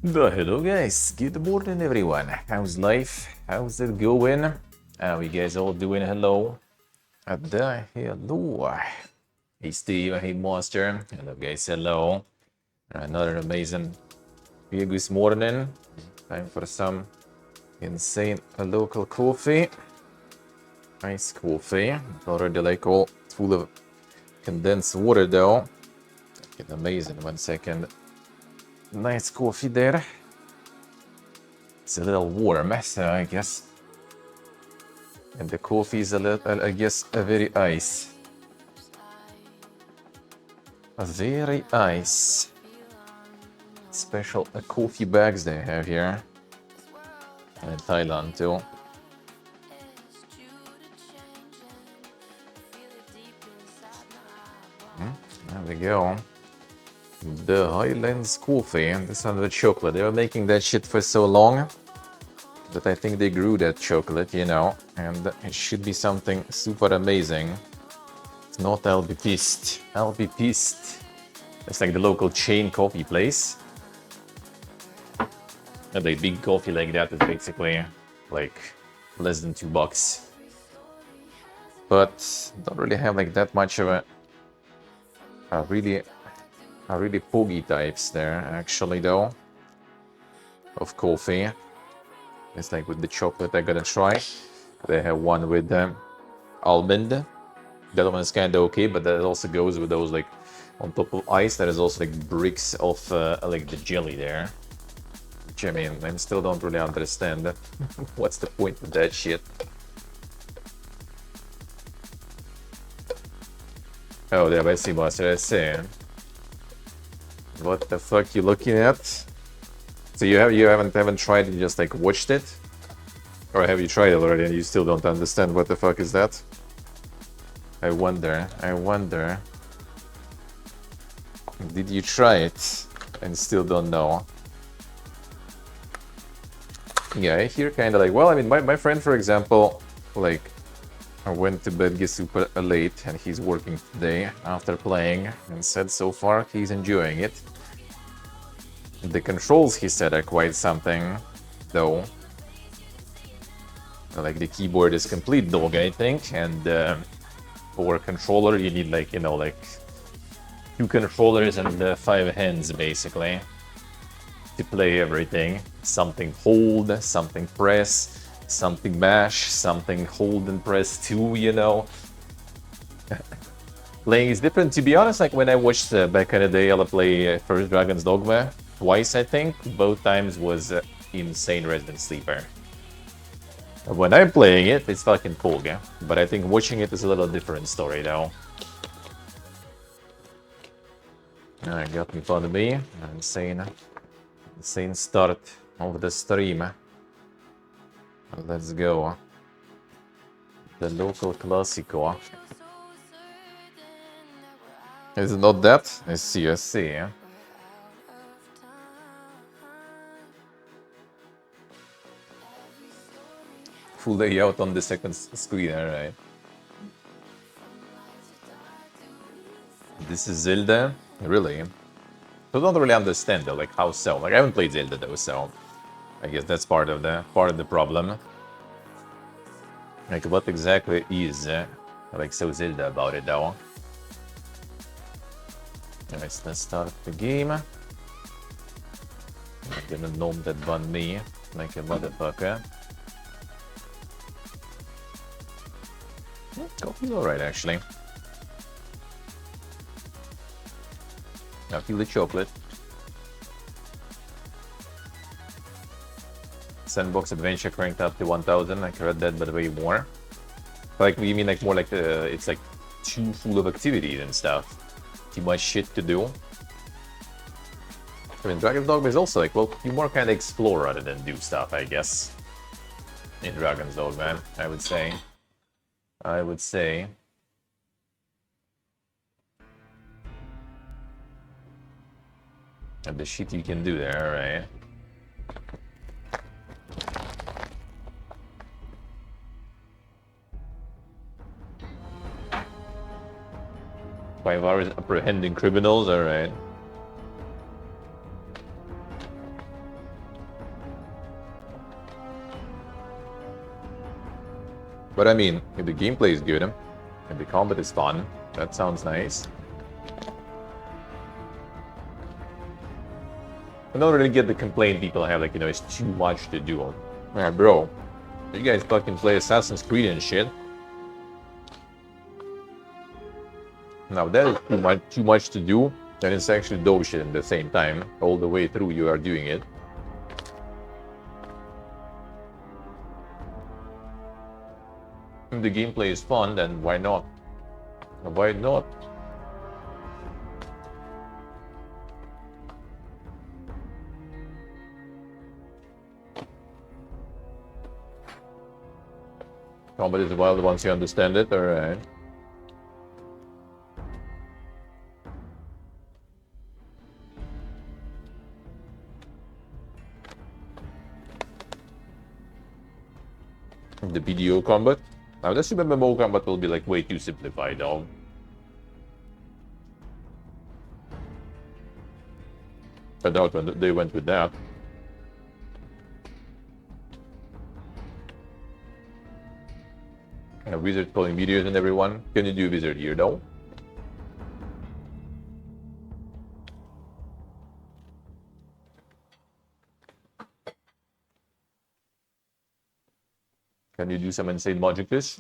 But hello guys, good morning everyone. How's life? How's it going? How you guys all doing? Hello. Hello. Hey Steve, hey Monster. Hello guys, hello. Another amazing Pepegas morning. Time for some insane local coffee. Nice coffee. Already like all full of condensed water though. Okay, amazing. 1 second. Nice coffee there. It's a little warm, so I guess. And the coffee is a little, I guess, a very ice. A very ice. Special coffee bags they have here. And in Thailand too. There we go. The Highlands coffee. This one with chocolate. They were making that shit for so long that I think they grew that chocolate, you know. And it should be something super amazing. If not, I'll be pissed. I'll be pissed. It's like the local chain coffee place. And a big coffee like that is basically like less than $2. But don't really have like that much of a really poggy types there actually though of coffee. It's like with the chocolate I gotta try. They have one with almond. That one is kind of okay, but that also goes with those like on top of ice. There is also like bricks of like the jelly there. Which I mean, I still don't really understand what's the point of that shit. Oh, there I see, Master. I see. What the fuck you looking at? So you haven't tried it, you just like watched it? Or have you tried it already and you still don't understand what the fuck is that? I wonder. Did you try it and still don't know? Yeah, I hear kind of like, well, I mean, my friend, for example, like, I went to bed super late and he's working today after playing and said so far he's enjoying it. The controls, he said, are quite something, though. Like the keyboard is complete dog, I think, and for a controller you need like, you know, like 2 controllers and 5 hands basically to play everything. Something hold, something press, something mash, something hold and press too, you know. Playing is different, to be honest. Like when I watched back in the day, I'll play first Dragon's Dogma twice, I think. Both times was insane Resident Sleeper. When I'm playing it, it's fucking cool, yeah. But I think watching it is a little different story, though. Alright, got in front of me. Insane start of the stream. Let's go. The local classico. Is it not that? I see. Full layout on the second screen, alright. This is Zelda? Really? I don't really understand though, like how so. Like I haven't played Zelda though, so I guess that's part of the problem. Like what exactly is like so Zelda about it though? Anyways, let's start the game. I'm gonna gnome that bun me like a motherfucker. Coffee's alright actually. I feel the chocolate. Sandbox Adventure cranked up to 1000. I read that, but way more. Like, you mean like more like it's like too full of activities and stuff. Too much shit to do. I mean, Dragon's Dogma is also like, well, you more kind of explore rather than do stuff, I guess. In Dragon's Dogma, I would say. And the shit you can do there, alright. Five hours apprehending criminals, alright. But I mean, if the gameplay is good, if the combat is fun, that sounds nice. I don't really get the complaint people have, like, you know, it's too much to do. Yeah, bro, you guys fucking play Assassin's Creed and shit. Now that is too much to do, and it's actually dope shit at the same time. All the way through you are doing it. If the gameplay is fun, then why not? Why not? Combat is wild once you understand it, alright. The BDO combat? Now, let's remember MMO combat will be like way too simplified though. I doubt when they went with that. A wizard calling meteors and everyone. Can you do wizard here though? Can you do some insane magic this?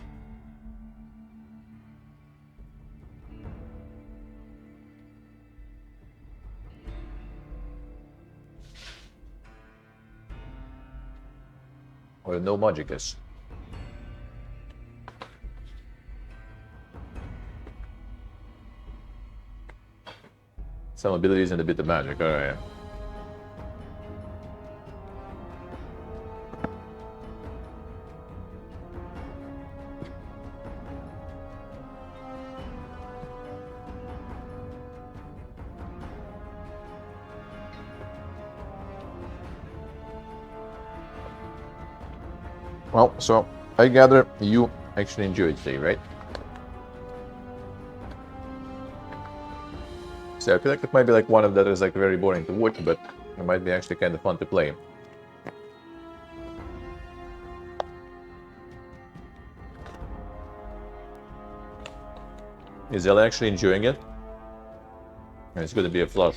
Or no magicus? Some abilities and a bit of magic, alright. Well, so I gather you actually enjoyed today, right? So I feel like it might be like one of that is like very boring to watch, but it might be actually kind of fun to play. Is Ella actually enjoying it? It's going to be a flush.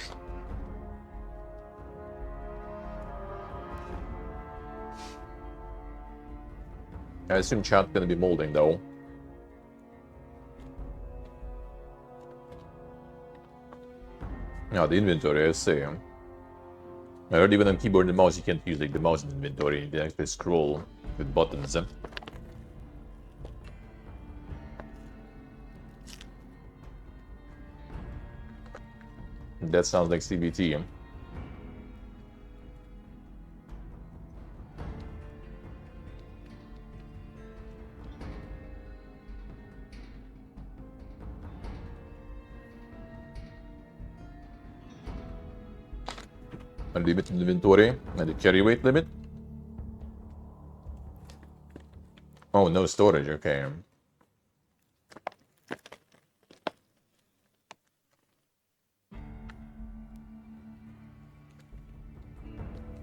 I assume chat's going to be molding though. Yeah, the inventory, I see. I heard even on keyboard and mouse you can't use like the mouse inventory, you actually scroll with buttons. That sounds like CBT. Unlimited inventory and the carry weight limit. Oh, no storage, okay.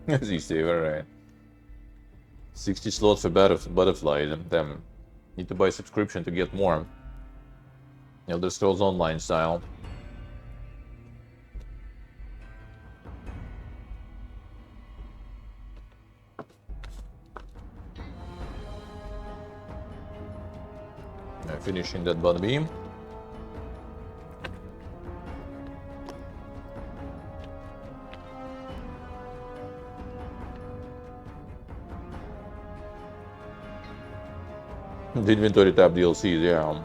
As you say, alright. 60 slots for butterflies, and damn. Need to buy a subscription to get more. Elder Scrolls Online style. Finishing that button beam. The inventory tab DLCs, yeah.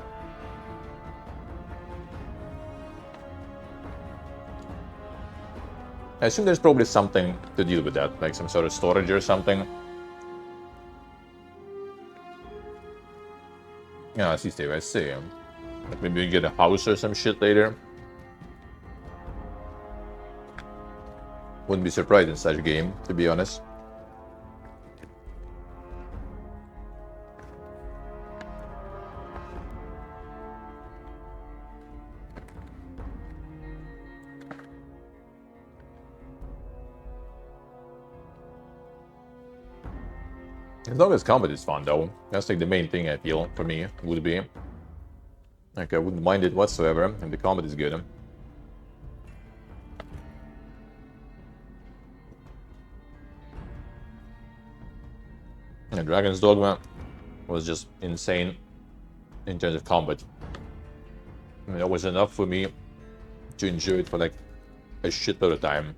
I assume there's probably something to deal with that, like some sort of storage or something. Yeah, I see, Steve, I see. Like maybe we get a house or some shit later. Wouldn't be surprised in such a game, to be honest. As long as combat is fun, though, that's like the main thing I feel for me would be. Like I wouldn't mind it whatsoever if the combat is good. And Dragon's Dogma was just insane in terms of combat. I mean, that was enough for me to enjoy it for like a shitload of time.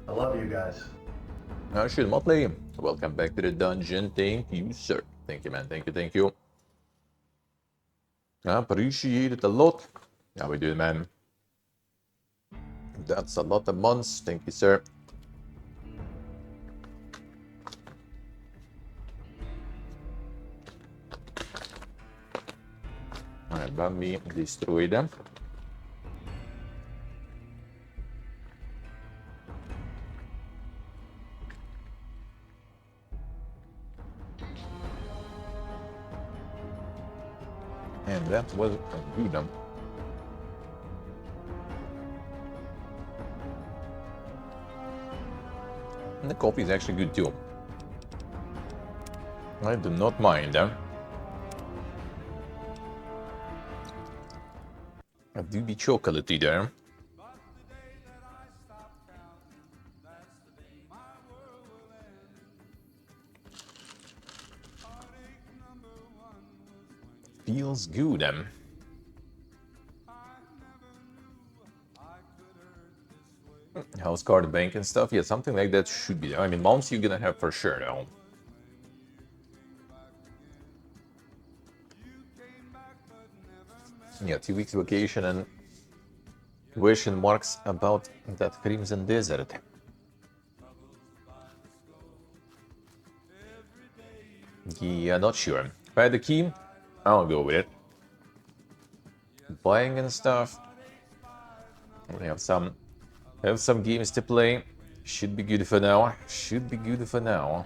I love you guys. Should Motley, welcome back to the dungeon. Thank you, sir. Thank you, man. Thank you, thank you. I appreciate it a lot. How we doing, man? That's a lot of months. Thank you, sir. Alright, let me destroy them. And that was a good one. And the coffee is actually good too. I do not mind them. I do be chocolatey there. Feels good, House card bank and stuff. Yeah, something like that should be there. I mean, mounts you're gonna have for sure, though. Yeah, 2 weeks vacation and question marks about that Crimson Desert. Yeah, not sure. If I had the key, I'll go with it. Buying and stuff. We have some games to play. Should be good for now. Should be good for now.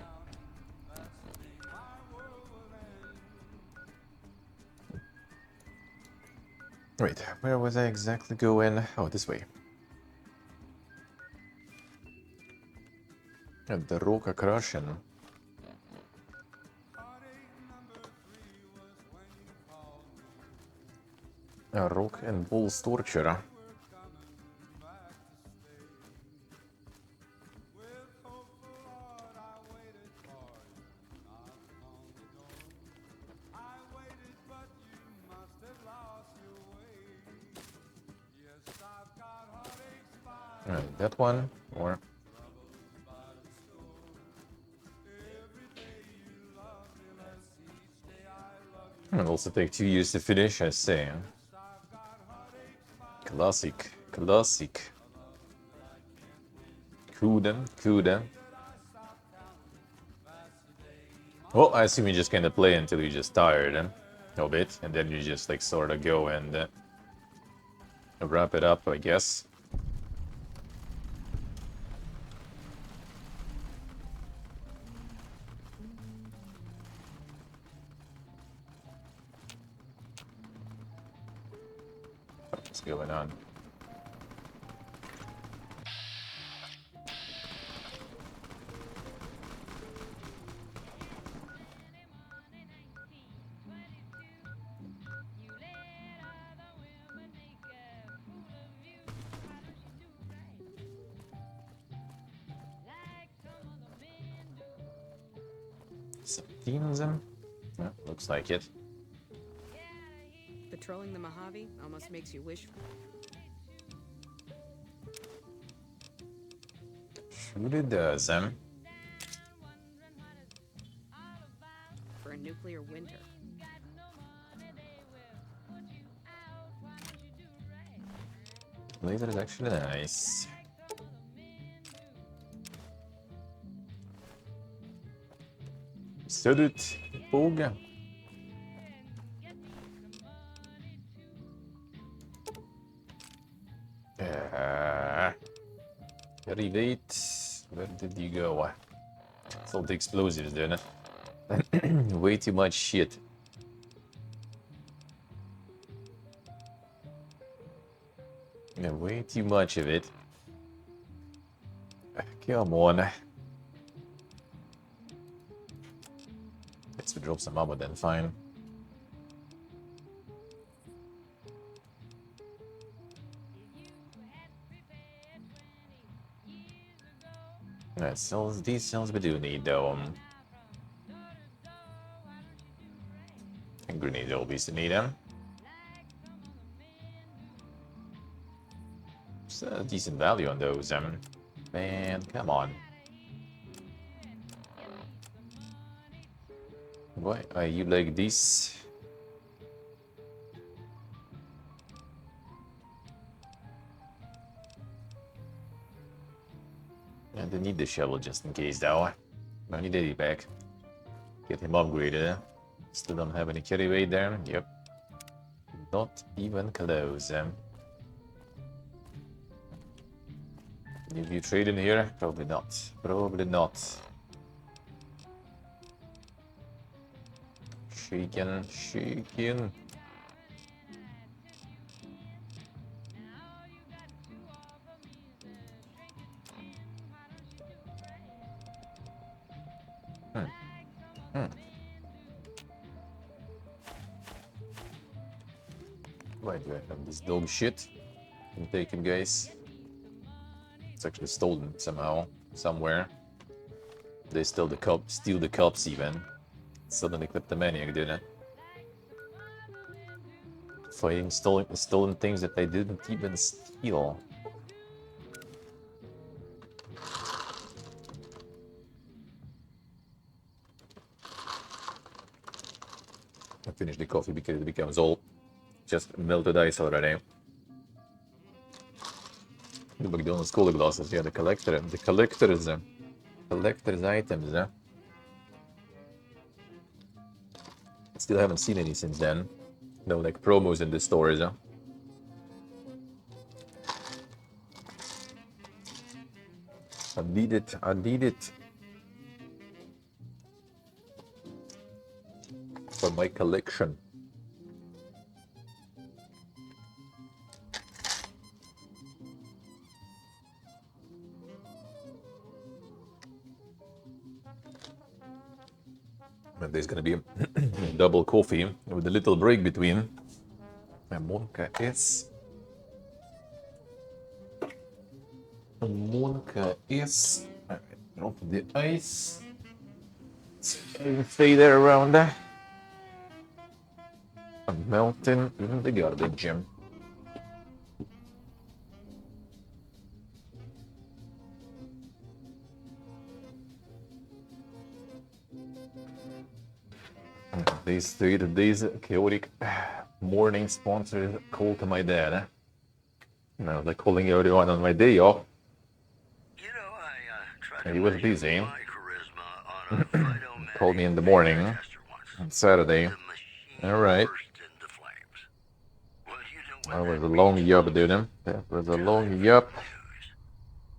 Wait, where was I exactly going? Oh, this way. At the Roca Crushin. Rock and Bull's Torture. That one, or... It'll also take 2 years to finish, I say. Classic, classic. Kuda. Well, I assume you just kind of play until you're just tired a bit, and then you just like sort of go and wrap it up, I guess. What's going on? Some themes? Yeah, looks like it. Patrolling the Mojave almost makes you wish Sure it does, for a nuclear winter. Laser is actually nice. Student Boga. Elevate. Where did you go? It's all the explosives there, no? Way too much shit. Yeah, way too much of it. Come on. Let's drop some ammo then, fine. Alright, cells, these cells we do need though. And grenades obviously need them. It's a decent value on those. Man, come on. Why are you like this? And I need the shovel just in case though. I need Eddie back. Get him upgraded. Still don't have any carry weight there. Yep. Not even close. If you trade in here? Probably not. Probably not. Shaken, shaken. Why do I have this dog shit? Can take it, guys. It's actually stolen somehow, somewhere. They steal the cups even. Suddenly kleptomaniac, didn't it? Fighting stolen things that I didn't even steal. I finished the coffee because it becomes all just melted ice already. The McDonald's cola glasses, yeah, the collector's items, yeah. Still haven't seen any since then. No, like promos in the stores, huh? I need it, I need it. For my collection. And there's gonna be a double coffee with a little break between. And Monka is. Drop the ice. Stay there around there. I'm melting in the garbage. Today's chaotic morning sponsored call to my dad. No, like calling everyone on my day off. You know, I He was busy. Called me in the morning on Saturday. All right. That was a long yup, dude. That was a long yup.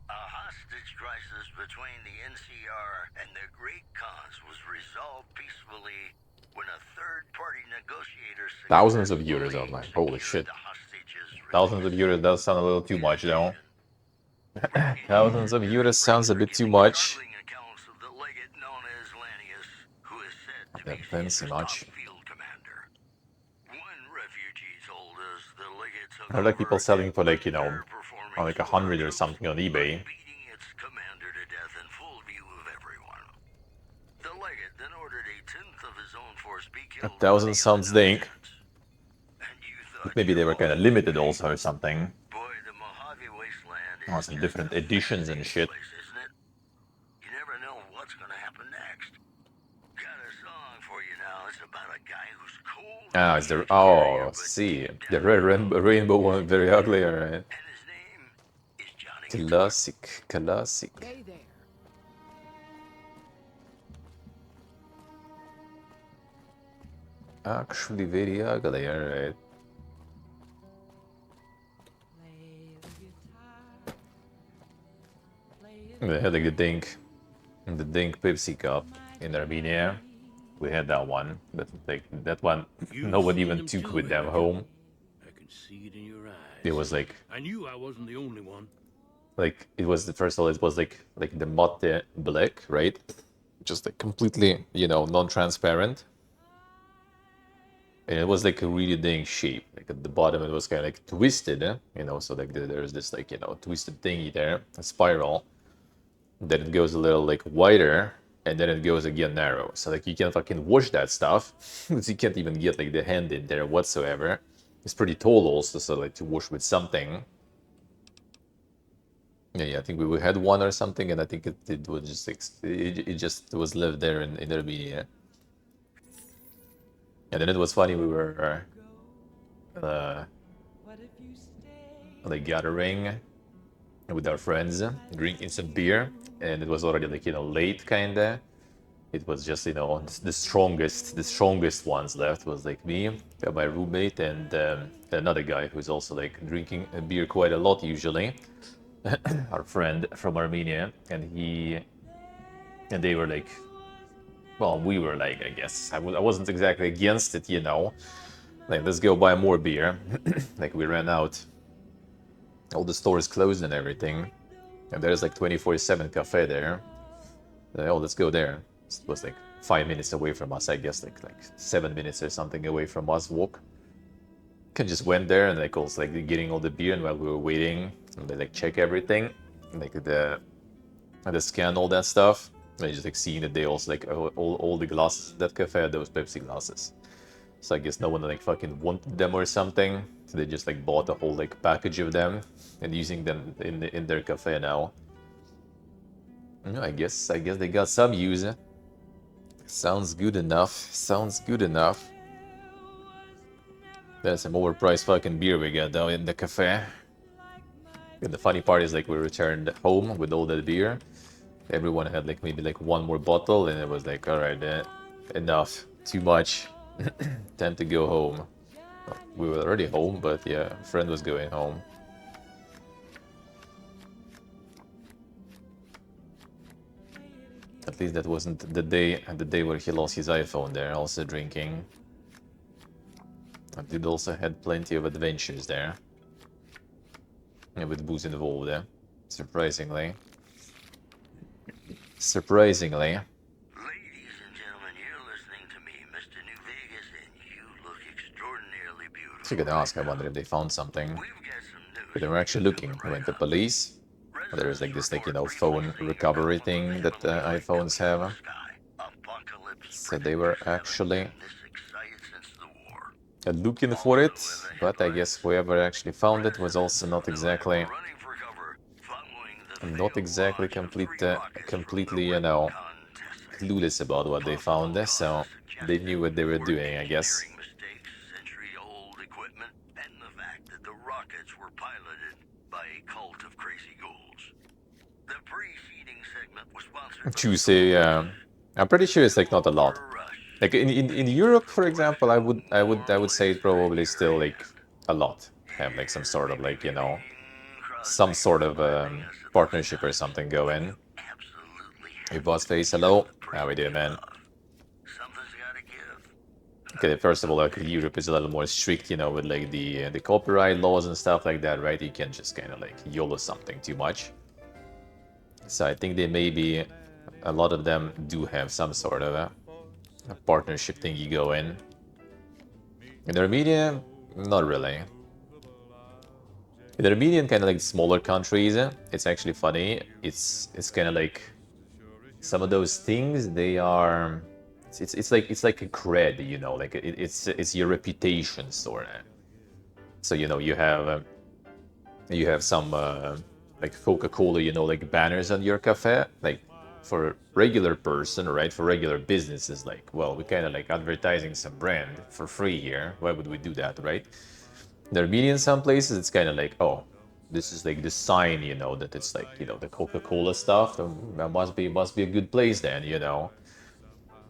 A hostage crisis between the NCR and the Great Khans was resolved peacefully when a third-party negotiator Thousands of euros online. Holy shit. Thousands of euros does sound a little too much, though. Thousands of euros sounds a bit too much. That fancy much. I like people selling for like, you know, like 100 or something on eBay. A thousand sounds dank. Maybe they were kind of limited also or something. Oh, some different editions and shit. You never know what's gonna happen next. Got a song for you now. It's about a guy who's cold. Ah, it's the see the red rainbow one, very ugly. Alright. And his name is Johnny. Classic. Hey there. Actually, very ugly. Alright. They had like the dink Pepsi cup in Armenia. We had that one, but like that one, no one even took with them home. I can see it in your eyes. It was like I knew I wasn't the only one. it was the first of all, it was like the matte black, right? Just like completely, you know, non-transparent. And it was like a really dang shape. Like at the bottom, it was kind of like twisted, you know. So like there's this like, you know, twisted thingy there, a spiral. Then it goes a little like wider, and then it goes again narrow. So like you can fucking wash that stuff, because you can't even get like the hand in there whatsoever. It's pretty tall also, so like to wash with something. Yeah, I think we had one or something, and I think it was just it just was left there in Armenia. And then it was funny, we were like gathering with our friends, drinking some beer, and it was already like, you know, late kinda. It was just, you know, the strongest ones left was like me, my roommate, and another guy who's also like drinking beer quite a lot usually, our friend from Armenia, and they were like, well, we were like, I guess I wasn't exactly against it, you know, like let's go buy more beer. Like we ran out, all the stores closed and everything, and there's like 24/7 cafe there. Oh, let's go there. It was like 5 minutes away from us, I guess, like 7 minutes or something away from us walk. I just went there and like also like getting all the beer, and while we were waiting, they like check everything, like the scan all that stuff. And I just like seeing that they also like all the glasses at that cafe had those Pepsi glasses. So I guess no one like fucking wanted them or something. So they just like bought a whole like package of them and using them in their cafe now. I guess they got some use. Sounds good enough. Sounds good enough. There's some overpriced fucking beer we got down in the cafe. And the funny part is like we returned home with all that beer. Everyone had like maybe like one more bottle, and it was like, all right, enough, too much. Time to go home. Well, we were already home, but yeah, a friend was going home. At least that wasn't the day where he lost his iPhone there, also drinking. I did also had plenty of adventures there. Yeah, with booze involved there. Surprisingly. Surprisingly. Ladies and gentlemen, you're listening to me, Mr. New Vegas, and you look extraordinarily beautiful. So you could ask, I wonder if they found something. We've got some news. But they were actually looking. I went to police. There was like this, like, you know, phone recovery thing that iPhones have. Said they were actually looking for it, but I guess whoever actually found it was also not exactly completely, you know, clueless about what they found. So they knew what they were doing, I guess. Tuesday, I'm pretty sure it's like not a lot. Like in Europe, for example, I would say it probably still like a lot. Have like some sort of like, you know, some sort of partnership or something going. Hey, boss face, hello. How we doing, man? Okay, first of all, like Europe is a little more strict, you know, with like the copyright laws and stuff like that, right? You can't just kind of like YOLO something too much. So I think they maybe a lot of them do have some sort of a partnership thing you go in. In Armenia, not really. In Armenian kind of like smaller countries, it's actually funny. It's kind of like some of those things. They are. It's like a cred, you know, like it's your reputation sort of. So you know you have some like Coca-Cola, you know, like banners on your cafe, like for a regular person, right? For regular businesses, like, well, we kind of like advertising some brand for free here. Why would we do that, right? In Armenia, in some places, it's kind of like, oh, this is like the sign, you know, that it's like, you know, the Coca-Cola stuff. That must be a good place then, you know.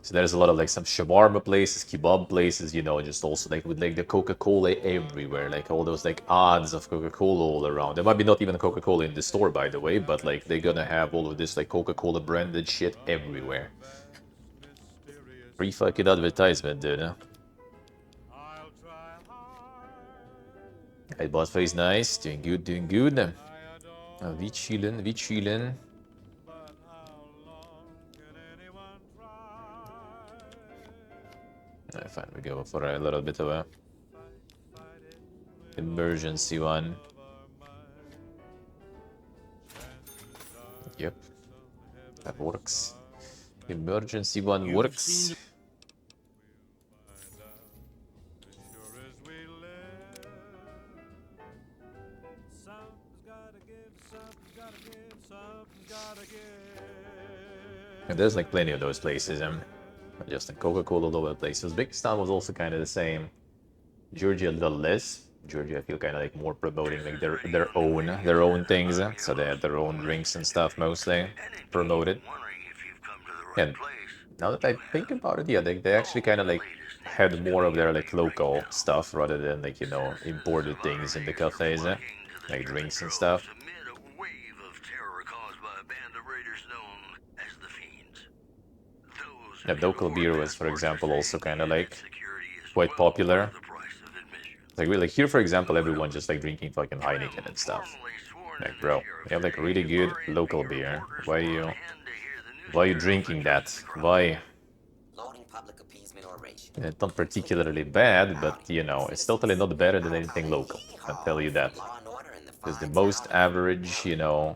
So there's a lot of like some shawarma places, kebab places, you know, just also like with like the Coca-Cola everywhere, like all those like ads of Coca-Cola all around. There might be not even Coca-Cola in the store, by the way, but like they're gonna have all of this like Coca-Cola branded shit everywhere. Free fucking advertisement, dude. Huh? Hey, boss face, nice, doing good, doing good. We chillin', we chillin'. Fine, we go for a little bit of a emergency one. Yep, that works. Emergency one works. And there's like plenty of those places, just in Coca-Cola all over the place. Uzbekistan was also kind of the same. Georgia a little less. Georgia, I feel kind of like more promoting like their own things. So they had their own drinks and stuff mostly promoted. And now that I think about it, yeah, they actually kind of like had more of their like local stuff rather than like, you know, imported things in the cafes, like drinks and stuff. Yeah, local beer was, for example, also kind of like quite popular. Like, really, here, for example, everyone just like drinking fucking Heineken and stuff. Like, bro, you have like really good local beer. Why are you drinking that? Why? It's not particularly bad, but you know, it's totally not better than anything local. I'll tell you that. It's the most average, you know,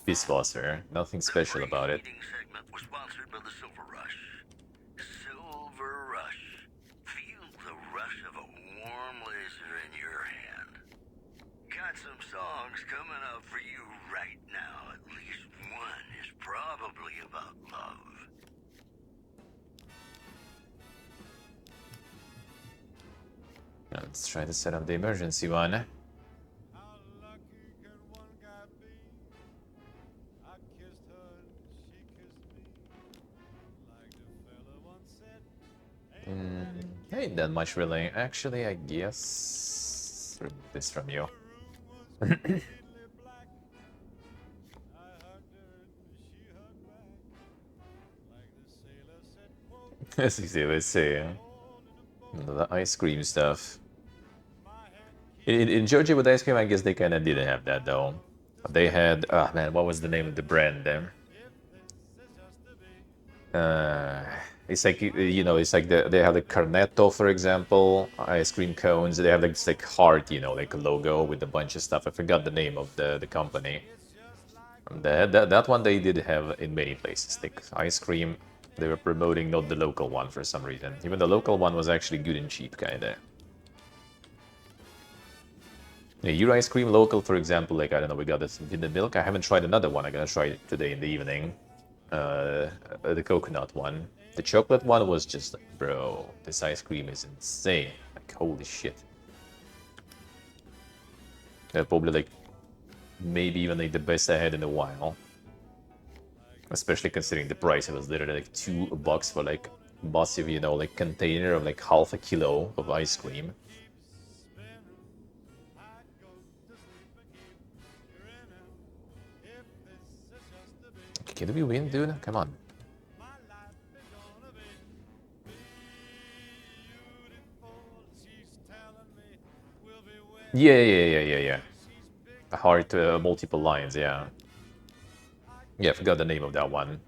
Bisswasser. Nothing special about it. Some songs coming up for you right now. At least one is probably about love. Let's try to set up the emergency one. Ain't that much really. Actually, I guess remove this from you. Let's see. The ice cream stuff. In Georgia with ice cream, I guess they kind of didn't have that though. They had, oh man, what was the name of the brand then? It's like, you know, it's like they have the Cornetto, for example, ice cream cones. They have like this like heart, you know, like a logo with a bunch of stuff. I forgot the name of the company. That one they did have in many places. Like ice cream, they were promoting not the local one for some reason. Even the local one was actually good and cheap, kinda. Yeah, your ice cream local, for example, like I don't know, we got this in the milk. I haven't tried another one. I'm gonna try it today in the evening. The coconut one. The chocolate one was just like, bro, this ice cream is insane. Like, holy shit. Probably like, maybe even like the best I had in a while. Especially considering the price. It was literally like $2 for like massive, you know, like container of like half a kilo of ice cream. Can we win, dude? Come on. Yeah. Heart, multiple lines, yeah. Yeah, I forgot the name of that one.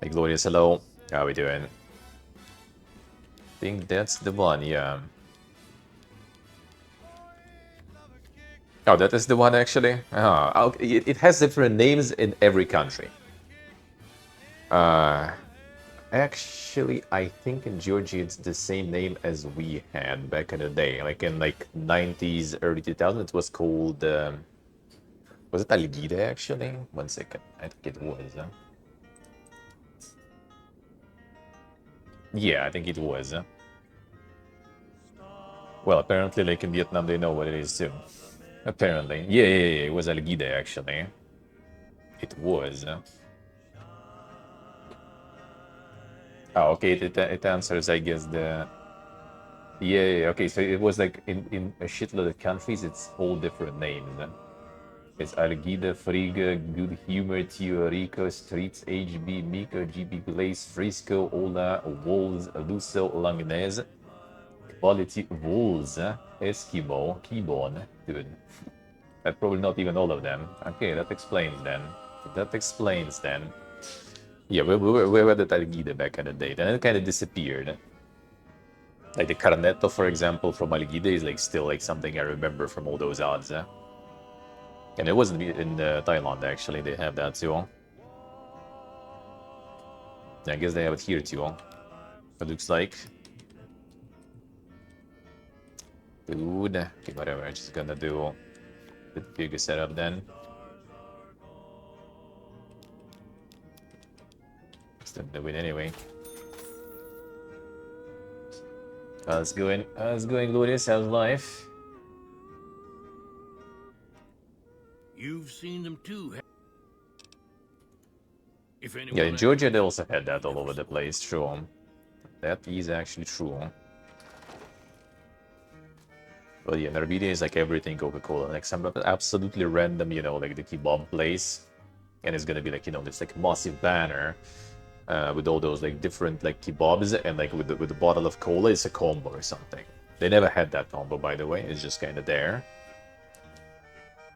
Hey, Glorious, hello. How are we doing? I think that's the one, yeah. Oh, that is the one, actually? Oh, it has different names in every country. Actually, I think in Georgia it's the same name as we had back in the day. Like in like 90s, early 2000s, it was called... was it Algide, actually? 1 second. I think it was. Yeah, I think it was. Well, apparently, like in Vietnam, they know what it is too. Apparently. Yeah, it was Algide, actually. It was. Oh, okay, it answers, I guess, the... Yeah, okay, so it was like in a shitload of countries, it's all different names. It's Algida, Friga, Good Humor, Tio Rico, Streets, HB, Miko, GB Glaze, Frisco, Ola, Wolves, Luso, Langnese, Quality, Wolves, Eskimo, Kibon, dude. That's probably not even all of them. Okay, that explains then. Yeah, we were at Algida back in the day, then it kind of disappeared. Like the Carnetto, for example, from Algida is like still like something I remember from all those odds. And it wasn't in Thailand, actually, they have that too. I guess they have it here too. It looks like. Dude. Okay, whatever. I'm just gonna do a bit bigger setup then. Still do it anyway. How's it going? How's it going, Glorious? How's life? You've seen them too. If anyone Yeah, in asks, Georgia they also had that all over the place, true. That is actually true. But yeah, in Armenia is like everything Coca-Cola. Like some absolutely random, you know, like the kebab place. And it's gonna be like, you know, this like massive banner with all those like different like kebabs and like with the bottle of cola, it's a combo or something. They never had that combo, by the way. It's just kind of there.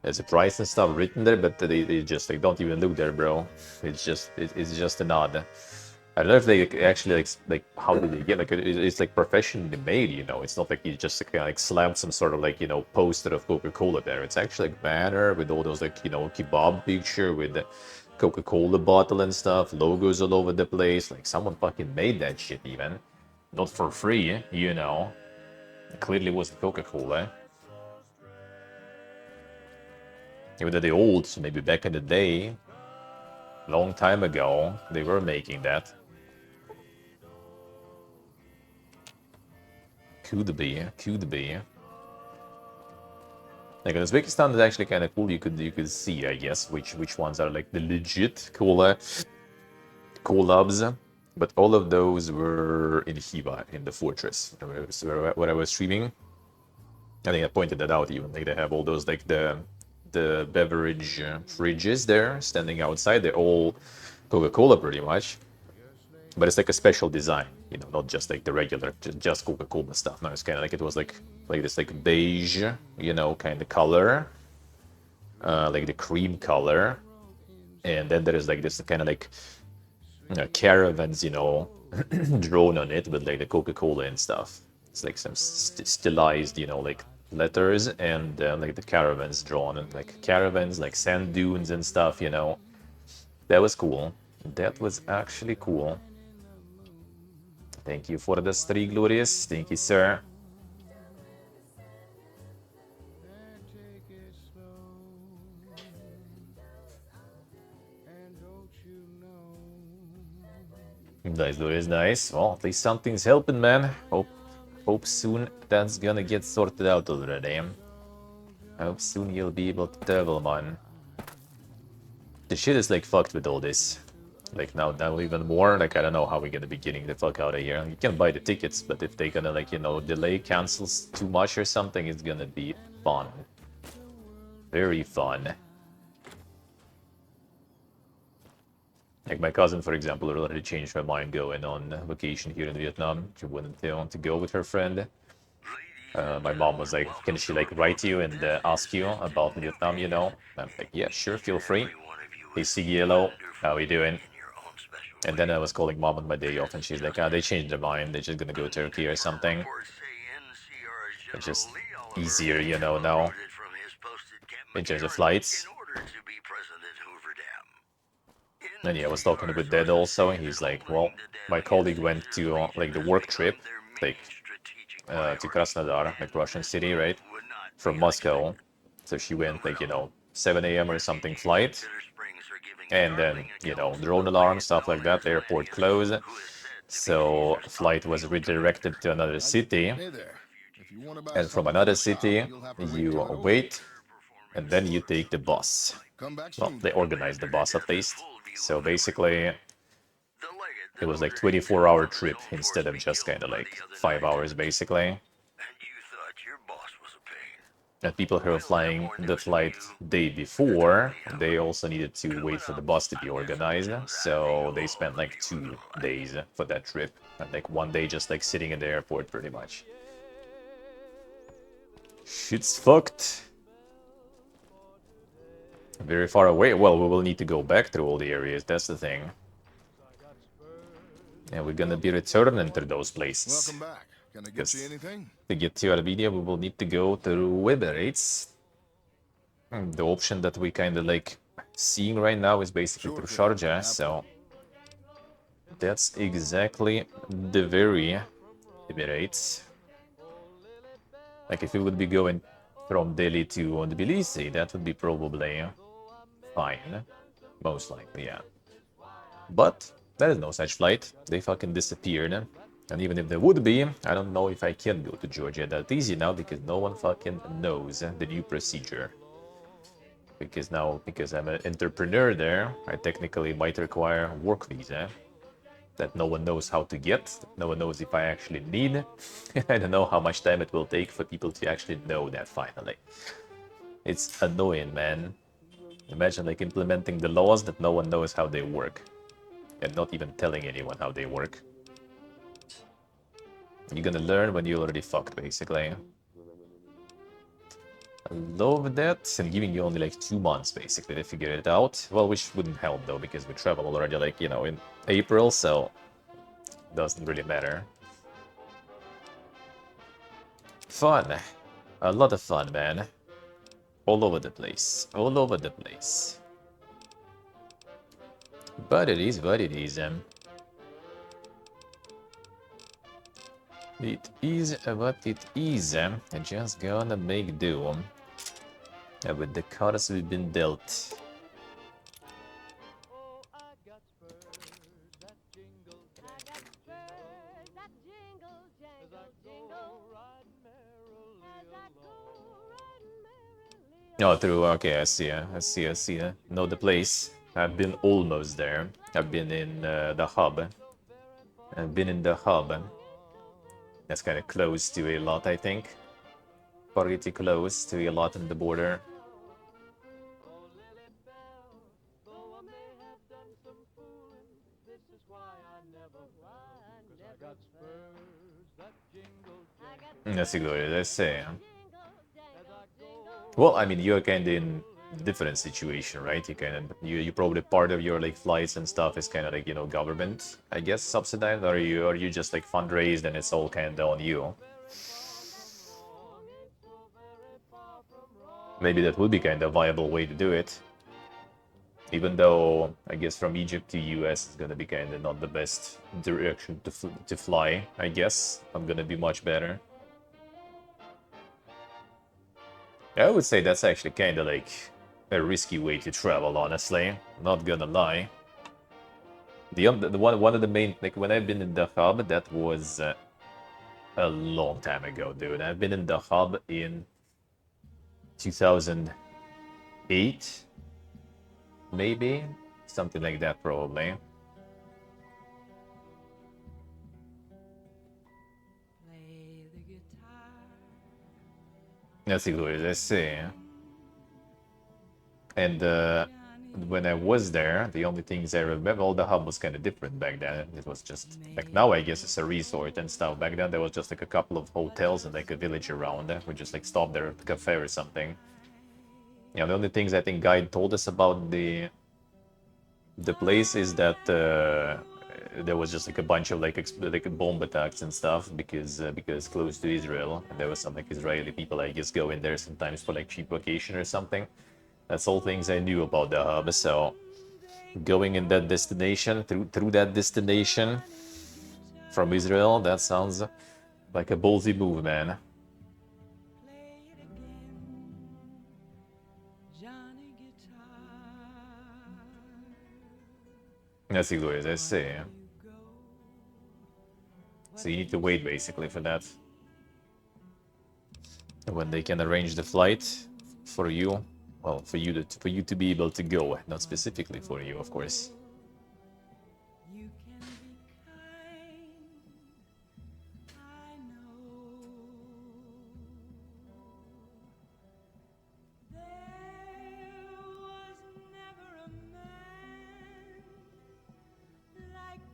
There's a price and stuff written there, but they just like don't even look there, bro. It's just a nod. I don't know if they actually like how did they get like it's like professionally made, you know. It's not like you just kind of like slammed some sort of like, you know, poster of Coca-Cola there. It's actually like banner with all those like, you know, kebab picture with the Coca-Cola bottle and stuff, logos all over the place. Like someone fucking made that shit even, not for free, you know. It clearly wasn't Coca-Cola. Even though they're old, so maybe back in the day, long time ago, they were making that. Could be, could be. Like in Uzbekistan is actually kind of cool. You could see, I guess, which ones are like the legit collabs. But all of those were in Hiva, in the fortress, where I was streaming. I think I pointed that out even. Like they have all those like the beverage fridges there standing outside. They're all Coca-Cola pretty much, but it's like a special design, you know, not just like the regular just Coca-Cola stuff. No, it's kind of like it was like this like beige, you know, kind of color, like the cream color, and then there is like this kind of like caravans, you know, drawn on it with like the Coca-Cola and stuff. It's like some stylized, you know, like letters and like the caravans drawn and like caravans, like sand dunes and stuff, you know. That was cool. That was actually cool. Thank you for the 3 glorious. Thank you, sir. Nice, glorious, nice. Well, at least something's helping, man. Hope soon that's gonna get sorted out already. Hope soon you'll be able to travel, man. The shit is like fucked with all this. Like now even more. Like I don't know how we're gonna be getting the fuck out of here. You can buy the tickets, but if they're gonna like, you know, delay, cancels too much or something, it's gonna be fun. Very fun. Like my cousin, for example, already changed her mind going on vacation here in Vietnam. She wanted to go with her friend. My mom was like, can she like write you and ask you about Vietnam, you know? I'm like, yeah, sure, feel free. Hey, Yellow, how are you doing? And then I was calling mom on my day off, and she's like, they changed their mind. They're just gonna go to Turkey or something. It's just easier, you know, now. In terms of flights. And yeah, I was talking with Dad also, and he's like, well, my colleague went to like the work trip, like to Krasnodar, like Russian city, right? From Moscow. So she went like, you know, 7 a.m. or something flight. And then, you know, drone alarm, stuff like that, airport closed. So flight was redirected to another city. And from another city, you wait, and then you take the bus. Well, they organized the bus at least. So basically, it was like 24-hour trip instead of just kind of like 5 hours, basically. And people who were flying the flight day before, they also needed to wait for the bus to be organized. So they spent like 2 days for that trip. And like 1 day just like sitting in the airport, pretty much. Shit's fucked. Very far away. Well, we will need to go back through all the areas. That's the thing. And we're gonna be returning to those places. Welcome back. Can I get you anything? To get to Armenia, we will need to go through Emirates. The option that we kind of like seeing right now is basically through Sharjah, so That's exactly the very Emirates. Like if you would be going from Delhi to Tbilisi, that would be probably fine. Most likely, yeah. But there is no such flight. They fucking disappeared. And even if there would be, I don't know if I can go to Georgia that easy now because no one fucking knows the new procedure. Because now, because I'm an entrepreneur there, I technically might require a work visa that no one knows how to get. No one knows if I actually need. I don't know how much time it will take for people to actually know that finally. It's annoying, man. Imagine like implementing the laws that no one knows how they work. And not even telling anyone how they work. You're gonna learn when you already fucked, basically. I love that. And giving you only like 2 months, basically, to figure it out. Well, which wouldn't help, though, because we travel already, like, you know, in April, so... doesn't really matter. Fun. A lot of fun, man. All over the place. All over the place. But it is what it is. It is what it is. I'm just gonna make do with the cards we've been dealt. Oh, through, okay, I see, I see. Know the place. I've been almost there. I've been in the hub. I've been in the hub. That's kind of close to a lot, I think. Pretty close to a lot on the border. That's good, let's say. Well, I mean, you're kind of in different situation, right? You probably part of your like flights and stuff is kind of like, you know, government, I guess, subsidized, or you just like fundraised and it's all kind of on you. Maybe that would be kind of a viable way to do it. Even though I guess from Egypt to US is gonna be kind of not the best direction to fly. I guess I'm gonna be much better. I would say that's actually kind of like a risky way to travel, honestly. Not gonna lie. The one of the main, like when I've been in the hub, that was a long time ago, dude. I've been in the hub in 2008, maybe something like that, probably. Let's see who it is. Let's see. And when I was there, the only things I remember, all the hub was kind of different back then. It was just like now, I guess it's a resort and stuff. Back then, there was just like a couple of hotels and like a village around. We just like stopped there at a cafe or something. Yeah, the only things I think guide told us about the place is that there was just like a bunch of like bomb attacks and stuff because close to Israel, and there was some like Israeli people I guess go in there sometimes for like cheap vacation or something. That's all things I knew about the hub. So going in that destination through that destination from Israel, that sounds like a ballsy move, man. Let's see, Louis, let's see. So you need to wait basically for that. When they can arrange the flight for you, well, for you to be able to go, not specifically for you, of course.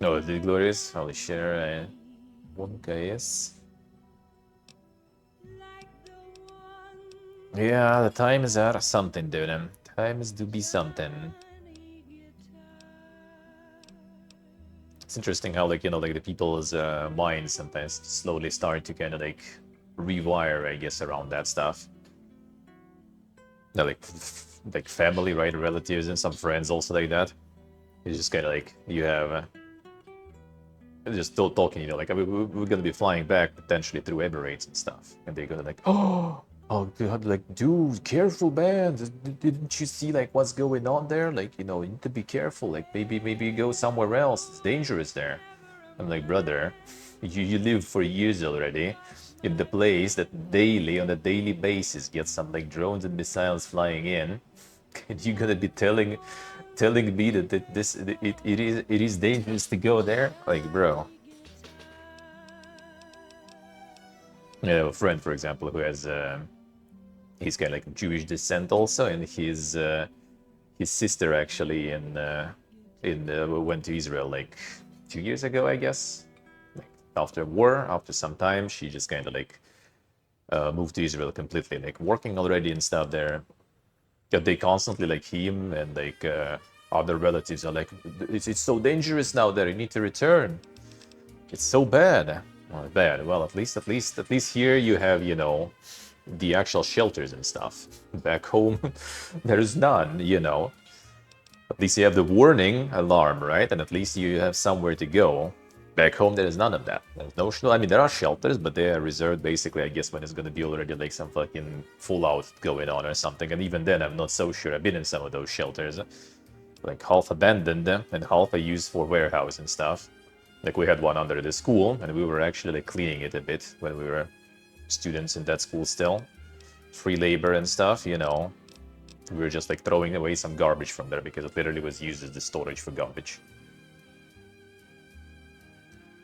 No, the glorious. Holy shit, one guy. Yeah, the times are something, dude. Times do be something. It's interesting how, like, you know, like the people's minds sometimes slowly start to kind of like rewire, I guess, around that stuff. No, like family, right? Relatives and some friends also like that. It's just kind of like you have just still talking, you know, like we're gonna be flying back potentially through Emirates and stuff, and they're gonna like, oh, God, like, dude, careful, man. Didn't you see like what's going on there? Like, you know, you need to be careful. Like, maybe go somewhere else. It's dangerous there. I'm like, brother, you live for years already in the place that on a daily basis gets some like drones and missiles flying in, and you're gonna be telling me that it is dangerous to go there? Like, bro. I have a friend, for example, who has he's got like Jewish descent also, and his sister actually went to Israel like 2 years ago, I guess. Like after war, after some time, she just kind of like moved to Israel completely, like working already and stuff there. Yeah, they constantly like him and like other relatives are like, it's so dangerous now there. You need to return. It's so bad. Well, bad. Well, at least here you have, you know, the actual shelters and stuff. Back home, there's none, you know. At least you have the warning alarm, right? And at least you have somewhere to go. Back home, there is none of that. There's no, I mean, there are shelters, but they are reserved basically, I guess, when it's going to be already like some fucking fallout going on or something. And even then, I'm not so sure. I've been in some of those shelters, like half abandoned and half I used for warehouse and stuff. Like we had one under the school, and we were actually like cleaning it a bit when we were students in that school still. Free labor and stuff, you know. We were just like throwing away some garbage from there because it literally was used as the storage for garbage.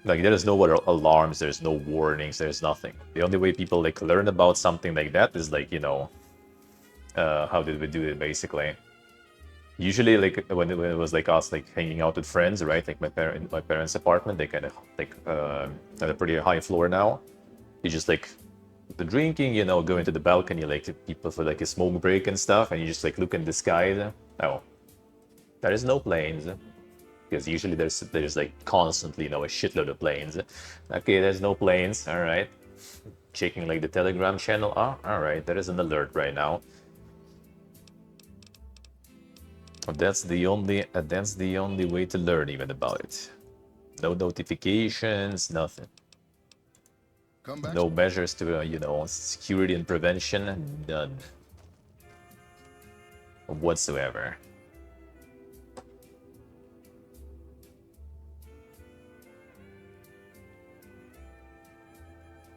Like there is no other alarms, there's no warnings, there's nothing. The only way people like learn about something like that is like, you know, how did we do it basically? Usually, like when it was like us like hanging out with friends, right? Like my parents' apartment, they kind of like at a pretty high floor now. You just like the drinking, you know, going to the balcony, like to people for like a smoke break and stuff, and you just like look in the sky. Oh, there is no planes, because usually there's like constantly, you know, a shitload of planes. Okay, there's no planes. All right, checking like the Telegram channel. Oh, all right, there is an alert right now. That's the only way to learn even about it. No notifications, nothing. No measures to, you know, security and prevention, none whatsoever.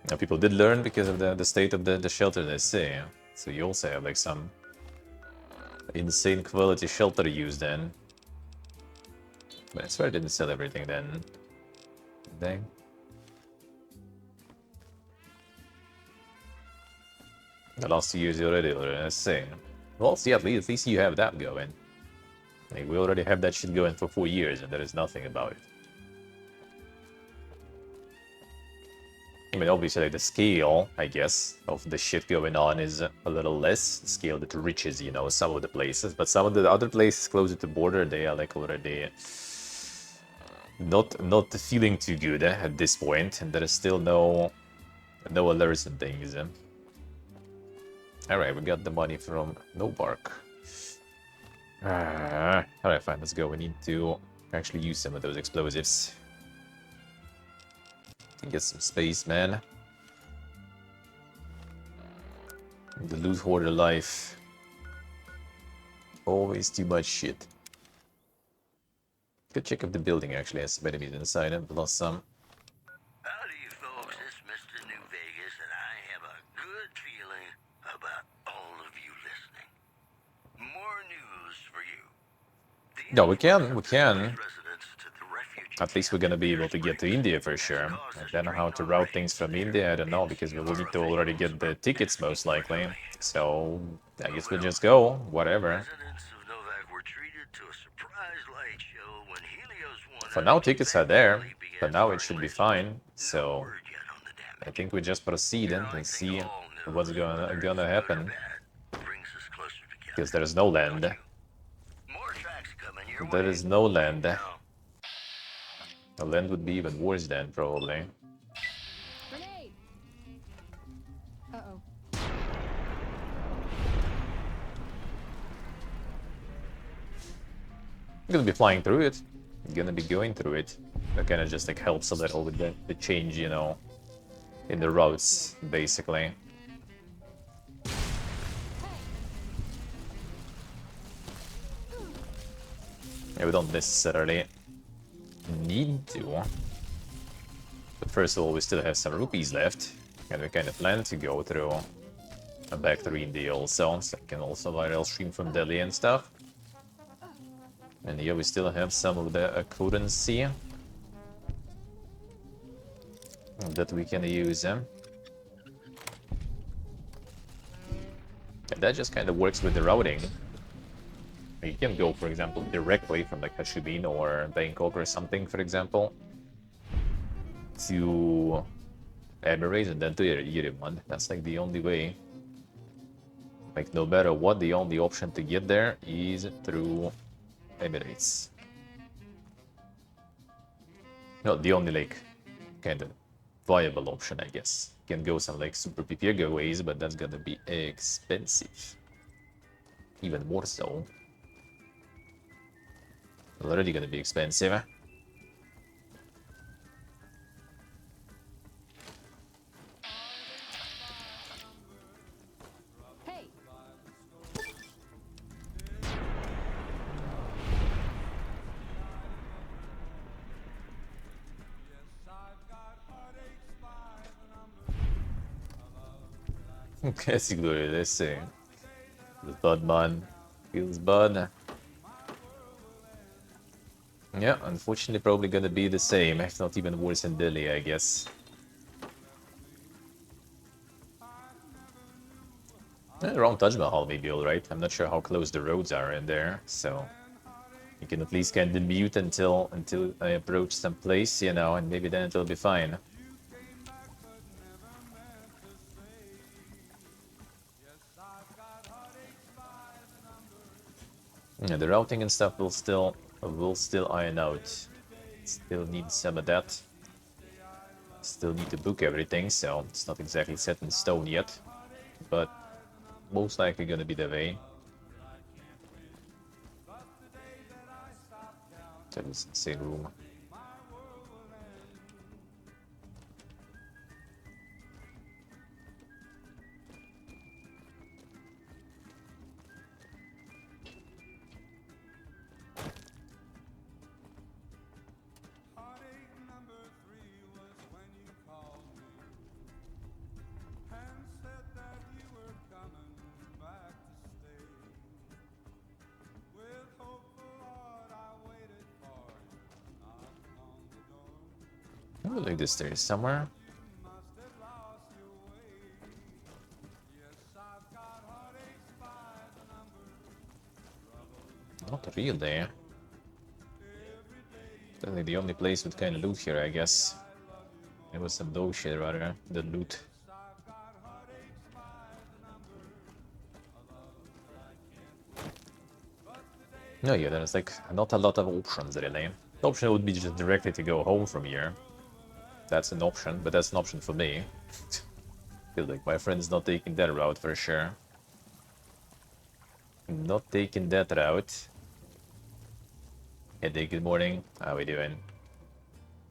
Now, people did learn because of the state of the shelter, they say. So you also have like some insane quality shelter used then. But I swear I didn't sell everything then. Dang. The last 2 years already, let's say. Well, see, at least you have that going. Like, we already have that shit going for 4 years, and there is nothing about it. I mean, obviously, like, the scale, I guess, of the shit going on is a little less. The scale that reaches, you know, some of the places. But some of the other places closer to border, they are, like, already not feeling too good at this point. And there is still no alerts and things. Alright, we got the money from No Bark. Alright, fine, let's go. We need to actually use some of those explosives. Get some space, man. The loot hoarder life. Always too much shit. Good check if the building actually has some enemies inside it. Lost some. Howdy, folks. It's Mr. New Vegas, and I have a good feeling about all of you listening. More news for you. No, we can. At least we're gonna be able to get to India for sure. And then how to route things from India, I don't know, because we will need to already get the tickets most likely. So I guess we'll just go, whatever. For now, tickets are there. For now, it should be fine. So I think we just proceed and see what's gonna happen. Because there's no land. There is no land. The land would be even worse then, probably. Grenade! Uh-oh. I'm gonna be flying through it. I'm gonna be going through it. That kind of just like helps a little with the change, you know, in the routes, basically. Yeah, we don't necessarily need to. But first of all, we still have some rupees left, and we kind of plan to go through a Bactrian deal, so I can also viral stream from Delhi and stuff. And here we still have some of the currency that we can use. And that just kind of works with the routing. You can go, for example, directly from like Hashibin or Bangkok or something, for example, to Emirates and then to Yerevan. That's like the only way. Like, no matter what, the only option to get there is through Emirates. No, the only, like, kind of viable option, I guess. Can go some, like, super Pepega ways, but that's gonna be expensive. Even more so. Already gonna be expensive. Hey. Guess you go to this thing. Feels bad, man. Feels bad. Yeah, unfortunately, probably gonna be the same, if not even worse in Delhi, I guess. Around Taj Mahal may be alright. I'm not sure how close the roads are in there, so you can at least kind of mute until I approach some place, you know, and maybe then it'll be fine. Yeah, the routing and stuff will still iron out. Still need some of that. Still need to book everything, so it's not exactly set in stone yet, but most likely gonna be the way. That is insane room. I would like this there somewhere. Not real there. That's like the only place with kind of loot here, I guess. It was some dog shit rather than loot. No, yeah, there's like not a lot of options really. The option would be just directly to go home from here. That's an option, but that's an option for me. Feel like my friend's not taking that route for sure. Not taking that route. Hey, good morning. How we doing?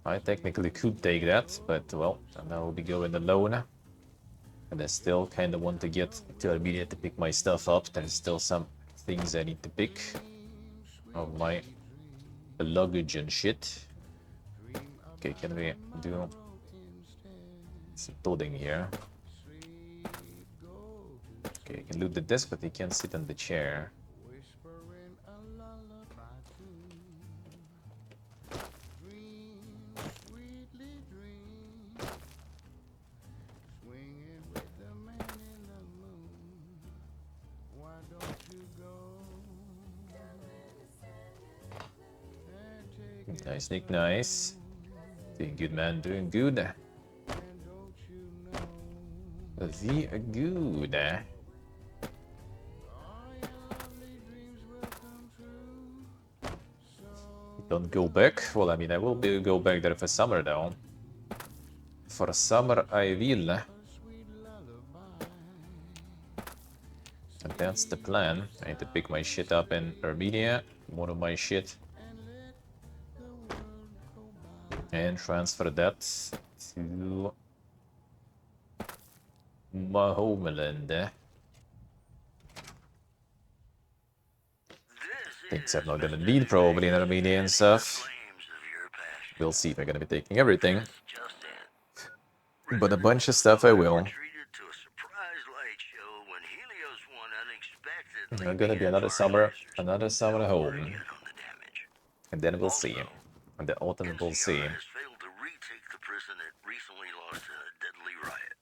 I technically could take that, but well, now I'll be going alone. And I still kind of want to get to Armenia to pick my stuff up. There's still some things I need to pick of my luggage and shit. Okay, can we do some loading here? Okay, you can loot the desk, but you can't sit on the chair. Nice, Nick, nice. Doing good, man, doing good. The good. Don't go back? Well, I mean, I will go back there for summer, though. For summer, I will. And that's the plan. I need to pick my shit up in Armenia. More of my shit. And transfer that to my homeland. Things I'm not gonna need probably in Armenia and stuff. We'll see if I'm gonna be taking everything. But a bunch of stuff I will. There's gonna be another summer home. And then we'll see. In the autumn we'll see. has failed to retake the prison it recently lost in a deadly riot.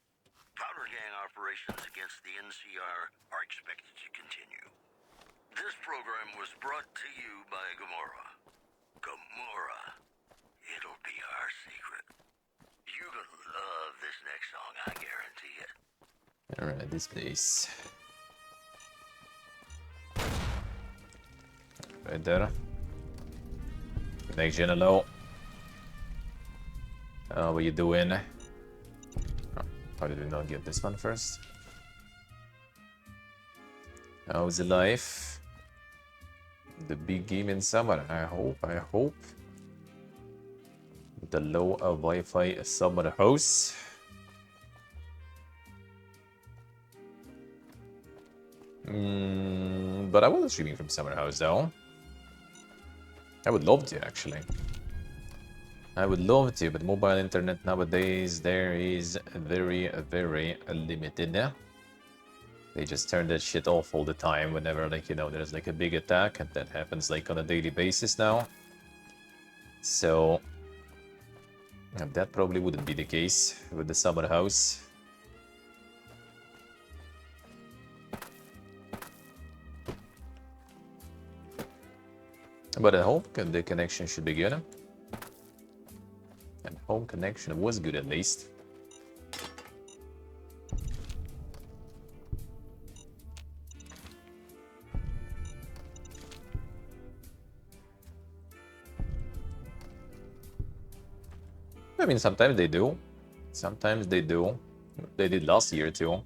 Powder gang operations against the NCR are expected to continue. This program was brought to you by Gamora. Gamora. It'll be our secret. You're gonna love this next song, I guarantee it. Alright, this place. Right there. Next gen low. What you doing? Oh, how did we not get this one first? How's the life? The big game in summer. I hope. The low Wi-Fi summer house. But I wasn't streaming from summer house though. I would love to actually. I would love to, but mobile internet nowadays there is very limited. They just turn that shit off all the time whenever, like, you know, there's like a big attack, and that happens like on a daily basis now. So that probably wouldn't be the case with the summer house. But at home, the connection should be good. And home connection was good at least. I mean, sometimes they do. Sometimes they do. They did last year too.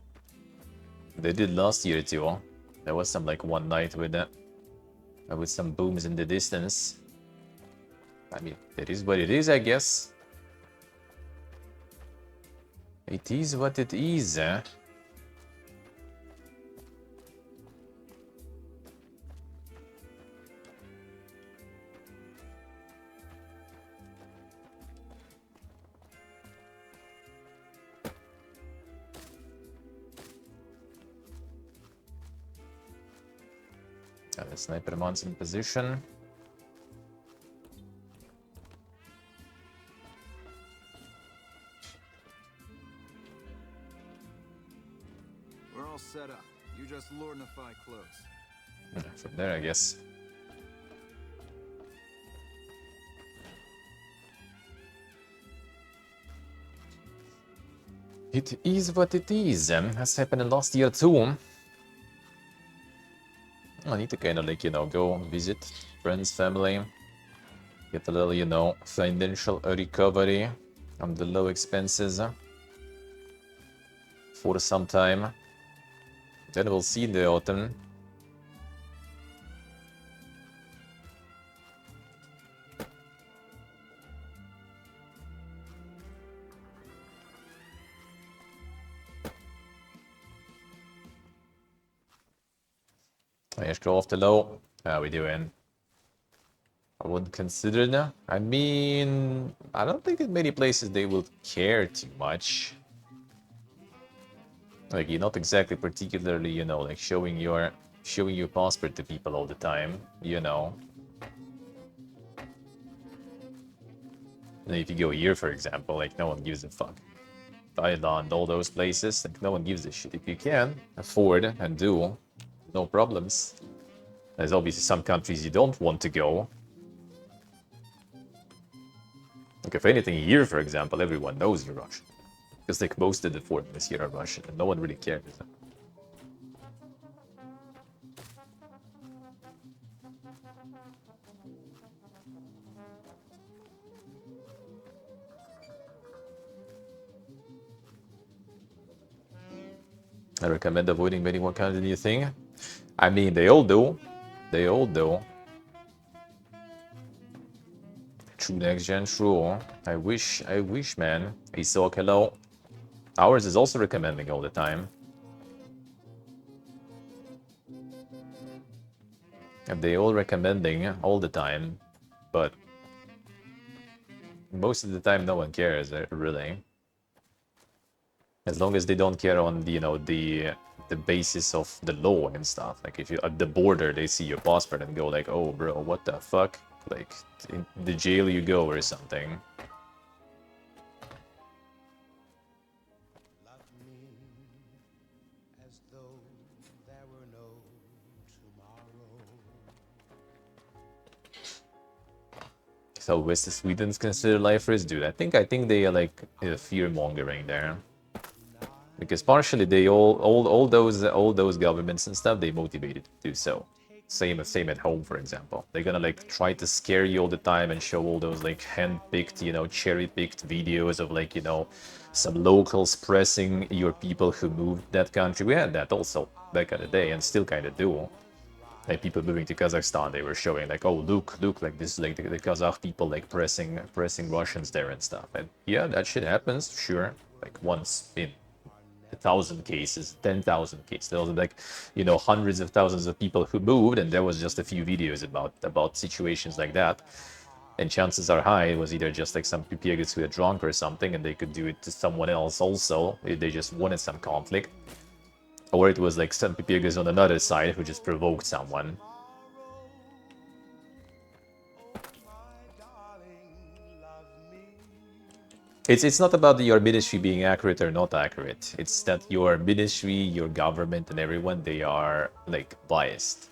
There was some like one night with that. With some booms in the distance. I mean, it is what it is, I guess. It is what it is, eh? The sniper mounts in position. We're all set up. You just lordify close. From there, I guess. It is what it is. Has happened last year too. I need to kind of like, you know, go visit friends, family, get a little, you know, financial recovery on the low expenses for some time. Then we'll see in the autumn. Trackastrophe low. How we doing? I wouldn't consider that. I mean, I don't think in many places they will care too much. Like, you're not exactly particularly, you know, like showing your passport to people all the time, you know. And if you go here, for example, like no one gives a fuck. Thailand, all those places, like no one gives a shit. If you can afford and do, no problems. There's obviously some countries you don't want to go. Like if anything here, for example, everyone knows you're Russian. Because like most of the foreigners here are Russian and no one really cares. I recommend avoiding many more kinds of new thing. I mean, they all do. They all do. True next gen, true. I wish, man. Isok, hello. Ours is also recommending all the time. And they all recommending all the time, but most of the time no one cares, really. As long as they don't care on the, you know, the basis of the law and stuff. Like if you at the border they see your passport and go like, oh bro, what the fuck? Like in the jail you go or something. So West of Sweden's considered lifers, dude. I think they are like fear mongering there. Because partially they all those governments and stuff, they motivated to do so. Same at home, for example. They're gonna like try to scare you all the time and show all those like hand-picked, you know, cherry-picked videos of like, you know, some locals pressing your people who moved that country. We had that also back in the day and still kind of do. Like people moving to Kazakhstan, they were showing like, oh look, like this is like the Kazakh people like pressing Russians there and stuff. And yeah, that shit happens, sure. Like once in 1,000 cases, 10,000 cases. There was like, you know, hundreds of thousands of people who moved, and there was just a few videos about situations like that. And chances are high it was either just like some Pepegas who are drunk or something, and they could do it to someone else also if they just wanted some conflict. Or it was like some Pepegas on another side who just provoked someone. It's not about your ministry being accurate or not accurate. It's that your ministry, your government, and everyone, they are like biased.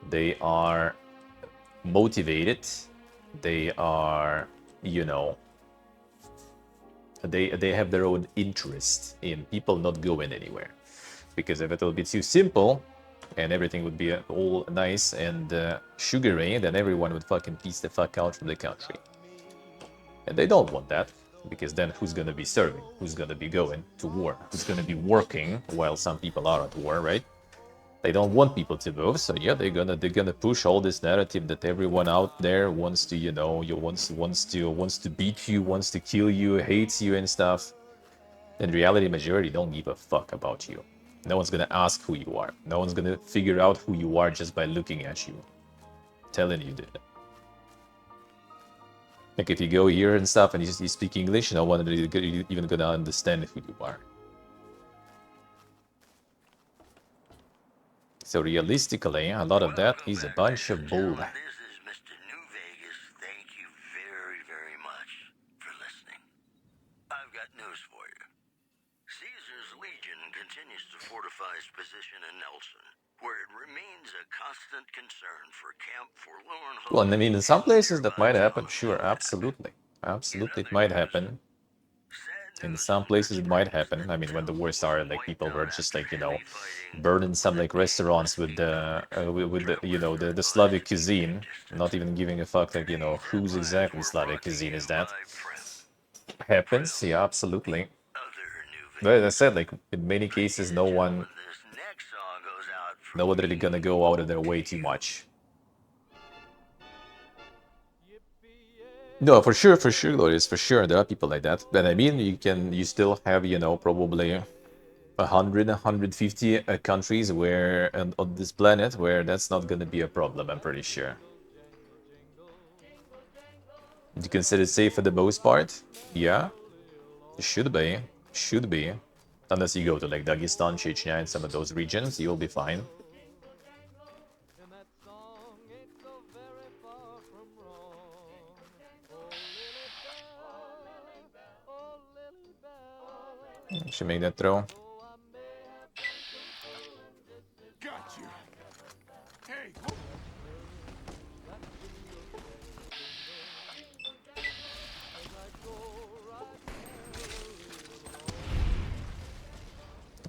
They are motivated. They are, you know, they have their own interest in people not going anywhere. Because if it will be too simple and everything would be all nice and sugary, then everyone would fucking piece the fuck out from the country. And they don't want that, because then who's gonna be serving? Who's gonna be going to war? Who's gonna be working while some people are at war, right? They don't want people to move, so yeah, they're gonna push all this narrative that everyone out there wants to, you know, wants to beat you, wants to kill you, hates you and stuff. In reality, majority don't give a fuck about you. No one's gonna ask who you are. No one's gonna figure out who you are just by looking at you. I'm telling you, dude. Like if you go here and stuff and you speak English, no one is even gonna understand who you are. So realistically, a lot of that is a bunch of bull. This is Mr. New Vegas. Thank you very, very much for listening. I've got news for you. Caesar's Legion continues to fortify its position in Nelson, where it remains a constant concern for Camp Forlorn Hope. Well, I mean, in some places that might happen, sure, absolutely. Absolutely, it might happen. In some places it might happen. I mean, when the war started, like people were just like, you know, burning some like restaurants with the you know, the Slavic cuisine, not even giving a fuck like, you know, whose exactly Slavic cuisine is that. Happens, yeah, absolutely. But as I said, like in many cases, no one really gonna go out of their way too much. No, for sure, Glorious, for sure. There are people like that. But I mean, you still have, you know, probably 100, 150 countries where on this planet where that's not gonna be a problem, I'm pretty sure. Do you consider it safe for the most part? Yeah. It should be. Should be. Unless you go to like Dagestan, Chechnya, and some of those regions, you'll be fine. Should make that throw. Got you. Hey.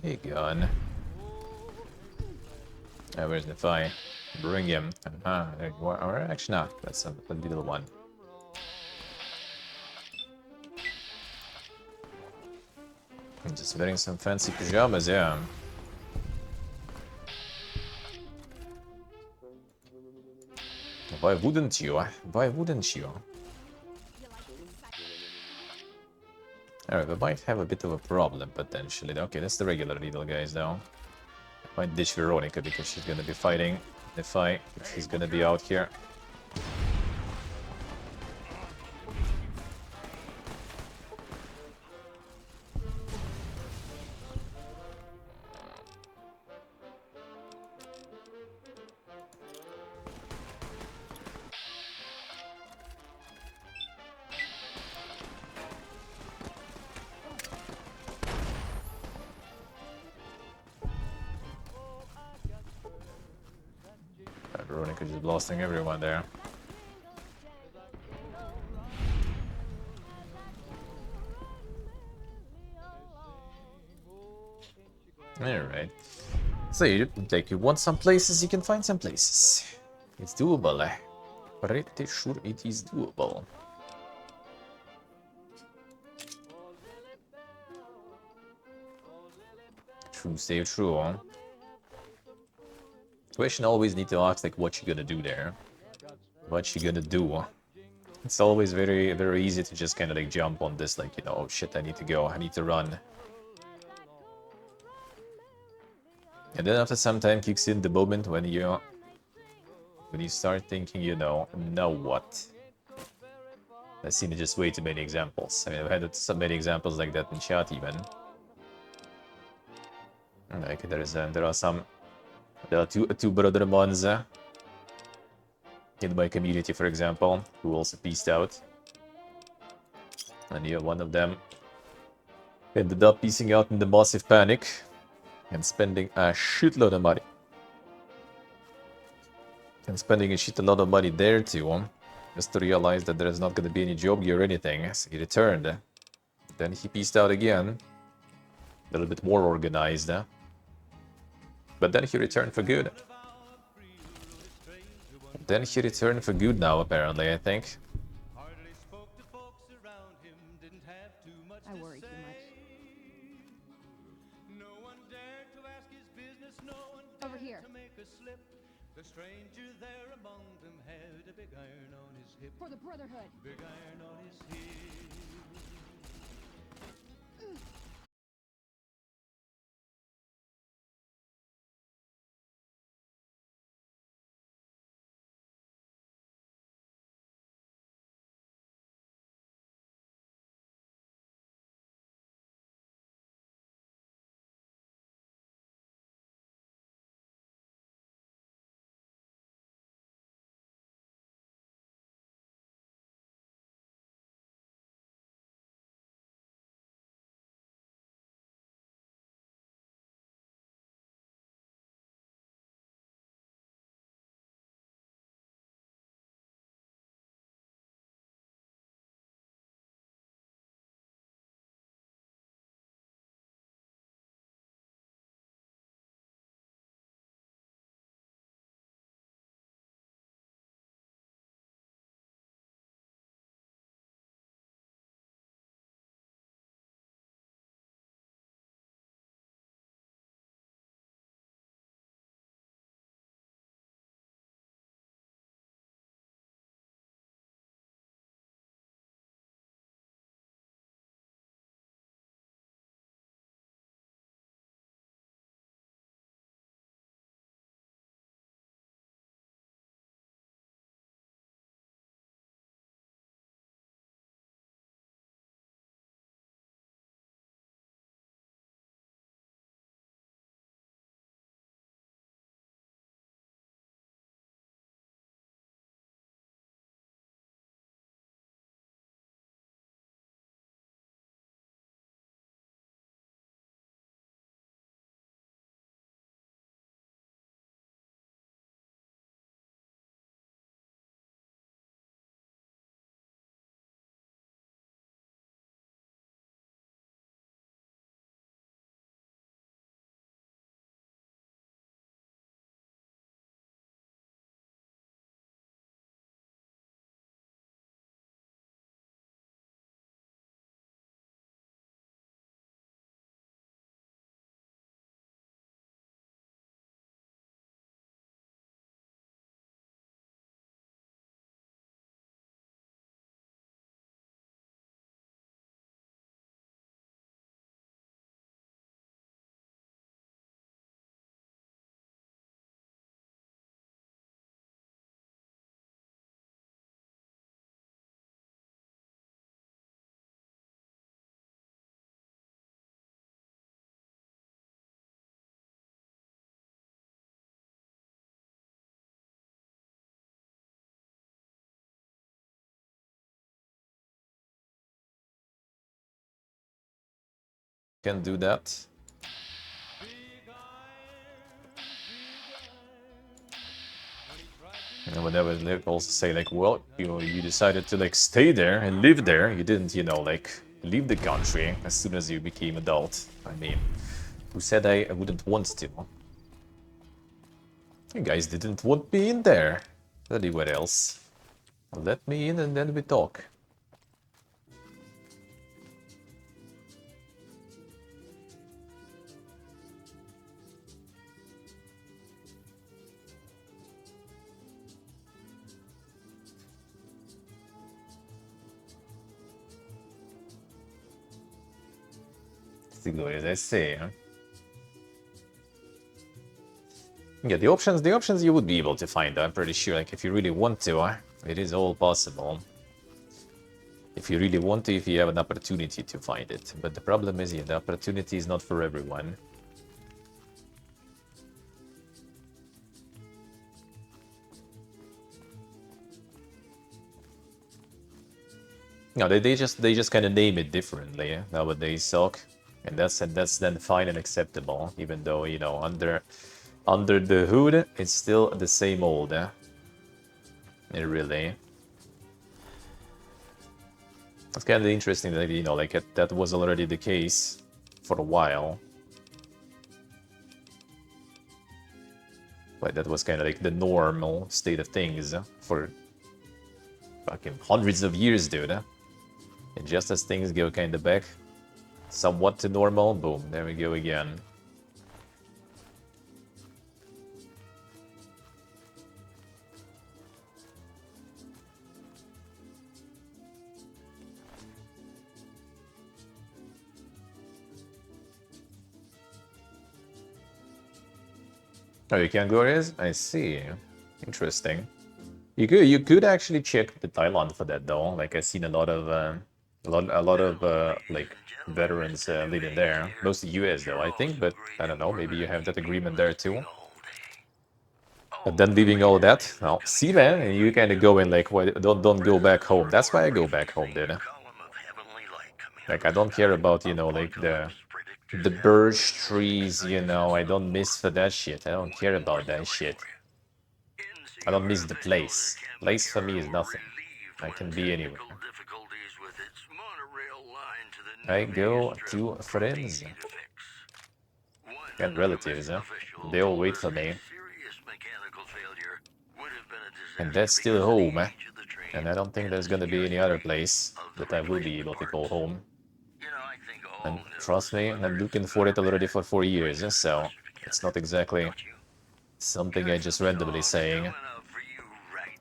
Hey, gun. Oh, where's the fight? Bring him. Or actually not. That's a little one. I'm just wearing some fancy pajamas, yeah. Why wouldn't you? Why wouldn't you? Alright, we might have a bit of a problem potentially. Okay, that's the regular needle guys though. Might ditch Veronica because she's gonna be fighting the fight. She's gonna be out here. Veronica just blasting everyone there. Alright. So you want some places, you can find some places. It's doable. Pretty sure it is doable. True, stay true, huh? Question always need to ask like what you gonna do there. What you gonna do? It's always very, very easy to just kind of like jump on this like, you know, oh shit, I need to go, I need to run. And then after some time kicks in the moment when you start thinking, you know, now what? I've seen just way too many examples. I mean, I've had so many examples like that in chat even. Like there are two brother mods in my community, for example, who also pieced out. And yeah, one of them ended up piecing out in the massive panic and spending a shitload of money. And spending a shitload of money there too, just to realize that there's not going to be any job gear or anything. So he returned. Then he pieced out again. A little bit more organized. But then he returned for good. Then he returned for good now, apparently, I think. I worry too much. Over here. For the Brotherhood. Can do that. And whenever they also say like, well, you decided to like stay there and live there. You didn't, you know, like leave the country as soon as you became adult. I mean, who said I wouldn't want to? You guys didn't want me in there. Anywhere else. Let me in and then we talk. See, as I say, huh? Yeah, the options you would be able to find, I'm pretty sure. Like, if you really want to, it is all possible. If you really want to, if you have an opportunity to find it. But the problem is, yeah, the opportunity is not for everyone. No, they just kind of name it differently nowadays, Silk, and that's then fine and acceptable. Even though, you know, under the hood, it's still the same old. It really. It's kind of interesting that, you know, like that was already the case for a while. But that was kind of like the normal state of things for fucking hundreds of years, dude. And just as things go kind of back somewhat to normal, boom, there we go again. Oh, you can't go there? I see. Interesting. You could actually check the Thailand for that though. Like I've seen a lot of like veterans living there. Mostly US though, I think, but I don't know. Maybe you have that agreement there too. But then leaving all that, well, see man, you kind of go in like, well, don't go back home. That's why I go back home, dude. Like I don't care about, you know, like the birch trees, you know. I don't miss for that shit. I don't care about that shit. I don't miss the place. Place for me is nothing. I can be anywhere. I go to friends and relatives, they all wait for me. And that's still home, and I don't think there's gonna be any other place that I will be able to call home. And trust me, I'm looking for it already for 4 years, so it's not exactly something I just randomly saying.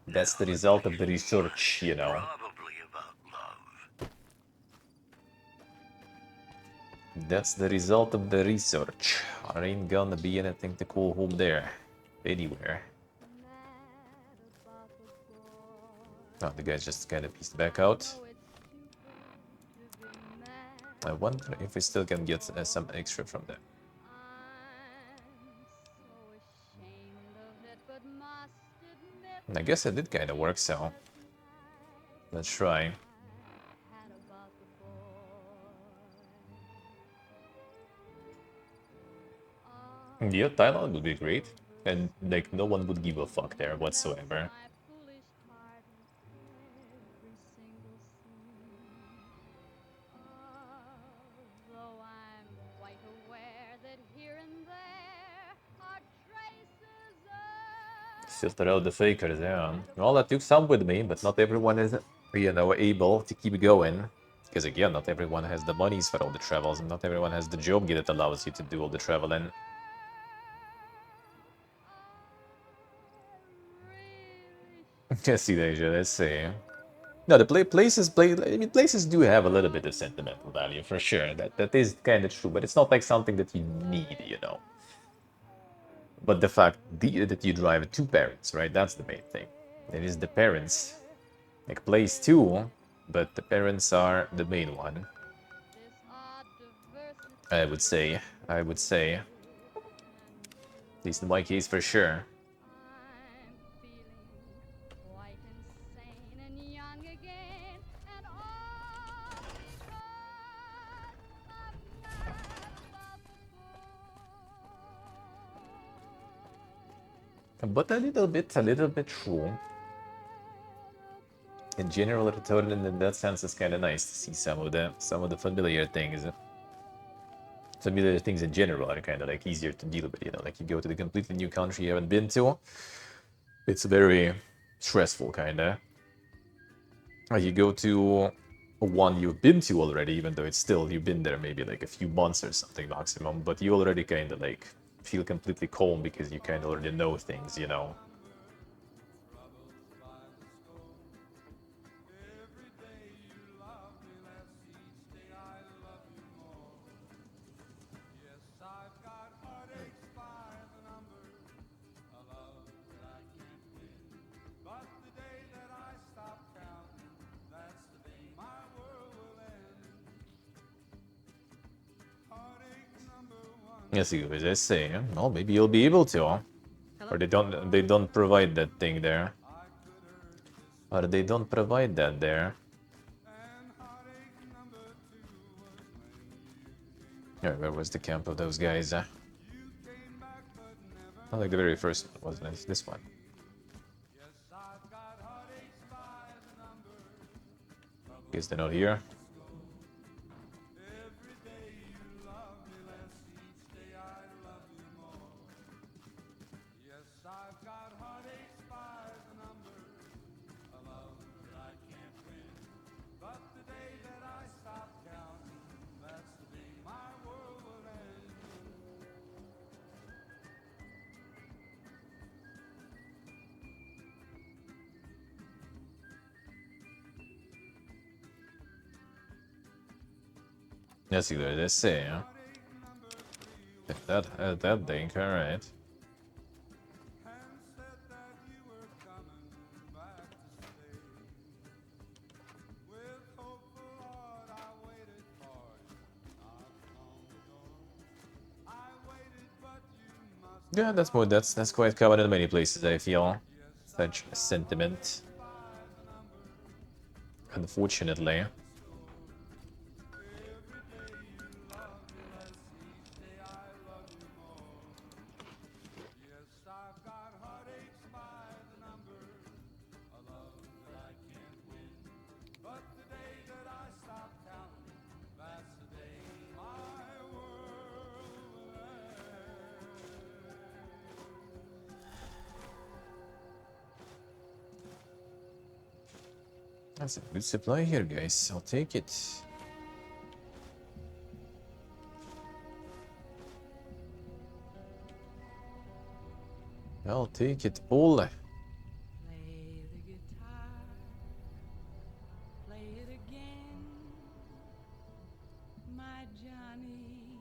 That's the result of the research, you know. That's the result of the research. There ain't gonna be anything to call home there. Anywhere. Oh, the guy's just kind of pieced back out. I wonder if we still can get some extra from them. I guess it did kind of work, so let's try. Yeah, Thailand would be great, and like no one would give a fuck there whatsoever. Filter out the fakers, yeah. Well, I took some with me, but not everyone is, you know, able to keep going. Because again, not everyone has the monies for all the travels, and not everyone has the job that allows you to do all the traveling. See, Asia, let's see. No, the places, I mean, places do have a little bit of sentimental value, for sure. That is kind of true, but it's not like something that you need, you know. But the fact that you drive two parents, right? That's the main thing. It is the parents. Like, plays too, but the parents are the main one. I would say. I would say. At least in my case, for sure. But a little bit true. In general, returning in that sense is kind of nice to see some of the familiar things. Familiar things in general are kind of like easier to deal with, you know, like you go to the completely new country you haven't been to, it's very stressful, kind of. You go to one you've been to already, even though it's still, you've been there maybe like a few months or something maximum, but you already kind of like feel completely calm because you kind of already know things, you know. Yes, as I say, well, maybe you'll be able to, or they don't provide that thing there, or they don't provide that there. Yeah, where was the camp of those guys? Not like the very first one, wasn't it? This one. Guess they're not here. Yes, you guys, I say, huh? That thing, alright. Yeah, that's quite common in many places, I feel. Such a sentiment. Unfortunately. That's a good supply here, guys. I'll take it. I'll take it all. Play the guitar, play it again, my Johnny.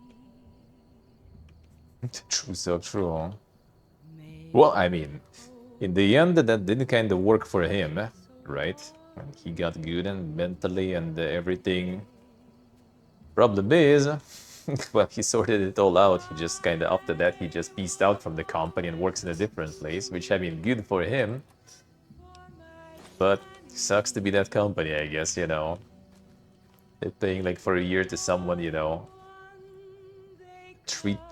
True, so true. Well, I mean, in the end, that didn't kind of work for him, right? When he got good and mentally and everything. Problem is, well, he sorted it all out. He just kind of, after that, he just pieced out from the company and works in a different place, which, I mean, good for him. But sucks to be that company, I guess, you know. They're paying like for a year to someone, you know,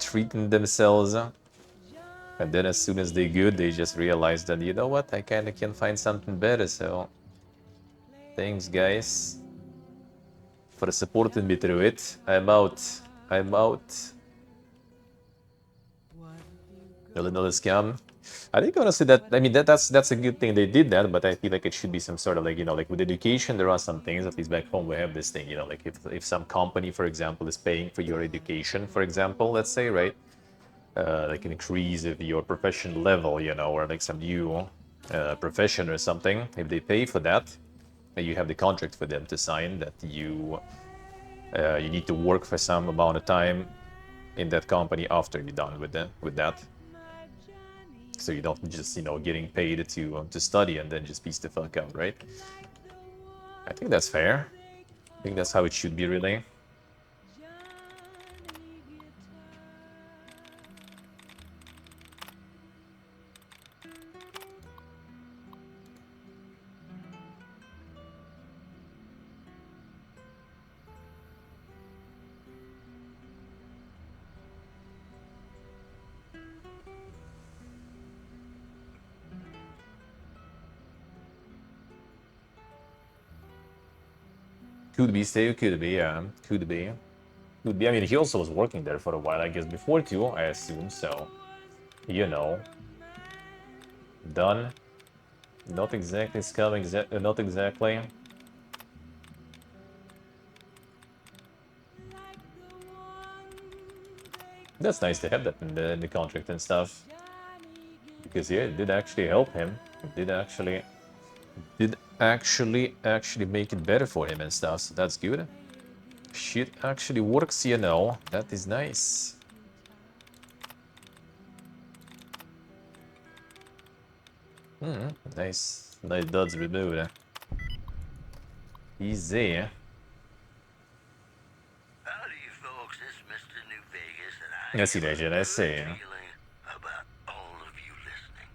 treating themselves. And then as soon as they're good, they just realize that, you know what, I kind of can find something better, so... Thanks, guys, for supporting me through it. I'm out. I'm out. Another scam. I think honestly that, I mean, that's a good thing they did that, but I feel like it should be some sort of like, you know, like with education, there are some things, at least back home we have this thing, you know, like if some company, for example, is paying for your education, for example, let's say, right? Like an increase of your professional level, you know, or like some new profession or something, if they pay for that, you have the contract for them to sign that you need to work for some amount of time in that company after you're done with that. So you don't just, you know, getting paid to study and then just piece the fuck out, right? I think that's fair. I think that's how it should be, really. Could be, still could be, yeah. Could be. Could be. I mean, he also was working there for a while, I guess, before too, I assume, so... You know. Done. Not exactly scum, not exactly. That's nice to have that in the contract and stuff. Because yeah, it did actually help him. It did actually make it better for him and stuff, so that's good. Shit actually works, you know. That is nice. Nice. Nice dots removed. Easy. Howdy, folks. It's Mr. New Vegas, and I see that shit, I see. feeling about all of you listening.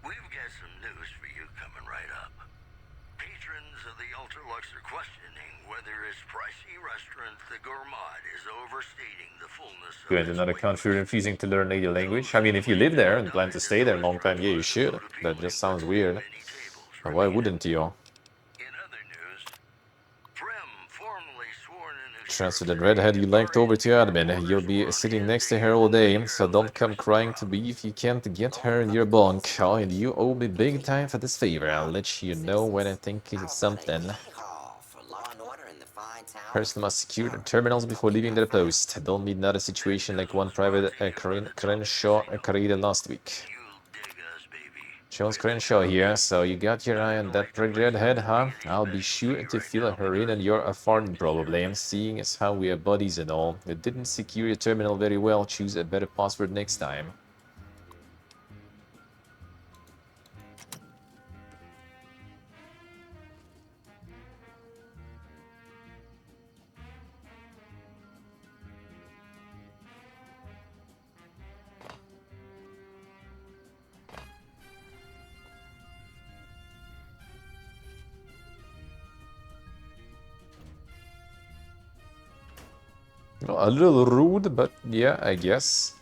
We've got some news for you coming right up. Patrons of the Ultralux are questioning whether its pricey restaurant, the Gourmand, is overstating the fullness of Going to its another weight. country refusing to learn native language? I mean, if you live there and plan to stay there a long time, yeah, you should. That just sounds weird. Why wouldn't you? In other news, Prim, formerly sworn in as Transfer that redhead you liked over to admin. You'll be sitting next to her all day, so don't come crying to me if you can't get her in your bunk. Oh, and you owe me big time for this favor. I'll let you know when I think it's something. Person must secure the terminals before leaving their post. Don't need another situation like one private Crenshaw created last week. You'll dig us, baby. Jones Crenshaw here, so you got your eye on that pretty redhead, huh? I'll be sure to fill her in and you're a farting problem, seeing as how we are buddies and all. You didn't secure your terminal very well, choose a better password next time. A little rude, but yeah, I guess.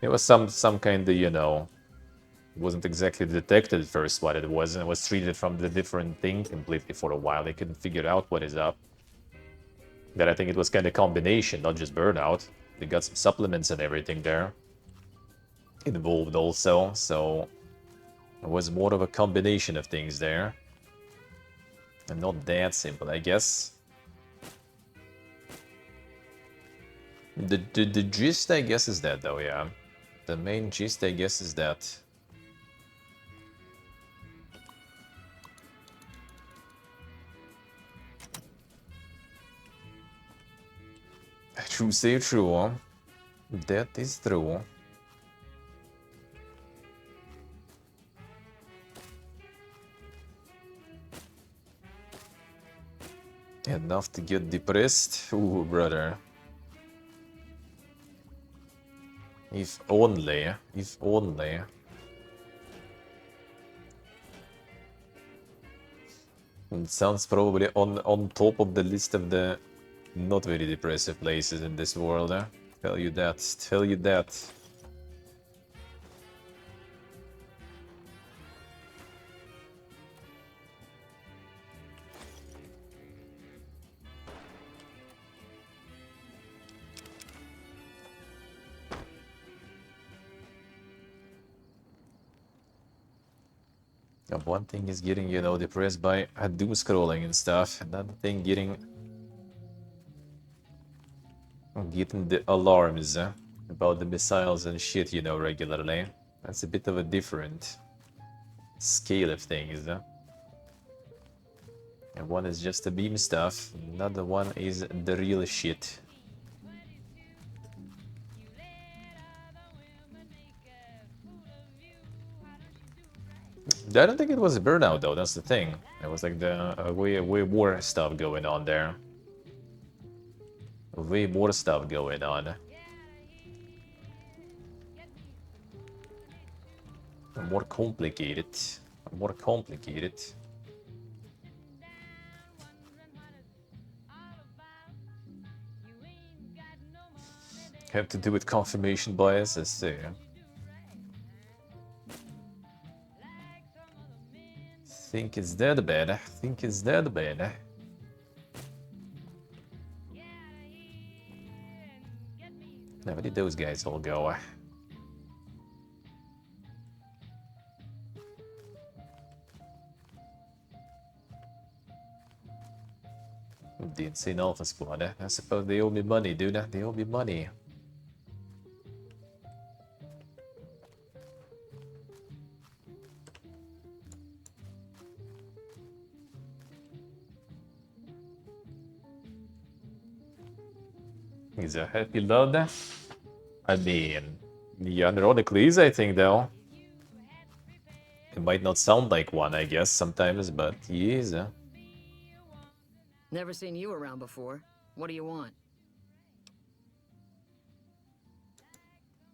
It was some kind of, you know, it wasn't exactly detected at first what it was, and it was treated from the different thing completely for a while. They couldn't figure out what is up. That I think it was kind of combination, not just burnout. They got some supplements and everything there involved also, so it was more of a combination of things there. And not that simple, I guess. The gist, I guess, is that, though, yeah. The main gist, I guess, is that... True, say true. That is true. Enough to get depressed? Ooh, brother. If only. If only. It sounds probably on top of the list of the not very depressive places in this world. Tell you that. Tell you that. One thing is getting, you know, depressed by doom scrolling and stuff. Another thing getting the alarms about the missiles and shit, you know, regularly. That's a bit of a different scale of things. And one is just the beam stuff, another one is the real shit. I don't think it was a burnout though, that's the thing. It was like the way more stuff going on there. Way more stuff going on. More complicated. More complicated. Have to do with confirmation bias, I see. Think it's that bad. Think it's that bad. Now, where did those guys all go? The Insane Alpha Squad. I suppose they owe me money, dude. They owe me money. He's a happy lad. I mean, ironically is, I think, though. It might not sound like one, I guess, sometimes, but he is. Never seen you around before. What do you want?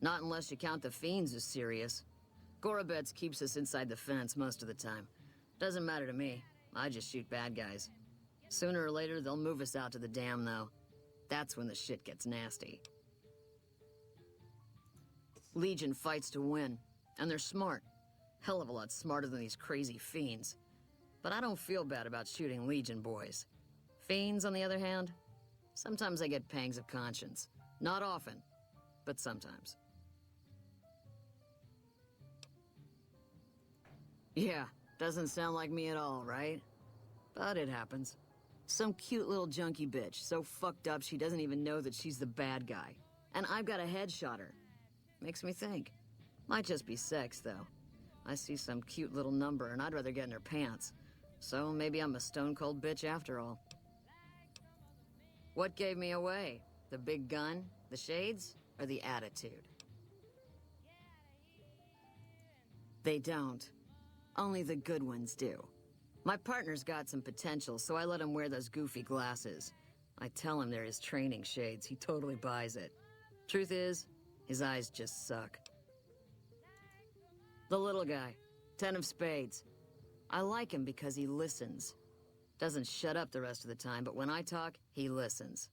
Not unless you count the fiends as serious. Gorobets keeps us inside the fence most of the time. Doesn't matter to me. I just shoot bad guys. Sooner or later, they'll move us out to the dam, though. That's when the shit gets nasty. Legion fights to win, and they're smart. Hell of a lot smarter than these crazy fiends. But I don't feel bad about shooting Legion boys. Fiends, on the other hand, sometimes I get pangs of conscience. Not often, but sometimes. Yeah, doesn't sound like me at all, right? But it happens. Some cute little junkie bitch, so fucked up she doesn't even know that she's the bad guy. And I've got a headshot her. Makes me think. Might just be sex, though. I see some cute little number and I'd rather get in her pants. So maybe I'm a stone-cold bitch after all. What gave me away? The big gun, the shades, or the attitude? They don't. Only the good ones do. My partner's got some potential, so I let him wear those goofy glasses. I tell him they're his training shades. He totally buys it. Truth is, his eyes just suck. The little guy. 10 of spades. I like him because he listens. Doesn't shut up the rest of the time, but when I talk, he listens.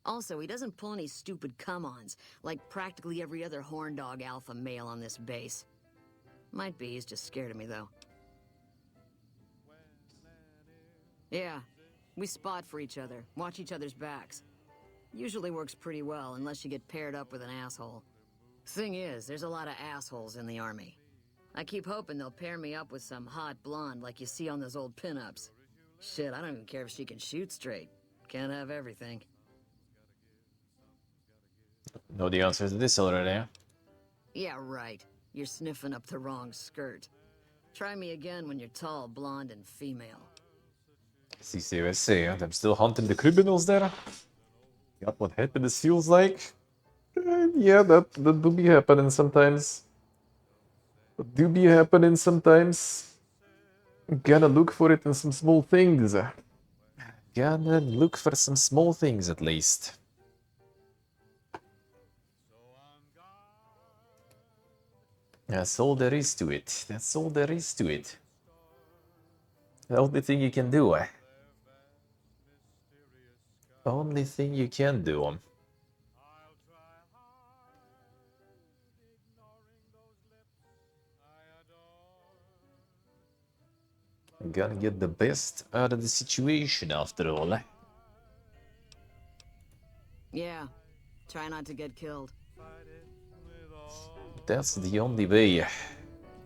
Also, he doesn't pull any stupid come-ons, like practically every other horn dog alpha male on this base. Might be he's just scared of me, though. Yeah, we spot for each other, watch each other's backs. Usually works pretty well, unless you get paired up with an asshole. Thing is, there's a lot of assholes in the army. I keep hoping they'll pair me up with some hot blonde like you see on those old pinups. Shit, I don't even care if she can shoot straight. Can't have everything. Know the answer to this already. Yeah, right. You're sniffing up the wrong skirt. Try me again when you're tall, blonde, and female. CCUSA, I'm still hunting the criminals there. Got what happiness feels like. Yeah, that do be happening sometimes. That do be happening sometimes. Gotta look for it in some small things. Gotta look for some small things at least. That's all there is to it. That's all there is to it. The only thing you can do. Only thing you can do. I'm gonna get the best out of the situation after all. Yeah, try not to get killed. That's the only way.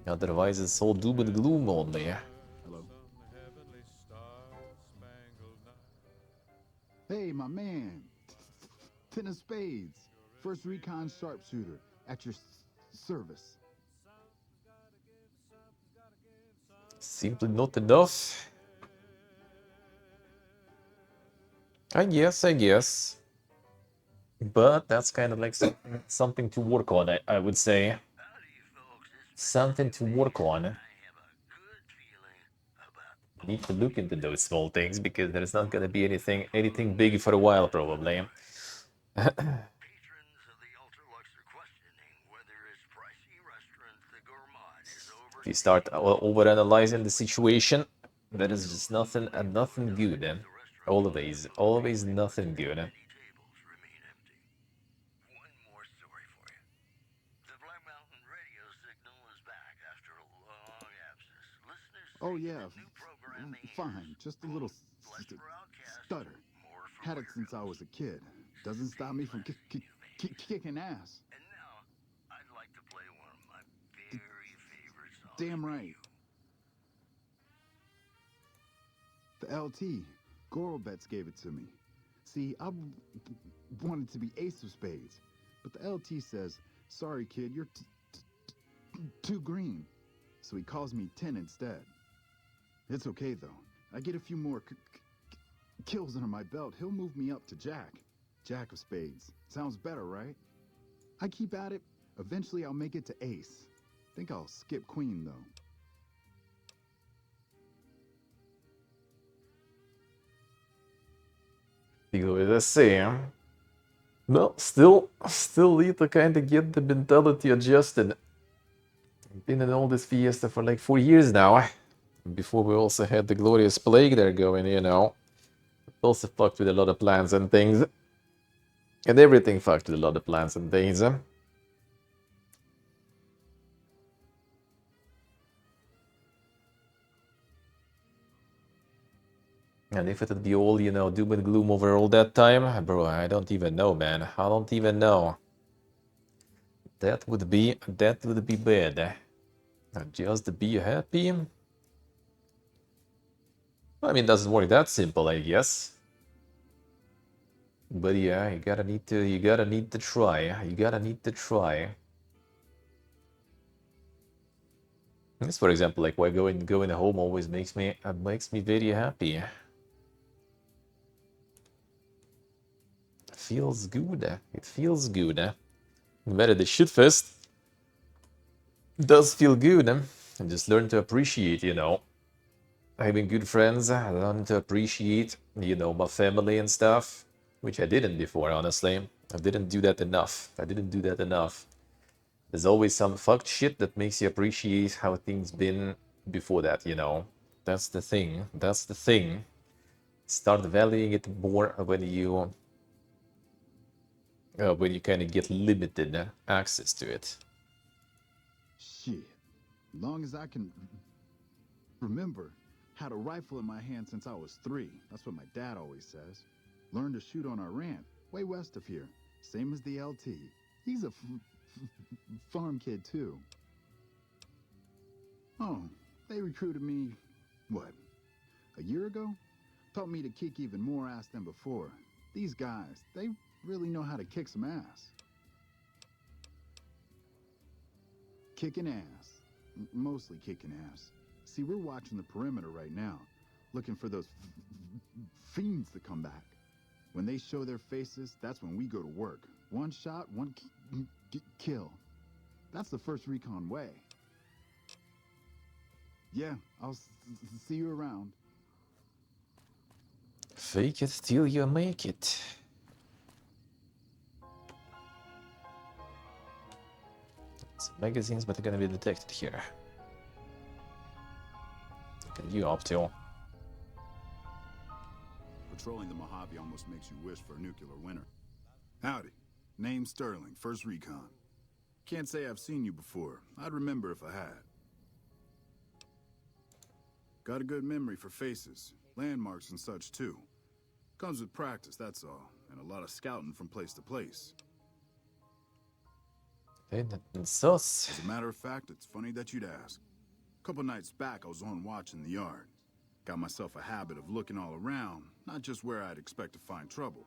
Otherwise it's all doom and gloom only. Hello. Hey, my man. 10 of spades. First recon sharpshooter. At your service. Simply not enough. I guess. But that's kind of like something to work on, I would say. Something to work on. Need to look into those small things because there's not gonna be anything big for a while probably. If you start overanalyzing the situation, there is just nothing good. Always nothing good. Oh, yeah. Fine. Just a little stutter. Had it since I was a kid. Doesn't stop me from kicking ass. And now, I'd like to play one of my very favorite songs. Damn right. The LT, Gorobets gave it to me. See, I wanted to be ace of spades, but the LT says, sorry kid, you're too green. So he calls me 10 instead. It's okay though. I get a few more kills under my belt, he'll move me up to Jack. Jack of spades. Sounds better, right? I keep at it. Eventually I'll make it to ace. Think I'll skip queen though. Let's see. Well, still need to kind of get the mentality adjusted. Been in all this fiesta for like 4 years now. Before we also had the glorious plague there going, you know. Also fucked with a lot of plans and things. And everything fucked with a lot of plans and things. And if it'd be all, you know, doom and gloom over all that time, bro, I don't even know, man. I don't even know. That would be bad. Just to be happy. I mean, it doesn't work that simple, I guess. But yeah, you gotta need to try. You gotta need to try. This, for example, like why going home always makes me very happy. Feels good. It feels good. No matter the shitfest, it does feel good. And just learn to appreciate, you know, having good friends. Learn to appreciate, you know, my family and stuff, which I didn't before, honestly. I didn't do that enough. There's always some fucked shit that makes you appreciate how things been before that, you know. That's the thing. Start valuing it more when you kind of get limited access to it. Shit. Long as I can remember, had a rifle in my hand since I was 3. That's what my dad always says. Learned to shoot on our ranch, way west of here. Same as the LT. He's a farm kid too. Oh, they recruited me, what, a year ago? Taught me to kick even more ass than before. These guys, they really know how to kick some ass. Kicking ass. Mostly kicking ass. See, we're watching the perimeter right now, looking for those fiends to come back. When they show their faces, that's when we go to work. One shot, one kill. That's the first recon way. Yeah, I'll see you around. Fake it till you make it. Some magazines, but they're gonna be detected here. What are you up to? Patrolling the Mojave almost makes you wish for a nuclear winter. Howdy. Name's Sterling, first recon. Can't say I've seen you before. I'd remember if I had. Got a good memory for faces, landmarks and such too. Comes with practice, that's all, and a lot of scouting from place to place. Sus. As a matter of fact, it's funny that you'd ask. A couple nights back, I was on watch in the yard. Got myself a habit of looking all around, not just where I'd expect to find trouble.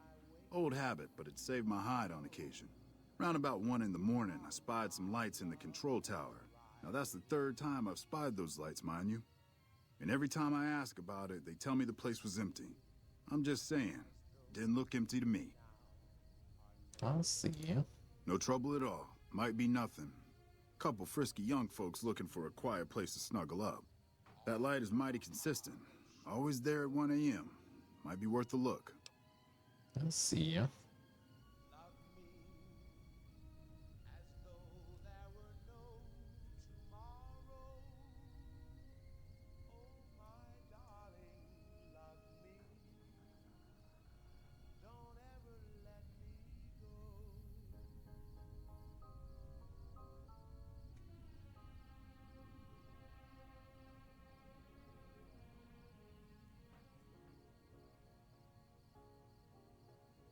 Old habit, but it saved my hide on occasion. Round about 1 in the morning, I spied some lights in the control tower. Now that's the 3rd time I've spied those lights, mind you. And every time I ask about it, they tell me the place was empty. I'm just saying, didn't look empty to me. I'll see. No trouble at all. Might be nothing. Couple frisky young folks looking for a quiet place to snuggle up. That light is mighty consistent. Always there at 1 a.m. Might be worth a look. I'll see.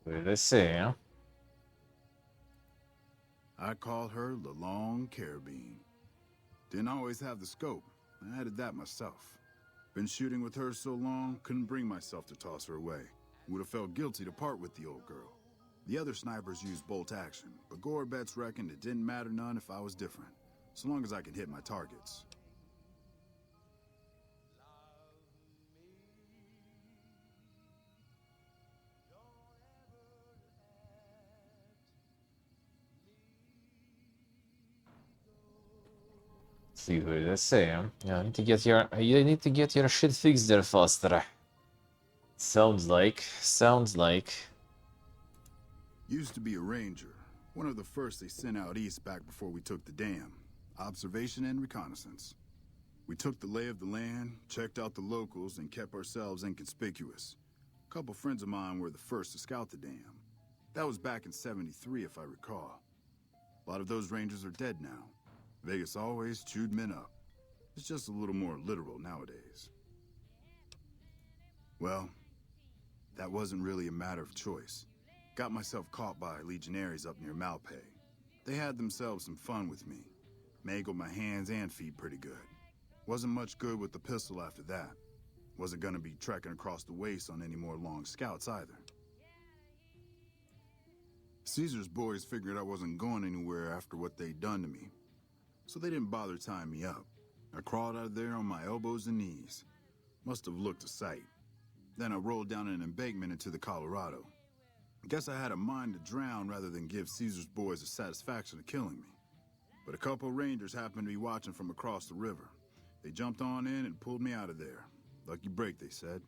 Let's see. I call her the Long Carabine. Didn't always have the scope. I added that myself. Been shooting with her so long, couldn't bring myself to toss her away. Would have felt guilty to part with the old girl. The other snipers used bolt action, but Gorbets reckoned it didn't matter none if I was different, so long as I could hit my targets. See what they say, huh? Yeah, you need to get your shit fixed there faster. Sounds like. Used to be a ranger, one of the first they sent out east back before we took the dam. Observation and reconnaissance. We took the lay of the land, checked out the locals, and kept ourselves inconspicuous. A couple friends of mine were the first to scout the dam. That was back in '73, if I recall. A lot of those rangers are dead now. Vegas always chewed men up. It's just a little more literal nowadays. Well, that wasn't really a matter of choice. Got myself caught by legionaries up near Malpay. They had themselves some fun with me. Mangled my hands and feet pretty good. Wasn't much good with the pistol after that. Wasn't gonna be trekking across the waste on any more long scouts either. Caesar's boys figured I wasn't going anywhere after what they'd done to me, so they didn't bother tying me up. I crawled out of there on my elbows and knees. Must have looked a sight. Then I rolled down an embankment into the Colorado. Guess I had a mind to drown rather than give Caesar's boys the satisfaction of killing me. But a couple rangers happened to be watching from across the river. They jumped on in and pulled me out of there. Lucky break, they said.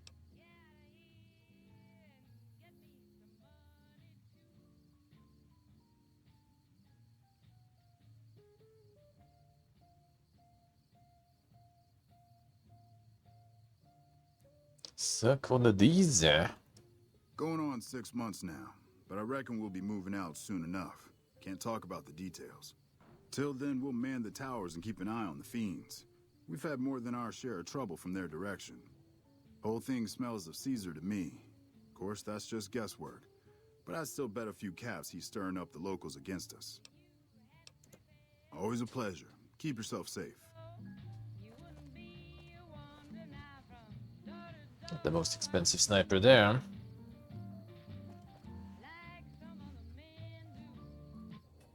Suck on the D's. Going on 6 months now, but I reckon we'll be moving out soon enough. Can't talk about the details. Till then, we'll man the towers and keep an eye on the fiends. We've had more than our share of trouble from their direction. Whole thing smells of Caesar to me. Of course, that's just guesswork. But I'd still bet a few caps he's stirring up the locals against us. Always a pleasure. Keep yourself safe. The most expensive sniper there.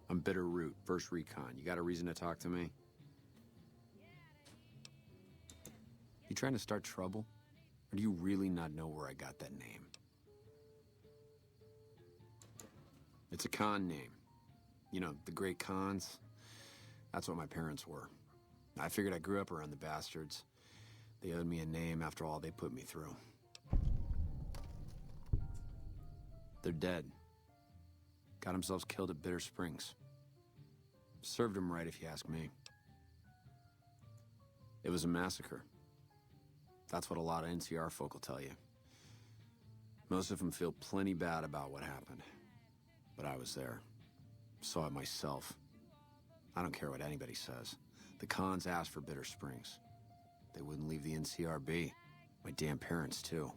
I'm Bitter Root, first recon. You got a reason to talk to me? You trying to start trouble? Or do you really not know where I got that name? It's a Khan name. You know, the great Khans. That's what my parents were. I figured I grew up around the bastards. They owed me a name after all they put me through. They're dead. Got themselves killed at Bitter Springs. Served them right, if you ask me. It was a massacre. That's what a lot of NCR folk will tell you. Most of them feel plenty bad about what happened. But I was there. Saw it myself. I don't care what anybody says. The Khans asked for Bitter Springs. They wouldn't leave the NCR be. My damn parents, too.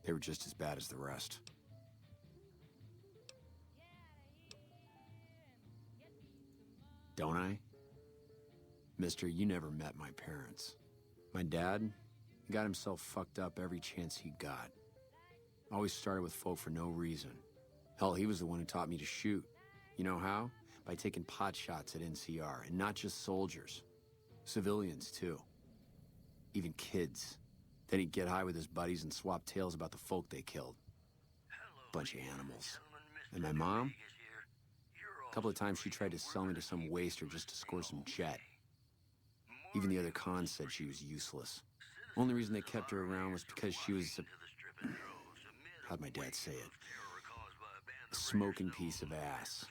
They were just as bad as the rest. Don't I? Mister, you never met my parents. My dad got himself fucked up every chance he got. Always started with folk for no reason. Hell, he was the one who taught me to shoot. You know how? By taking pot shots at NCR, and not just soldiers. Civilians, too. Even kids. Then he'd get high with his buddies and swap tales about the folk they killed. Bunch of animals. And my mom? A couple of times she tried to sell me to some waster just to score some jet. Even the other Khans said she was useless. Only reason they kept her around was because she was a... how'd my dad say it? A smoking piece of ass.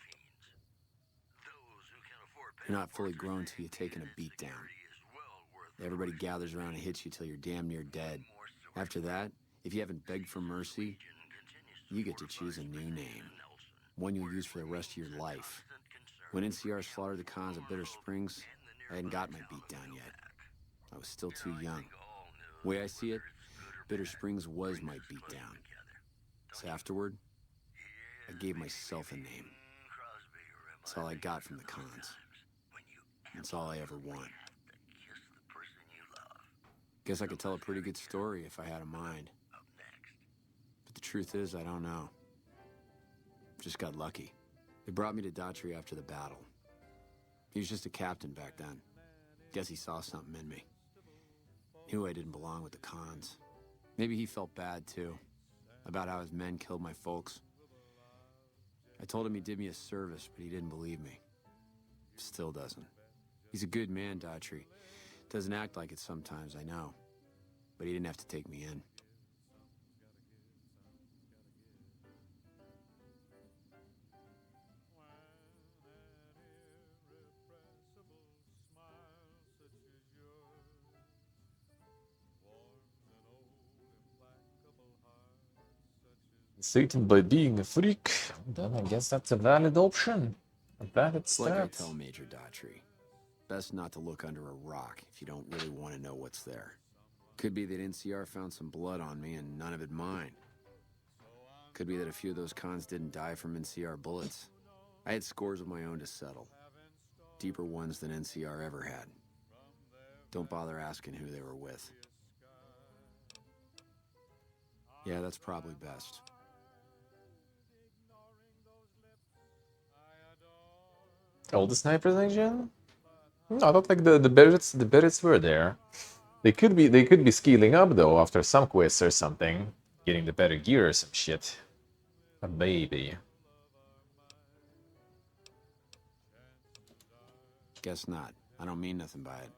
You're not fully grown till you've taken a beat down. Everybody gathers around and hits you till you're damn near dead. After that, if you haven't begged for mercy, you get to choose a new name. One you'll use for the rest of your life. When NCR slaughtered the Khans at Bitter Springs, I hadn't got my beat down yet. I was still too young. The way I see it, Bitter Springs was my beat down. So afterward, I gave myself a name. That's all I got from the cons. That's all I ever want. Guess I could tell a pretty good story if I had a mind. But the truth is, I don't know. Just got lucky. They brought me to Daughtry after the battle. He was just a captain back then. Guess he saw something in me. Knew I didn't belong with the cons. Maybe he felt bad, too. About how his men killed my folks. I told him he did me a service, but he didn't believe me. Still doesn't. He's a good man, Daughtry. Doesn't act like it sometimes, I know. But he didn't have to take me in. Satan by being a freak, then I guess that's a valid option. A valid It's like I start. tell Major Daughtry. Best not to look under a rock if you don't really want to know what's there. Could be that NCR found some blood on me and none of it mine. Could be that a few of those cons didn't die from NCR bullets. I had scores of my own to settle. Deeper ones than NCR ever had. Don't bother asking who they were with. Yeah, that's probably best. All the snipers again? No, I don't think the Berets were there. They could be scaling up though after some quests or something, getting the better gear or some shit. Maybe. Guess not. I don't mean nothing by it.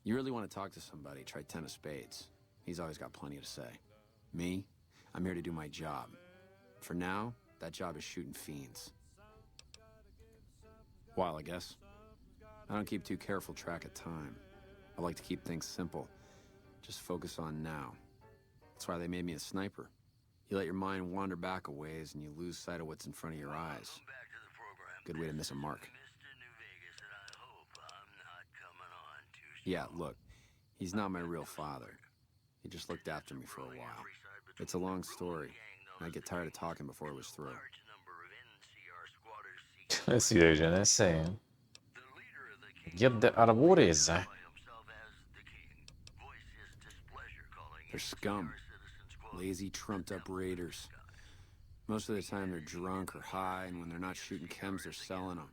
You really want to talk to somebody, try 10 of spades. He's always got plenty to say. Me? I'm here to do my job. For now, that job is shooting fiends. While, I guess. I don't keep too careful track of time. I like to keep things simple. Just focus on now. That's why they made me a sniper. You let your mind wander back a ways and you lose sight of what's in front of your eyes. Good way to miss a mark. Yeah, look, he's not my real father. He just looked after me for a while. It's a long story, and I get tired of talking before it was through. I see Agent, I say. Get the arbores. They're scum. Lazy, trumped-up raiders. Most of the time they're drunk or high, and when they're not shooting chems, they're selling them.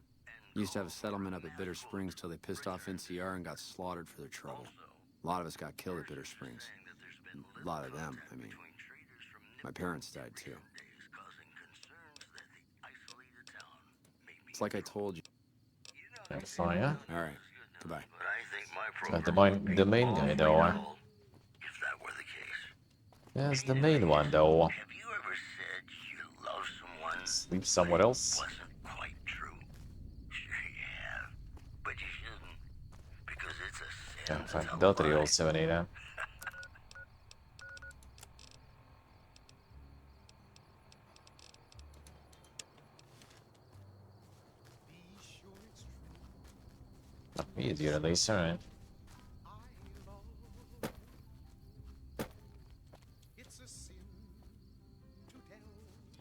Used to have a settlement up at Bitter Springs till they pissed off NCR and got slaughtered for their trouble. A lot of us got killed at Bitter Springs. A lot of them, I mean. My parents died too. It's like I told you. Fire. Alright, goodbye. The main guy though. If that were the case. There's the main one though. Have you ever said you love someone? Sleep somewhere else. Wasn't quite true. Sure you have. But you shouldn't. Because it's a sin. Yeah, to fine. tell a Delta lie. all 7 Not easier at least, alright.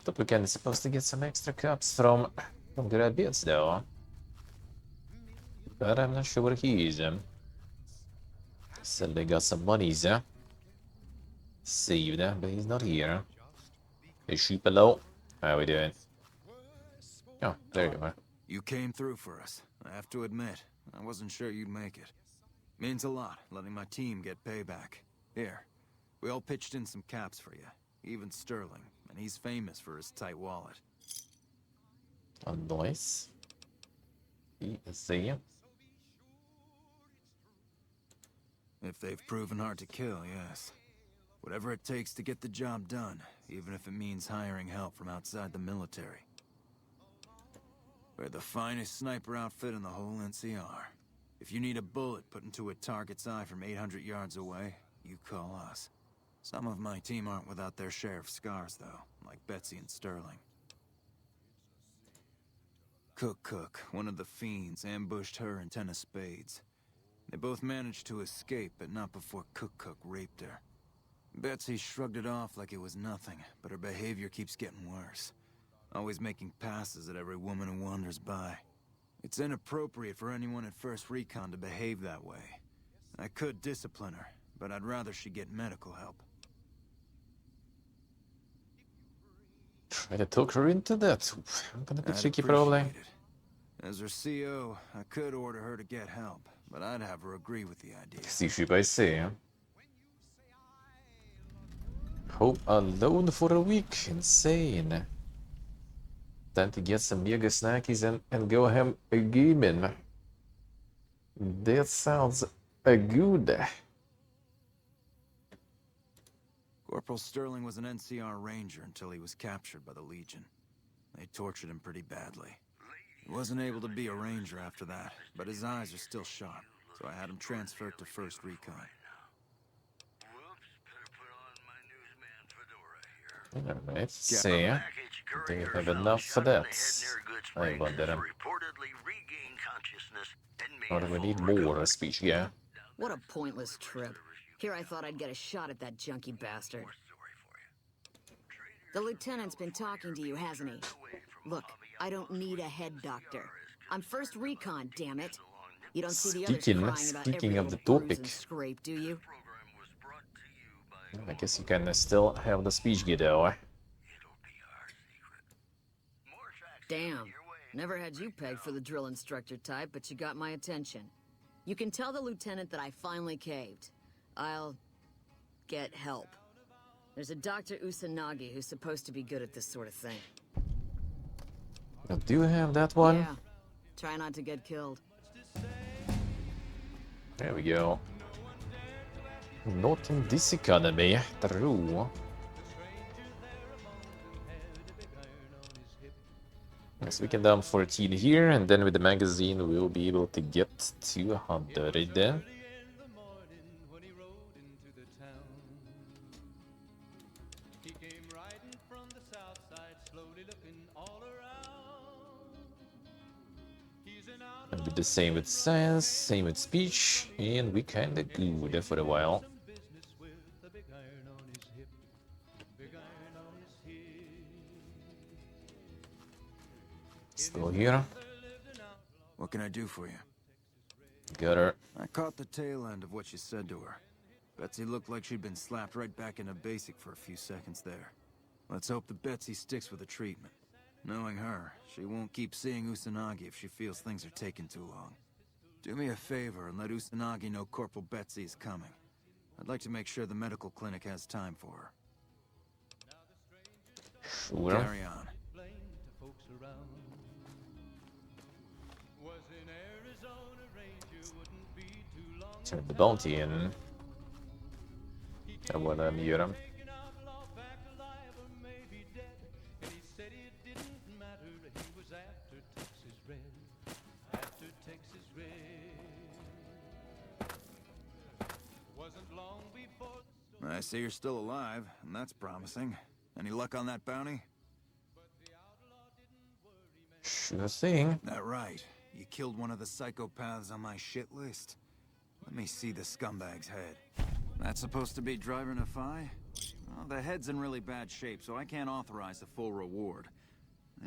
But we can supposed to get some extra cups from the red beards though. But I'm not sure where he is. Said they got some monies saved, but he's not here. Hey, sheep below. How we doing? Oh, there you are. You came through for us. I have to admit, I wasn't sure you'd make it. Means a lot, letting my team get payback. Here, we all pitched in some caps for you. Even Sterling, and he's famous for his tight wallet. Oh, nice. See you. If they've proven hard to kill, yes. Whatever it takes to get the job done, even if it means hiring help from outside the military. We're the finest sniper outfit in the whole NCR. If you need a bullet put into a target's eye from 800 yards away, you call us. Some of my team aren't without their share of scars, though, like Betsy and Sterling. Cook, one of the fiends, ambushed her and 10 of spades. They both managed to escape, but not before Cook raped her. Betsy shrugged it off like it was nothing, but her behavior keeps getting worse. Always making passes at every woman who wanders by. It's inappropriate for anyone at First Recon to behave that way. I could discipline her, but I'd rather she get medical help. Try to talk her into that. I'm gonna be I'd tricky, probably. appreciate it. As her CO, I could order her to get help, but I'd have her agree with the idea. See ship, I see. Home alone for a week. Insane. Time to get some mega snackies and go ham gaming. That sounds good. Corporal Sterling was an NCR Ranger until he was captured by the Legion. They tortured him pretty badly. He wasn't able to be a Ranger after that, but his eyes are still sharp, so I had him transferred to First Recon. Alright, see. Do we have enough for that? I wonder. Or do we need more speech? Yeah. What a pointless trip. Here I thought I'd get a shot at that junkie bastard. The lieutenant's been talking to you, hasn't he? Look, I don't need a head doctor. I'm First Recon, damn it. You don't see the others crying about Speaking every of the little bruise topic, and scrape, do you? I guess you can still have the speech though. Damn. Never had you pegged for the drill instructor type, but you got my attention. You can tell the lieutenant that I finally caved. I'll get help. There's a Dr. Usanagi who's supposed to be good at this sort of thing. I do have that one. Yeah. Try not to get killed. There we go. Not in this economy, true. Yes, we can down 14 here, and then with the magazine we will be able to get 200. And do the same with science, same with speech, and we kinda good for a while. Still here. What can I do for you? Got her. I caught the tail end of what you said to her. Betsy looked like she'd been slapped right back into basic for a few seconds there. Let's hope that Betsy sticks with the treatment. Knowing her, she won't keep seeing Usanagi if she feels things are taking too long. Do me a favor and let Usanagi know Corporal Betsy is coming. I'd like to make sure the medical clinic has time for her. Sure. Carry on. Turn the bounty in. Jag var där med Göran. I see you're still alive, and that's promising. Any luck on that bounty? Sure thing. That right. You killed one of the psychopaths on my shit list. Let me see the scumbag's head. That's supposed to be driving a Phi? Well, the head's in really bad shape, so I can't authorize a full reward.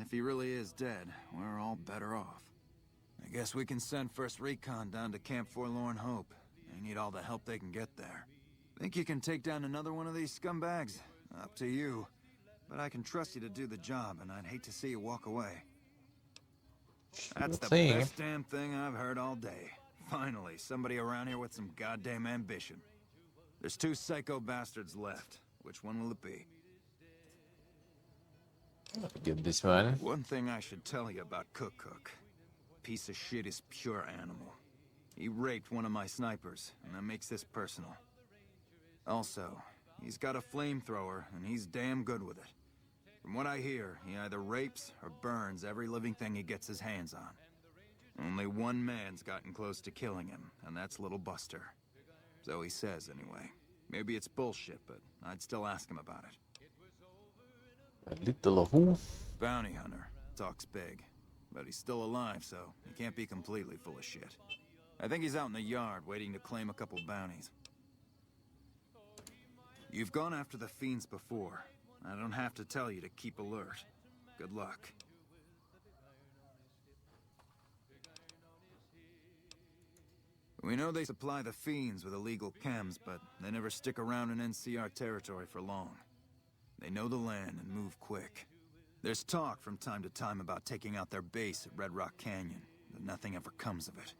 If he really is dead, we're all better off. I guess we can send First Recon down to Camp Forlorn Hope. They need all the help they can get there. Think you can take down another one of these scumbags? Up to you. But I can trust you to do the job, and I'd hate to see you walk away. That's the best damn thing I've heard all day. Finally, somebody around here with some goddamn ambition. There's 2 psycho bastards left. Which one will it be? Get this one. One thing I should tell you about Cook. Piece of shit is pure animal. He raped one of my snipers, and that makes this personal. Also, he's got a flamethrower, and he's damn good with it. From what I hear, he either rapes or burns every living thing he gets his hands on. Only one man's gotten close to killing him, and that's Little Buster. So he says, anyway. Maybe it's bullshit, but I'd still ask him about it. A little who? Bounty hunter. Talks big. But he's still alive, so he can't be completely full of shit. I think he's out in the yard, waiting to claim a couple bounties. You've gone after the fiends before. I don't have to tell you to keep alert. Good luck. We know they supply the fiends with illegal chems, but they never stick around in NCR territory for long. They know the land and move quick. There's talk from time to time about taking out their base at Red Rock Canyon, but nothing ever comes of it.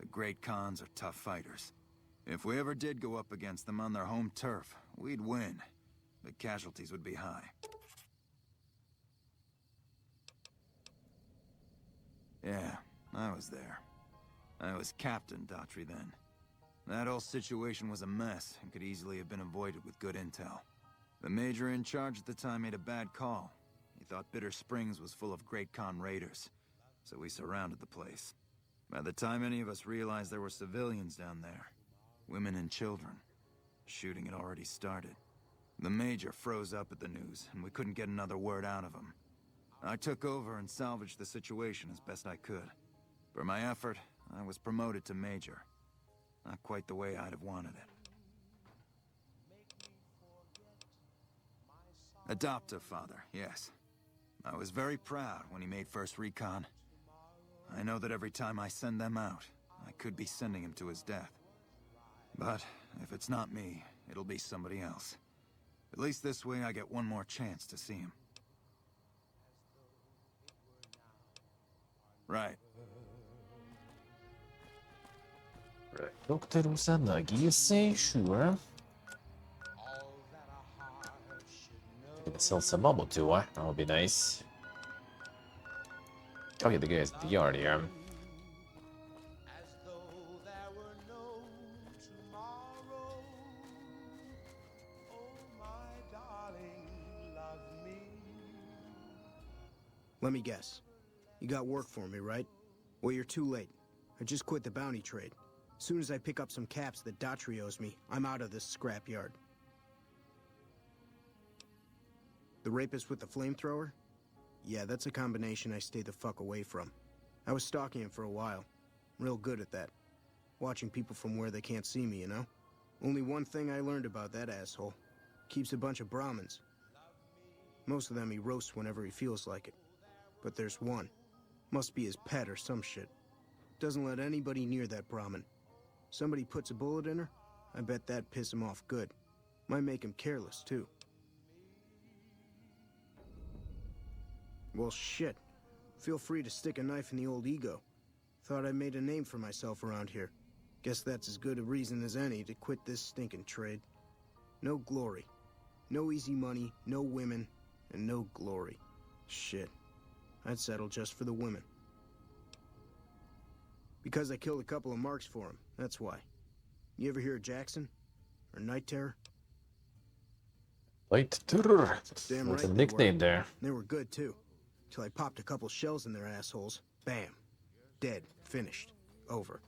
The Great Khans are tough fighters. If we ever did go up against them on their home turf, we'd win. The casualties would be high. Yeah, I was there. I was Captain Daughtry then. That whole situation was a mess and could easily have been avoided with good intel. The major in charge at the time made a bad call. He thought Bitter Springs was full of Great Khan raiders, so we surrounded the place. By the time any of us realized there were civilians down there, women and children, shooting had already started. The major froze up at the news, and we couldn't get another word out of him. I took over and salvaged the situation as best I could. For my effort, I was promoted to major. Not quite the way I'd have wanted it. Adoptive father, yes. I was very proud when he made first recon. I know that every time I send them out, I could be sending him to his death. But if it's not me, it'll be somebody else. At least this way I get one more chance to see him. Right. Doktor Uzanagi, sure. Gonna sell some bubble too, huh? That would be nice. Oh yeah, the guy's at the yard here. Let me guess. You got work for me, right? Well, you're too late. I just quit the bounty trade. As soon as I pick up some caps that Daughtry owes me, I'm out of this scrapyard. The rapist with the flamethrower? Yeah, that's a combination I stay the fuck away from. I was stalking him for a while. Real good at that. Watching people from where they can't see me, you know? Only one thing I learned about that asshole. Keeps a bunch of Brahmins. Most of them he roasts whenever he feels like it. But there's one. Must be his pet or some shit. Doesn't let anybody near that Brahmin. Somebody puts a bullet in her, I bet that'd piss him off good. Might make him careless, too. Well, shit. Feel free to stick a knife in the old ego. Thought I made a name for myself around here. Guess that's as good a reason as any to quit this stinking trade. No glory. No easy money, no women, and no glory. Shit. I'd settle just for the women. Because I killed a couple of marks for him, that's why. You ever hear of Jackson? Or Night Terror? Light Terror. Damn That's right a nickname they were. there. They were good, too. Till I popped a couple shells in their assholes. Bam. Dead. Finished. Over.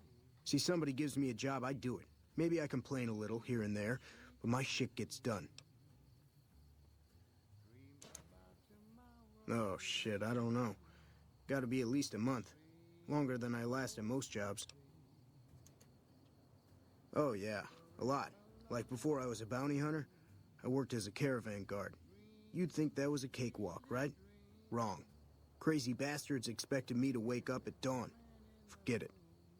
See, somebody gives me a job, I do it. Maybe I complain a little here and there, but my shit gets done. Oh, shit, I don't know. Gotta be at least a month. Longer than I last at most jobs. Oh, yeah. A lot. Like before I was a bounty hunter, I worked as a caravan guard. You'd think that was a cakewalk, right? Wrong. Crazy bastards expected me to wake up at dawn. Forget it.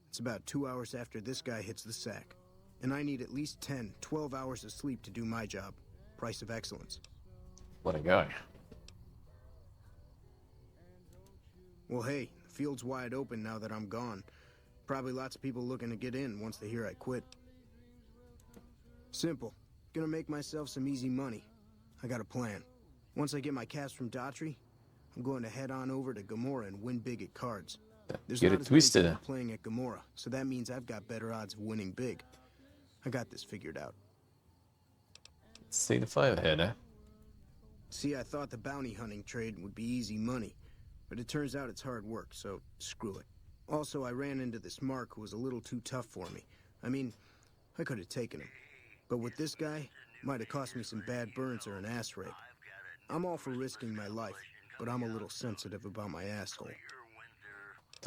It's about 2 hours after this guy hits the sack. And I need at least 10, 12 hours of sleep to do my job. Price of excellence. What a guy. Well, hey, the field's wide open now that I'm gone. Probably lots of people looking to get in once they hear I quit. Simple. Gonna make myself some easy money. I got a plan. Once I get my caps from Daughtry, I'm going to head on over to Gomorrah and win big at cards. There's Get not it as many twisted. people playing at Gomorrah, so that means I've got better odds of winning big. I got this figured out. Stay the five ahead, eh? See, I thought the bounty hunting trade would be easy money, but it turns out it's hard work, so screw it. Also, I ran into this Mark who was a little too tough for me. I mean, I could have taken him. But with this guy, might have cost me some bad burns or an ass rape. I'm all for risking my life, but I'm a little sensitive about my asshole.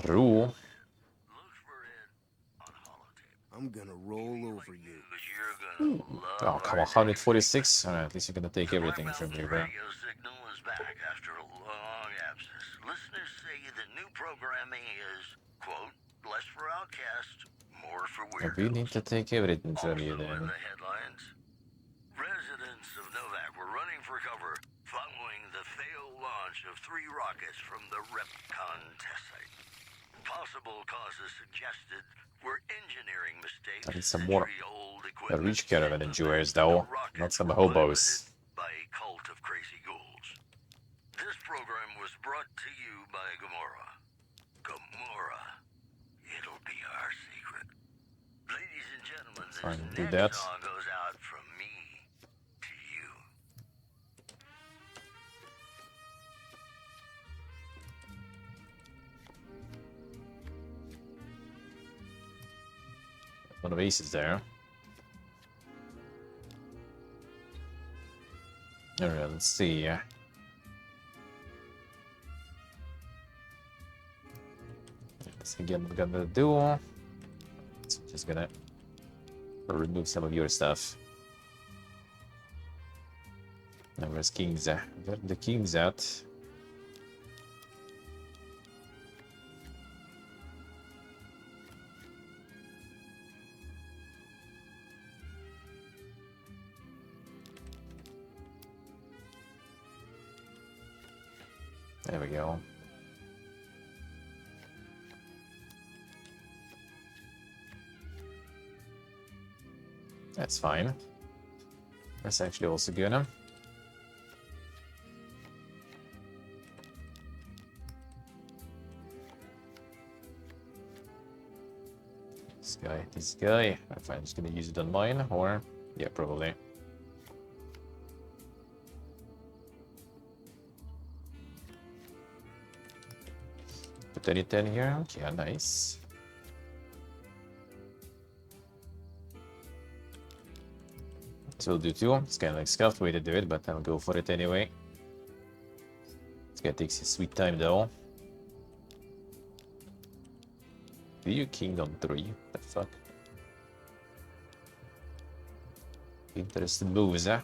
True. I'm gonna roll over you. Oh, come on, 146? Alright, at least you're gonna take everything from me, bro. Radio signal is back after a long absence. Listeners say the new programming is, quote, less for outcasts, more for We need to take everything from you Also in then. the headlines, residents of Novak were running for cover following the failed launch of 3 rockets from the Repcon test site. Possible causes suggested were engineering mistakes, I need some more century-old a equipment, rich caravan and enjoyers the though, rockets not some were hobos. piloted by a cult of crazy ghouls. This program was brought to you by Gamora. Gamora. It'll be our secret. Ladies and gentlemen, this Fine, do next that. song goes out from me to you. One of aces there. Alright, let's see. Let's again we're gonna do. Just gonna remove some of your stuff. Now where's kings? Where are the kings at? There we go. That's fine. That's actually also good. This guy. If I'm just gonna use it on mine, or yeah, probably. Put any 10 here. Okay, nice. So we'll do 2. It's kind of like scuffed way to do it, but I'll go for it anyway. This guy takes his sweet time though. Do you king on 3? The fuck? Interesting moves, huh?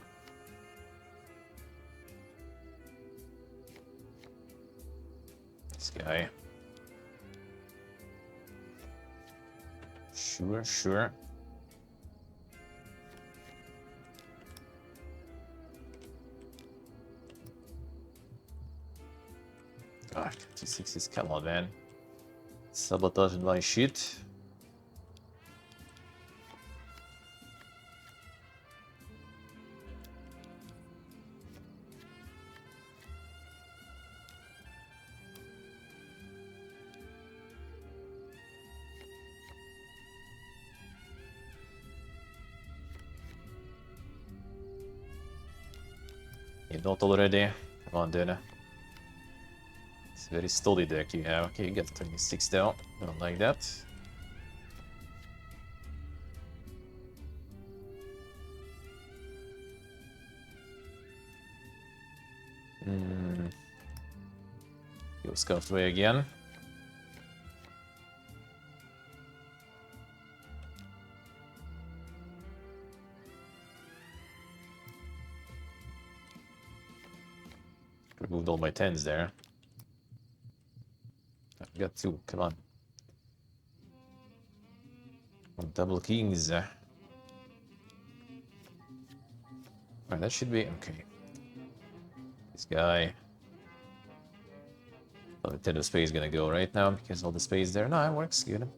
This guy. Sure. God, 2/6s, come on, man. Sabotaging my shit. You're not already. Come on, Dana. It's a very steady deck you have. Okay, you got 26 down. Don't like that. Go scuffed way again. Removed all my 10s there. I've got 2, come on. Double kings. Alright, that should be okay. This guy. Oh, the 10 of spades is gonna go right now because all the spades there. No, it works. Good.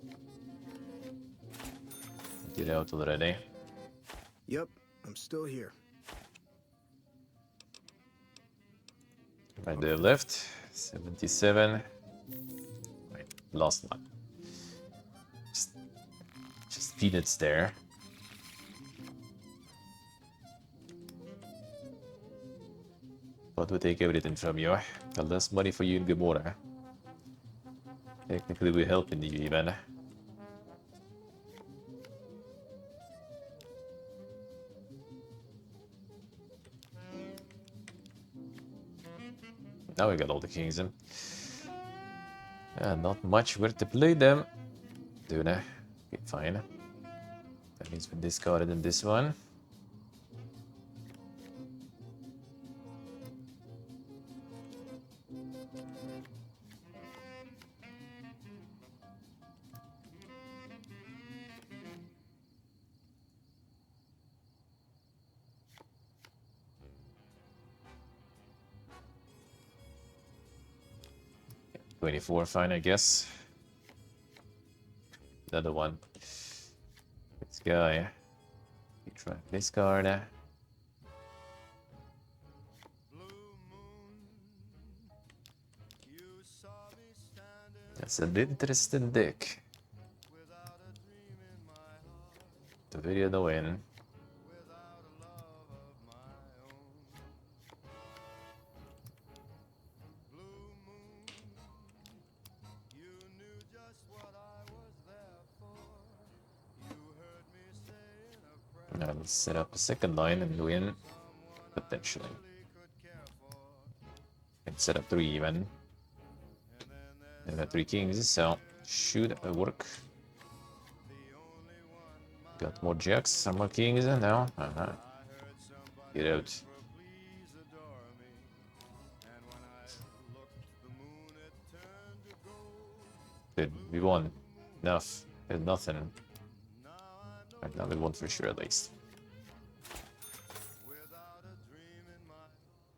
Get out already. Yep, I'm still here. Right there left. 77. Wait, lost one. Just peanuts there. But we take everything from you. Got less money for you in Gamora. Technically we're helping you even. Now we got all the kings in. Not much where to play them. Do they? Okay, fine. That means we discarded in this one. 24, fine, I guess. Another one. This guy. You try this card. That's an interesting deck. The video no win. Now let's set up a second line and win. Potentially. Can set up 3 even. And the 3 kings, so should work. Got more jacks, some more kings, and now. Get out. Good, we won. Enough. There's nothing. Right now we won for sure at least.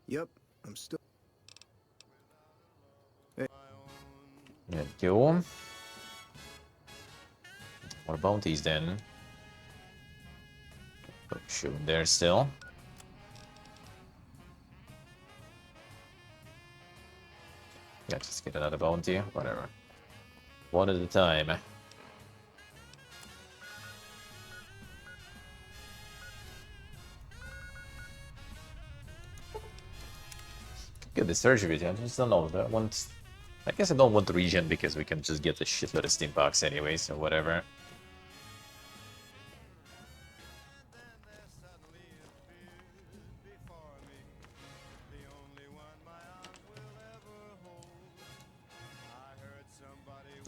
Yep, I'm still. There we go. More bounties then. Shoot there still. Yeah, just get another bounty, whatever. One at a time. Get the surgery, I just don't know. That one's... I guess I don't want the region because we can just get a shitload of steam box anyway, so whatever.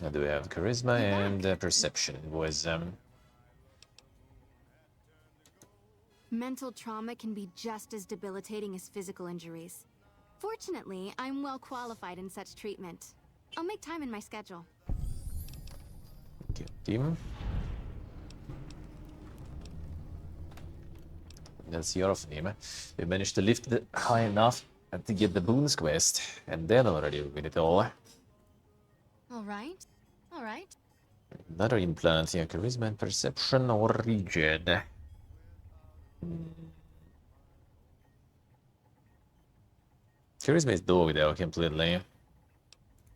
Now do we have charisma and perception? It was Mental trauma can be just as debilitating as physical injuries. Fortunately, I'm well qualified in such treatment. I'll make time in my schedule. Get team. That's your name. We managed to lift it high enough to get the Boons quest, and then already we win it all. Alright, alright. Another implant here, charisma and perception or region. Charisma is dog though, completely.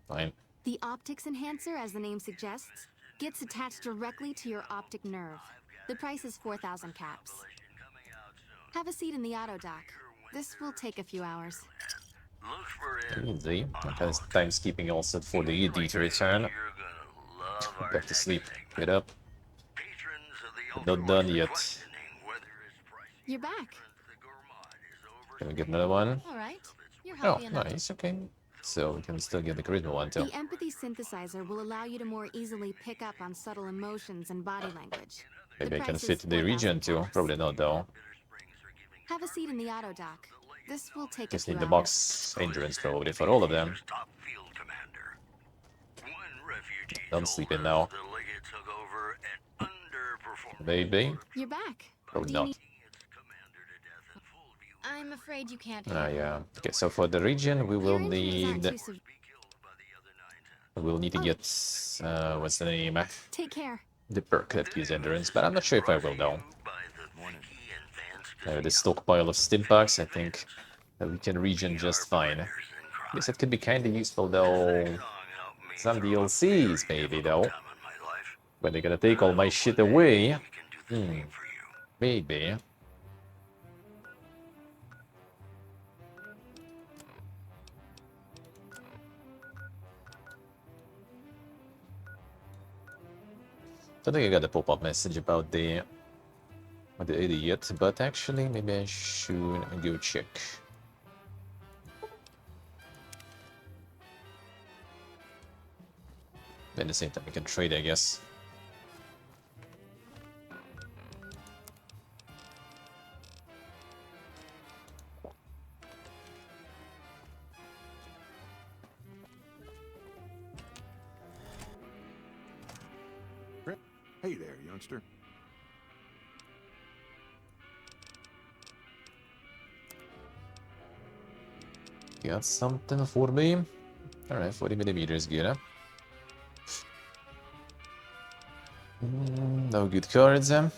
Fine. The optics enhancer, as the name suggests, gets attached directly to your optic nerve. The price is 4,000 caps. Have a seat in the auto dock. This will take a few hours. Easy. Okay, time's keeping all set for the ED to return. Back to sleep. Get up. Not done yet. You're back. Can we get another one? Alright. You're Oh, healthy enough. nice, okay. So we can still get the charisma one too. The empathy synthesizer will allow you to more easily pick up on subtle emotions and body language. Maybe I can price is fit the 4,000 region too. caps. Probably not though. Have a seat in the auto dock. This will take Just a few need the hours. box endurance probably for all of them. Don't sleep in now. Maybe. You're back. Probably Do you not. need- I'm afraid you can't. Ah, yeah. Okay, so for the region we will Your injuries aren't need... too severe. We'll need to get... what's the name? Take care. The perk that gives endurance, but I'm not sure if I will though. The stockpile of stimpaks, I think that we can regen just fine. Guess it could be kind of useful though. Some DLCs maybe though. When they're gonna take all my shit away. Maybe. Don't think I got a pop-up message about the idiot, but actually maybe I should go check. At the same time we can trade, I guess. Hey there, youngster. Got something for me? Alright, 40 millimeters, good, huh? No good cards, huh?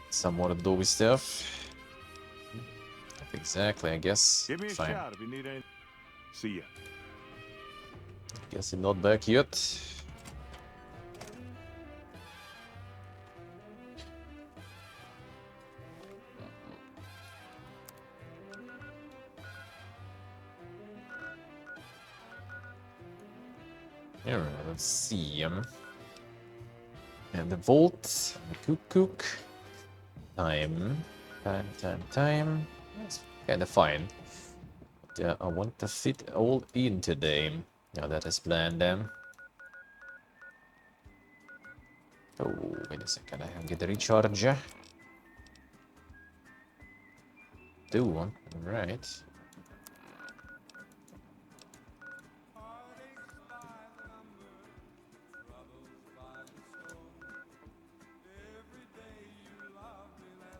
Some more Adobe stuff. Not exactly, I guess. Give me a Fine. shout if you need anything. See ya. Guess he's not back yet. Alright, let's see. And the Volt, the Cook. Time. It's kinda fine. But, I want to fit all in today. Now that is planned then. Oh, wait a second, I have to get the recharge. Do one, right.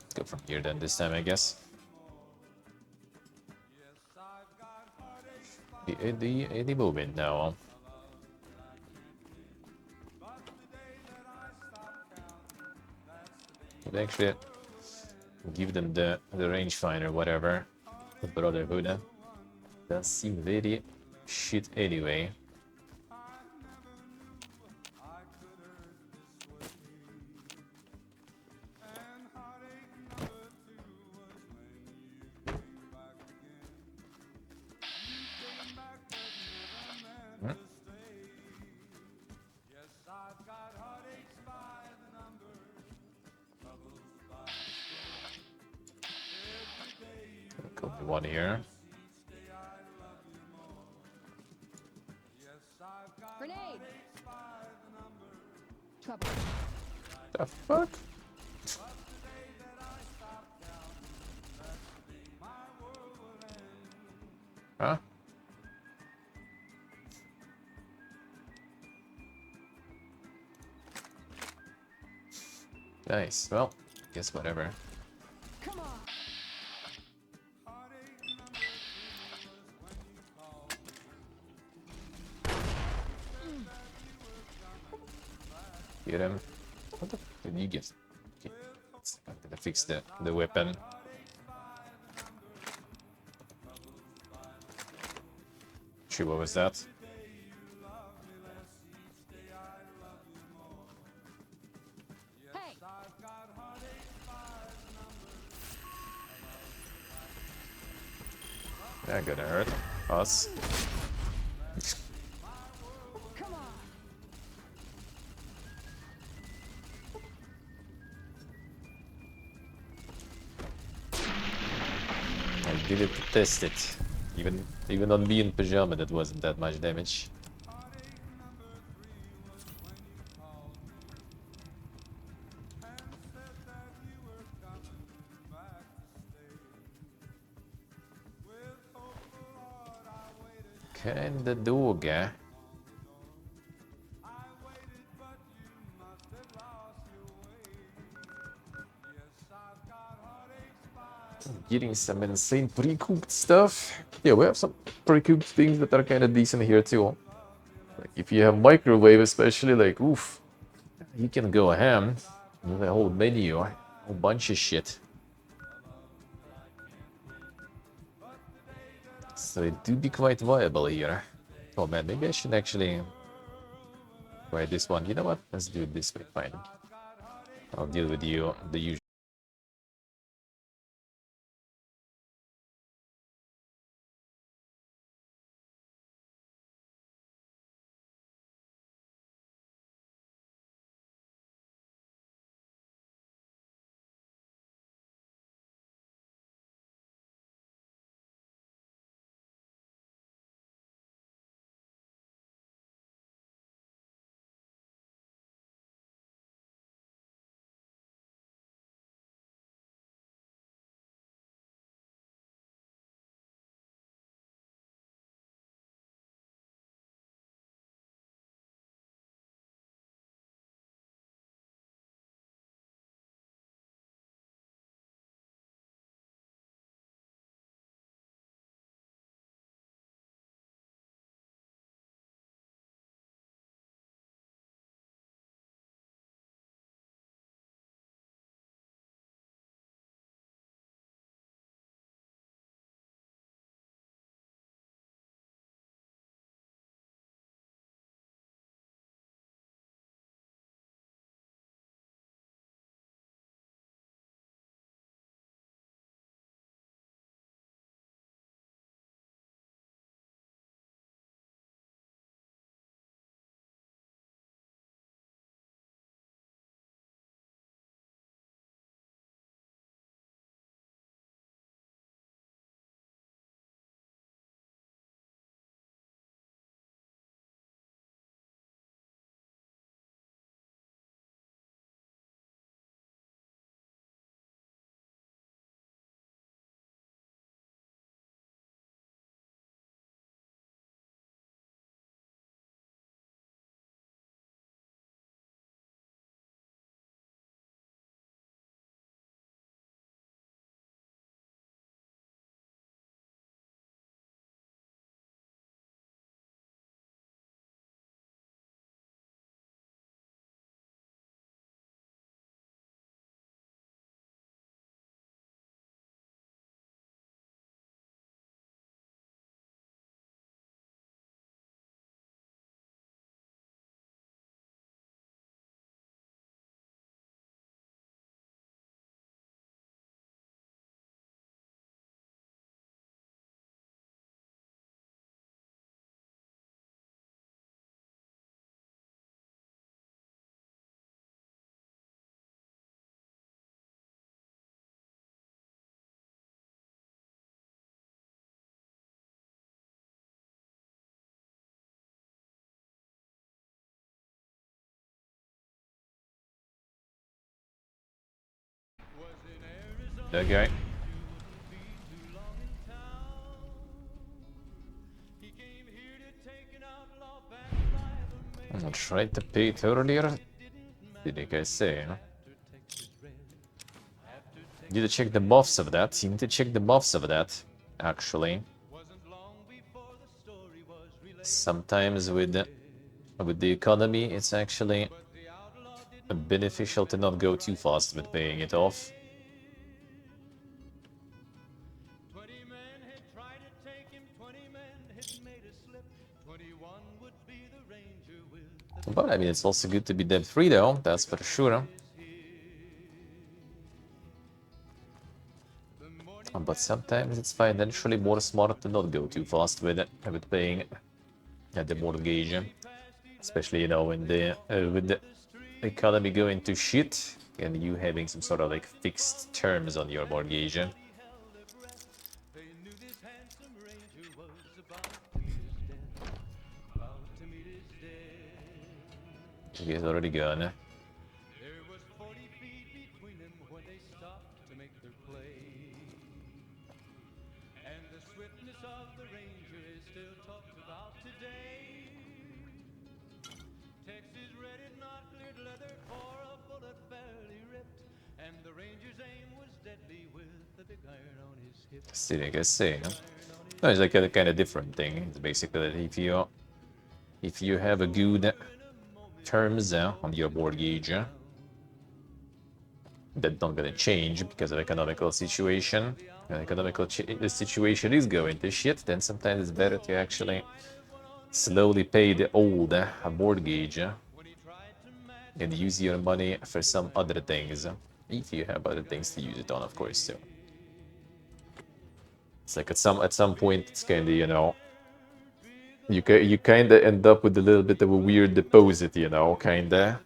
Let's go from here then this time, I guess. The movement now. Could actually give them the rangefinder, whatever. The Brotherhood. That seem very shit anyway. Could be one here. Grenade! Trouble. The fuck? Huh? Nice. Well, guess whatever. Come on. Get him. What the f did you get? Okay. I'm gonna fix the weapon. Sure, what was that? Hey! That gonna hurt us. Come on. I did it to test it. Even on me in pajama, that wasn't that much damage. Kinda dog, eh? Getting some insane pre-cooked stuff. Yeah, we have some pre-cooked things that are kind of decent here too. Like if you have microwave, especially, like oof, you can go ham. The whole menu, a whole bunch of shit. So it do be quite viable here. Oh man, maybe I should actually try this one. You know what? Let's do it this way. Fine. I'll deal with you the usual. That guy. I tried to pay it earlier. Did you guys say? Huh? You need to check the buffs of that. You need to check the buffs of that, actually. Sometimes with the economy, it's actually beneficial to not go too fast with paying it off. But I mean, it's also good to be debt-free, though. That's for sure. But sometimes it's financially more smart to not go too fast with paying the mortgage, especially you know when the with the economy going to shit and you having some sort of like fixed terms on your mortgage. You guys already gone. See, like I say, no, it's like a kind of different thing. It's basically that if you have a good terms on your mortgage that don't gonna change because of economical situation, and the situation is going to shit, then sometimes it's better to actually slowly pay the old mortgage and use your money for some other things, if you have other things to use it on, of course. So it's like at some point it's kind of, you know, you kind of end up with a little bit of a weird deposit, you know, kind of.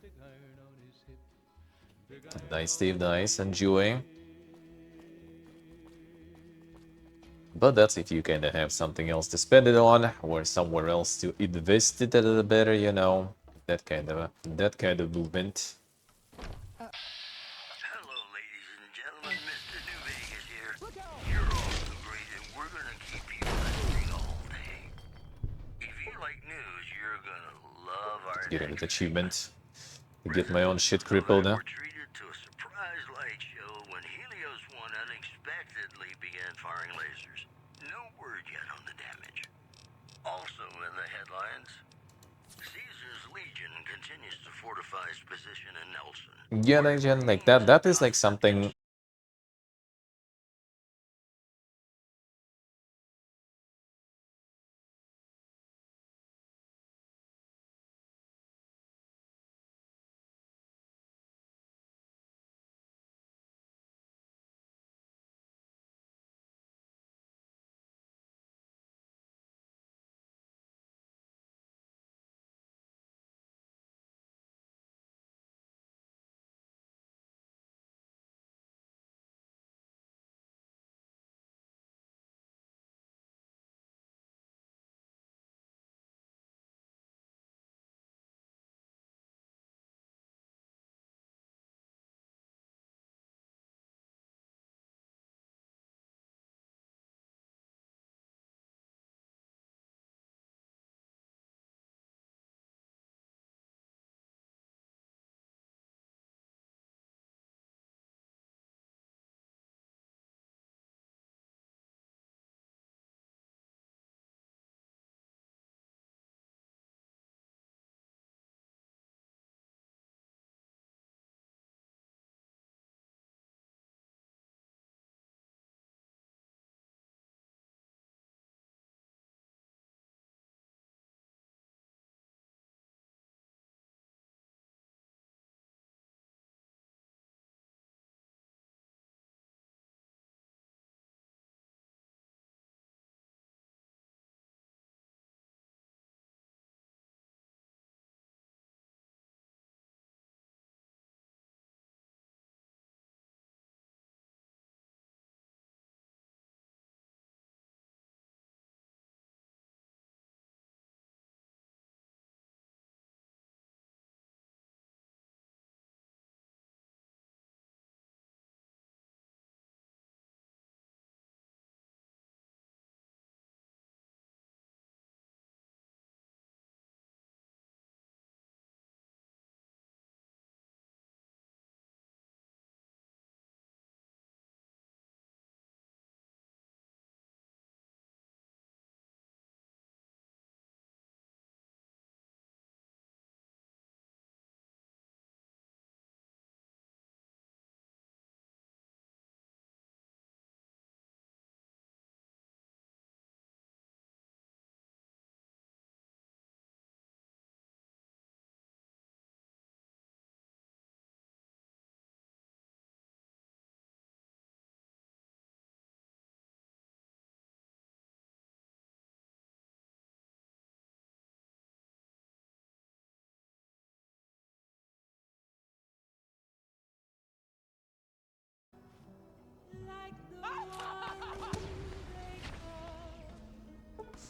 Nice, Steve, nice, enjoy. But that's if you kind of have something else to spend it on, or somewhere else to invest it a little better, you know, that kind of movement. Hello, ladies and gentlemen. Mr. New Vegas here. You're all so great, and we're gonna keep you listening all day. If you like news, you're gonna love our Getting next the achievement segment. to get my own shit crippled. We're treated to a surprise light show when Helios 1 unexpectedly began firing lasers. No word yet on the damage. Also in the headlines, Caesar's Legion continues to fortify its position in Nelson. Yeah, like that is like something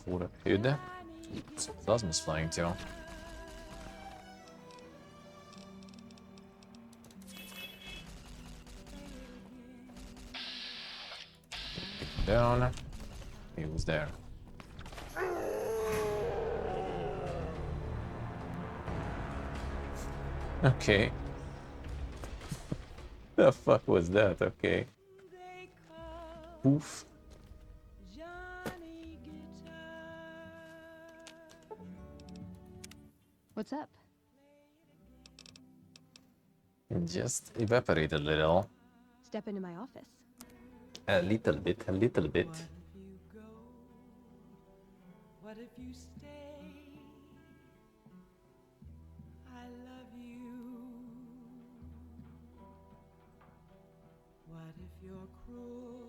for hood. Some plasma's flying too. Down. He was there. Okay. The fuck was that? Okay. Poof. What's up? It just evaporated a little. Step into my office. A little bit, a little bit. What if you stay? I love you. What if you're cruel?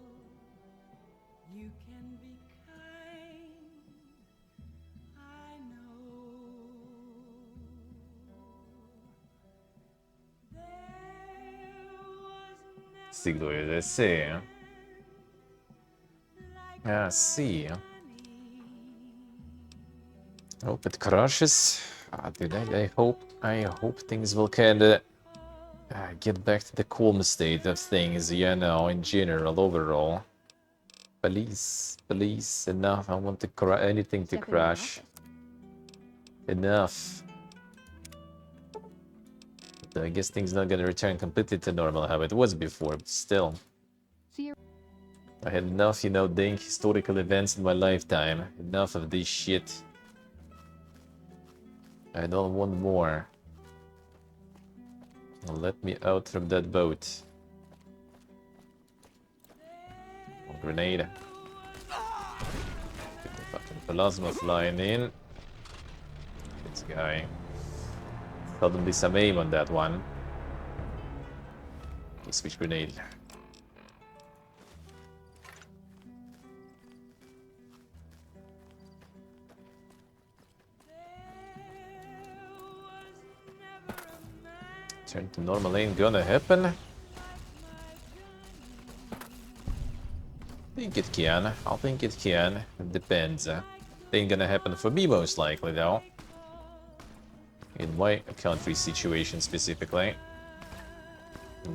You can be kind. I know. Siglo vedere se. Ah, sì. I hope it crashes. Dude, I hope things will kinda get back to the calm state of things, you know, in general, overall. Please, please, enough. I want to anything to crash. Enough. I guess things not gonna return completely to normal how it was before, but still. See you. I had enough, you know, dang historical events in my lifetime. Enough of this shit. I don't want more. Let me out from that boat. Oh, grenade. Get the fucking plasma flying in. This guy. Suddenly some aim on that one. Okay, switch grenade. Turn to normal ain't gonna happen. I think it can. I think it can. It depends. Ain't gonna happen for me most likely though. In my country situation specifically.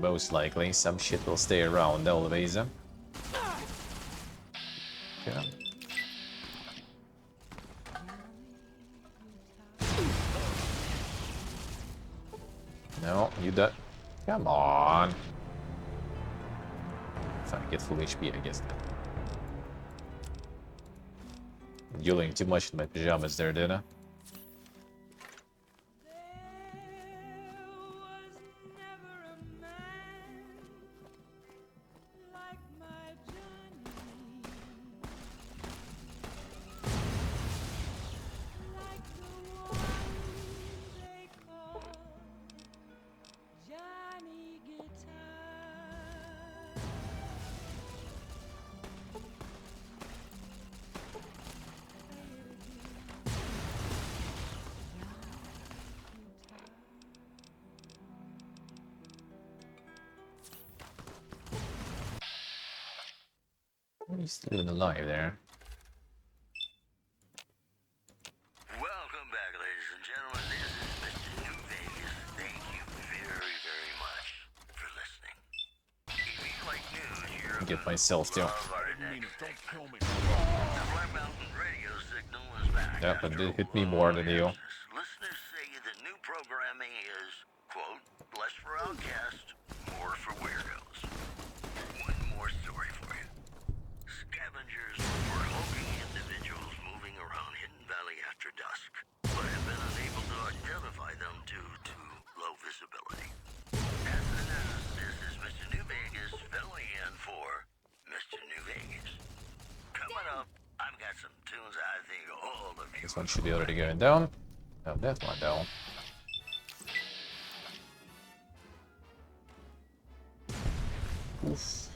Most likely, some shit will stay around always. Okay. No, you don't. Come on. If I get full HP, I guess. Yelling too much in my pajamas there, didn't I? He's still even alive there. Welcome back, ladies and gentlemen. This is Mr. New Vegas. Thank you very, very much for listening. If you like news, you're Get myself too. love our next segment. The Black Mountain radio signal is back. Yep, it did hit me more than you. Listeners say the new programming is, quote, less for outcasts, more for weirdos. One more story for you. Scavengers report hulking individuals moving around Hidden Valley after dusk, but have been unable to identify them due to low visibility. As the news, this is Mr. New Vegas filling in for Mr. New Vegas. Coming up, I've got some tunes I think all of you. This one should be already going down. No, that one down. Oof.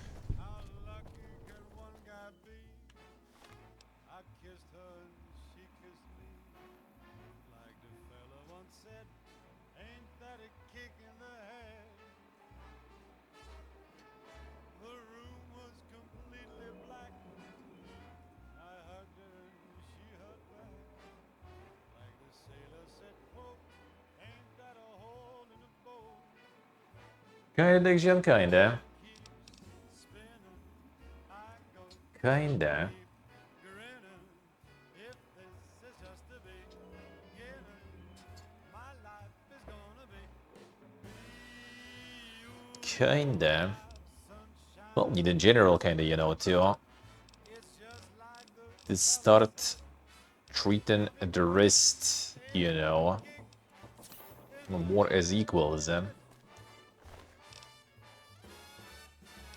Kinda, Next Gen, kinda. Kinda. Kinda. Well, in general, kinda, you know, to start treating the rest, you know, more as equals,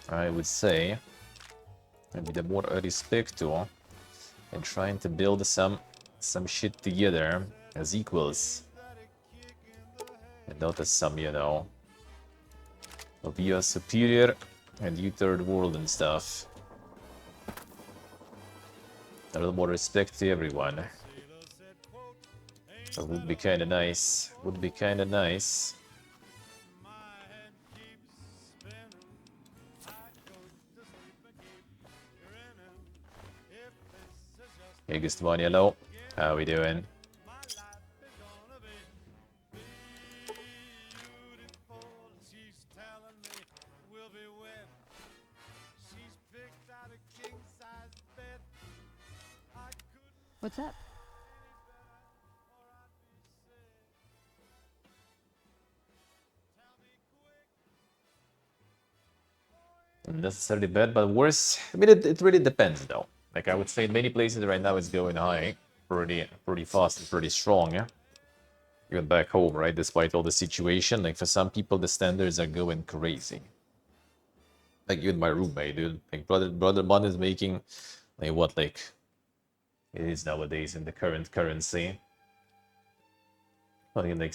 I would say. Maybe the more respect to, and trying to build some shit together as equals. And not as some, you know, we are superior and you third world and stuff. A little more respect to everyone. That would be kinda nice. Would be kinda nice. Hey, Gustavon, hello. How we doing? What's up? Not necessarily bad, but worse. I mean, it really depends, though. Like, I would say in many places right now it's going high. Pretty fast and pretty strong, yeah? Even back home, right? Despite all the situation, like, for some people, the standards are going crazy. Like, even my roommate, dude. Like, brother Bun is making, like, what, like, it is nowadays in the current currency. I think like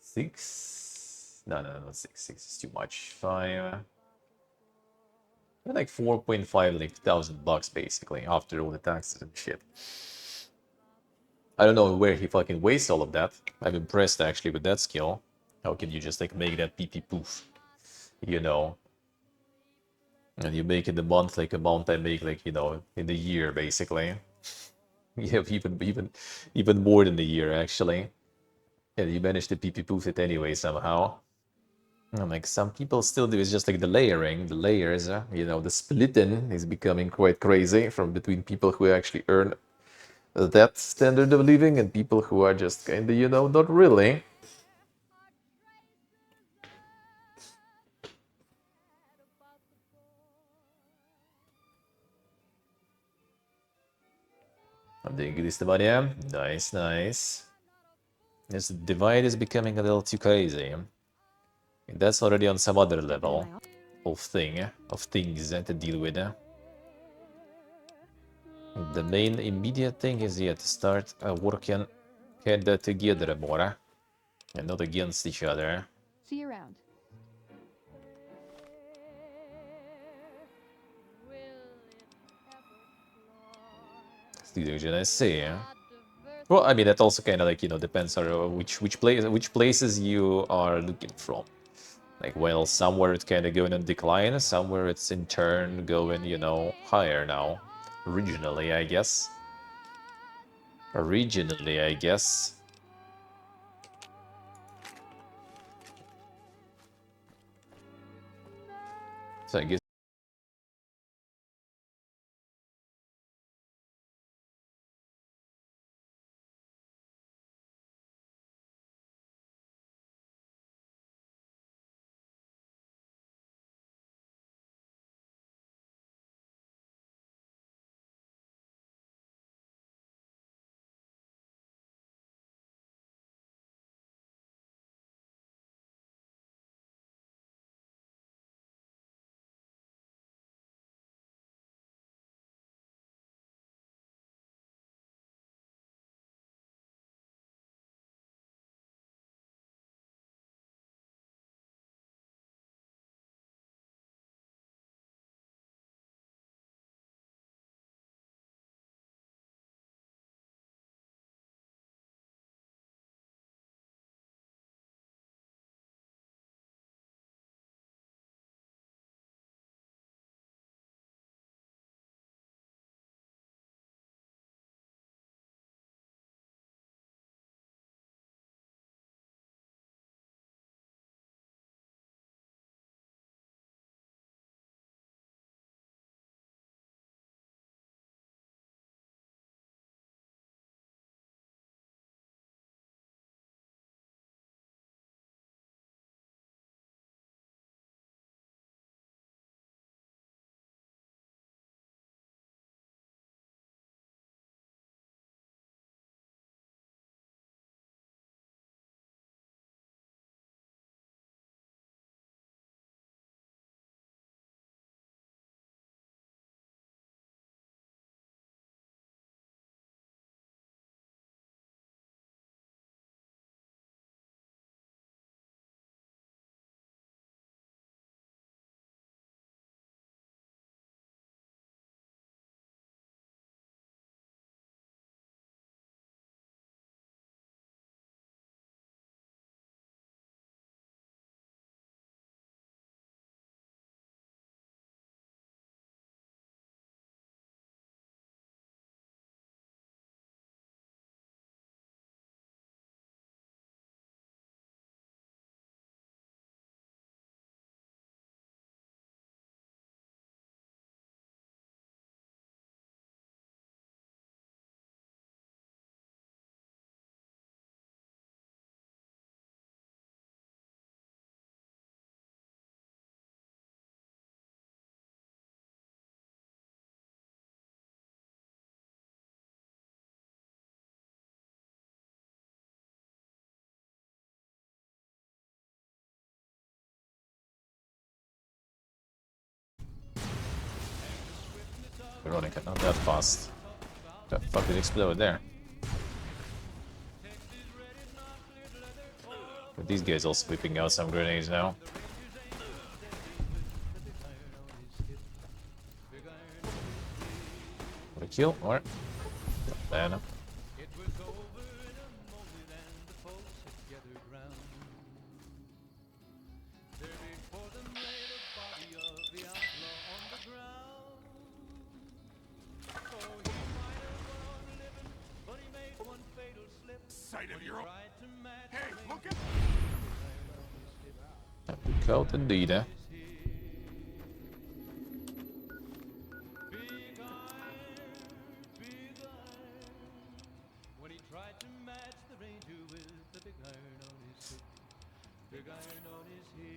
six? No, not six. Six is too much. Five. Like 4.5 like $1,000 basically after all the taxes and shit. I don't know where he fucking wastes all of that. I'm impressed actually with that skill. How can you just like make that pee poof? You know. And you make in the month like amount I make like, you know, in the year basically. You have even more than a year actually. And you manage to pee poof it anyway somehow. And like some people still do, it's just like the layering, the layers, you know, the splitting is becoming quite crazy from between people who actually earn that standard of living and people who are just kind of, you know, not really. I'm doing this money, yeah? Nice, nice. This divide is becoming a little too crazy. And that's already on some other level of things to deal with. The main immediate thing is to start working together more and not against each other. See you around. I see. Well, I mean that also kind of like, you know, depends on which places you are looking from. Like, well, somewhere it's kind of going in decline, somewhere it's in turn going, you know, higher now. Regionally, I guess. Regionally, I guess. So I guess Veronica, not that fast. The fuck did explode there? But these guys also whipping out some grenades now. A kill or man. Sight of your own. Hey, look at. Cold indeed, eh? When he tried to match the ranger with the big iron on his hip, big iron on his hip.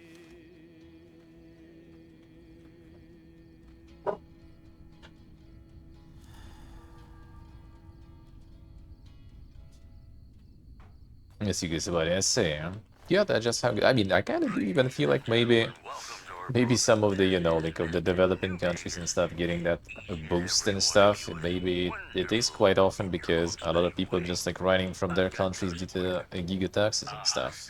Yes, you guys about to say. Yeah, that's just how. I mean, I kind of even feel like maybe some of the, you know, like of the developing countries and stuff getting that boost and stuff. And maybe it is quite often because a lot of people just like running from their countries due to giga taxes and stuff.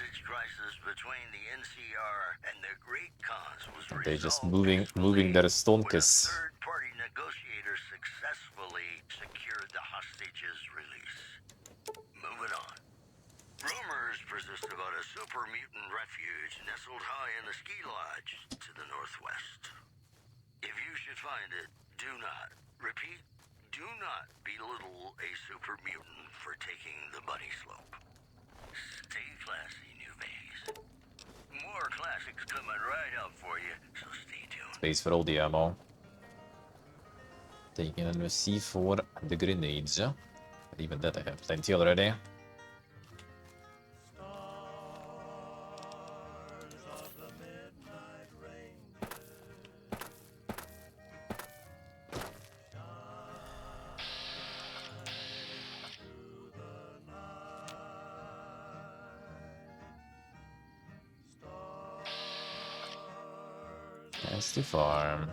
And they just moving their stonkus. Third-party negotiators successfully secured the hostages' release. Moving on. Rumors persist about a super mutant refuge nestled high in the ski lodge to the northwest. If you should find it, do not, repeat, do not belittle a super mutant for taking the bunny slope. Stay classy, New Vegas. More classics coming right up for you, so stay tuned. Space for all the ammo. Taking an MC for the grenades. Even that I have plenty already. That's the farm.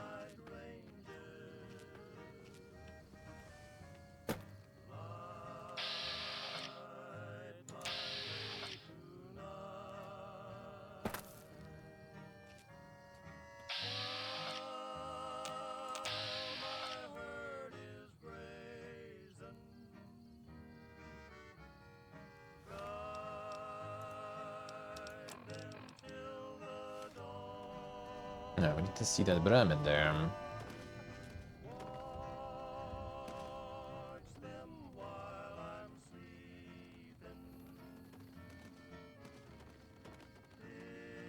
No, we need to see that Brahmin there.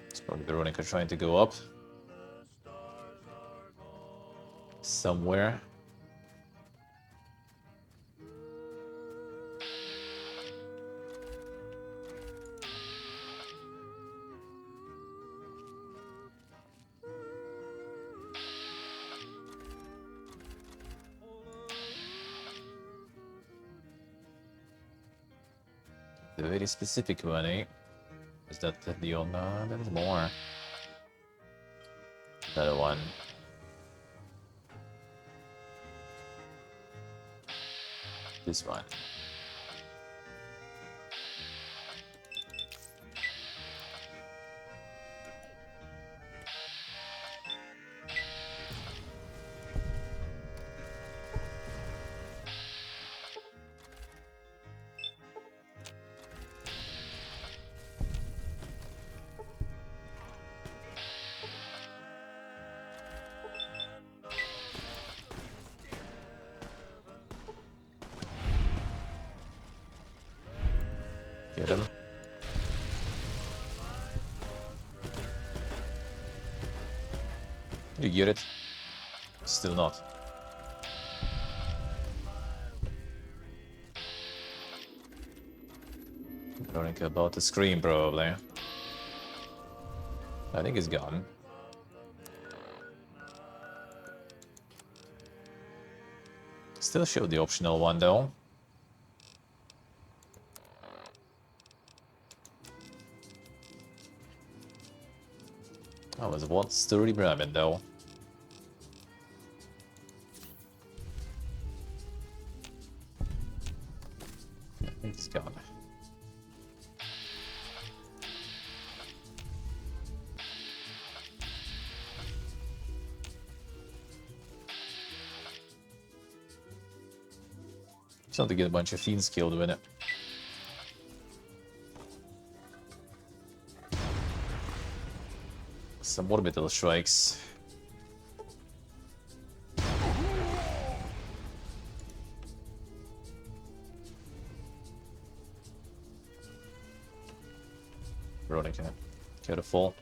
It's probably Veronica trying to go up. Somewhere. The very specific one, eh? Is that the old? No, there's more. Another one. This one. Get him. Did you get it? Still not. Veronica about to scream, probably. I think it's gone. Still show the optional one, though. That was one sturdy Brahmin, though. think he's gone. Just want to get a bunch of fiends killed with it. Some orbital strikes. Veronica, careful.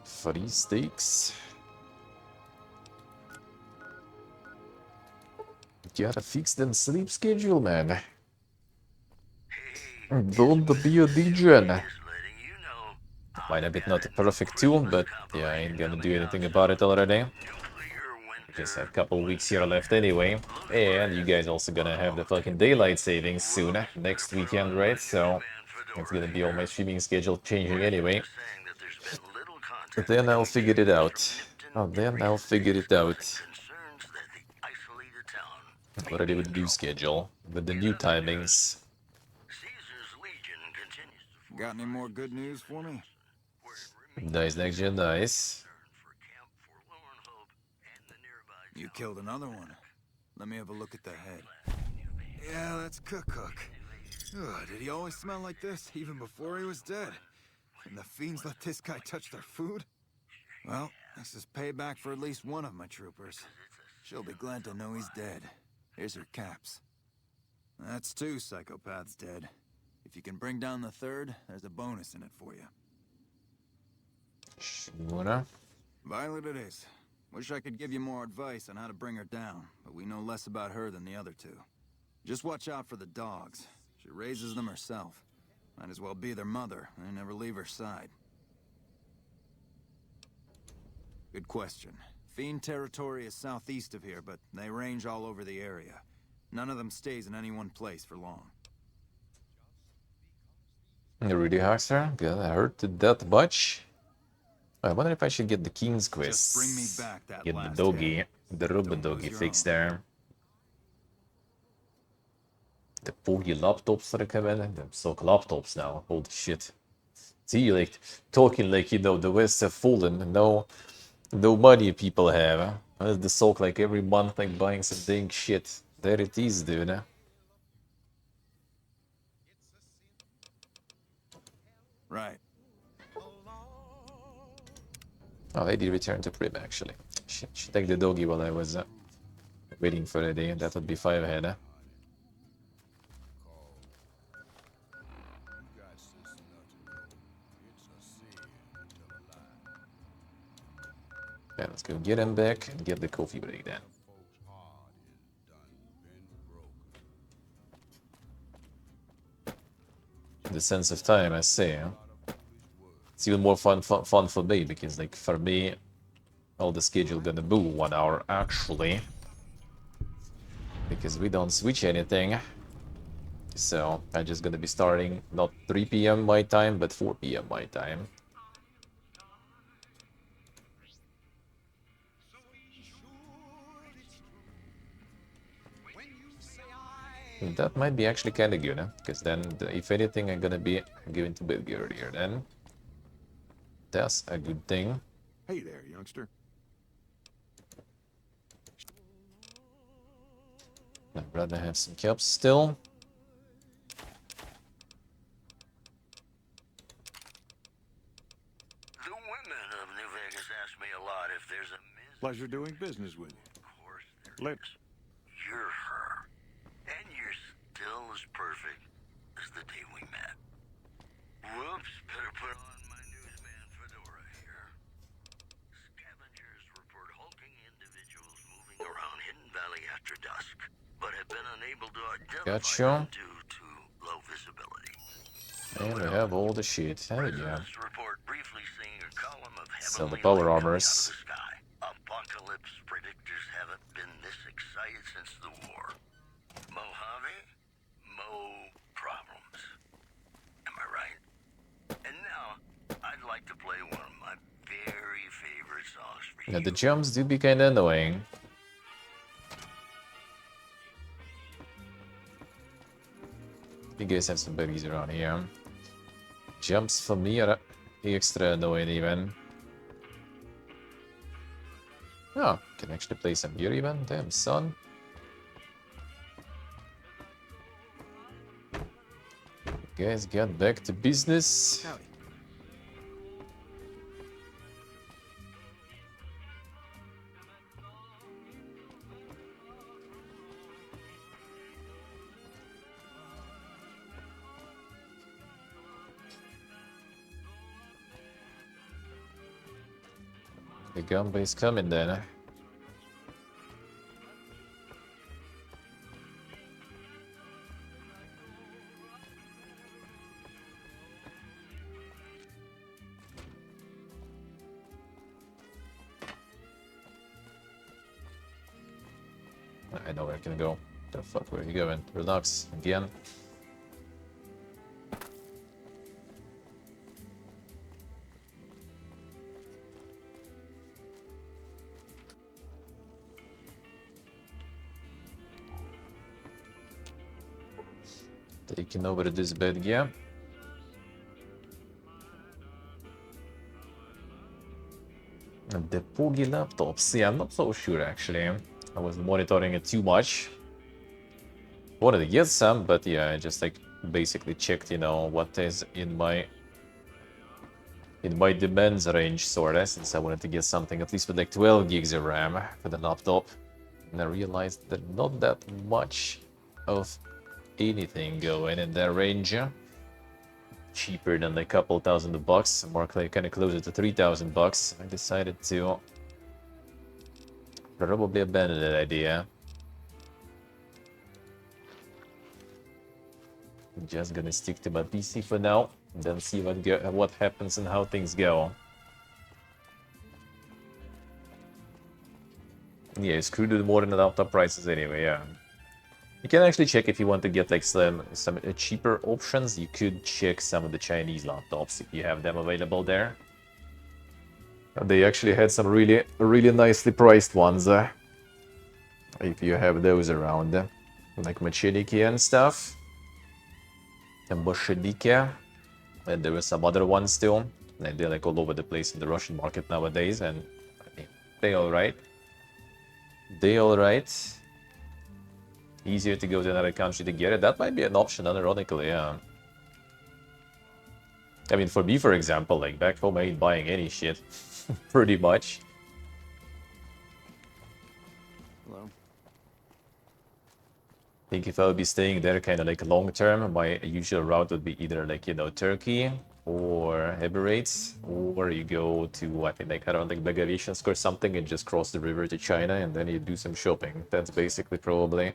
Free steaks. Gotta fix them sleep schedule, man. Don't be a degen. Might have been not a perfect tool, but yeah, I ain't gonna do anything about it already. Just have a couple weeks here left anyway. And you guys also gonna have the fucking daylight savings soon, next weekend, right? So it's gonna be all my streaming schedule changing anyway. But then I'll figure it out. Already with the new schedule, with the new timings. Got any more good news for me? Nice, next gen, nice. You killed another one. Let me have a look at the head. Yeah, that's Cook. Ugh, did he always smell like this, even before he was dead? And the fiends let this guy touch their food? Well, this is payback for at least one of my troopers. She'll be glad to know he's dead. Here's her caps. That's 2 psychopaths dead. If you can bring down the 3rd, there's a bonus in it for you. Sure. Violet it is. Wish I could give you more advice on how to bring her down, but we know less about her than the other 2. Just watch out for the dogs. She raises them herself. Might as well be their mother. They never leave her side. Good question. Fiend territory is southeast of here, but they range all over the area. None of them stays in any one place for long. Really, Huxter? Got hurt that much? I wonder if I should get the King's Quest. Bring me back that get the last doggy, head. the rubber doggy fixed there. The poggy laptops that are coming. Them suck laptops now. Holy shit. See, like, talking like, you know, the West have fallen. No money people have. The sock like every month, like buying some dang shit. There it is, dude. Right. Oh, they did return to Prib, actually. Should take the doggy while I was waiting for the day. That would be 5 ahead. Yeah, let's go get him back and get the coffee break then. The sense of time, I say. Huh? It's even more fun for me, because, like, for me, all the schedule gonna move 1 hour, actually. Because we don't switch anything. So, I'm just gonna be starting not 3 PM my time, but 4 PM my time. That might be actually kind of good, huh? Because then, if anything, I'm gonna be going to bed earlier then. That's a good thing. Hey there, youngster. I'd rather have some caps still. The women of New Vegas ask me a lot if there's a Pleasure doing business with you. Of course there is. You're her. And you're still as perfect as the day we met. Whoops, better put on my newsman fedora here. Scavengers report hulking individuals moving around Hidden Valley after dusk, but have been unable to identify them due to low visibility. And we have all the shit. Hell yeah. Report briefly seeing a column of Sell the heavenly power light coming armors. out of the sky. Apocalypse predictors haven't been this excited since the war. Mojave, Mo problems. Am I right? And now, I'd like to play one of my very favorite songs for you. Yeah, the jumps do be kinda annoying. You guys have some buddies around here. Jumps for me are extra annoying even. Oh, can actually play some here even. Damn, son. You guys got back to business. Howdy. The gun is coming then. I know where I can go. The fuck, where are you going? Relax again. Taking over this bed, yeah. The Poogie laptops, yeah, I'm not so sure actually. I wasn't monitoring it too much. Wanted to get some, but yeah, I just like basically checked, you know, what is in my in my demands range, sorta, since I wanted to get something at least with like 12 gigs of RAM for the laptop. And I realized that not that much of anything going in that range. Cheaper than like a couple $1,000, more kind of closer to $3,000. I decided to probably abandon that idea. I'm just gonna stick to my PC for now, and then see what happens and how things go. Yeah, screwed with more than the laptop prices anyway, yeah. You can actually check if you want to get like some cheaper options. You could check some of the Chinese laptops if you have them available there. They actually had some really nicely priced ones. If you have those around, like Machiniki and stuff. And Boshedika. And there were some other ones too. And they're like all over the place in the Russian market nowadays. And I mean, they alright. They alright. Easier to go to another country to get it. That might be an option, unironically, yeah. I mean, for me, for example, like back home, I ain't buying any shit. Pretty much. Hello. I think if I would be staying there kind of like long term, my usual route would be either like, you know, Turkey or Emirates, or you go to, I think, like around like Begavishinsk or something and just cross the river to China and then you do some shopping. That's basically probably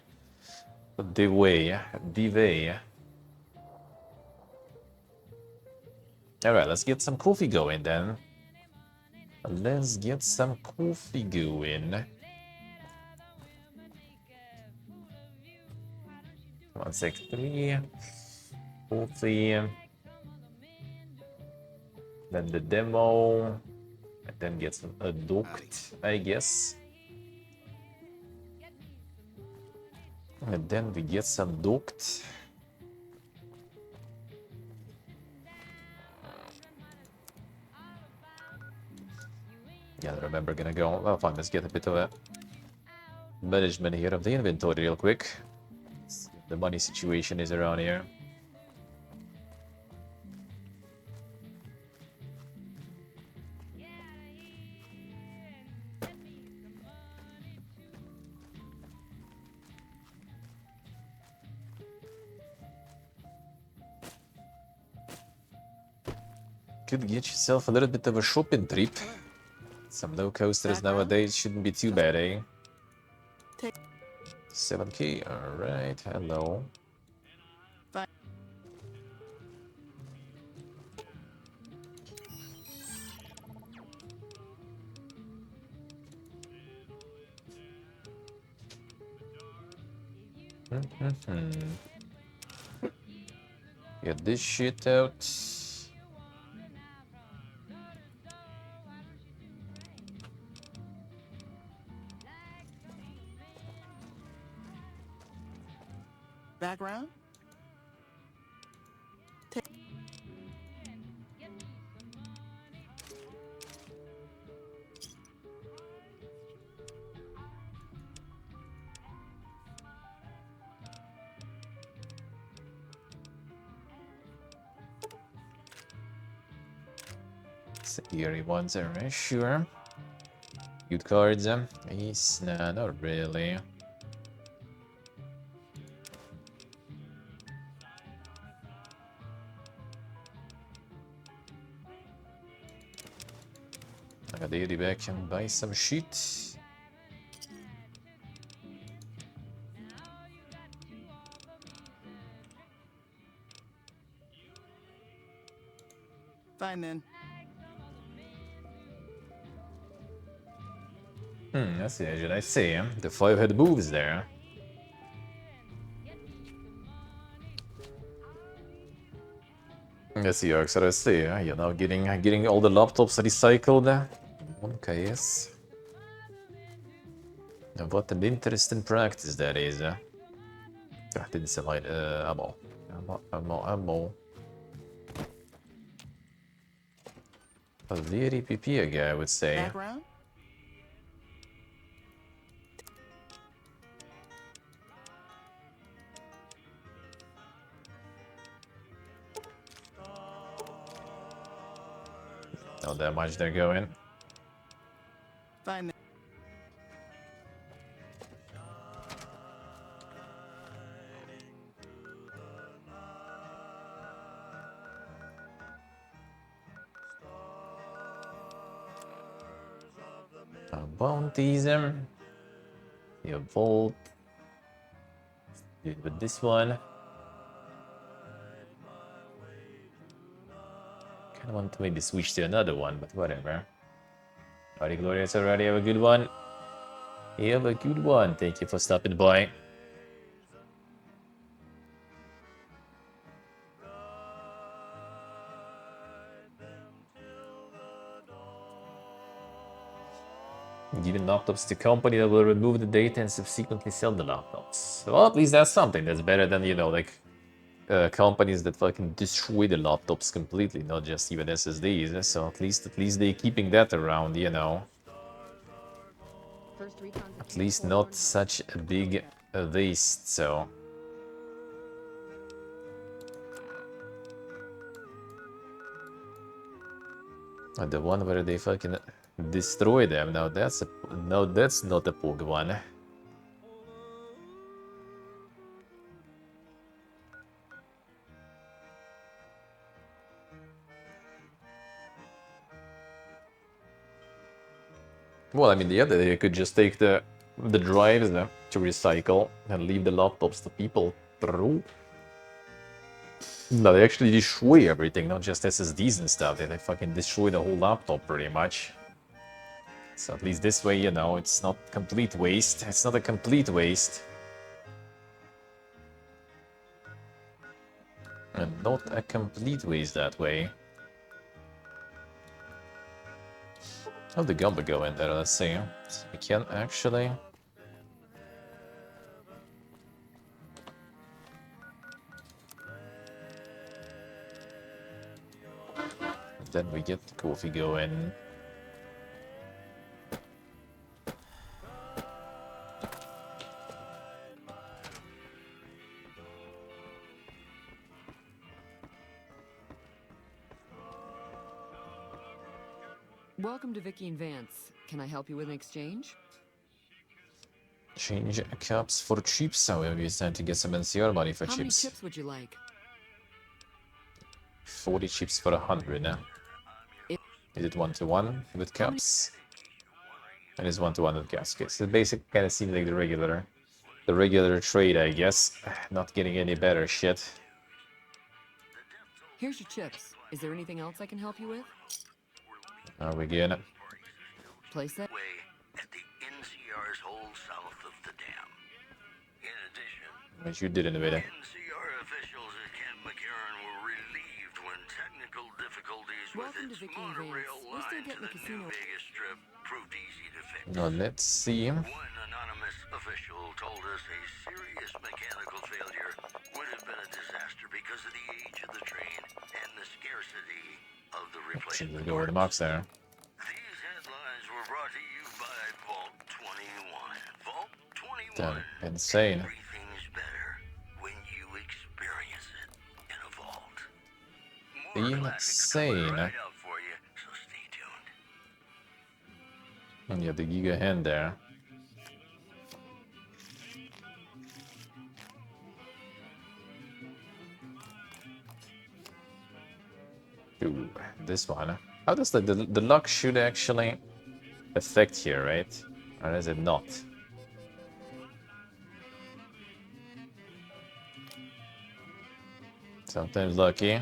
the way. The way. Alright, let's get some coffee going then. Let's get some coffee going. 163. Coffee. Then the demo. And then get some adduct, I guess. And then we get some duct. Yeah, I remember gonna go. Well, fine, let's get a bit of a management here of the inventory real quick. See if the money situation is around here. Could get yourself a little bit of a shopping trip. Some low coasters nowadays shouldn't be too bad, eh? 7K, alright, hello. Get this shit out. Background? Security ones, alright, sure. Cute cards, Ace, nah, not really. I got the Yeti back and buy some shit. Fine then. I see, I see. The 5-head moves there. I see, Arxer, I see. You're now getting all the laptops recycled. Okay, yes. What an interesting practice that is. Didn't sell light ammo. Ammo. A very Pepegas, I would say. Background? Not that much they're going. Fine. Bounties them. You vault. Dude, with this one. Kinda want to maybe switch to another one, but whatever. Alrighty, Glorious, already have a good one. You have a good one. Thank you for stopping by. Giving laptops to company that will remove the data and subsequently sell the laptops. Well, at least that's something. That's better than, you know, like companies that fucking destroy the laptops completely, not just even SSDs. So at least they're keeping that around, you know. At least not such a big waste. So. The one where they fucking destroy them. Now that's not a pog one. Well, I mean, yeah, they could just take the drives to recycle and leave the laptops to people through. No, they actually destroy everything, not just SSDs and stuff. They fucking destroy the whole laptop pretty much. So at least this way, you know, it's not complete waste. It's not a complete waste. And not a complete waste that way. How's the gumbo go in there? Let's see. So we can actually... Then we get the coffee going. Welcome to Vicky and Vance. Can I help you with an exchange? Change cups for chips. However, it's time to get some NCR money for How chips. many chips would you like? 40 chips for 100 now. Is it 1-to-1 with cups? And it's 1-to-1 with gaskets. It basically kind of seems like the regular trade, I guess. Not getting any better shit. Here's your chips. Is there anything else I can help you with? Are we getting it? Place that. Way at the NCR's hole south of the dam. In addition, Which you didn't with it. NCR officials at Camp McCarran were relieved when technical difficulties Welcome with to its Vicky and Vance. monorail We're still line to getting the the New casino. Vegas Strip proved easy to fix. Now let's see. One anonymous official told us a serious mechanical failure would have been a disaster because of the age of the train and the scarcity of the Should replacement we go with the box there? These headlines were brought to you by Vault 21. Vault 21. Damn, insane. Everything's better when you experience it in a vault. More classics coming Insane. right up for you, so stay tuned. And yeah, the Giga hand there. Ooh, this one. How does the luck should actually affect here, right? Or is it not? Sometimes lucky.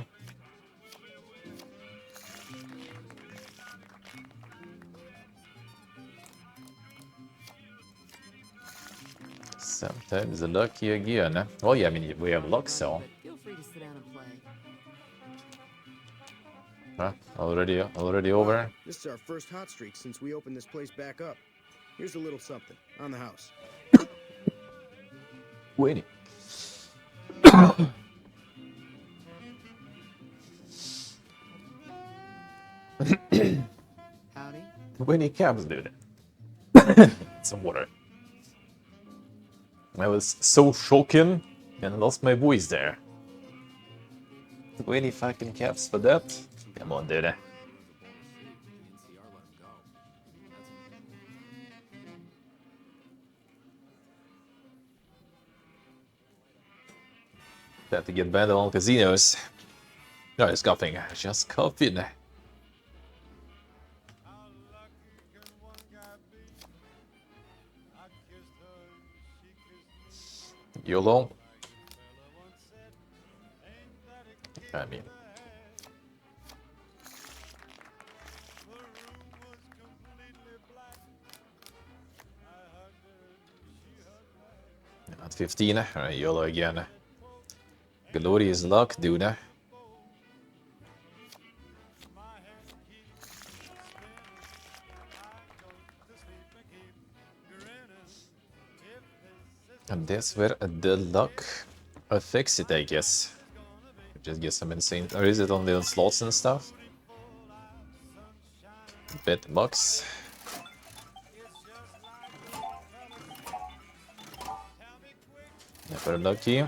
Sometimes lucky again. Well, yeah, I mean, we have luck, so. Feel free to sit down and play. Huh? Already over? This is our first hot streak since we opened this place back up. Here's a little something on the house. Waiting. Howdy. Winnie cabs, dude. Some water. I was so shocking and lost my voice there. 20 fucking caps for that? Come on, dude. That to get banned on all casinos. No, just coughing. Just coughing. YOLO. I mean, at 15. Alright, YOLO again. Glorious luck, dude. And that's where the luck affects it, I guess. Just get some insane. Or is it on the slots and stuff? Bet bucks. Never lucky.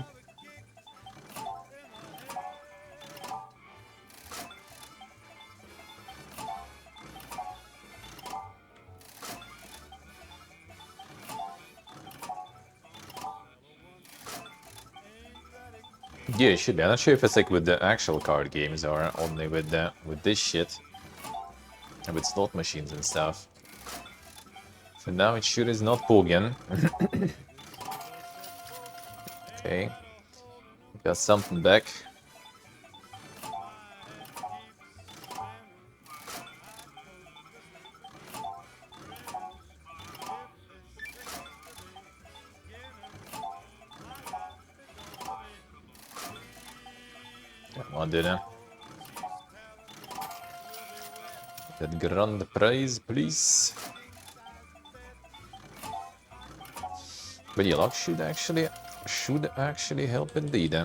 Yeah, it should be. I'm not sure if it's like with the actual card games or only with this shit. And with slot machines and stuff. For now, it sure is not Pogen. Okay. Got something back. Come on, dinner. That grand prize, please. But yeah, luck should actually help indeed.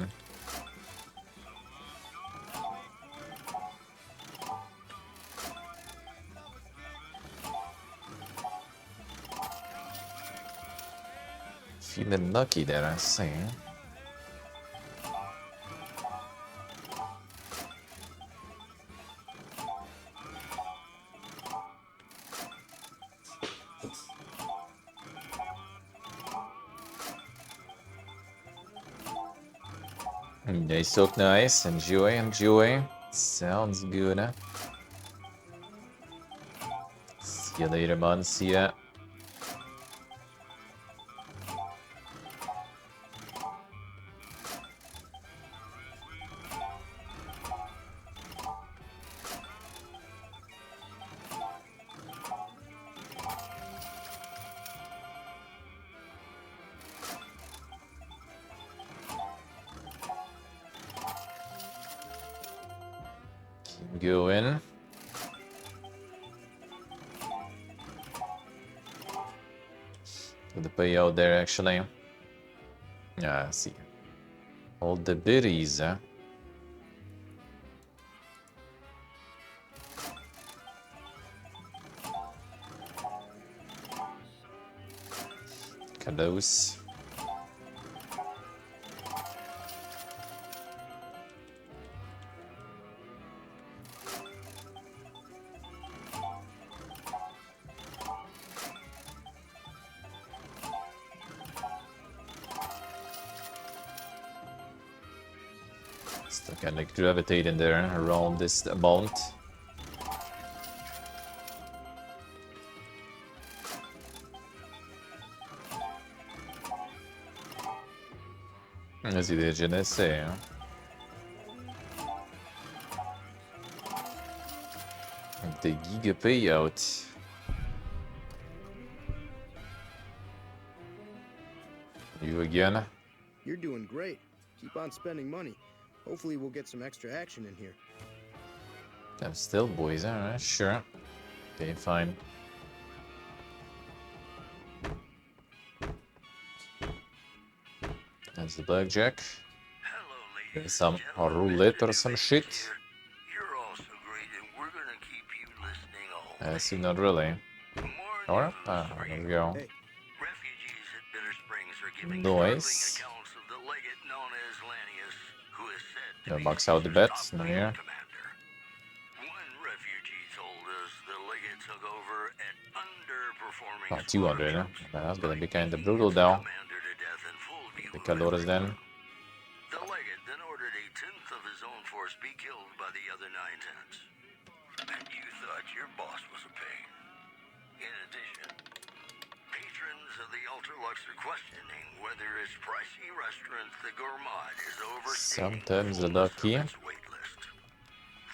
Feeling lucky there, I say. They look nice. Enjoy, enjoy. Sounds good. See you later, man. See ya. Keep going. The payout there, actually. Yeah, I see. All the biddies, huh? Those. Still kind of gravitate in there around this amount. As you did, Genesse. The Giga payout. You again? You're doing great. Keep on spending money. Hopefully we'll get some extra action in here. I'm still boys, alright, sure. Okay, fine. That's the blackjack. There's some roulette or some shit. I see, not really. Or? Ah, there we go. Noise. No, max out the bet. No here. Oh, 200, huh? That's gonna be kinda brutal though. The Calores then. of his own force be killed by the other 9/10. And you thought your boss was a pain. In addition, patrons of the Ultralux are questioning whether its pricey restaurant, the Gourmand, is overstating Sometimes the the fullness lucky. of its wait list.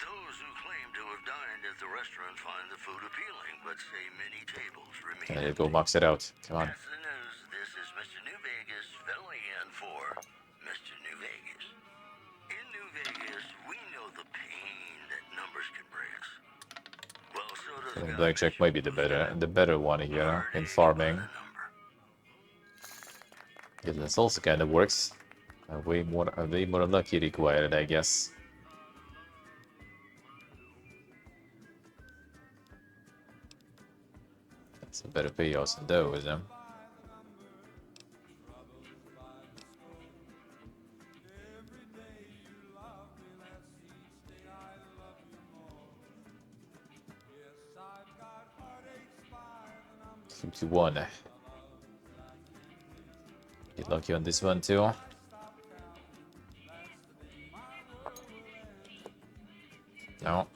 Those who claim to have dined at the restaurant find the food appealing, but say many tables remain There you empty. go, max it out. Come on. That's the news. This is Mr. New Vegas filling in for Mr. New Vegas. In New Vegas, we know the pain that numbers can bring us. Well, so does Blackjack might be the better one here in farming. Yeah, this also kind of works. Way more lucky required, I guess. That's a better payouts than those, huh? To one. Get lucky on this one too. No.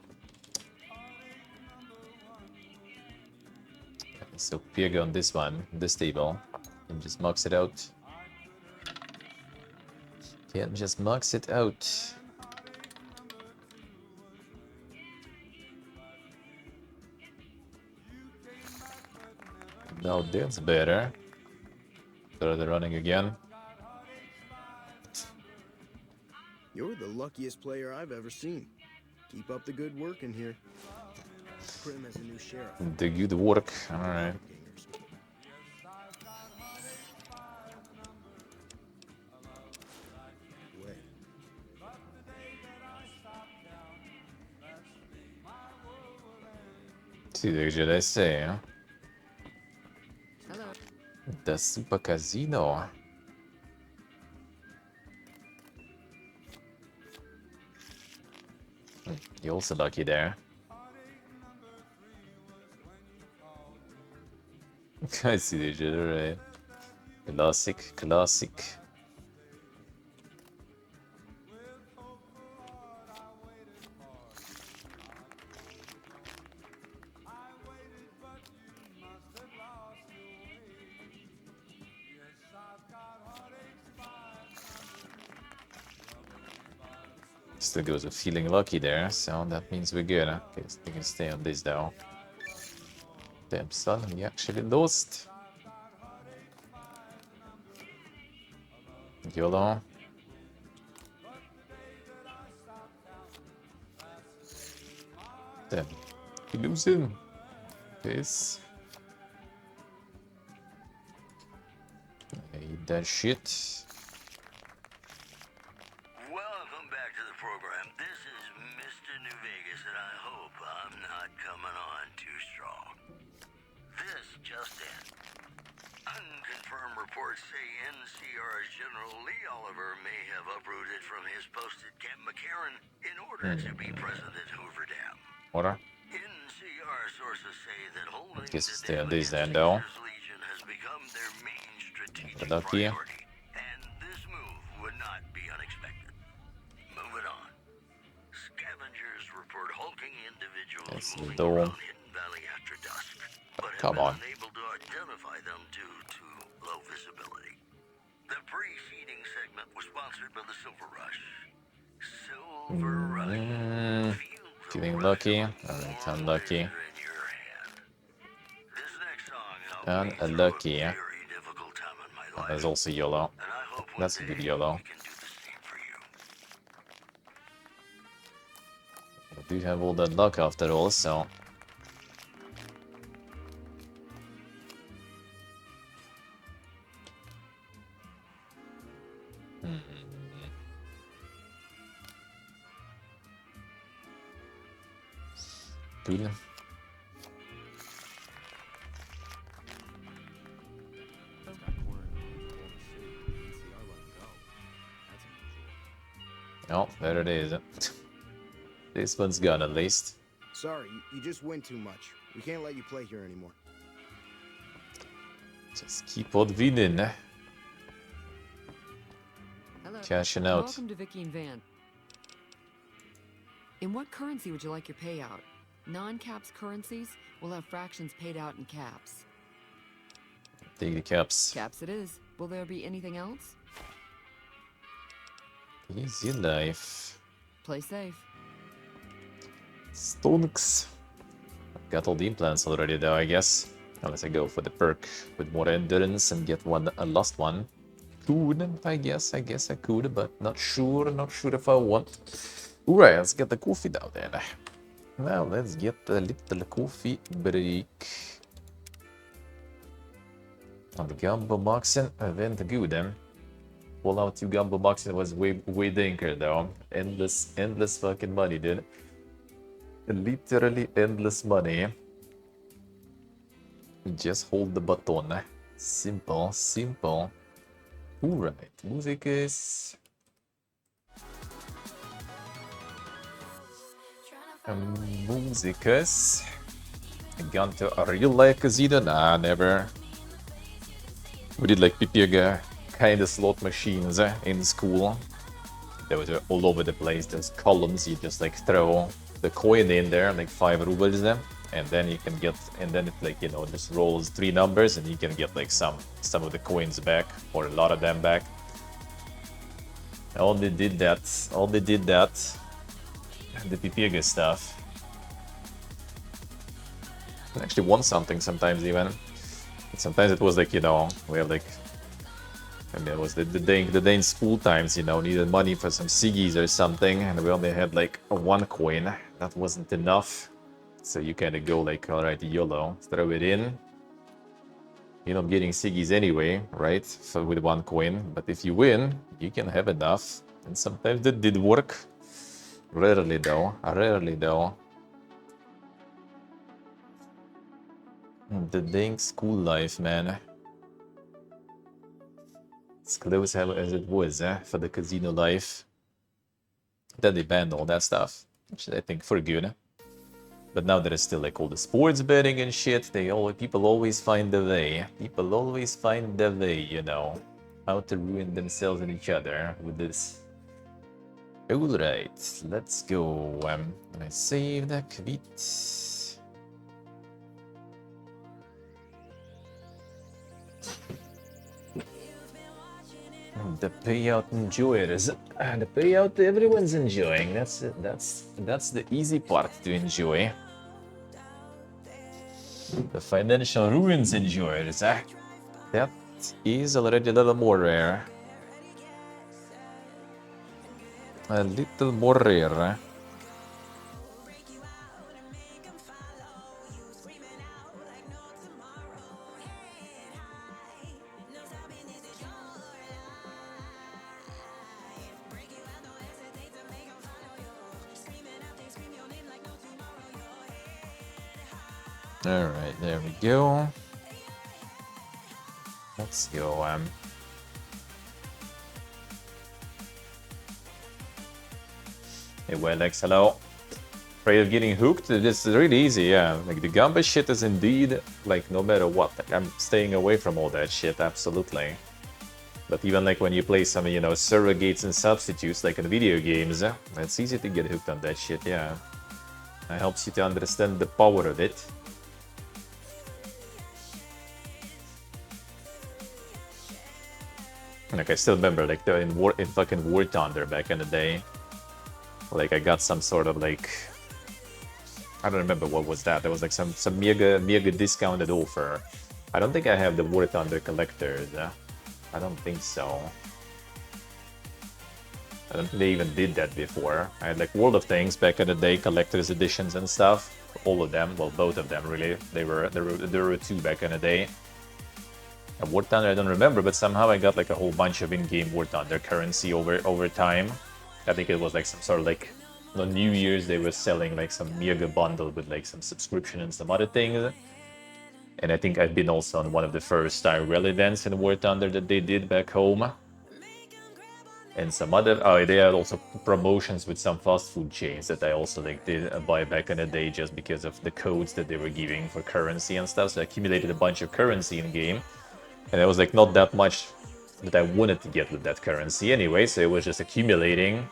So Pepegas on this one, this table. And just max it out. Can just max it out. Now that's better. They're running again. You're the luckiest player I've ever seen. Keep up the good work in here. Prim as a new sheriff. The good work. Alright. See, did I say, huh? Hello. The Super Casino. You're also lucky there. I see the jitter, right? Classic. Still goes with feeling lucky there, so that means we're good. Okay, so we can stay on this though. Damn son, we actually lost. YOLO. Damn. We losing. This. I hate that shit. Welcome back to the program. This is Mr. New Vegas, and I hope I'm not coming on too strong. This just in. Unconfirmed reports say NCR's General Lee Oliver may have uprooted from his post at Camp McCarran in order to be present at Hoover Dam. What? NCR sources say that holding I guess the stay on dam this then against though. Caesar's Legion has become their main strategic Lucky. priority, and this move would not be unexpected. Moving on. Scavengers report hulking individuals Yes, moving though. around Hidden Valley after dusk, but have Come been on. unable to identify them due to low visibility. The preceding segment was sponsored by the Silver Rush. Silver Rush. Feeling lucky. Alright, unlucky. This next song helped me through a Unlucky. very difficult time in my life. There's also YOLO. And I hope one That's a good day YOLO. we can do the same for you. I do have all that luck after all, so. Good. Oh, there it is. This one's gone at least. Sorry, you just win too much. We can't let you play here anymore. Just keep on winning. Hello. Cashing out. Welcome to Vicky and Van. In what currency would you like your payout? Non-caps currencies will have fractions paid out in caps. Take the caps. Caps it is. Will there be anything else? Easy life. Play safe. Stonks. Got all the implants already though, I guess. Unless I go for the perk with more endurance and get a last one. Could, I guess I could, but not sure if I want. Alright, let's get the coffee down then. Now let's get a little coffee break. On the gumbo boxing went good. Pull out 2 gumbo boxing was way dinker though. Endless fucking money, dude. Literally endless money. Just hold the button. Simple. Alright, musicus. Musicus. Gone to a real life casino? Nah, never. We did like Pepegas kind of slot machines in school. They were all over the place. There's columns. You just like throw the coin in there, like 5 rubles, and then you can get, and then it like, you know, just rolls 3 numbers, and you can get like some of the coins back, or a lot of them back. All they did that. The Pepegas stuff. I actually won something sometimes even. Sometimes it was like, you know, we have like, I mean, it was the day in school times, you know, needed money for some ciggies or something, and we only had like 1 coin. That wasn't enough. So you kind of go like, alright, YOLO, throw it in. You know, getting ciggies anyway, right? So with 1 coin. But if you win, you can have enough. And sometimes that did work. Rarely though. The dang school life, man. As close as it was for the casino life. Then they banned all that stuff, which I think for good. But now there is still like all the sports betting and shit. People always find a way. You know, how to ruin themselves and each other with this. Alright, let's go. I save the quit. The payout enjoyers. The payout everyone's enjoying. That's the easy part to enjoy. The financial ruins enjoyers. That is already a little more rare. A little more rare. Alright, there we go. Let's go, Hey, Welex, hello. Afraid of getting hooked? This is really easy, yeah. Like, the Gamba shit is indeed, like, no matter what. Like, I'm staying away from all that shit, absolutely. But even, like, when you play some, you know, surrogates and substitutes, like in video games, it's easy to get hooked on that shit, yeah. It helps you to understand the power of it. Like, I still remember, like, in fucking War Thunder back in the day. Like, I got some sort of, like... I don't remember what was that. There was, like, some mega discounted offer. I don't think I have the War Thunder collectors. I don't think so. I don't think they even did that before. I had, like, World of Tanks back in the day, collector's editions and stuff. All of them. Well, both of them, really. There were 2 back in the day. War Thunder I don't remember, but somehow I got like a whole bunch of in-game War Thunder currency over time. I think it was like some sort of like on New Year's they were selling like some mega bundle with like some subscription and some other things. And I think I've been also on one of the first IRL events in War Thunder that they did back home. And some other, they had also promotions with some fast food chains that I also like did buy back in the day just because of the codes that they were giving for currency and stuff. So I accumulated a bunch of currency in game. And it was like not that much that I wanted to get with that currency anyway, so it was just accumulating.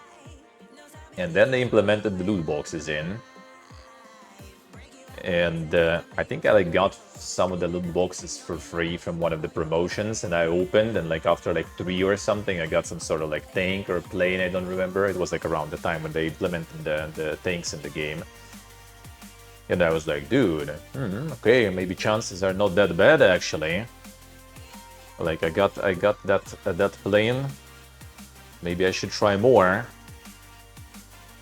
And then they implemented the loot boxes in. And I think I like got some of the loot boxes for free from one of the promotions, and I opened, and like after like 3 or something, I got some sort of like tank or plane, I don't remember. It was like around the time when they implemented the tanks in the game. And I was like, dude, okay, maybe chances are not that bad actually. Like I got that plane. Maybe I should try more.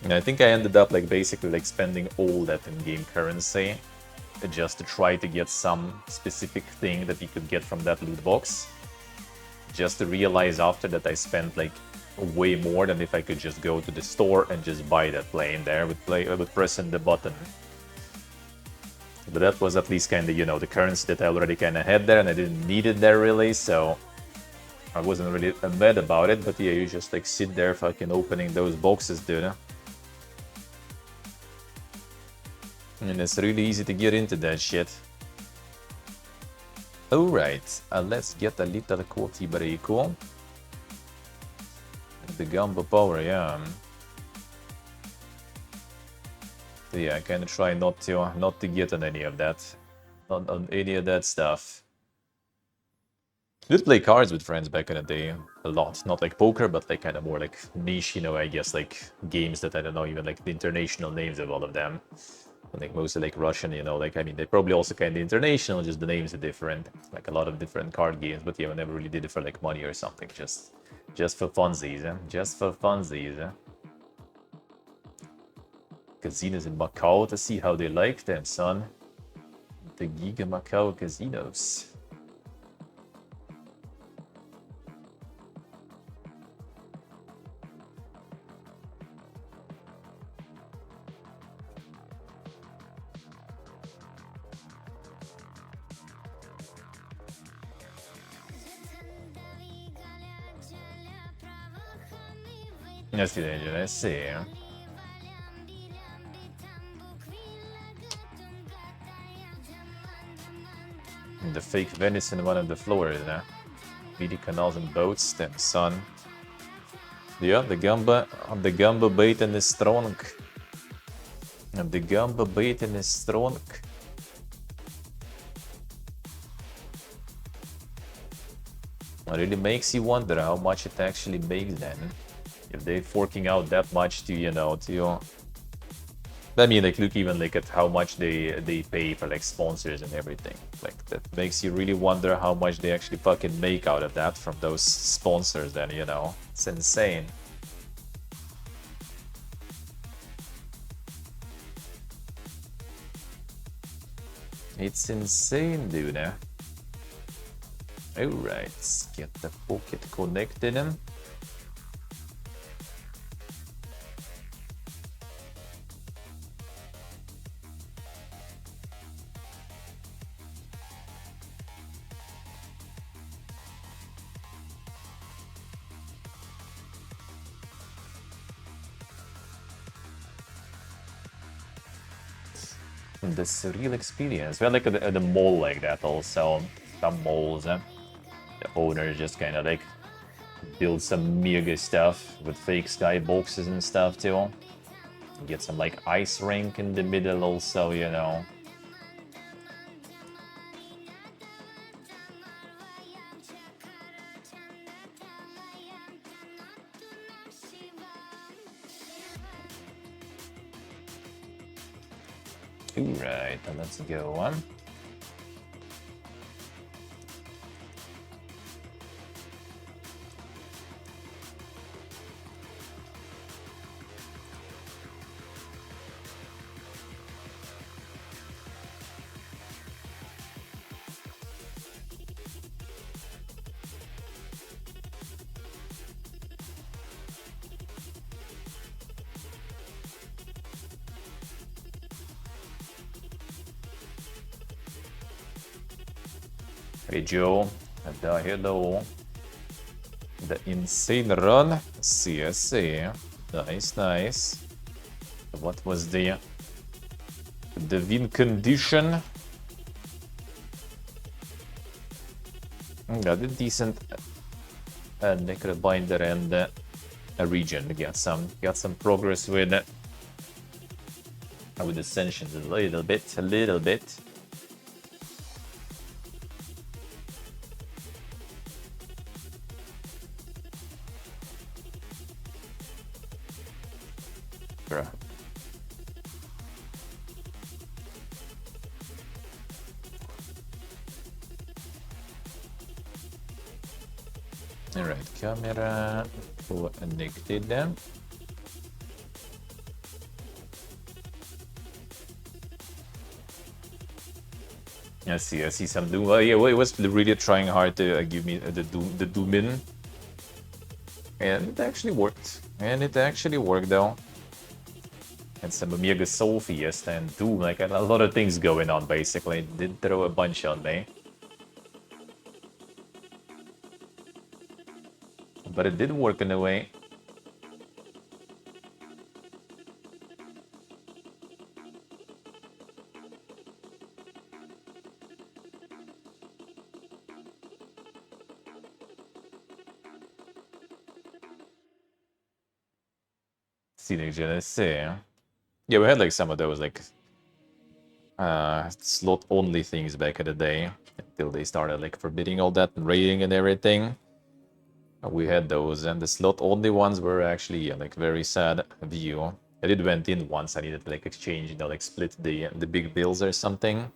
And I think I ended up like basically like spending all that in-game currency just to try to get some specific thing that you could get from that loot box. Just to realize after that I spent like way more than if I could just go to the store and just buy that plane there with pressing the button. But that was at least kind of, you know, the currency that I already kind of had there, and I didn't need it there really, so I wasn't really mad about it. But yeah, you just like sit there fucking opening those boxes, dude. And it's really easy to get into that shit. Alright, let's get a little quality break. The Gumbo power, yeah. So yeah, I kind of try not to get on any of that. Not on any of that stuff. I did play cards with friends back in the day a lot. Not like poker, but like kind of more like niche, you know, I guess like games that I don't know even like the international names of all of them. Like mostly like Russian, you know, like I mean they probably also kind of international, just the names are different. Like a lot of different card games, but yeah, I never really did it for like money or something. Just for funsies, just for funsies. Casinos in Macau to see how they like them, son. The Giga Macau casinos. Let's see. The fake Venice in one of the floors, BD canals and boats, them son. Yeah, the gamba baiting is strong. And the gamba baiting is strong. It really makes you wonder how much it actually makes then. If they're forking out that much to, you know, I mean, like, look even like at how much they pay for like sponsors and everything. Like, that makes you really wonder how much they actually fucking make out of that from those sponsors then, you know. It's insane. It's insane, dude. Alright, let's get the pocket connected. The surreal experience. We had like at the mall like that also. Some malls, the owners just kind of like build some mega stuff with fake skyboxes and stuff too. Get some like ice rink in the middle also, you know. Alright, let's go on. Hey Joe, hello. The insane run, CSA, nice, nice. What was the win condition? Got a decent necrobinder and region. We got some progress with ascensions a little bit. Bruh. Alright, camera connected then. I see some Doom. Well, yeah, it was really trying hard to give me the Doom in. And it actually worked. Though. And some Omega Soul Fiesta and Doom, like a lot of things going on basically. It did throw a bunch on me. But it did work in a way. Yeah, we had like some of those like slot only things back in the day until they started like forbidding all that and raiding and everything. We had those, and the slot only ones were actually like very sad view. I did went in once. I needed to like exchange, like split the big bills or something.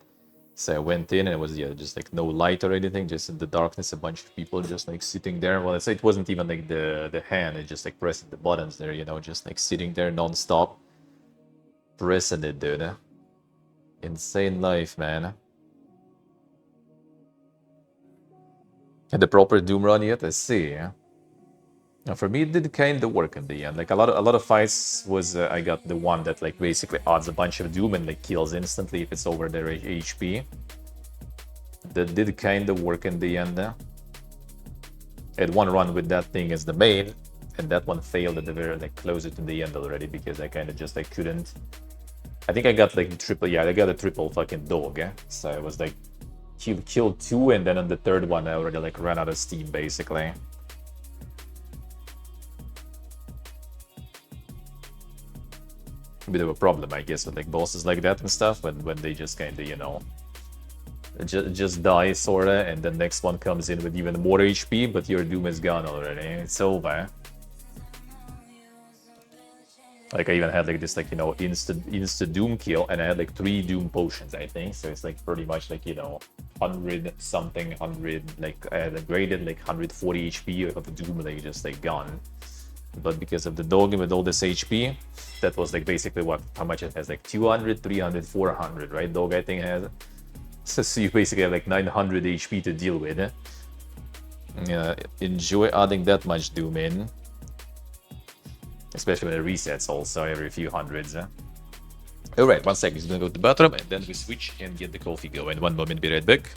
So I went in and it was just like no light or anything, just in the darkness, a bunch of people just like sitting there. Well, it wasn't even like the hand, it just like pressing the buttons there, just like sitting there non-stop. Pressing it, dude. Insane life, man. Had the proper Doom run yet? Let's see. Now, for me, it did kind of work in the end. Like a lot of fights was I got the one that like basically adds a bunch of Doom and like kills instantly if it's over their HP. That did kind of work in the end. I had one run with that thing as the main, and that one failed at the very like closer to the end already because I kind of just like couldn't. I think I got like triple. Yeah, I got a triple fucking dog. So I was like killed two, and then on the third one I already like ran out of steam basically. A bit of a problem, I guess, with like bosses like that and stuff when they just kind of just die sorta, and the next one comes in with even more HP, but your Doom is gone already. It's over. Like I even had like this like insta Doom kill, and I had like 3 Doom potions, I think. So it's like pretty much like 100 something, 100 like I had a graded like 140 HP of Doom like just like gone. But because of the dog with all this HP, that was like basically how much it has, like 200, 300, 400, right? Dog I think has. So you basically have like 900 HP to deal with. Yeah, enjoy adding that much Doom in. Especially when it resets also every few hundreds. Alright, 1 second, just gonna go to the bathroom and then we switch and get the coffee going. 1 moment, be right back.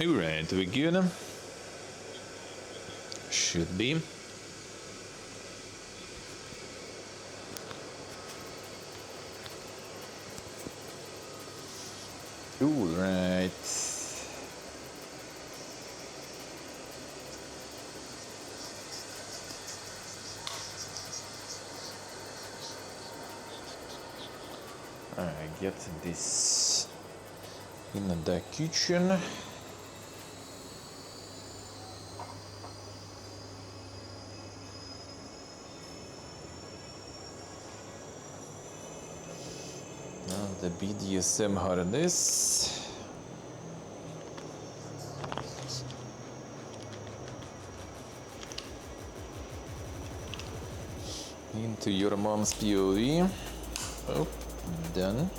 Alright, we good? Should be. Alright. I get this in the kitchen. The BDSM harness. Into your mom's POV. Oh, done.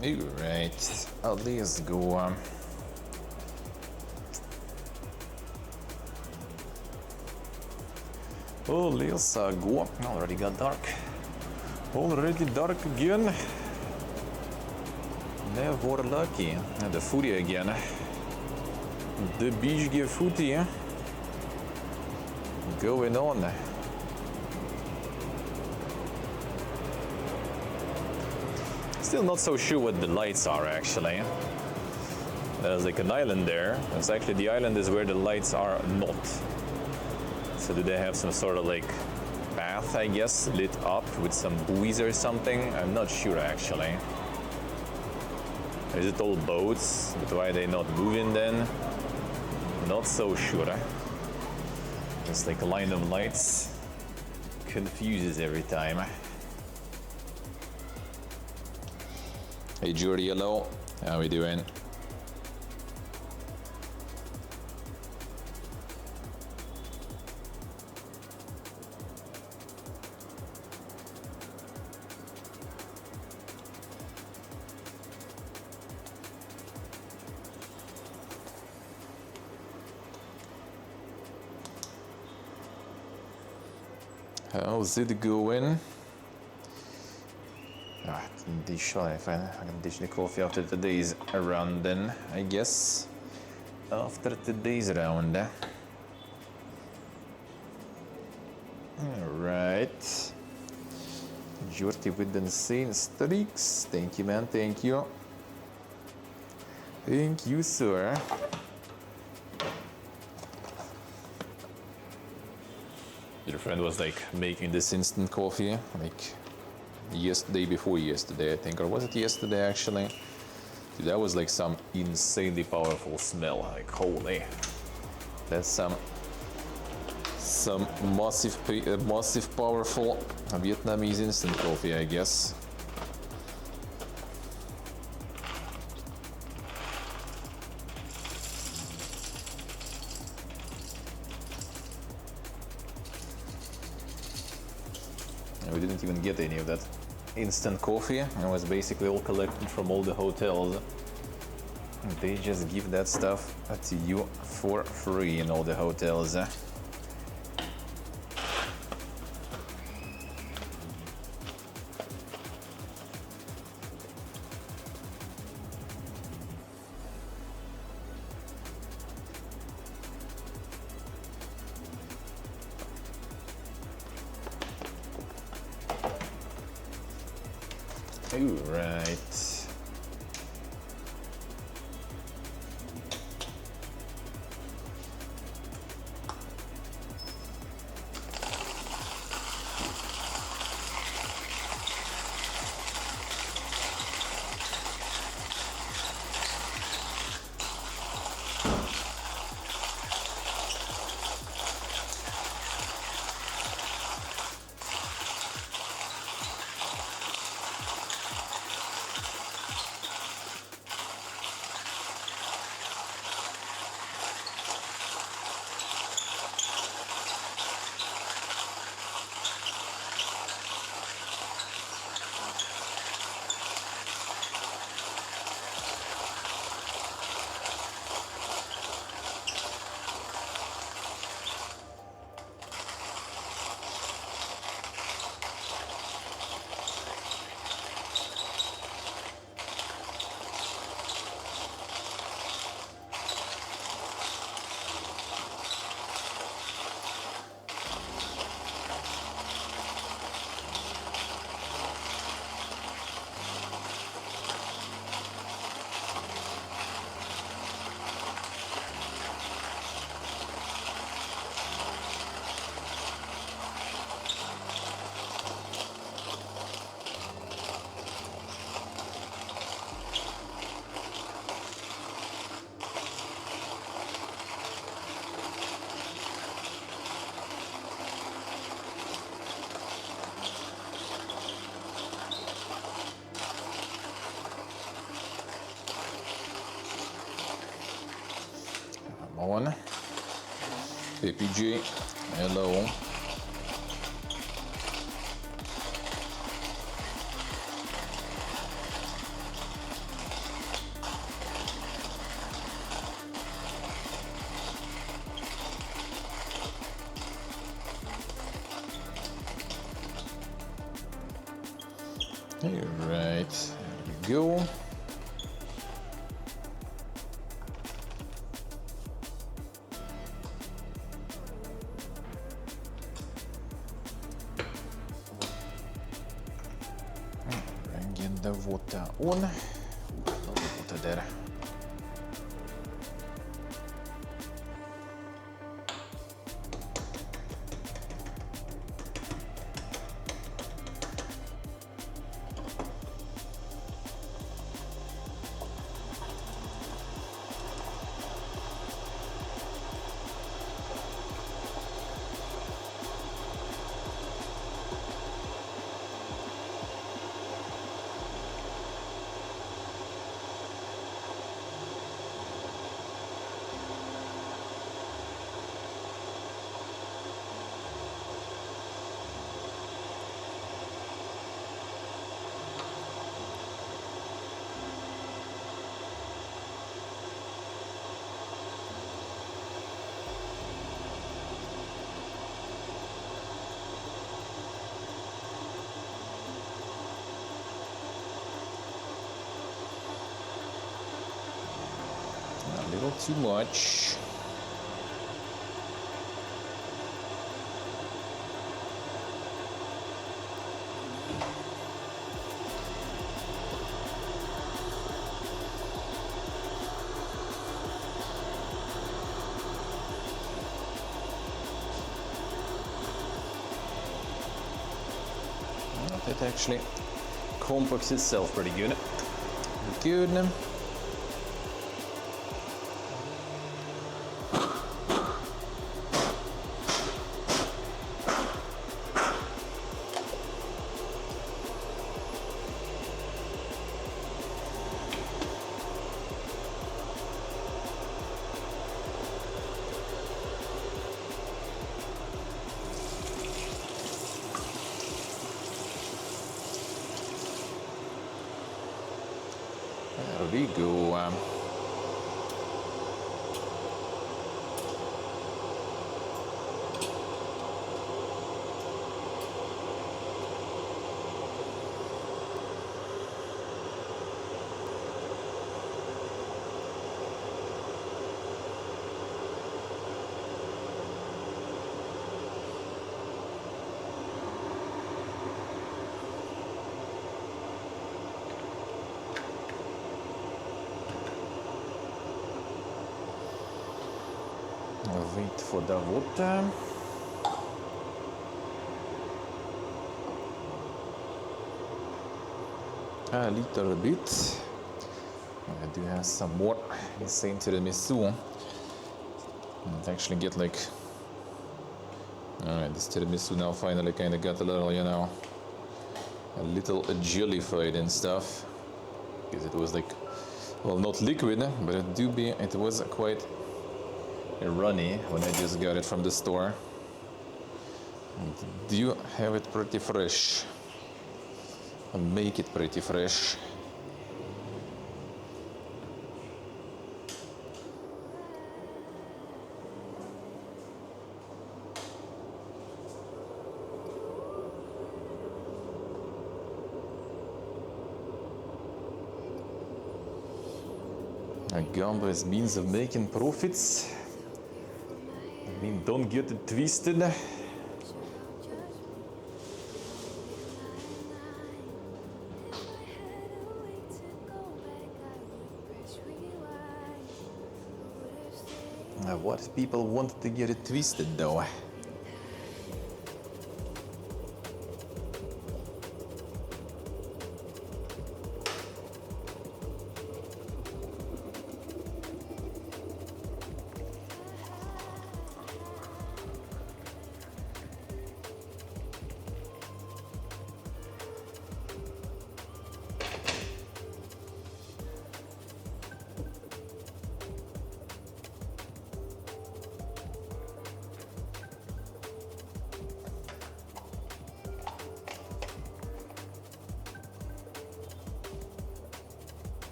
Alright, let's go. Oh, let's go. Already got dark. Already dark again. Never lucky. The footy again. The beach give footy. Going on. Still not so sure what the lights are actually. There's like an island there. It's actually the island is where the lights are not. So do they have some sort of like path, I guess, lit up with some buoys or something? I'm not sure actually. Is it all boats? But why are they not moving then? Not so sure. It's like a line of lights. Confuses every time. Hey Jordy, hello. How we doing? How's it going? Dish, I can dish the coffee after today's round then, I guess. After today's round. Alright. Jorty with the insane streaks. Thank you, man, thank you. Thank you, sir. Your friend was like making this instant coffee, like yesterday before yesterday, I think, or was it yesterday actually? Dude, that was like some insanely powerful smell. Like holy, that's some massive, powerful Vietnamese instant coffee, I guess. We didn't even get any of that instant coffee. It was basically all collected from all the hotels. They just give that stuff to you for free in all the hotels. Alright. Come on. PPG. Hello. Alright, there we go. Bring the water on. A lot of water there. A little too much. That actually compacts itself pretty good. Good. There we go. Wait for the water. A little bit. I do have some more insane tiramisu. And actually get like... Alright, this tiramisu now finally kind of got a little, you know, a little jellified and stuff. Because it was like, well, not liquid, but it was quite runny when I just got it from the store. And do have it pretty fresh. And make it pretty fresh. Gamba's means of making profits. I mean, don't get it twisted. What people want to get it twisted though?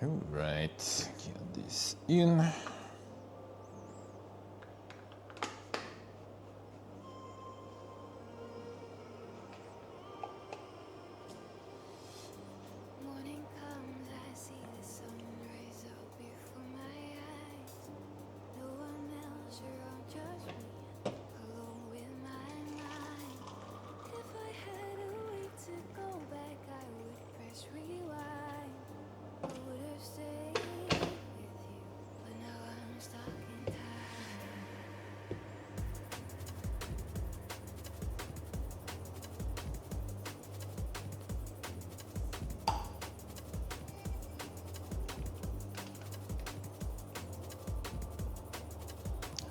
Alright, get this in. Morning comes, I see the sun rise up before my eyes. No one else around, just me, alone with my mind. If I had a way to go back, I would press rewind. I would have stayed with you, but now I'm stuck in time.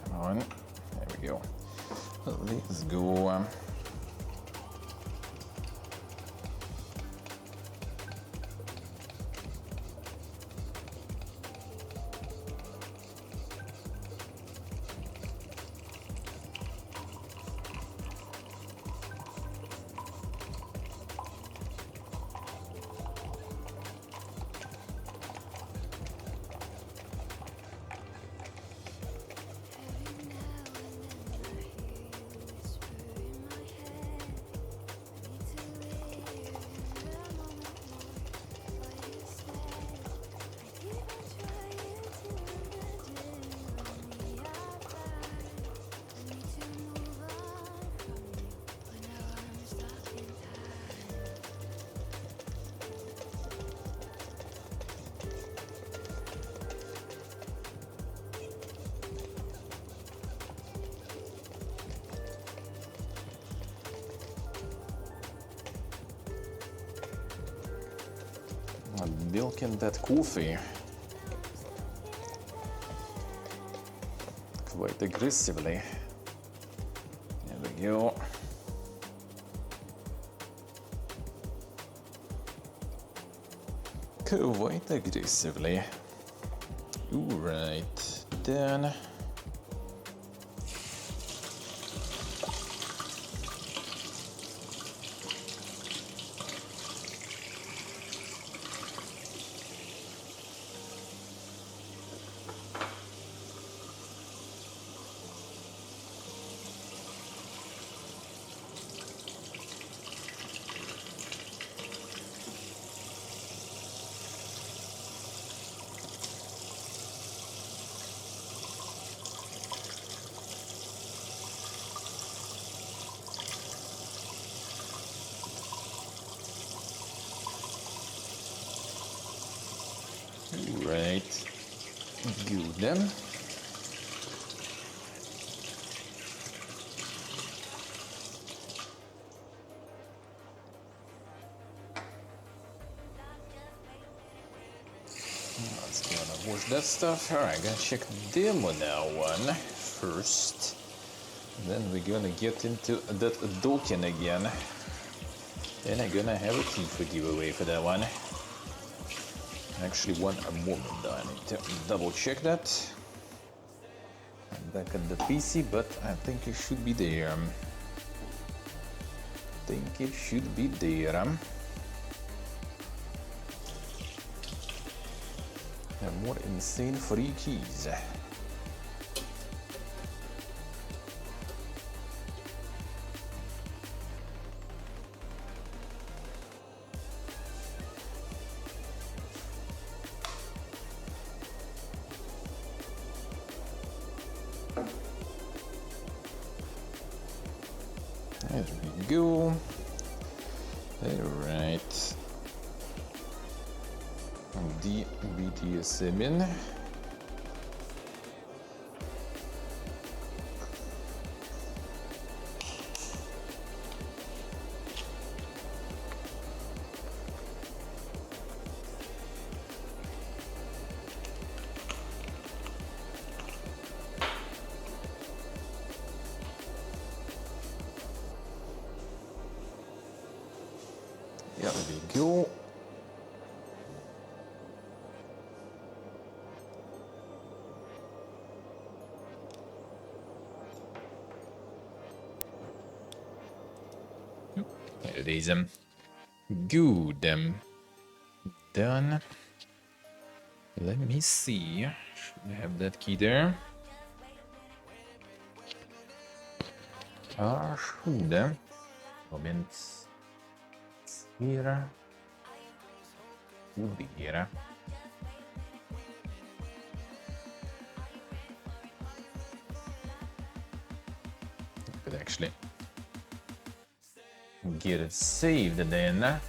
Come on, there we go. Let's go. Milking that coffee quite aggressively. There we go. Quite aggressively. Alright, then. Right, good then. Let's gonna wash that stuff. Alright, gonna check demo now one first. Then we're gonna get into that docking again. Then I'm gonna have a key for giveaway for that one. Actually, one moment though, I need to double check that. I'm back at the PC, but I think it should be there. Think it should be there. And more insane free keys. There we go. Alright. The BTSM in. There we go. There it is. Good. Done. Let me see. Should I have that key there? Should. Moment. Here. Would be here. Could actually get it saved then.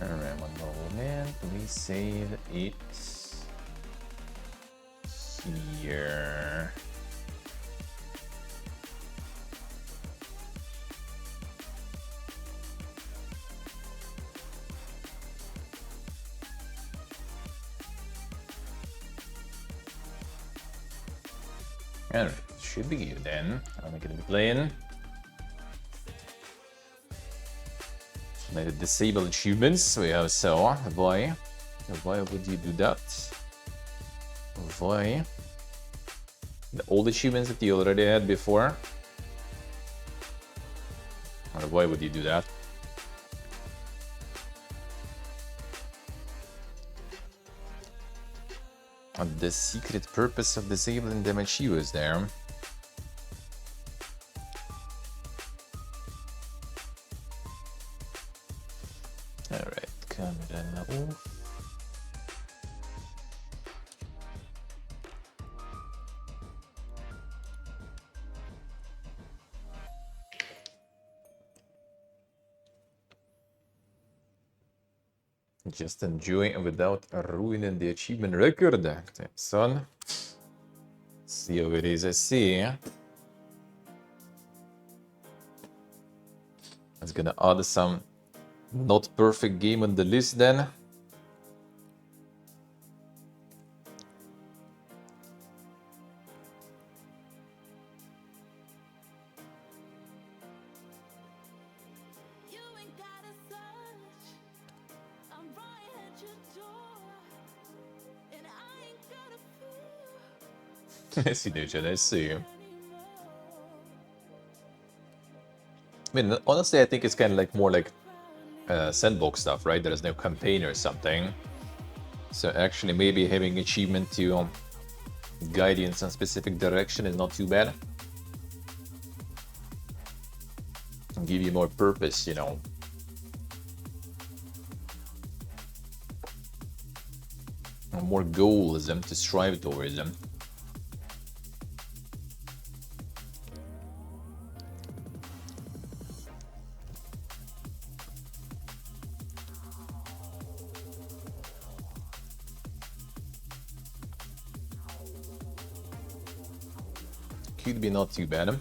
Alright, one moment. We save it here. Alright, should be good then. I'm gonna be playing. Disable achievements. We have so why would you do that? Why? The old achievements that you already had before? Or why would you do that? And the secret purpose of disabling them achievers there. Alright, camera off. Just enjoy without ruining the achievement record. Son. See how it is, I see. It's gonna add some not perfect game on the list then. I see, dude, I see. I mean, honestly, I think it's kind of like more like sandbox stuff, right? There's no campaign or something. So actually, maybe having achievement to guide you in some specific direction is not too bad. And give you more purpose, you know. And more goals to strive towards them. Could be not too bad.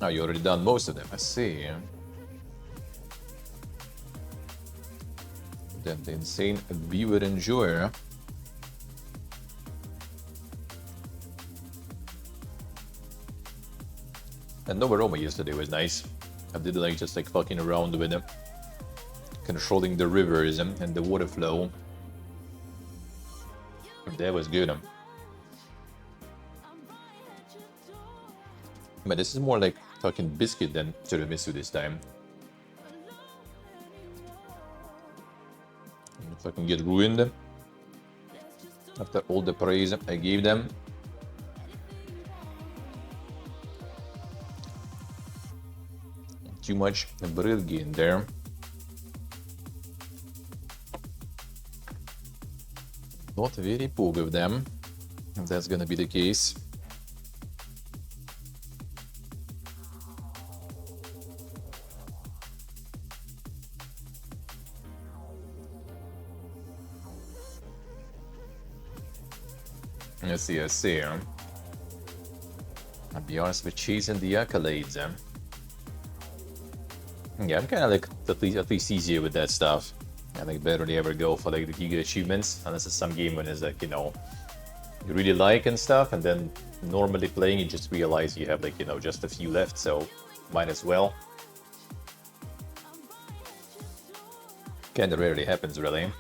Oh, you already done most of them, I see. Then the insane viewer enjoyer. And Nova Roma yesterday was nice. I did like just like fucking around with them. Controlling the rivers and the water flow. That was good. But this is more like fucking biscuit than tiramisu this time. If I can get ruined after all the praise I gave them. Too much brilgy in there. Not very poor with them, if that's gonna be the case. I see. I'll be honest with chasing the accolades. Yeah, I'm kind of like at least easier with that stuff. I think barely ever go for like the giga achievements unless it's some game when it's like, you know, you really like and stuff, and then normally playing you just realize you have like, you know, just a few left, so might as well. Kinda rarely happens, really.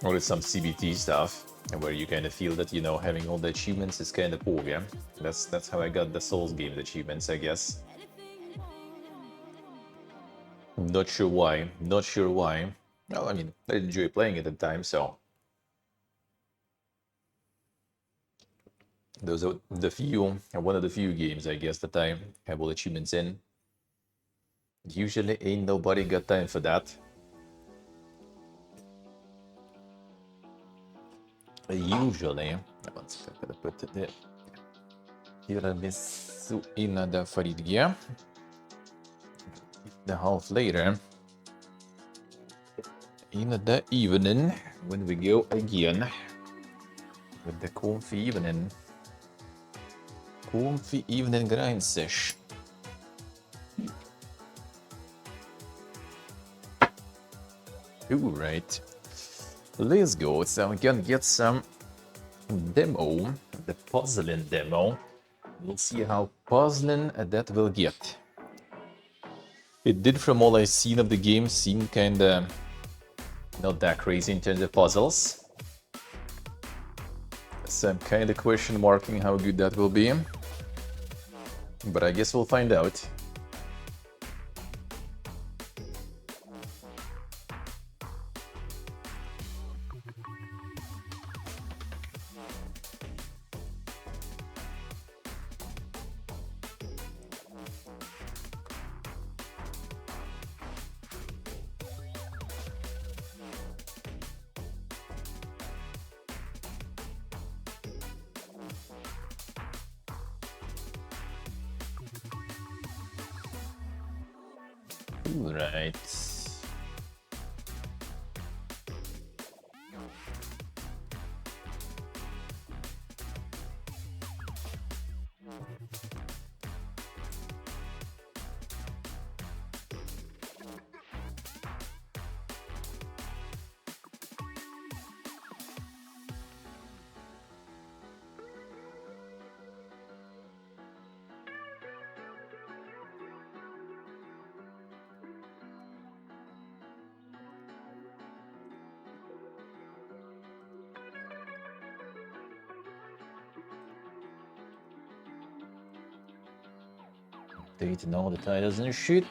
Or it's some CBT stuff, where you kind of feel that, you know, having all the achievements is kind of cool, yeah? That's how I got the Souls game achievements, I guess. Not sure why, not sure why. Well, I mean, I enjoy playing it at the time, so... Those are one of the few games, I guess, that I have all achievements in. Usually ain't nobody got time for that. Usually, let's put it tiramisu in the faridgia. The half later, in the evening, when we go again with the comfy evening grind sesh. Alright, let's go. So we can get some demo, the puzzling demo. We'll see how puzzling that will get. It did, from all I've seen of the game, seem kinda not that crazy in terms of puzzles. So I'm kinda question marking how good that will be. But I guess we'll find out. Right. Updating all the titles and shit.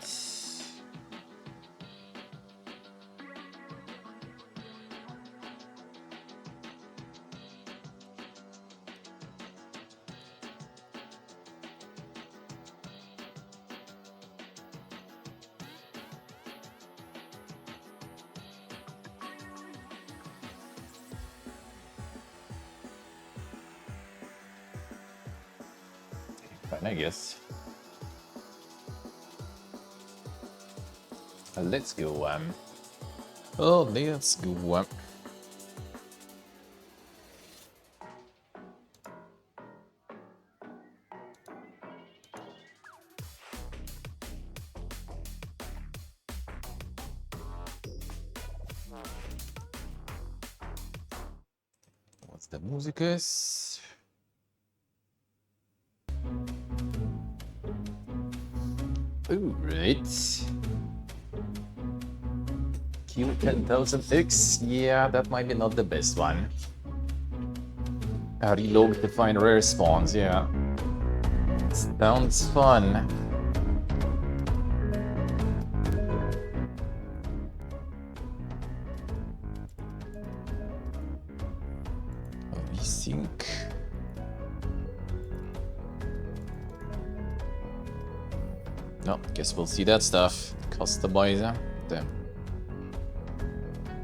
Fine, I guess. Let's go. Oh, let's go. What's the music is? All right. Kill 10,000x. Yeah, that might be not the best one. Reload to find rare spawns. Yeah. Sounds fun. Sync. No, guess we'll see that stuff. Customizer. Damn.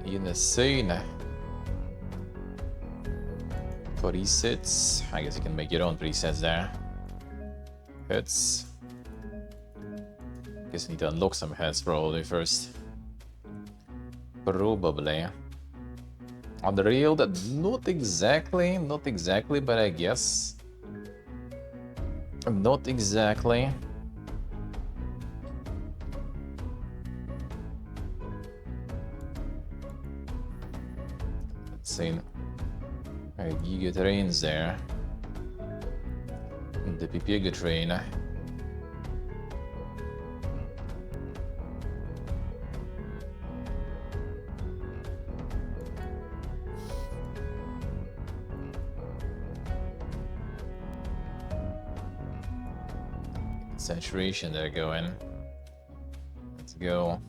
Insane. Presets. I guess you can make your own presets there. Heads. Guess you need to unlock some heads probably first. Probably. On the rail, that not exactly, but I guess. Not exactly. Insane. Alright, Giga trains there. The Pepegas train. saturation they're going. Let's go.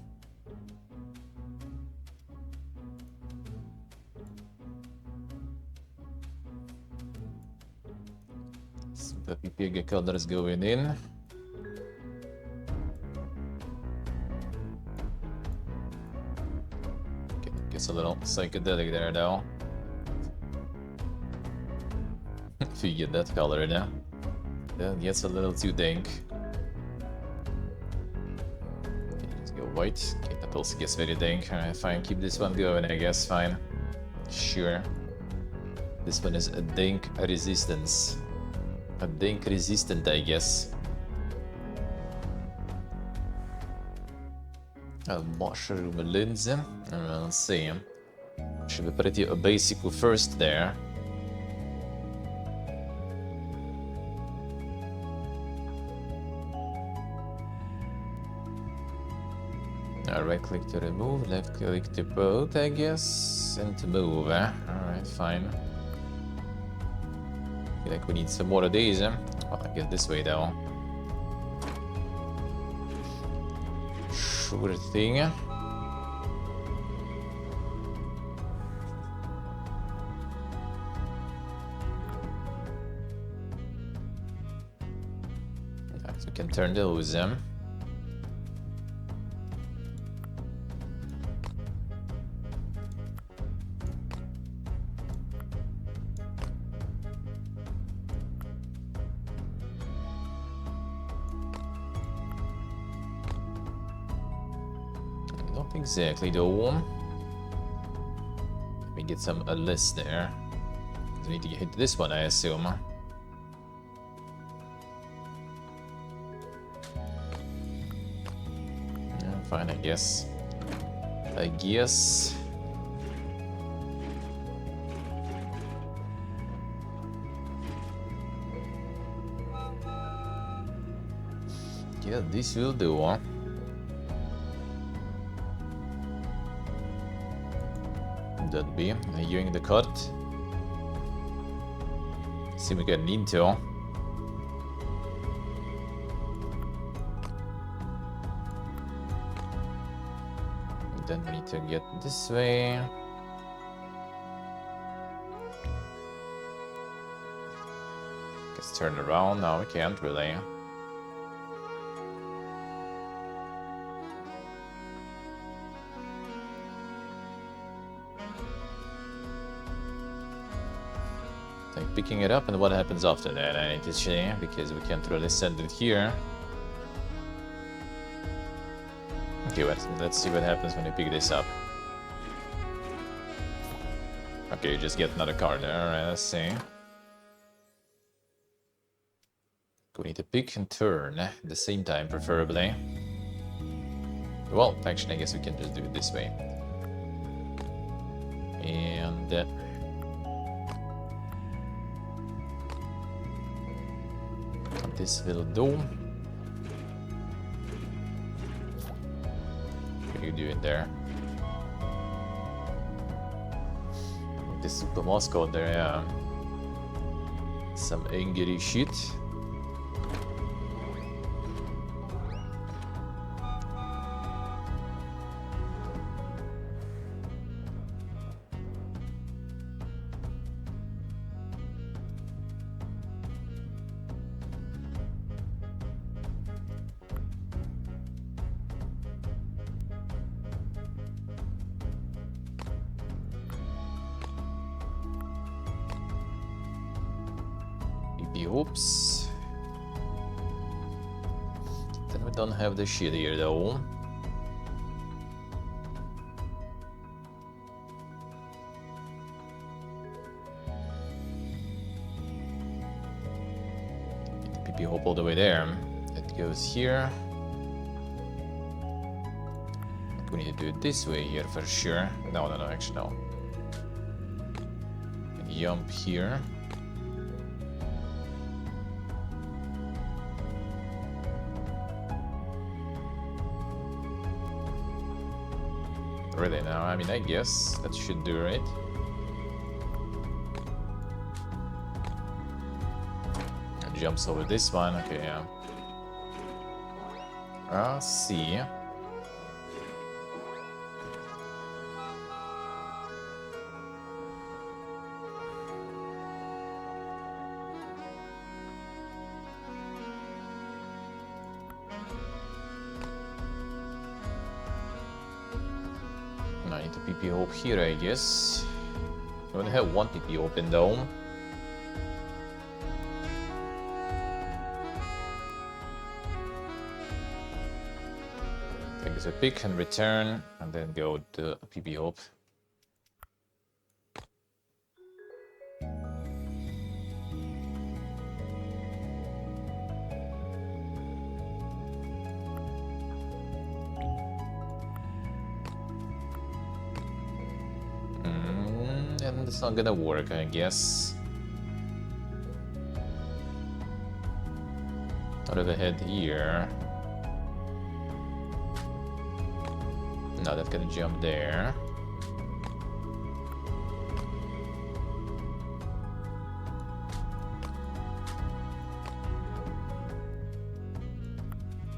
So the Pepegas colors going in. Okay, gets a little psychedelic there though. If you get that color now. Then gets a little too dank. Okay, let's go white. Okay, that also gets very dank. Alright, fine, keep this one going, I guess, fine. Sure. This one is a dank resistance. A dank resistant, I guess. A mushroom lens. Let's see. Should be pretty basic first there. Right click to remove, left click to put, I guess, and to move. Alright, fine. Feel like we need some more of these. Well, I guess this way though. Sure thing. So we can turn those. Not exactly though. Let me get some less there. We need to hit this one, I assume. Yeah, fine, I guess. Yeah, this will do, huh? That be using the cut. See, we got need to. Then we need to get this way. Let's turn around. No, we can't really. Like picking it up, and what happens after that? I need to check because we can't really send it here. Okay, let's see what happens when you pick this up. Okay, you just get another card there. Alright, let's see. We need to pick and turn at the same time, preferably. Well, actually, I guess we can just do it this way. And this will do. What are you doing there? The super mascot there, yeah. Some angry shit. Oops. Then we don't have the shit here though. PP hop all the way there. It goes here. We need to do it this way here for sure. No, actually no. Jump here. Really now? I mean, I guess that should do right. Jumps over this one. Okay, yeah. See. I need a PP hope here, I guess. I only have one PP open though. Take this a pick and return, and then go to PP hope. And it's not gonna work, I guess. Out of the head here. No, that's gonna jump there.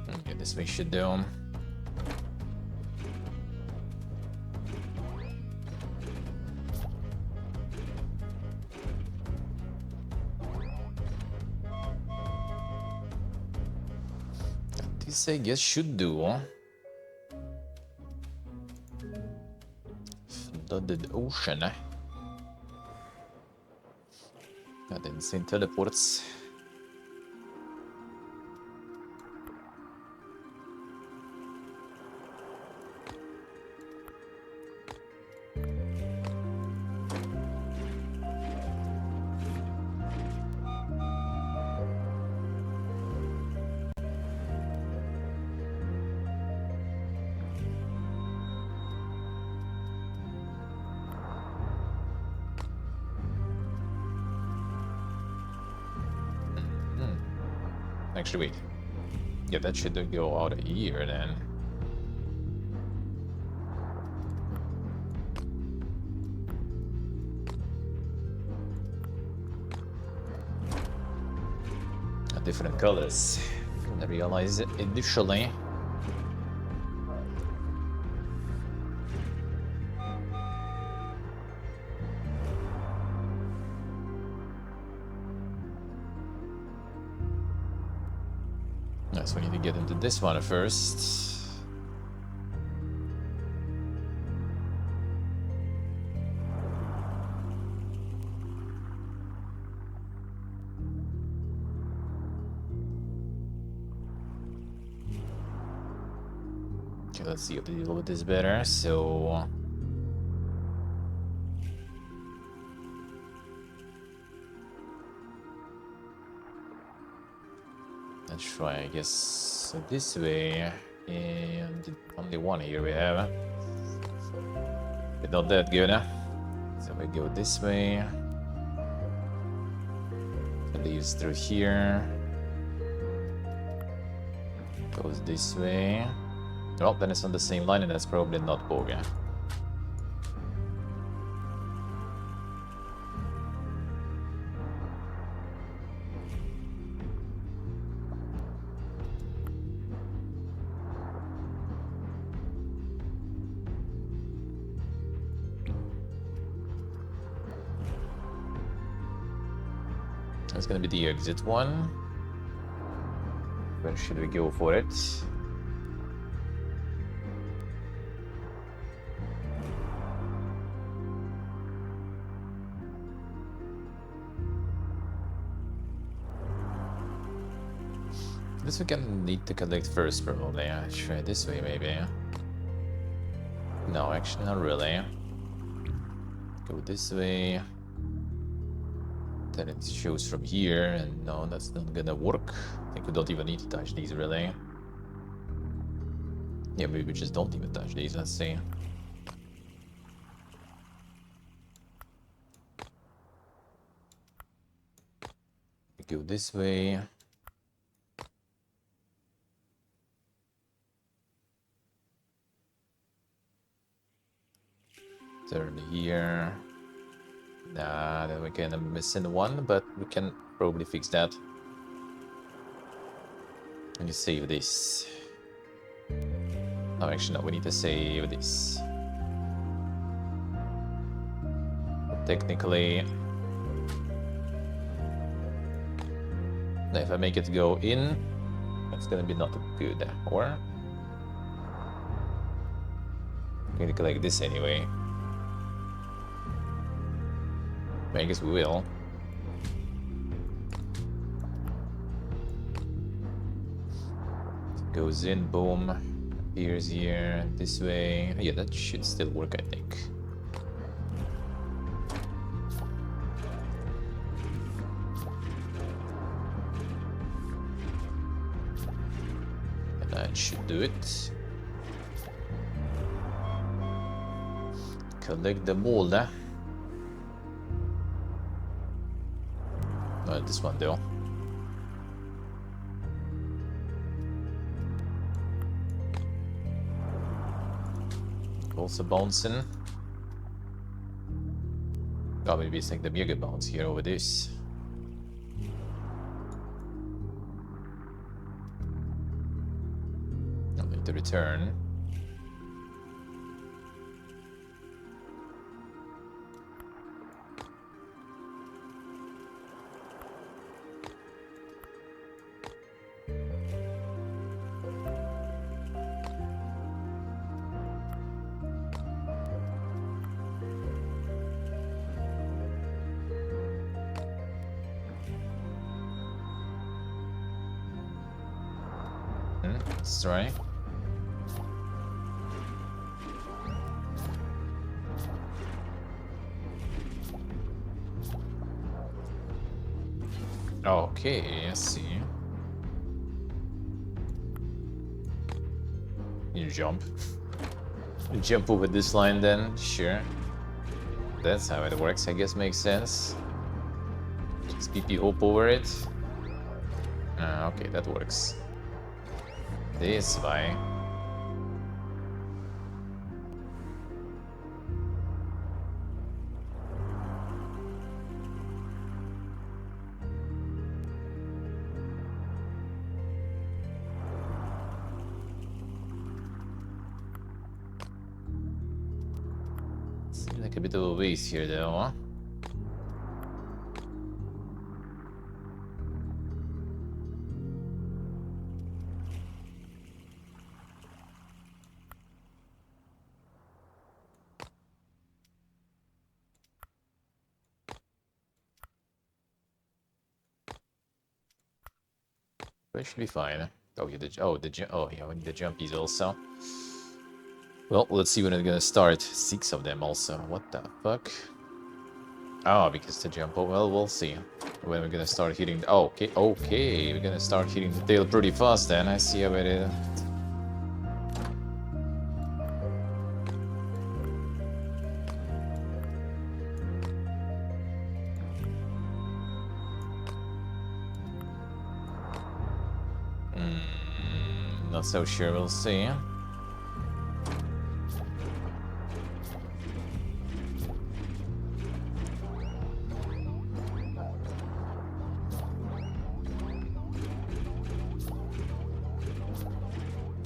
Okay, this way should do. This I guess should do. Flooded ocean. Got insane teleports. Actually, wait. Yeah, that should go out of here then. Different colors. I realized it initially. So we need to get into this one first. Okay, let's see how to deal with this better. So let's try, I guess, this way, and only one here we have. But not that good, huh? So we go this way. It leads through here. Goes this way. Oh, then it's on the same line, and that's probably not Boga. That's gonna be the exit one. Where should we go for it? This we can need to collect first, probably. Try this way, maybe. No, actually, not really. Go this way. Then it shows from here, and no, that's not gonna work. I think we don't even need to touch these, really. Yeah, maybe we just don't even touch these. Let's see. We go this way. Turn here. Nah, then we're kind of missing one, but we can probably fix that. And you save this. Oh, actually, no, we need to save this. Technically, if I make it go in, it's gonna be not good. Or going to collect this anyway. I guess we will. Goes in, boom. Appears here, this way. Yeah, that should still work, I think. And that should do it. Collect the mold. Not this one though. Also bouncing. Oh, maybe it's like the mega bounce here over this. I'll need to return. Let's try. Okay, I see. You jump. You jump over this line then, sure. That's how it works, I guess makes sense. Just PP hop over it. Okay, that works. This way. Seems like a bit of a waste here though, huh? But it should be fine. Oh, yeah, we need the jumpies also. Well, let's see when it's gonna start. 6 of them also. What the fuck? Oh, because the jump. Oh, well, we'll see when we're gonna start hitting. Oh, okay, we're gonna start hitting the tail pretty fast. Then I see how it is. Not so sure. We'll see.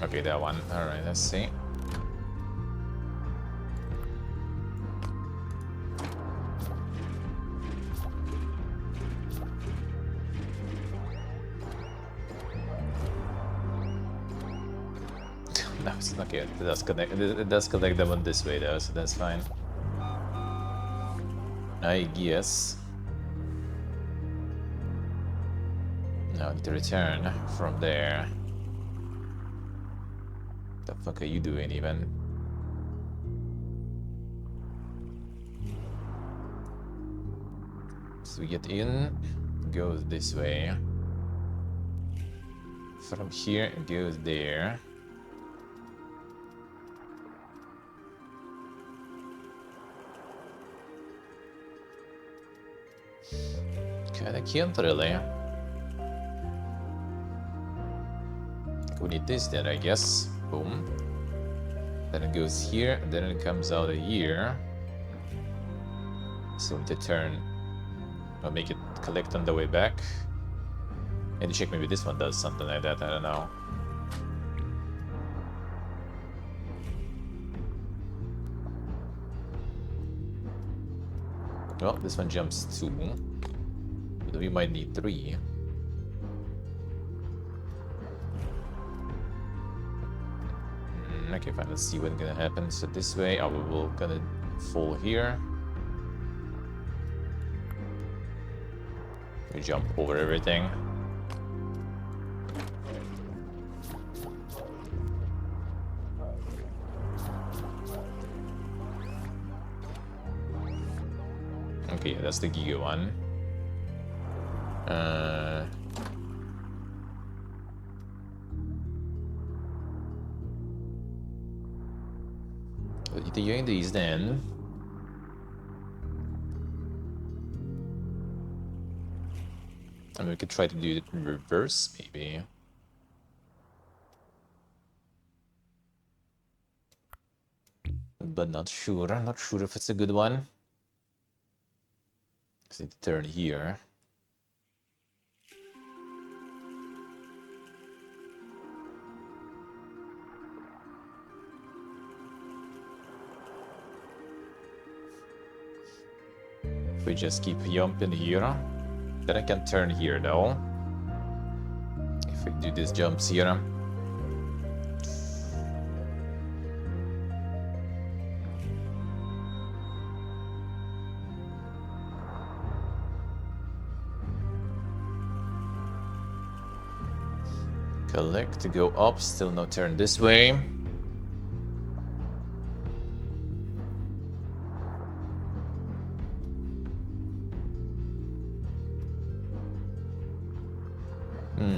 Okay, that one. Alright, let's see. No, it's not good. It does connect them on this way though, so that's fine. I guess. Now I need to return from there. The fuck are you doing even? So we get in, goes this way. From here it goes there. Kinda can't really. We need this then, I guess. Boom. Then it goes here, and then it comes out of here. So we need to turn. I'll make it collect on the way back. And check maybe this one does something like that, I don't know. Well, this one jumps 2. But we might need 3. Okay, fine, let's see what's gonna happen. So this way, we will gonna fall here. We jump over everything. Okay, that's the Giga one. Doing these then. And we could try to do it in reverse, maybe. But not sure. Not sure if it's a good one. Because need to turn here. If we just keep jumping here. Then I can turn here though. If we do these jumps here. Collect to go up, still no turn this way.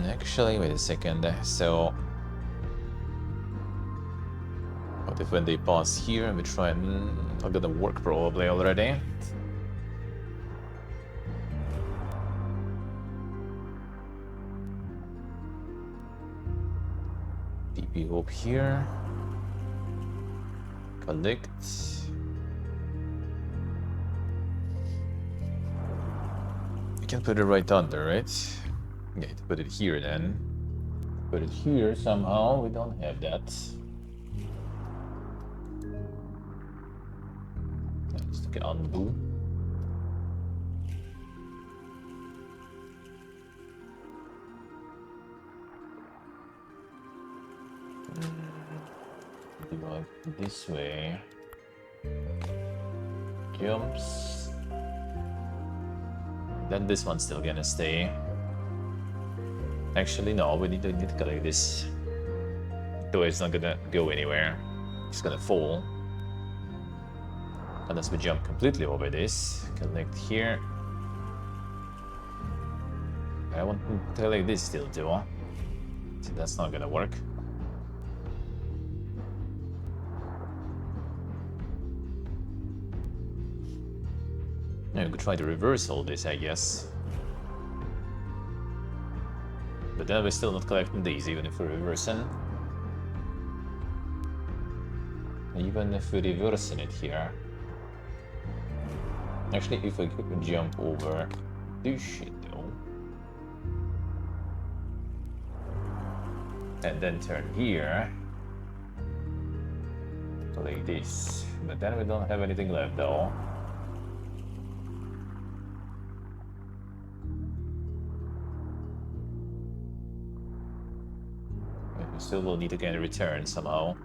Actually, wait a second. So, what if when they pause here and we try and not gonna work probably already? PP hope here. Collect. You can put it right under, right? Yeah, to put it here then. Put it here somehow. We don't have that. Just get undo. Go this way. Jumps. Then this one's still gonna stay. Actually, no, we need to collect this. Though it's not gonna go anywhere. It's gonna fall. Unless we jump completely over this. Collect here. I want to collect this still too, huh? So that's not gonna work. Now we could try to reverse all this, I guess. But then we're still not collecting these, even if we're reversing. Even if we're reversing it here. Actually, if we could jump over this shit though. And then turn here. Like this. But then we don't have anything left though. We still will need to get a return somehow.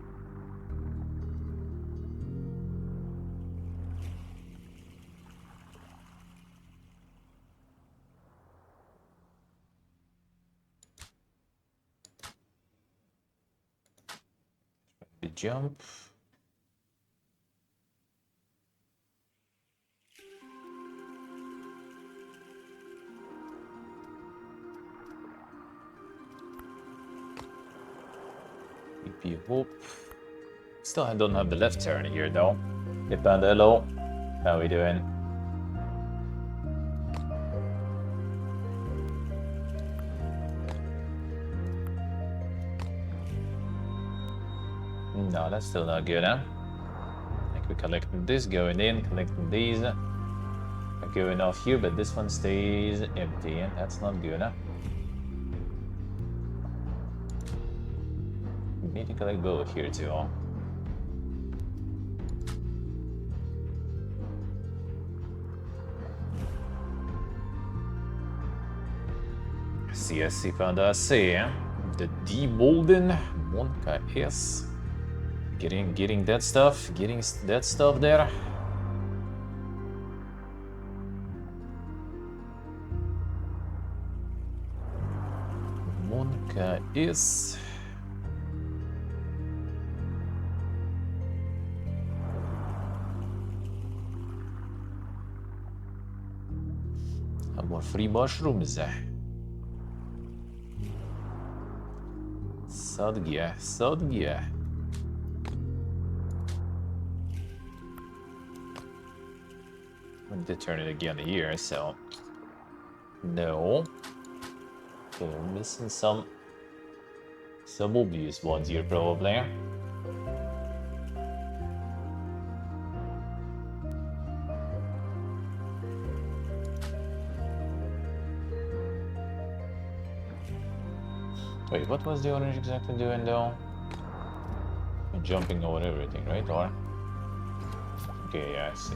The jump. BP hope. Still I don't have the left turn here though. Depend hello. How we doing? No, that's still not good, huh? I think we're collecting this, going in, collecting these. We're going off here, but this one stays empty, and that's not good, huh? We need to collect both here too, huh? I see, found I see. The Demolden Monka S. Getting that stuff, there. Monka is. More free mushrooms. Sadgia. I'm to turn it again here, so no. Okay, we're missing some obvious ones here probably. Wait, what was the orange exactly doing though? Jumping over everything, right? Or okay, yeah, I see.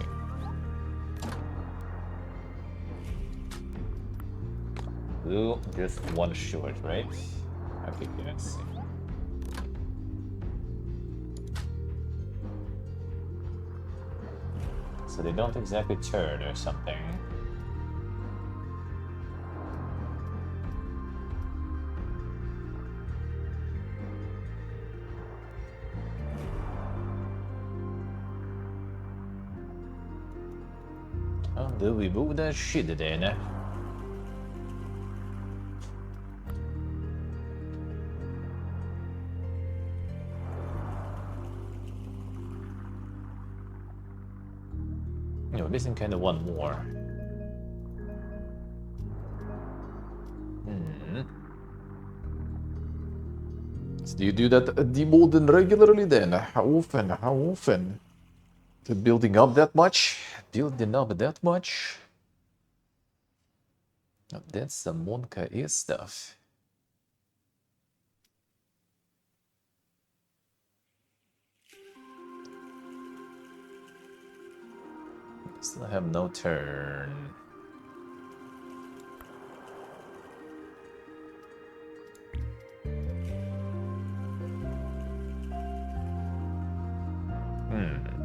Blue, just one short, right? Okay, yeah, I see. So they don't exactly turn or something. Oh, do we move that shit then? No, missing kind of one more. So do you do that demolden regularly then? How often? How often? Building up that much? Building up that much? Oh, that's some Monka is stuff. Still have no turn.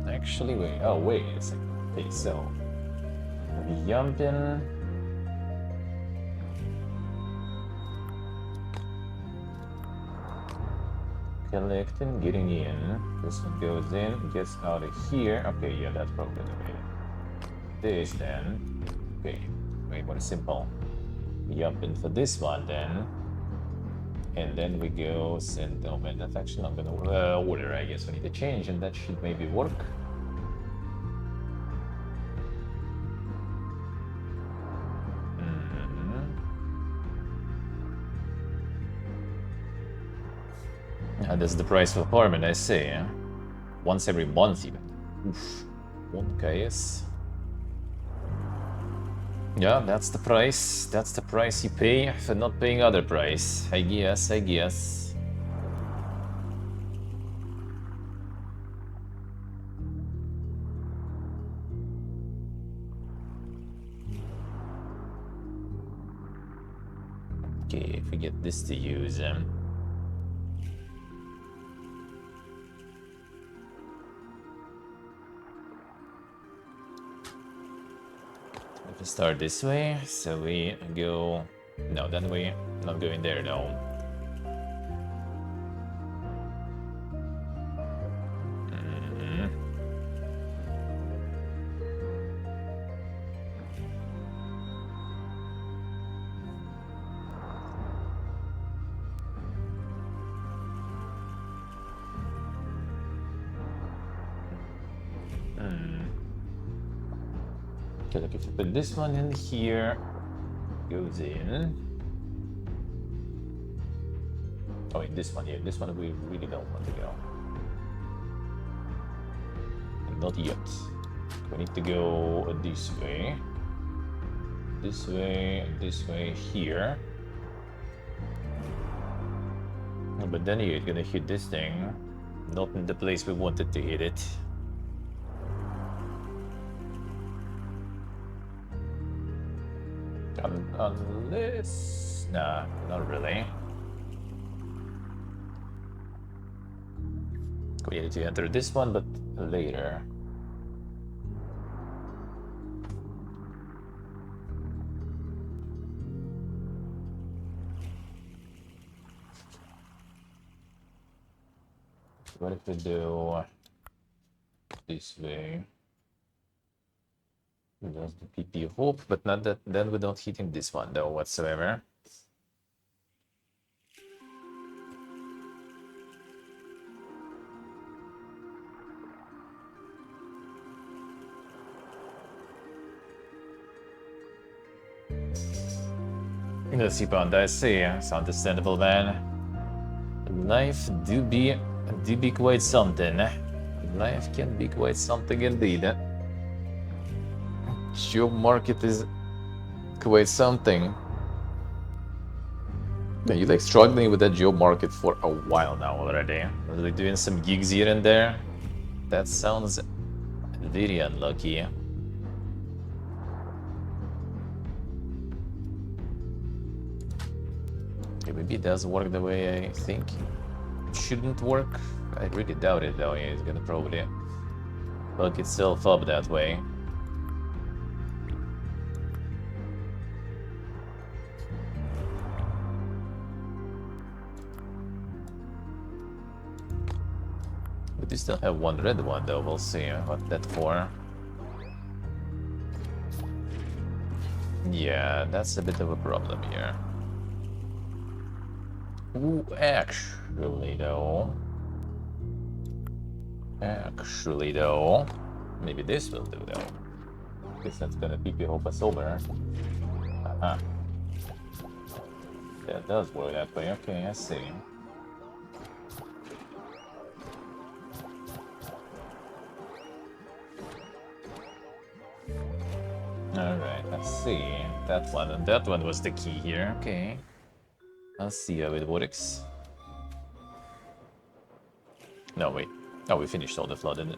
Actually, wait. Oh, wait a second. Okay, so we jump in. Collecting, getting in. This one goes in, gets out of here. Okay, yeah, that's probably the way. This then. Okay, way more simple. We jump in for this one then. And then we go send. Oh man, that's actually not gonna order. I guess we need to change, and that should maybe work. That's the price for apartment, I see. Once every month even. Oof. 1 KS. Yeah, that's the price. That's the price you pay for not paying other price. I guess. Okay, if we get this to use if we start this way, so we go. No, then we not going there though. Okay, look, if you put this one in here, goes in. Oh wait, this one here. This one we really don't want to go. Not yet. We need to go this way. This way here. But then you're gonna hit this thing. Not in the place we wanted to hit it. Unless Nah, not really. We need to enter this one, but later. What if we do this way? He does the PP hope, but not that. Then we don't hit him this one though whatsoever. Let's see, Panda. I see. It's understandable, man. Life do be quite something. Life can be quite something indeed. Job market is quite something. Yeah, you're like struggling with that job market for a while now already. Like doing some gigs here and there. That sounds very unlucky. Okay, maybe it does work the way I think it shouldn't work. I really doubt it though. Yeah, it's gonna probably fuck itself up that way. But you still have one red one though. We'll see what that for. Yeah, that's a bit of a problem here. Ooh, actually though, maybe this will do though. Guess that's gonna PP hope us over. That does work that way. Okay, I see. Alright, let's see. That one, and that one was the key here. Okay. Let's see how it works. No, wait. Oh, we finished all the flooded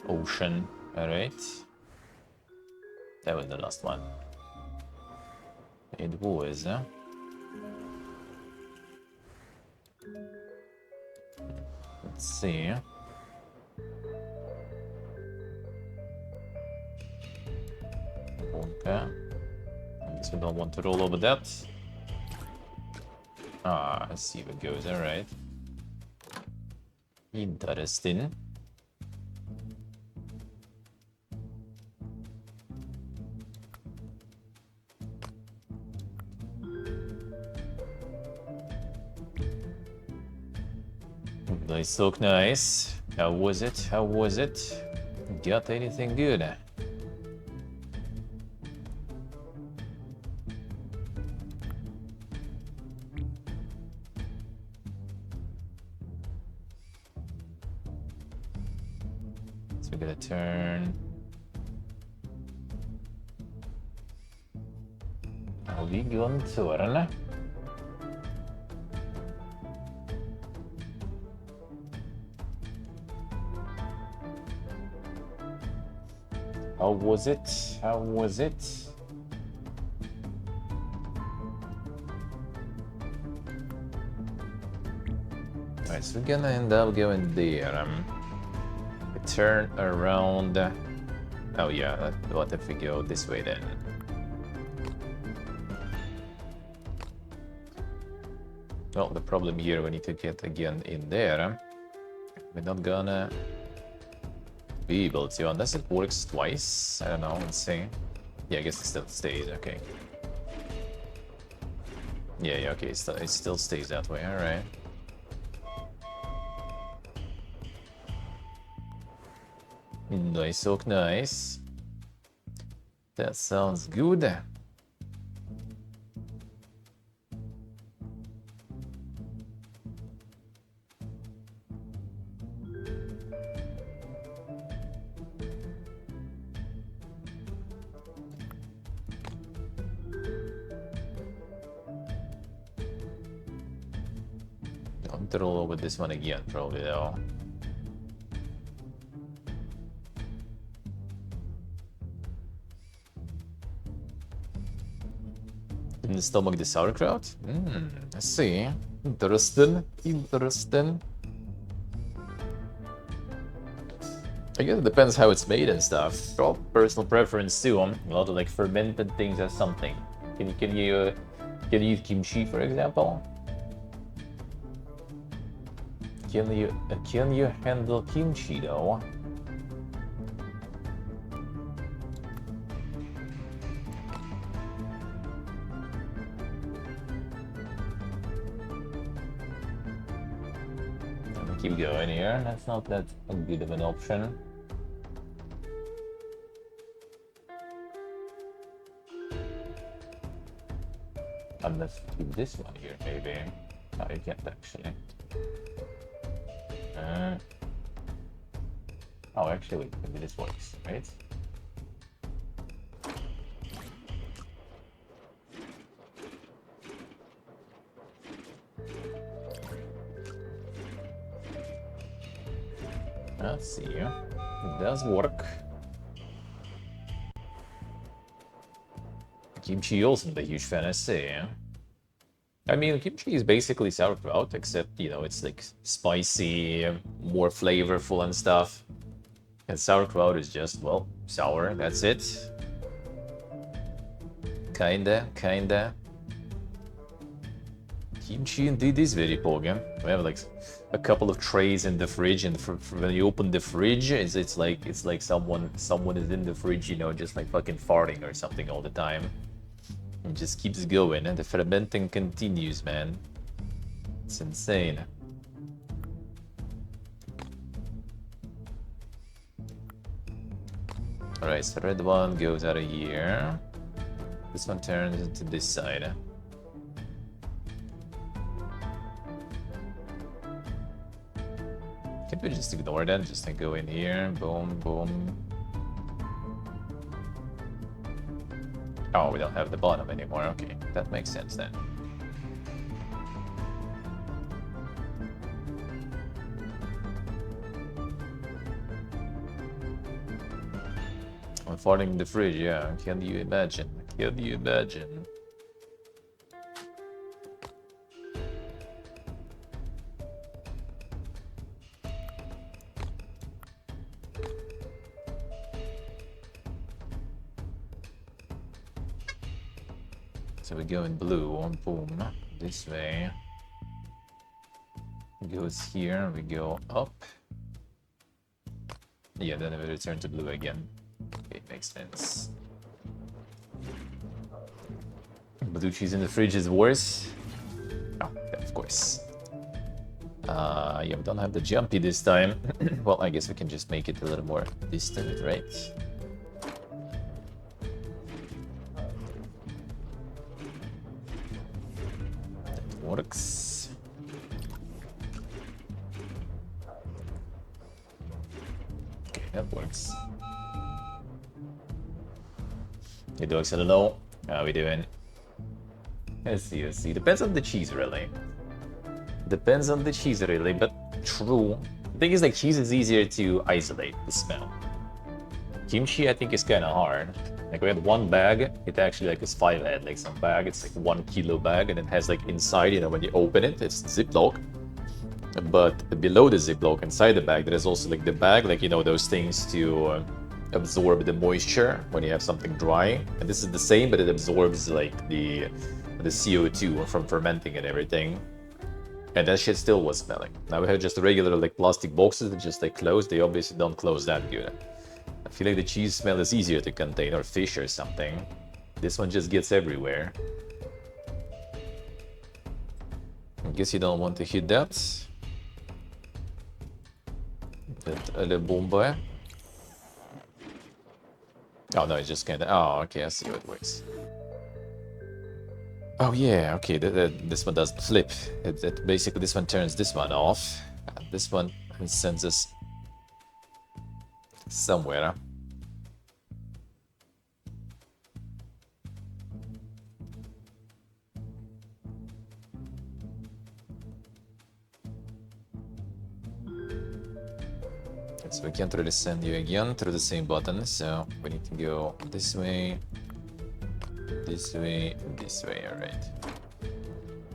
ocean. Alright. That was the last one. It was, huh? Let's see. Okay. I guess we don't want to roll over that. Ah, I see what goes, alright. Interesting. Nice, look nice. How was it? How was it? Got anything good? So we're gonna turn. Are we going to turn? How was it? How was it? Alright, so we're gonna end up going there. Turn around. Oh yeah, what if we go this way then? Well, the problem here, we need to get again in there. We're not gonna be able to, unless it works twice. I don't know, let's see. Yeah, I guess it still stays, okay. Yeah, okay, it still stays that way, alright. Nice, so nice. That sounds good. Don't roll over this one again, probably though. Didn't stomach the sauerkraut? I see. Interesting. Interesting. I guess it depends how it's made and stuff. All personal preference too. A lot of like fermented things as something. Can you eat kimchi, for example? Can you handle kimchi though? Let me keep going here. That's not that good of an option. Let's keep this one here, maybe. Oh, you can't actually. Oh, actually, maybe this works, right? Let's see. It does work. Kimchi also not a huge fan, I say. I mean, kimchi is basically sauerkraut, except, you know, it's like spicy, more flavorful and stuff. And sauerkraut is just, well, sour, that's it. Kinda. Kimchi indeed is very potent. We have like a couple of trays in the fridge, and when you open the fridge, it's like someone is in the fridge, you know, just like fucking farting or something all the time. It just keeps going, and the fermenting continues, man. It's insane. Alright, so red one goes out of here. This one turns into this side. Can't we just ignore that? Just like go in here, boom, boom. Oh, we don't have the bottom anymore. Okay, that makes sense then. I'm farting in the fridge, yeah. Can you imagine? Can you imagine? So we go in blue, boom, this way. It goes here, we go up. Yeah, then we return to blue again. Okay, makes sense. Blue cheese in the fridge is worse. Oh, yeah, of course. Yeah, we don't have the jumpy this time. Well, I guess we can just make it a little more distant, right? Works. Okay, that works. Hey dogs, hello. How we doing? Let's see. Depends on the cheese, really. Depends on the cheese, really, but true. The thing is, like, cheese is easier to isolate the smell. Kimchi, I think, is kind of hard. Like, we had one bag, it actually like is 5 head, like some bag, it's like 1 kilo bag, and it has like inside, you know, when you open it, it's Ziploc. But below the Ziploc, inside the bag, there is also like the bag, like, you know, those things to absorb the moisture when you have something dry. And this is the same, but it absorbs like the CO2 from fermenting and everything. And that shit still was smelling. Now we have just regular like plastic boxes that just like close. They obviously don't close that good. I feel like the cheese smell is easier to contain, or fish or something. This one just gets everywhere. I guess you don't want to hit that. The bomba. Oh no, it's just kinda... Oh, okay, I see how it works. Oh yeah, okay, this one doesn't flip. Basically, this one turns this one off. And this one sends us somewhere. So we can't really send you again through the same button, so we need to go this way. This way, alright.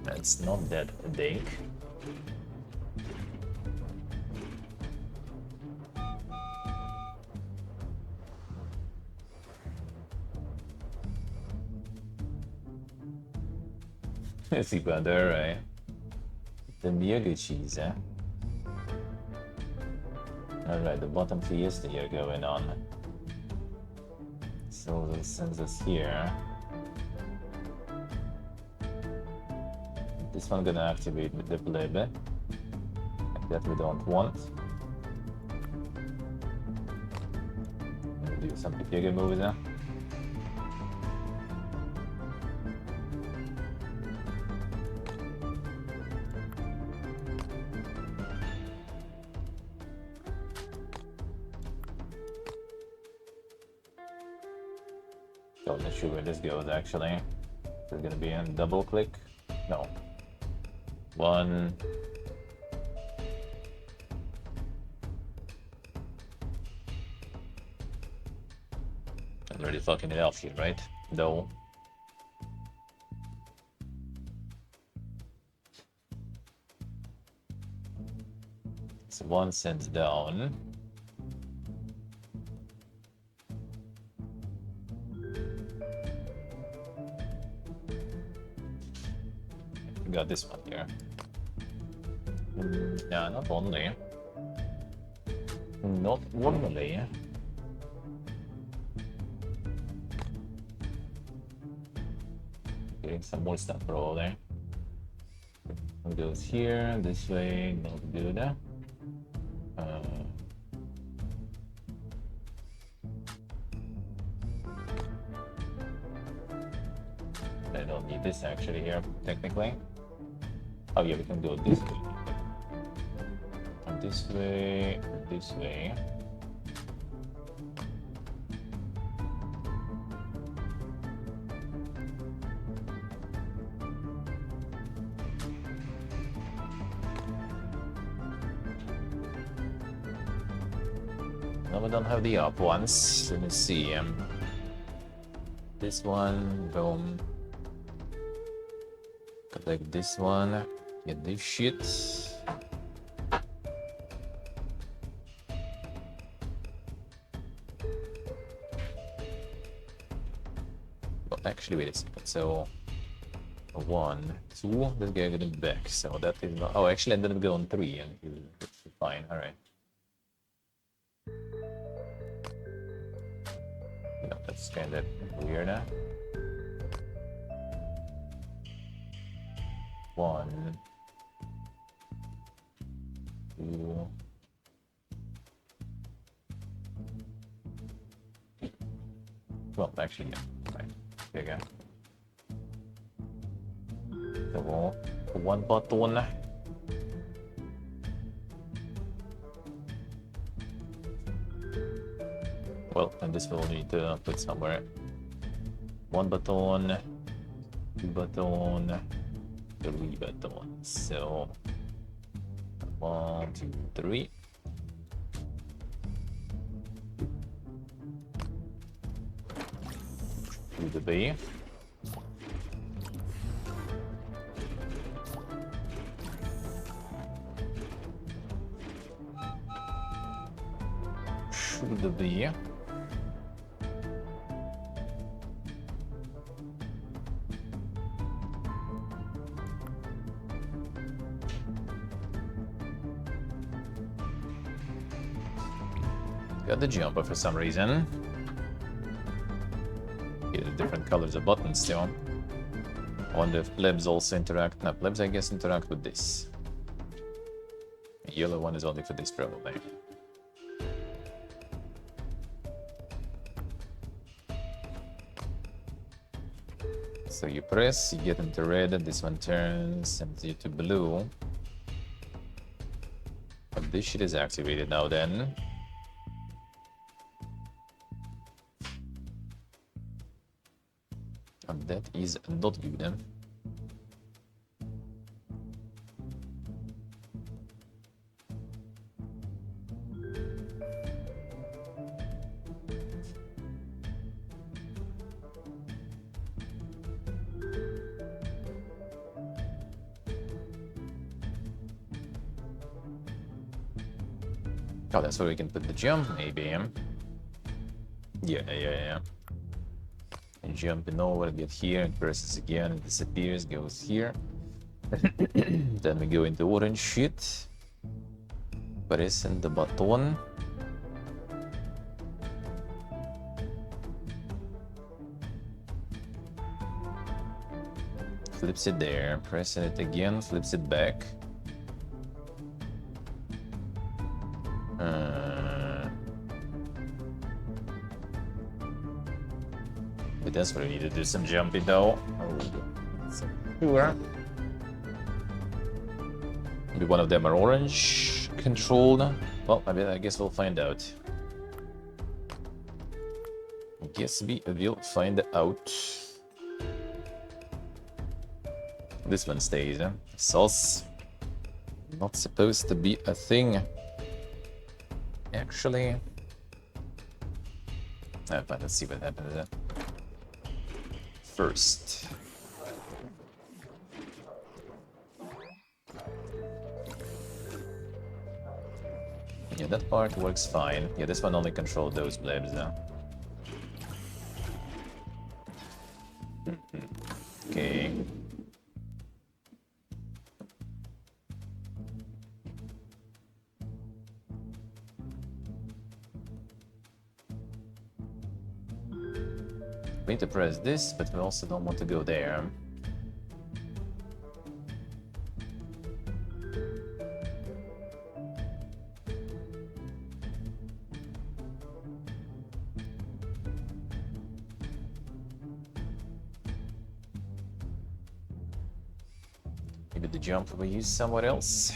That's not that big. Si brother, right? The Miyogu cheese, eh? Alright, the bottom fiesta here going on. So this sends us here. This one gonna activate with the blib. That we don't want. Do some Pepegas moves there. So I'm not sure where this goes actually. Is it gonna be a double click? No. One. I'm already fucking it off here, right? No. So 1 cent down. We got this one here. Yeah, not only. Not only. Getting some more stuff for all there. It goes here, this way, not good. I don't need this actually here, technically. Oh yeah, we can go this way. And this way, this way. No, we don't have the up ones. Let me see. This one, boom. Collect this one. Get this shit. Well, actually, wait a second. So, 1, 2. This guy getting back. So that is not. Oh, actually, I'm gonna go on 3, and he'll be fine. All right. No, that's kind of weird. 1, 2. Well, actually, yeah. Right. Here you go. So, 1 button. Well, and this will need to put somewhere. 1 button, 2 button, 3 buttons. So 1, 2, 3. To the B. To the B. Got the jumper for some reason. Get the different colors of buttons still. I wonder if plebs also interact. No, plebs I guess interact with this. The yellow one is only for this probably. So you press, you get into red, and this one turns, sends you to blue. But this shit is activated now then. And that is not good. Oh, that's where we can put the jump, maybe. Yeah. And jumping over, get here, it presses again, it disappears, goes here. Then we go into orange sheet. Pressing the button. Flips it there, pressing it again, flips it back. But that's where we need to do some jumping though. Sure. Maybe one of them are orange controlled. Well, I guess we'll find out. Guess we will find out. This one stays, huh? Sauce. Not supposed to be a thing. Actually. But let's see what happens first. Yeah, that part works fine. Yeah, this one only controls those blebs now. Okay. We need to press this, but we also don't want to go there. Maybe the jump we use somewhere else.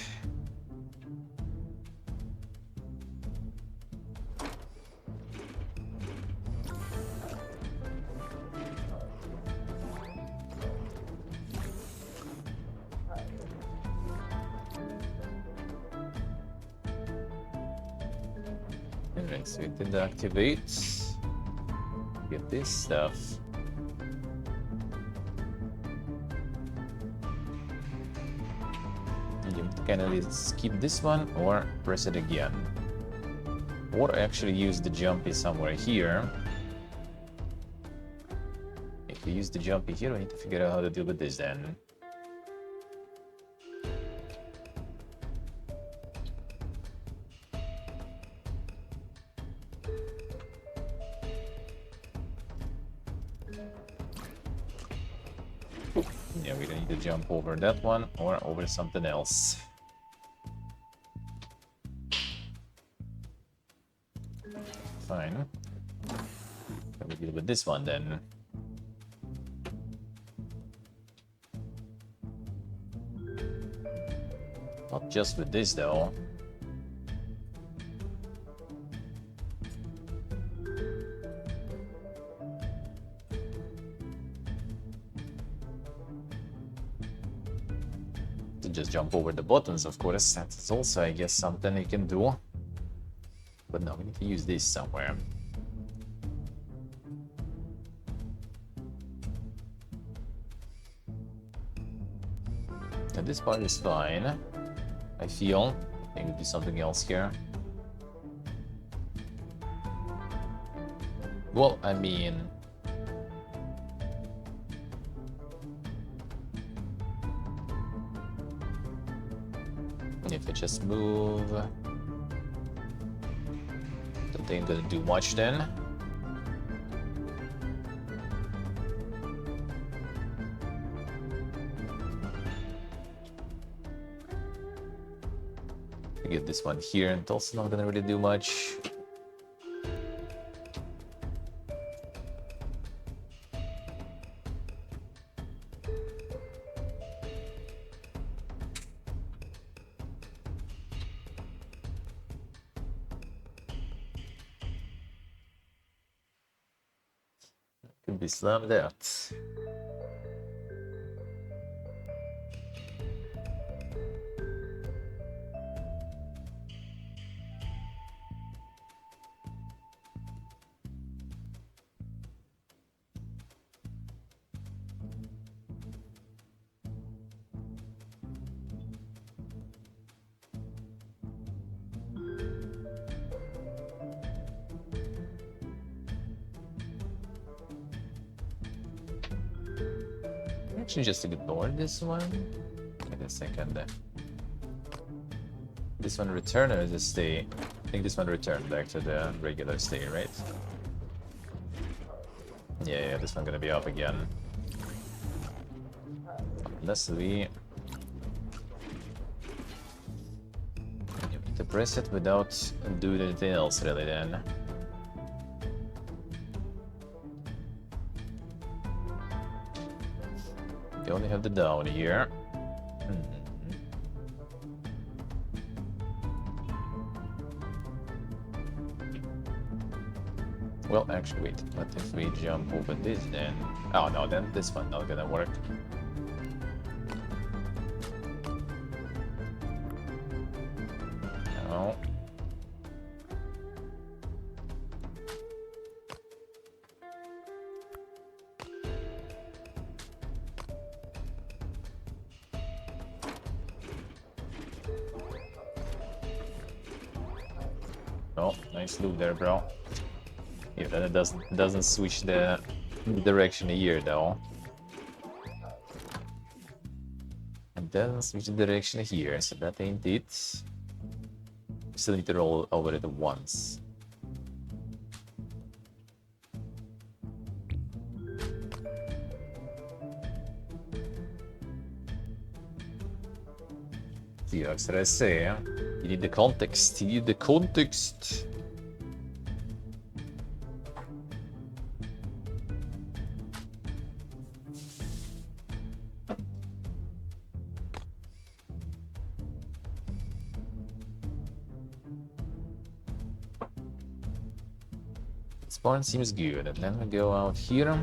Alright, so we did activate. Get this stuff. You can either skip this one or press it again. Or actually use the jumpy somewhere here. If we use the jumpy here, we need to figure out how to deal with this then. Yeah, we need to jump over that one or over something else. Fine. Can we deal with this one then? Not just with this though. To just jump over the buttons, of course. That's also, I guess, something you can do. But no, we need to use this somewhere. And this part is fine. I feel. I think we'll do something else here. Well, I mean... if I just move... Don't think I'm gonna do much then. I get this one here, and it's also not gonna really do much. Could be slammed out. actually just ignore this one? Wait a second. This one return or is it stay? I think this one return back to the regular stay, right? Yeah, this one gonna be up again. Unless we need to press it without doing anything else really then. We only have the down here. Well, actually, wait. What if we jump over this then? Oh no, then this one not gonna work. No. Oh, nice loop there, bro. Yeah, then it doesn't switch the direction here though. It doesn't switch the direction here, so that ain't it. Still need to roll over it once. See, that's what I say. You need the context. You need the context. This barn seems good, and then we go out here.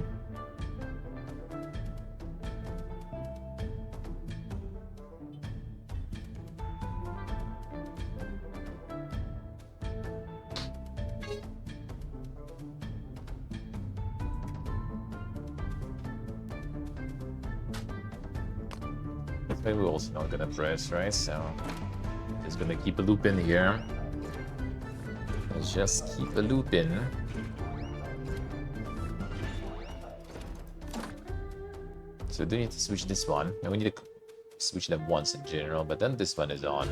Maybe we're also not gonna press, right? So just gonna keep a loop in here. Let's just keep a loop in. So we do need to switch this one, and we need to switch them once in general, but then this one is on.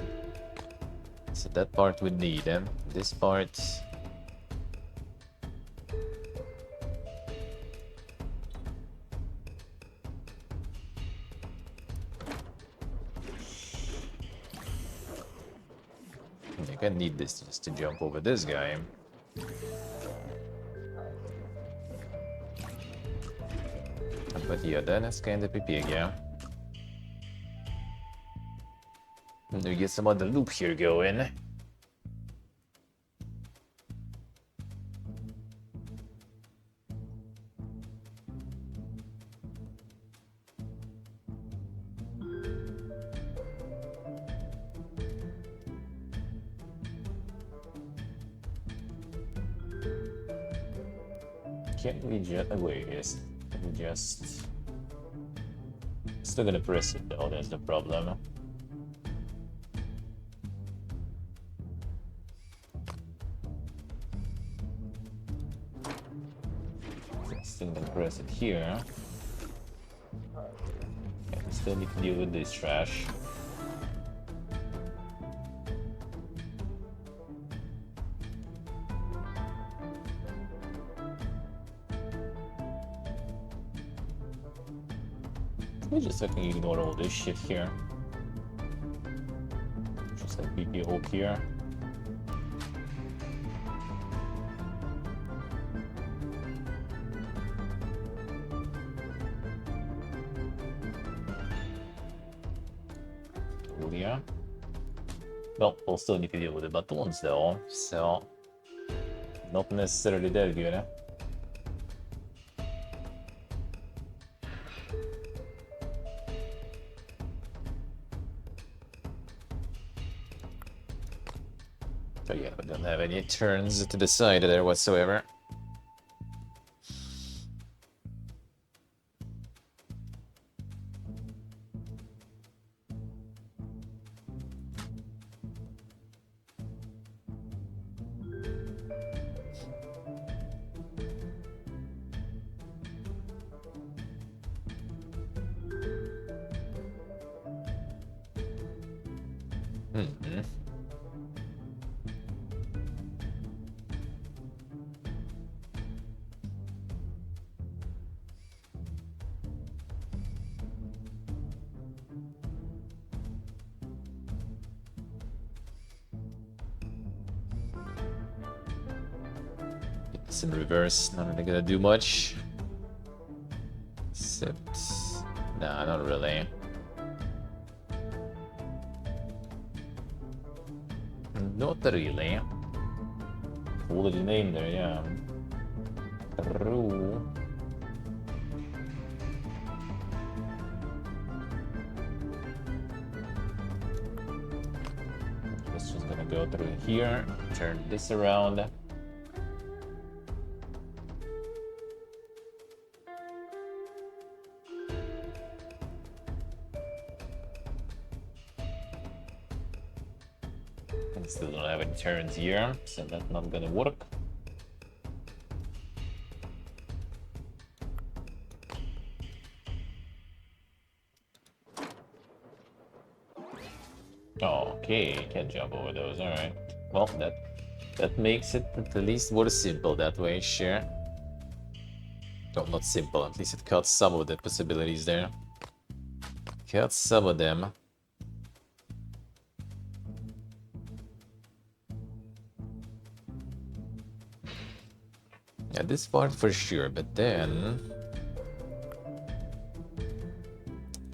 So that part we need, and this part. I need this just to jump over this guy. But yeah, then it's kind of Pepegas. And we get some other loop here going. Can't we just wait? Yes, we just still gonna press it though. That's the problem. Still gonna press it here. Yeah, we still need to deal with this trash. We just fucking ignore all this shit here. Just like BP hook here. Yeah. Well, we'll still need to deal with the buttons though, so not necessarily that good. So yeah, we don't have any turns to the side there whatsoever. It's in reverse, not really gonna do much. Except... Nah, not really. Not really. Cool little name there, yeah. True. This is gonna go through here, turn this around. And still don't have any turns here, so that's not gonna work. Okay, can't jump over those, alright. Well, that makes it at least more simple that way, sure. No, not simple, at least it cuts some of the possibilities there. Cuts some of them. Yeah, this part for sure, but then...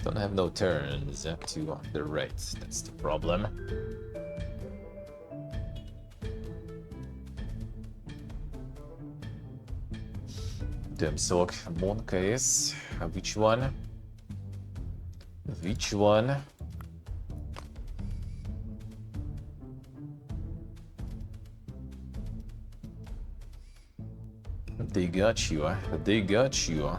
Don't have no turns to the right, that's the problem. Dömszok, Monka is... Which one? Which one? They got you, they got you.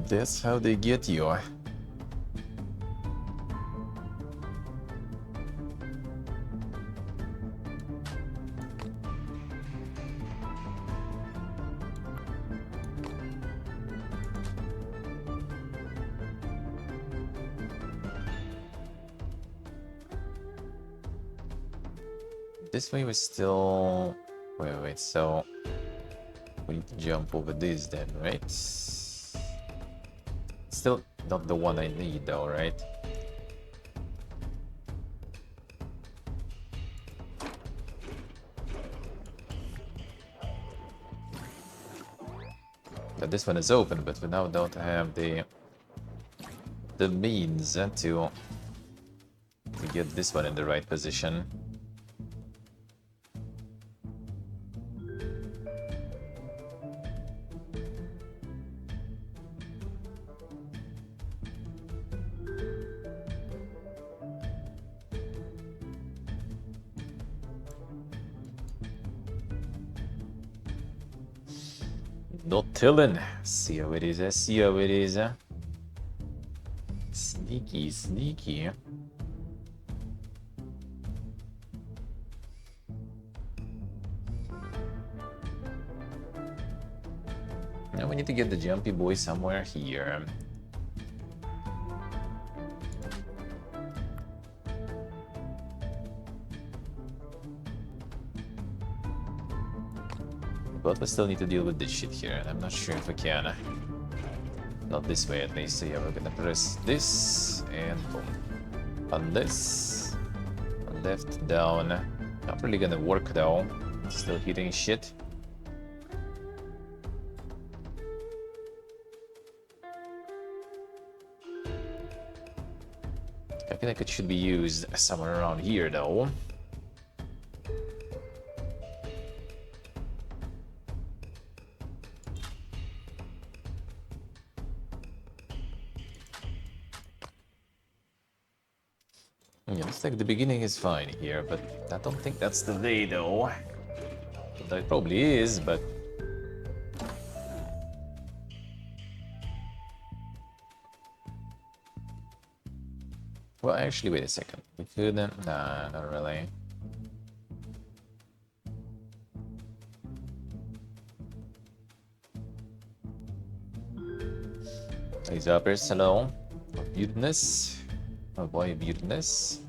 That's how they get you. This way was still... Wait, so... We need to jump over this then, right? Still not the one I need though, right? But this one is open, but we now don't have the means to get this one in the right position. Not telling. See how it is, see how it is. Sneaky, sneaky. Now we need to get the jumpy boy somewhere here. But we still need to deal with this shit here, and I'm not sure if I can. Not this way at least, so yeah, we're gonna press this, and boom. On this. Left, down. Not really gonna work though. Still hitting shit. I feel like it should be used somewhere around here though. Yeah, looks like the beginning is fine here, but I don't think that's the way though. That probably is, but... Well, actually, wait a second. We couldn't... Nah, not really. Hey, Zappers, hello. Weirdness. Oh boy, weirdness.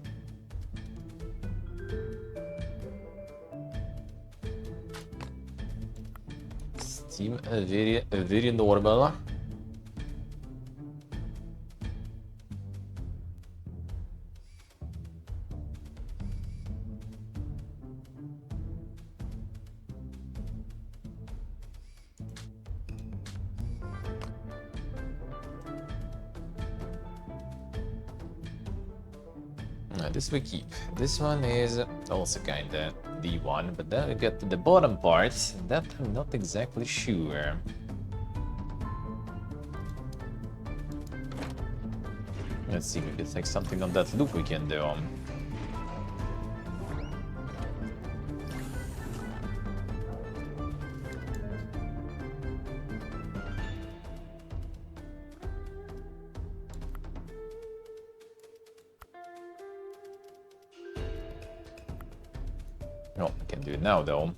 Steam, very normal. This we keep. This one is also kinda D1, but then we get to the bottom part, and that I'm not exactly sure. Let's see, maybe it's like something on that loop we can do. No, I can do it now though.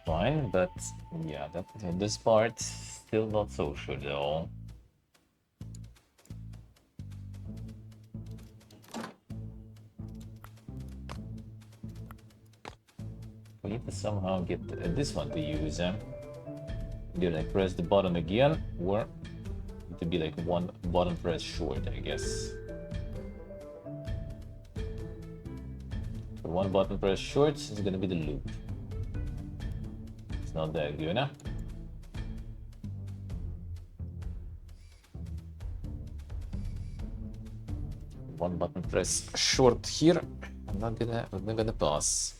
Fine, but yeah, this part still not so sure though. We need to somehow get this one to use. Either like press the button again, or need to be like one button press short, I guess. So one button press short is gonna be the loop. It's not that good, huh? One button press short here. I'm not gonna pass.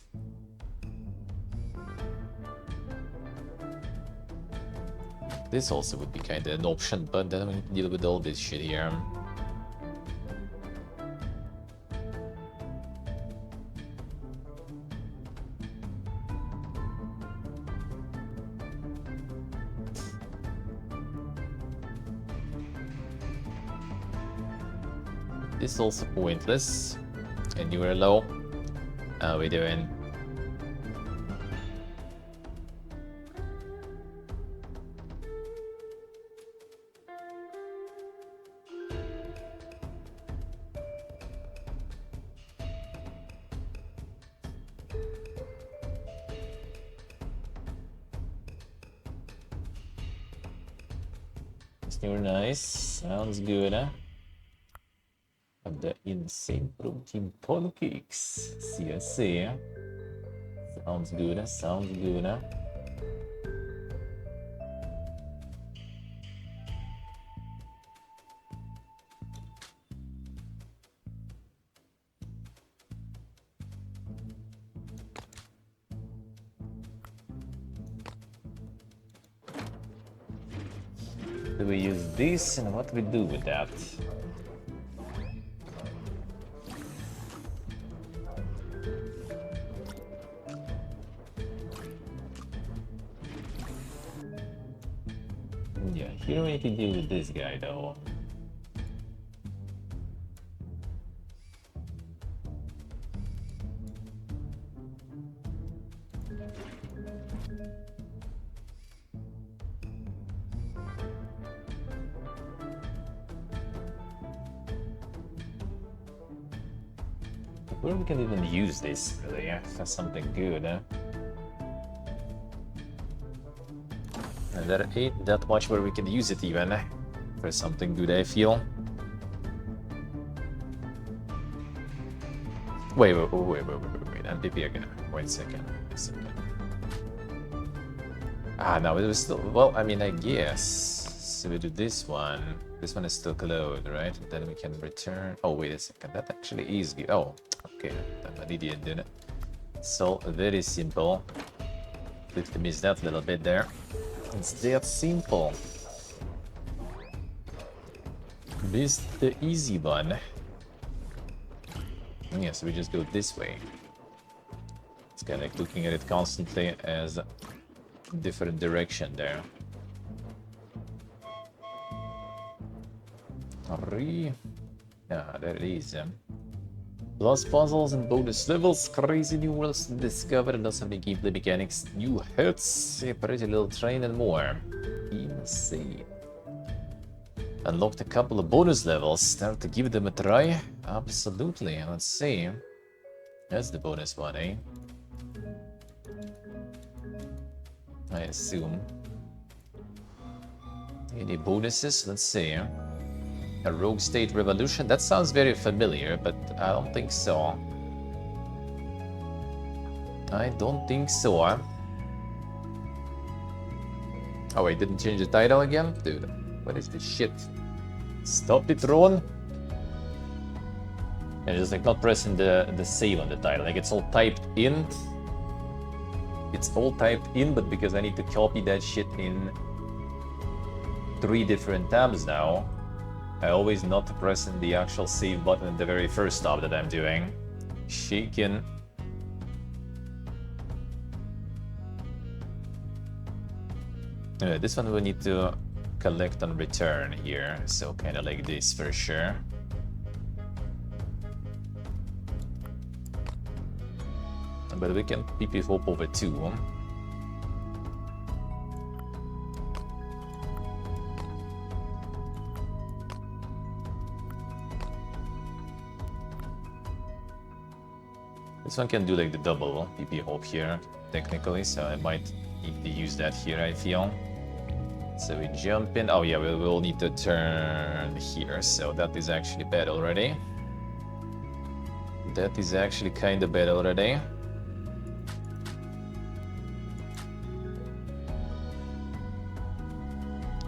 This also would be kind of an option, but then we need to deal with all this shit here. This is also pointless. And you are low. How we doing? You're nice. Sounds good, huh? And the insane protein pancakes. CSC. Sounds good, huh? Sounds good, huh? Do we use this, and what we do with that? Yeah, here we need to deal with this guy though. Where we can even use this, really, for something good, huh? And there ain't that much where we can use it even, for something good, I feel. Wait, and Pepegas. Wait a second. Ah, no, it was still, well, I mean, I guess. So we do this one. This one is still closed, right? And then we can return. Oh, wait a second. That actually is good. Oh, okay. I'm an idiot, didn't it? So, very simple. Click to miss that little bit there. It's that simple. Missed the easy one. Yeah, so we just go this way. It's kind of like looking at it constantly as a different direction there. Yeah, there it is. Plus puzzles and bonus levels, crazy new worlds to discover, and lots of new gameplay mechanics, new heads, a pretty little train, and more. Insane. Unlocked a couple of bonus levels. Start to give them a try. Absolutely. Let's see. That's the bonus one, eh? I assume. Any bonuses? Let's see. A Rogue State Revolution? That sounds very familiar, but I don't think so. I don't think so. Oh wait, didn't change the title again? Dude, what is this shit? Stop it, Ron! And just like not pressing the save on the title, like it's all typed in. It's all typed in, but because I need to copy that shit in 3 different tabs now, I always not pressing the actual save button at the very first tab that I'm doing. Shaken. This one we need to collect and return here, so kind of like this for sure. But we can PP hop over 2. This one can do like the double PP hop here, technically, so I might need to use that here, I feel. So we jump in. Oh yeah, we will need to turn here, so that is actually bad already. That is actually kind of bad already.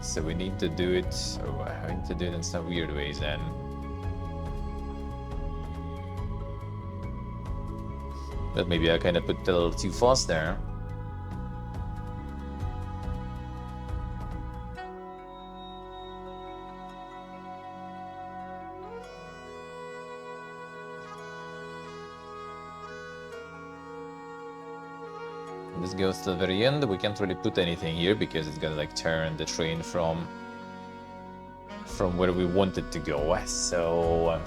So we need to do it, I need to do it in some weird ways then. But maybe I kind of put it a little too fast there. This goes to the very end. We can't really put anything here because it's gonna like turn the train from where we want it to go. So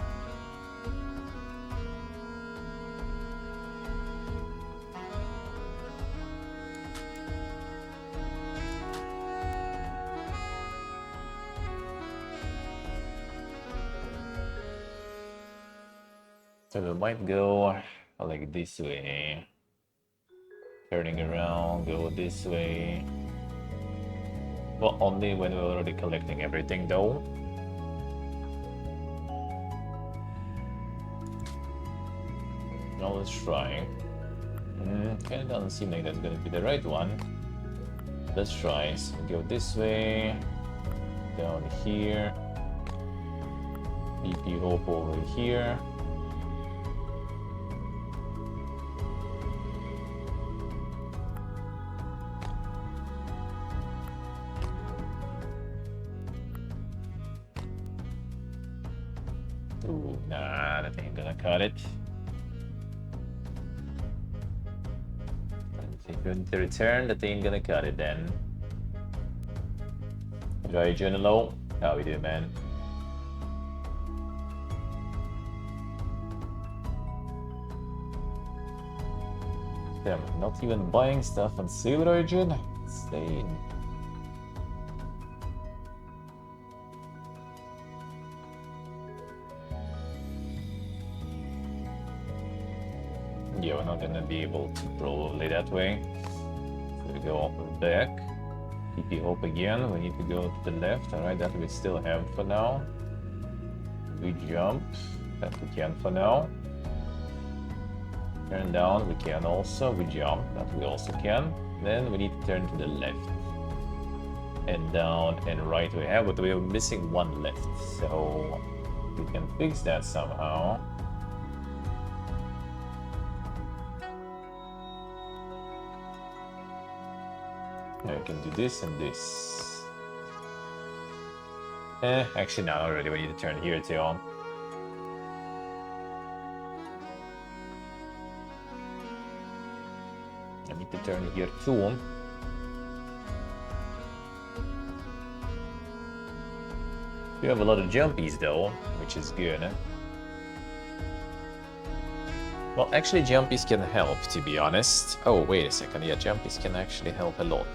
we might go like this way. Turning around, go this way. Well, only when we're already collecting everything though. Now let's try. Kinda doesn't seem like that's gonna be the right one. Let's try. So go this way. Down here. BP hop over here. Ooh, nah, that ain't gonna cut it. If you want to return, that ain't gonna cut it then. Dry journal low. How we do, man? Damn, not even buying stuff on Sale Origin? Insane. Yeah, we're not gonna be able to probably that way. So we go back. PP hope again. We need to go to the left. Alright, that we still have for now. We jump. That we can for now. Turn down, we can also. We jump. That we also can. Then we need to turn to the left. And down and right we have, but we are missing one left. So we can fix that somehow. I can do this and this. Actually, no, not really. We need to turn here too. I need to turn here too. We have a lot of jumpies though, which is good. Well, actually, jumpies can help, to be honest. Oh, wait a second. Yeah, jumpies can actually help a lot.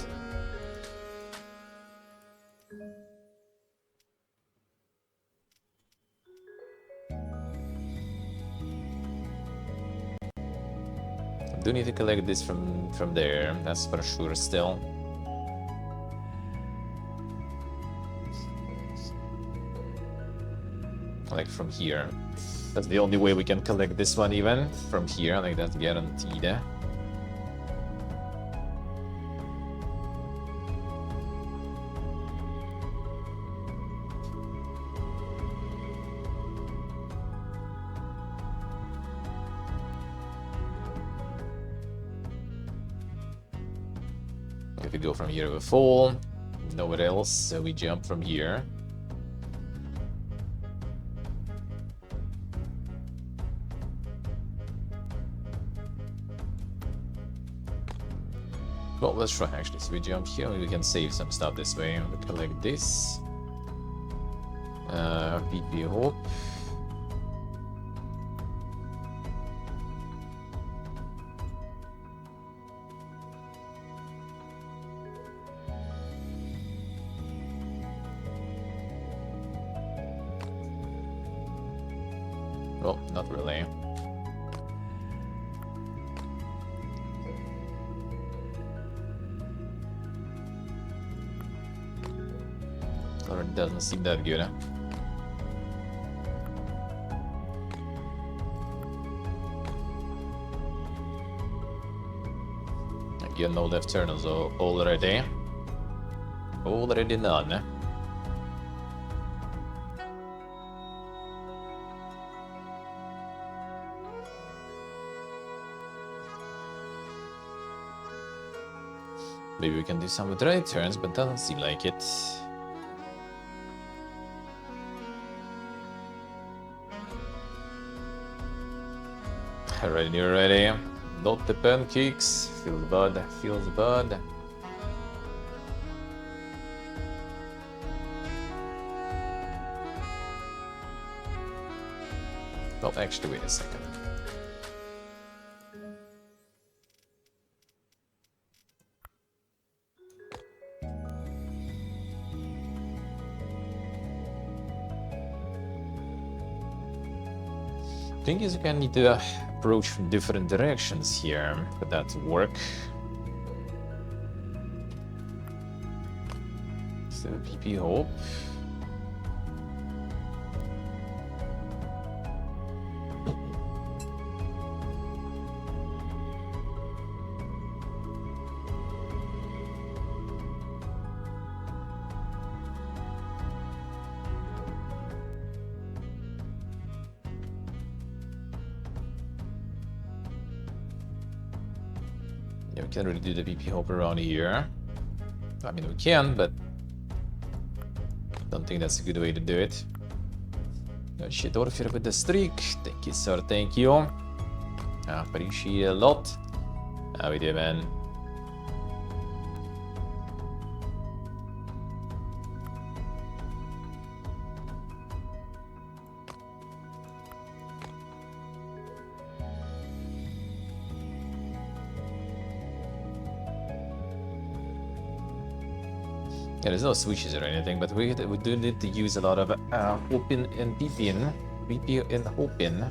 I do need to collect this from there, that's for sure still. Like from here. That's the only way we can collect this one even, from here, like that's guaranteed. If we go from here, we fall. Nowhere else, so we jump from here. Well, let's try actually. So we jump here, and we can save some stuff this way. We collect this. PP Hope. Well, not really. Or it doesn't seem that good. Again, no left turns already. Already none. Maybe we can do some with right turns, but doesn't seem like it. Ready, you're ready. Not the pancakes. Feels bad, feels bad. Well, actually, wait a second. Thing is, we can need to approach from different directions here for that to work. So PP Hope. Yeah, we can't really do the PP Hope around here. I mean, we can, but don't think that's a good way to do it. No shit, Orpheus with the streak. Thank you, sir. Thank you. I appreciate a lot. How we do, man? Yeah, there's no switches or anything, but we do need to use a lot of hoping and peeping. PP and hoping.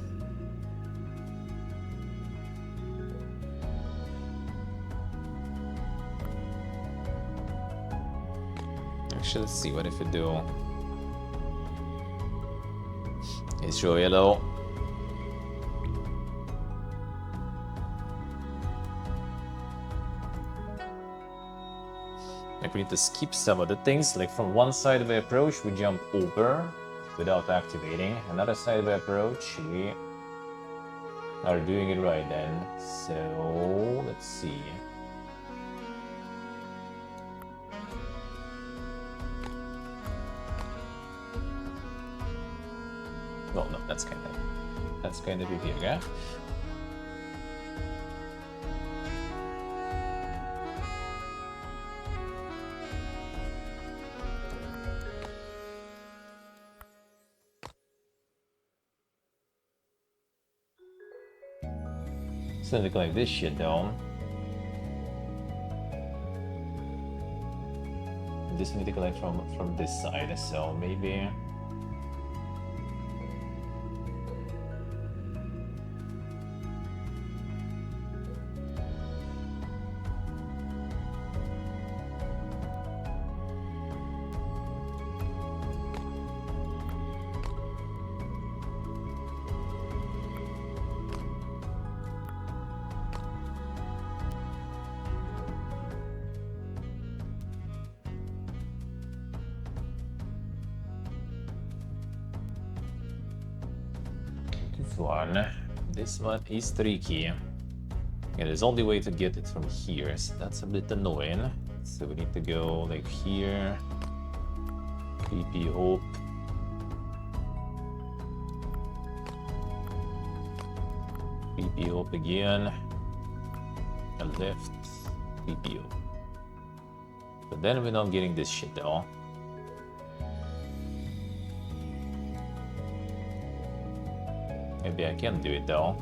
Actually, let's see what if we do. It's show yellow. Like we need to skip some of the things, like from one side of the approach we jump over without activating, another side of the approach we are doing it right then. So let's see. Well, no, that's kind of Pepegas. So they collect this shit though. This need to collect from this side, so maybe. This one is tricky. Yeah, there's only way to get it from here, so that's a bit annoying. So we need to go like here. PP Hope. PP Hope again. A left. PP Hope. But then we're not getting this shit though. Maybe I can do it though.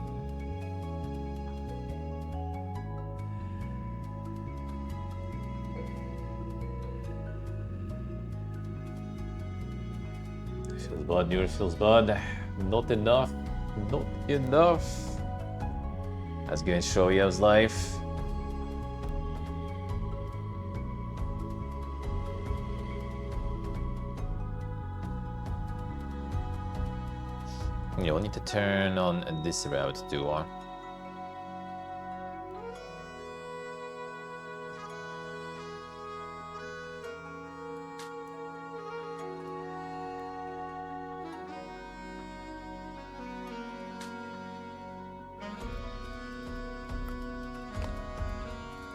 Feels bad, newer feels bad. Not enough. Not enough. That's gonna show you his life. Yeah, we need to turn on this route too. Well,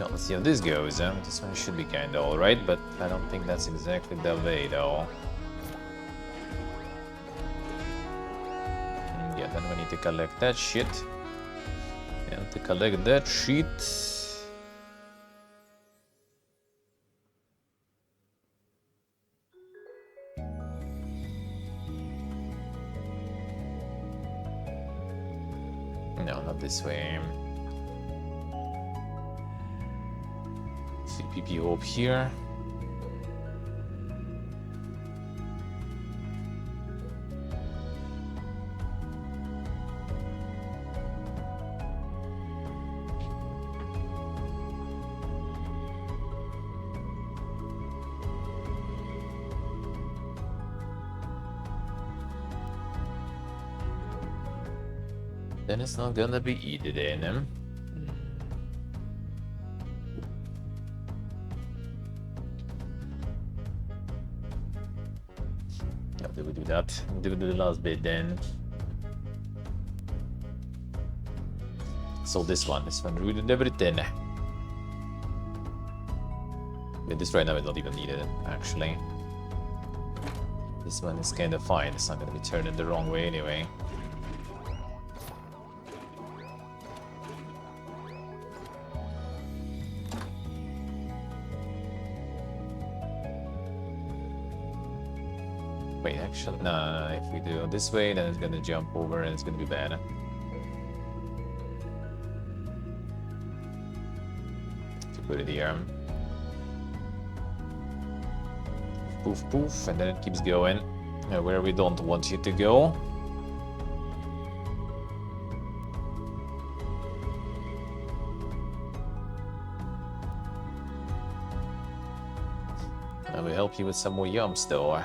let's see how this goes. This one should be kinda alright, but I don't think that's exactly the way though. Yeah, then we need to collect that shit. And to collect that shit. No, not this way. CPP Hope here. Then it's not gonna be easy then. How do we do that? Do the last bit then. So this one ruined everything. Yeah, this right now is not even needed, actually. This one is kind of fine, it's not gonna be turning the wrong way anyway. Wait, actually, no, if we do it this way, then it's gonna jump over and it's gonna be bad. To put it here. Poof, poof, and then it keeps going where we don't want it to go. I will help you with some more jumps though.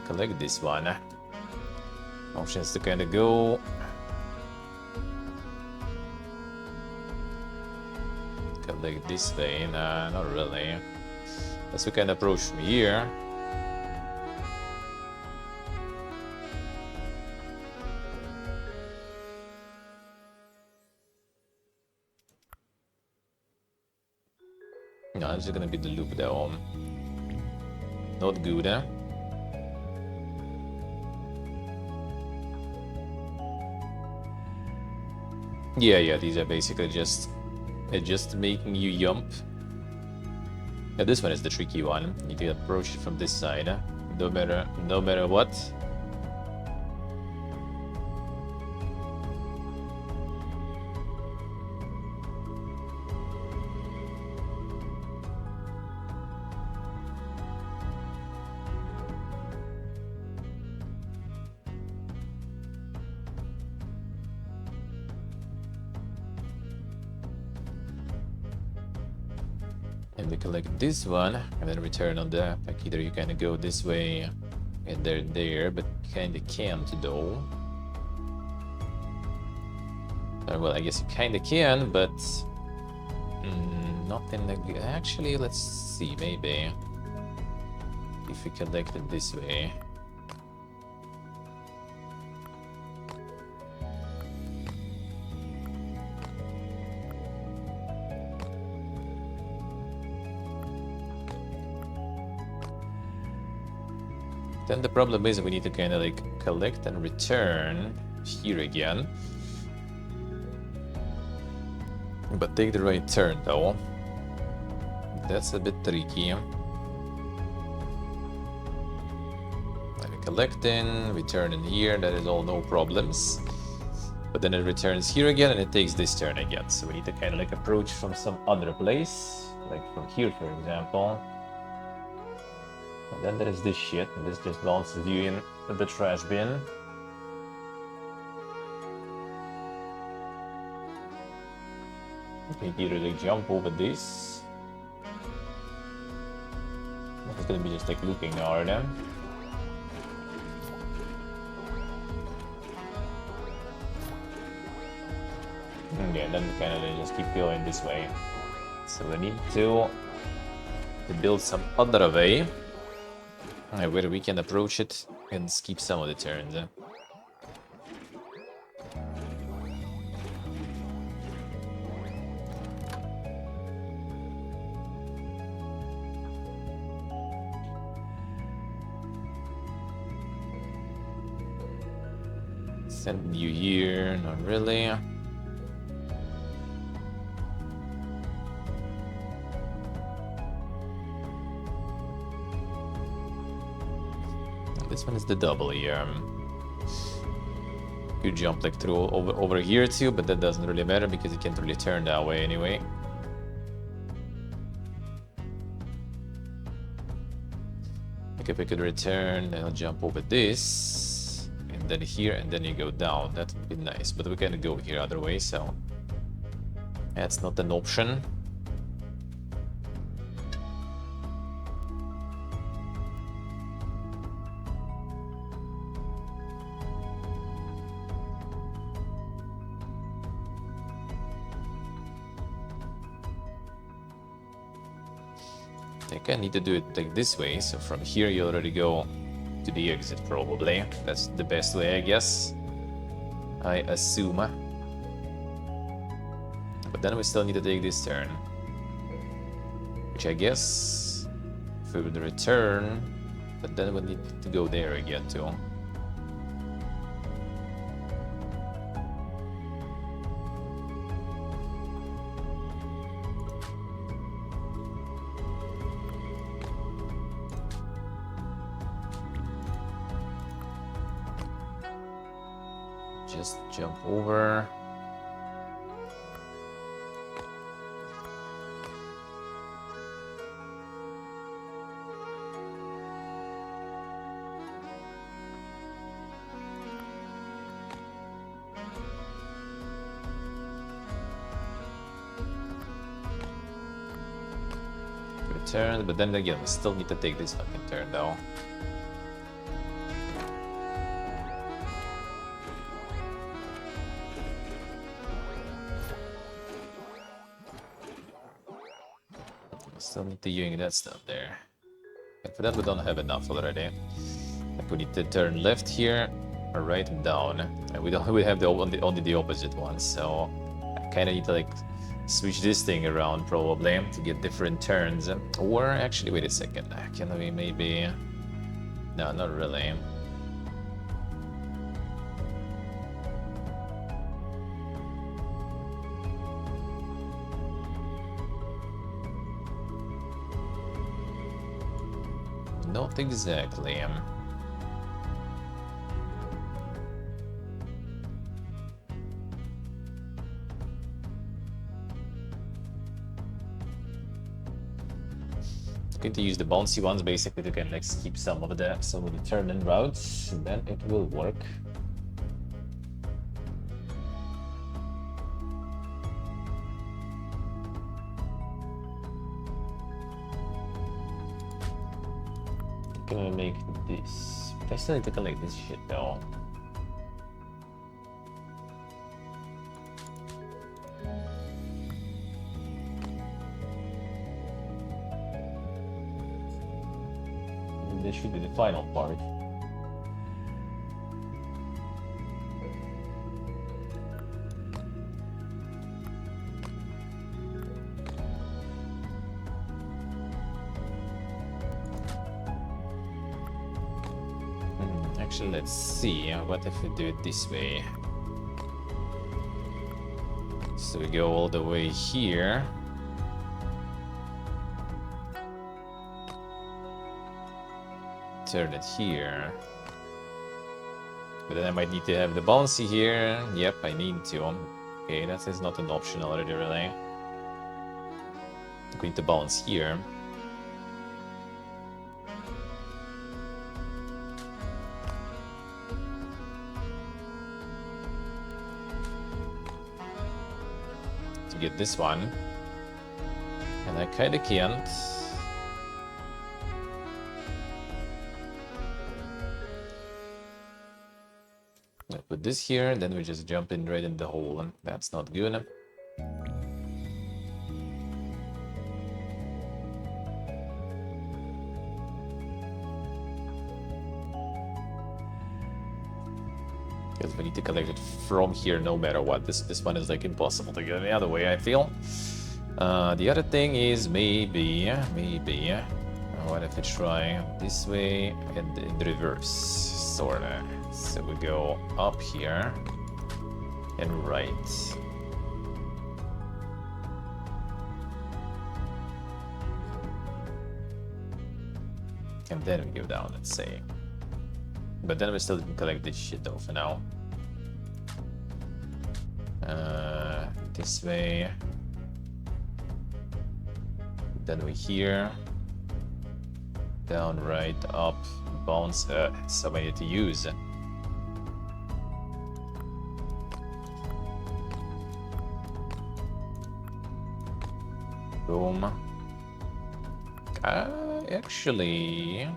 Collect this one. Options to kind of go. Collect this way. Nah, not really. As we can approach from here. No, this is gonna be the loop though. Not good, eh? Yeah, these are basically just making you jump. Yeah, this one is the tricky one. You need to approach it from this side, no matter what. And we collect this one, and then return on the like either you kind of go this way, and they're there, but kind of can't though. Well, I guess you kind of can, but nothing like actually. Let's see, maybe If we collect it this way. Then the problem is we need to kind of like collect and return here again. But take the right turn though. That's a bit tricky. Collect in, return in here, that is all no problems. But then it returns here again and it takes this turn again. So we need to kind of like approach from some other place. Like from here, for example. And then there is this shit, and this just bounces you in the trash bin. Okay, either like jump over this. It's gonna be just like looping now, then. Yeah, then we kind of just keep going this way. So we need to build some other way where we can approach it and skip some of the turns. Send you here, not really. This one is the double here. You jump like through over here too, but that doesn't really matter because you can't really turn that way anyway. Like if I could return, then I'll jump over this, and then here, and then you go down. That would be nice, but we can go here other way, so that's not an option. I think I need to do it like this way, so from here you already go to the exit probably. That's the best way, I guess. I assume. But then we still need to take this turn. Which I guess if we would return, but then we need to go there again too. Just jump over. Return, but then again, we still need to take this fucking turn though. Still need to doing that stuff there. And for that we don't have enough already. Like we need to turn left here, or right and down. And we have only the opposite one, so I kinda need to like switch this thing around probably to get different turns. Or actually wait a second, can we maybe... No, not really. Not exactly. Going to use the bouncy ones basically to kind of like skip some of the turn-in routes, and then it will work. Gonna make this. I still need to collect this shit though. this should be the final part. Actually, let's see. What if we do it this way? So we go all the way here. Turn it here. But then I might need to have the bouncy here. Yep, I need to. Okay, that is not an option already, really. I'm going to bounce here. To get this one. And I kinda can't. I put this here, then we just jump in right in the hole, and that's not good. Because we need to collect it from here no matter what. This one is like impossible to get the other way, I feel. The other thing is maybe, what if we try this way and in reverse, sorta. So we go up here and right. And then we go down, let's say. But then we still can collect this shit though for now. This way. Then we here. Down, right, up, bounce. So I need to use. Boom. Actually...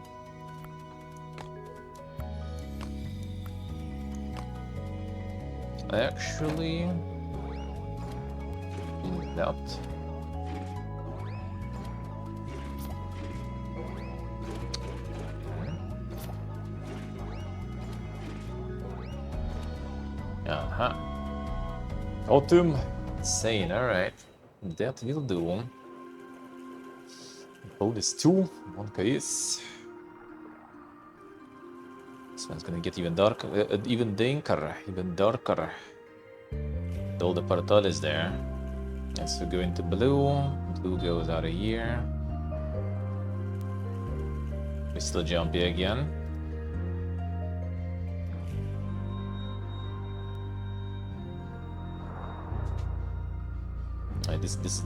Not. Autumn. Insane, alright. That will do. Bonus 2. 1 case. This one's gonna get even darker, even darker. All the portal is there. Let's go into blue. Blue goes out of here. We still jumpy again.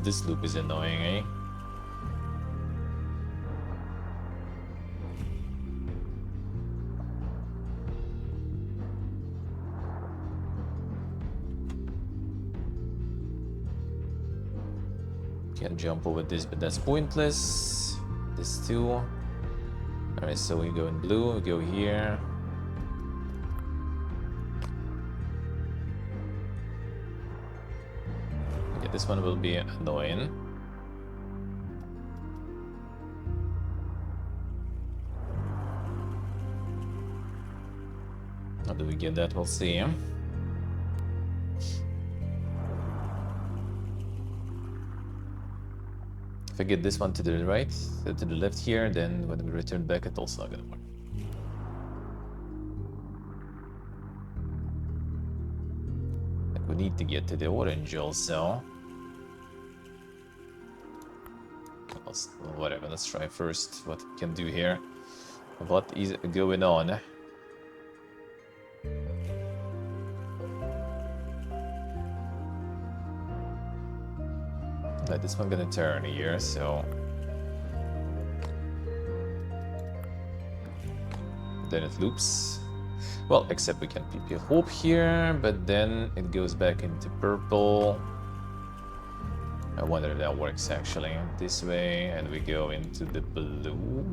This loop is annoying, eh? Can jump over this, but that's pointless. This too. Alright, so we go in blue, we go here. Okay, this one will be annoying. How do we get that? We'll see. If I get this one to the right, to the left here, then when we return back, it's also not gonna work. Like we need to get to the orange also. Whatever, let's try first what we can do here. What is going on? This one gonna turn here, so then it loops. Well, except we can PP hope here, but then it goes back into purple. I wonder if that works actually. This way, and we go into the blue.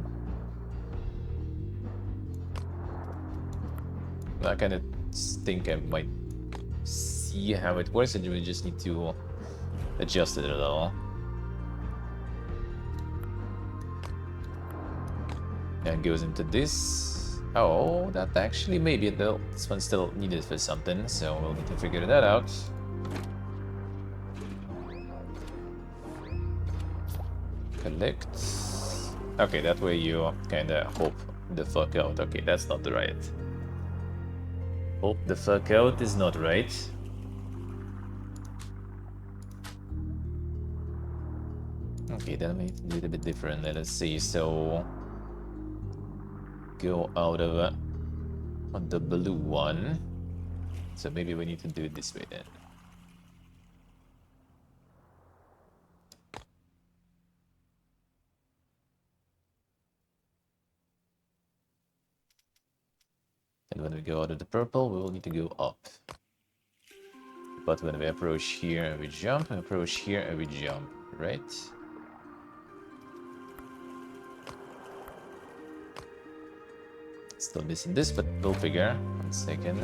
I kind of think I might see how it works, and we just need to adjust it a little. And goes into this. Oh, that actually maybe this one's still needed for something, so we'll need to figure that out. Collect. Okay, that way you kinda hope the fuck out. Okay, that's not the right. Hope the fuck out is not right. Okay, then we do it a bit different. Let's see. So go out of on the blue one. So maybe we need to do it this way then. And when we go out of the purple, we will need to go up. But when we approach here and we jump, and approach here and we jump, right? Still missing this, but we'll figure. 1 second.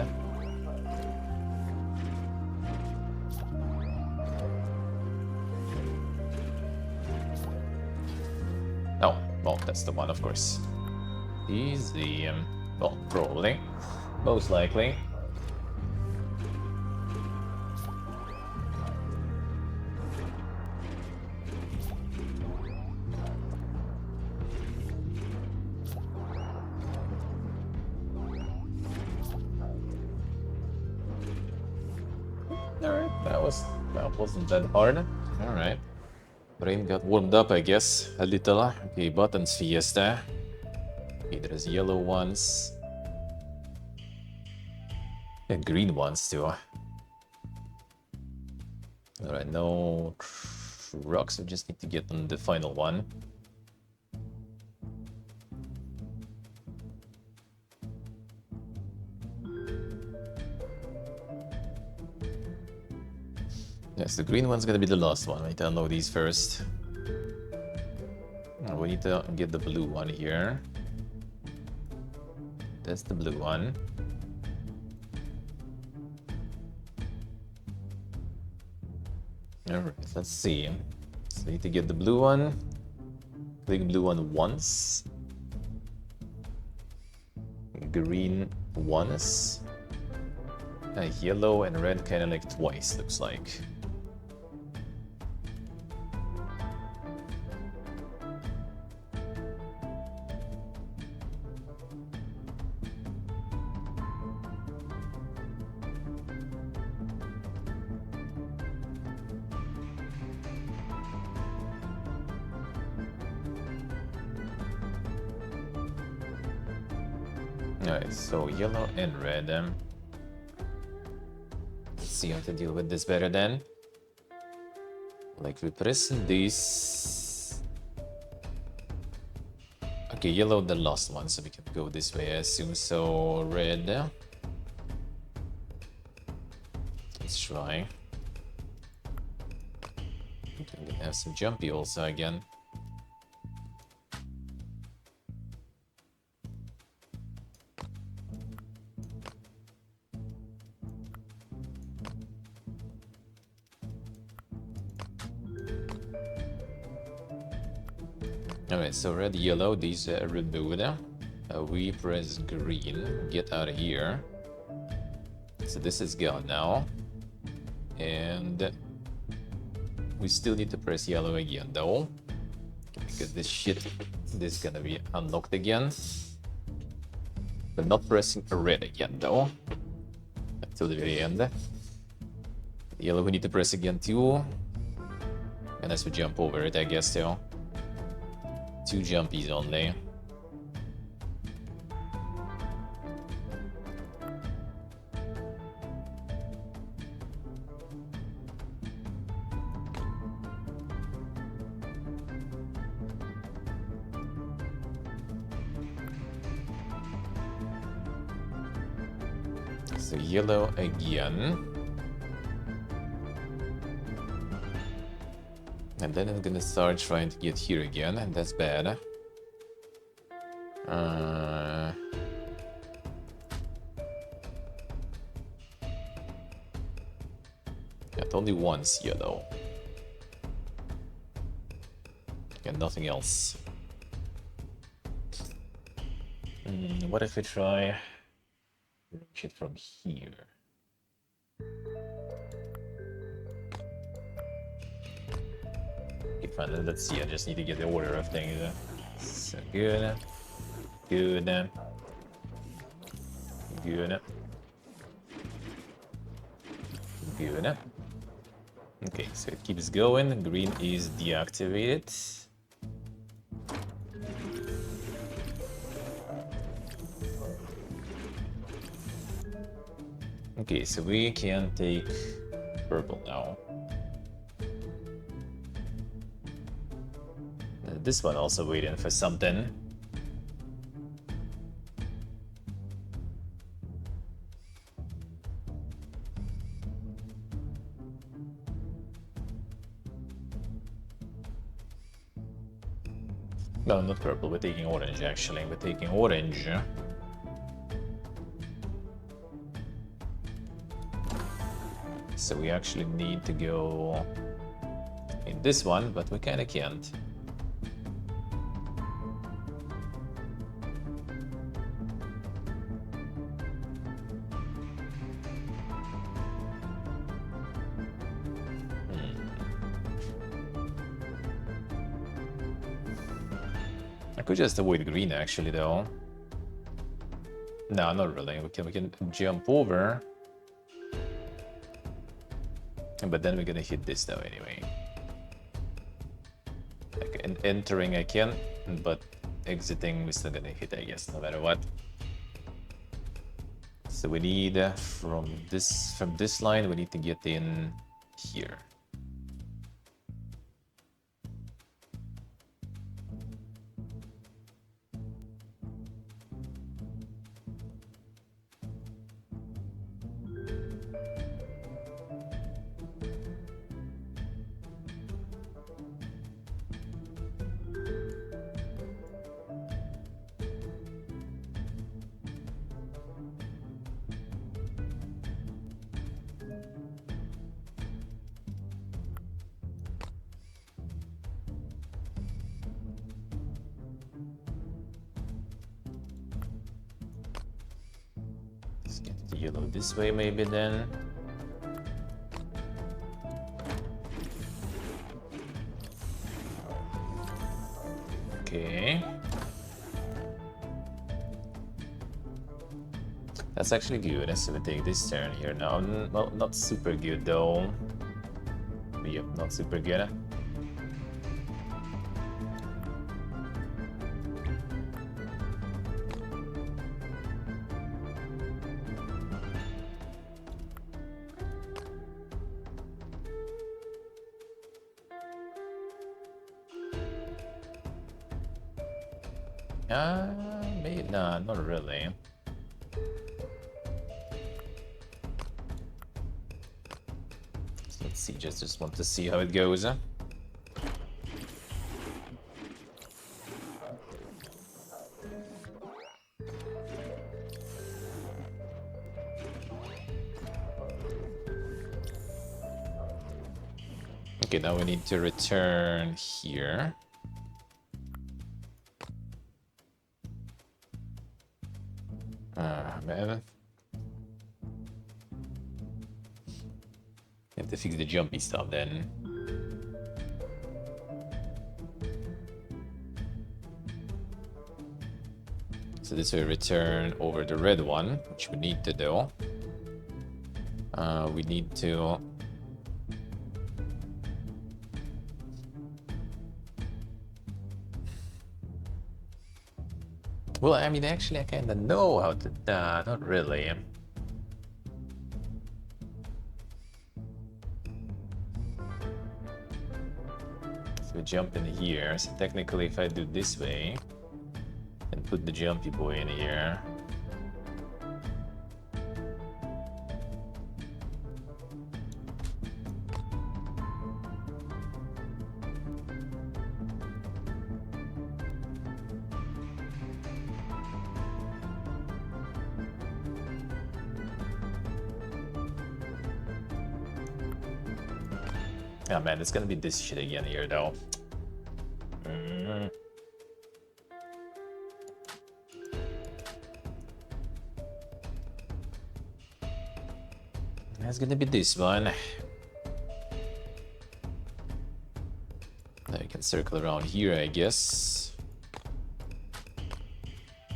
Oh, well, that's the one, of course. Easy. Well, probably. Most likely. Alright, that wasn't that hard. Alright. Brain got warmed up, I guess, a little. Okay, buttons fiesta. Okay, there's yellow ones. And green ones too. Alright, no trucks, we just need to get on the final one. Yes, the green one's gonna be the last one. I need to unload these first. Oh, we need to get the blue one here. That's the blue one. Alright, let's see. So we need to get the blue one. Click blue one once. Green once. Yellow and red kind of like twice, looks like. Alright, so yellow and red. Let's see how to deal with this better then. Like we press this. Okay, yellow the last one, so we can go this way, I assume. So red. Let's try. I'm gonna have some jumpy also again. Alright, so red, yellow, these are removed. We press green, get out of here. So this is gone now. And we still need to press yellow again though. Because this is gonna be unlocked again. But not pressing red again though. Until the very end. Yellow we need to press again too. And as we jump over it, I guess too. 2 jumpies only. So yellow again. And then I'm gonna start trying to get here again, and that's bad. Got only once yellow. And nothing else. What if we try launch it from here? Okay, fine. Let's see. I just need to get the order of things. So good, good, good, good. Okay, so it keeps going. Green is deactivated. Okay, so we can take purple now. This one also waiting for something. No, not purple. We're taking orange, actually. We're taking orange. So we actually need to go in this one, but we kind of can't. I could just avoid green, actually, though. No, not really. We can jump over. But then we're gonna hit this though anyway. Like entering I can, but exiting we're still gonna hit, I guess, no matter what. So we need from this line we need to get in here. Let's get the yellow this way maybe then. Okay. That's actually good. So we take this turn here now. Well, not super good though. Yep, not super good. Maybe nah, not really. So let's see, just want to see how it goes. Okay, now we need to return here. Man. Have to fix the jumpy stuff then. So this will return over the red one, which we need to do. We need to... Well, I mean, actually, I kind of know how to... not really. So we jump in here. So technically, if I do this way and put the jumpy boy in here... Oh man, it's gonna be this shit again here though. That's gonna be this one. Now we can circle around here, I guess.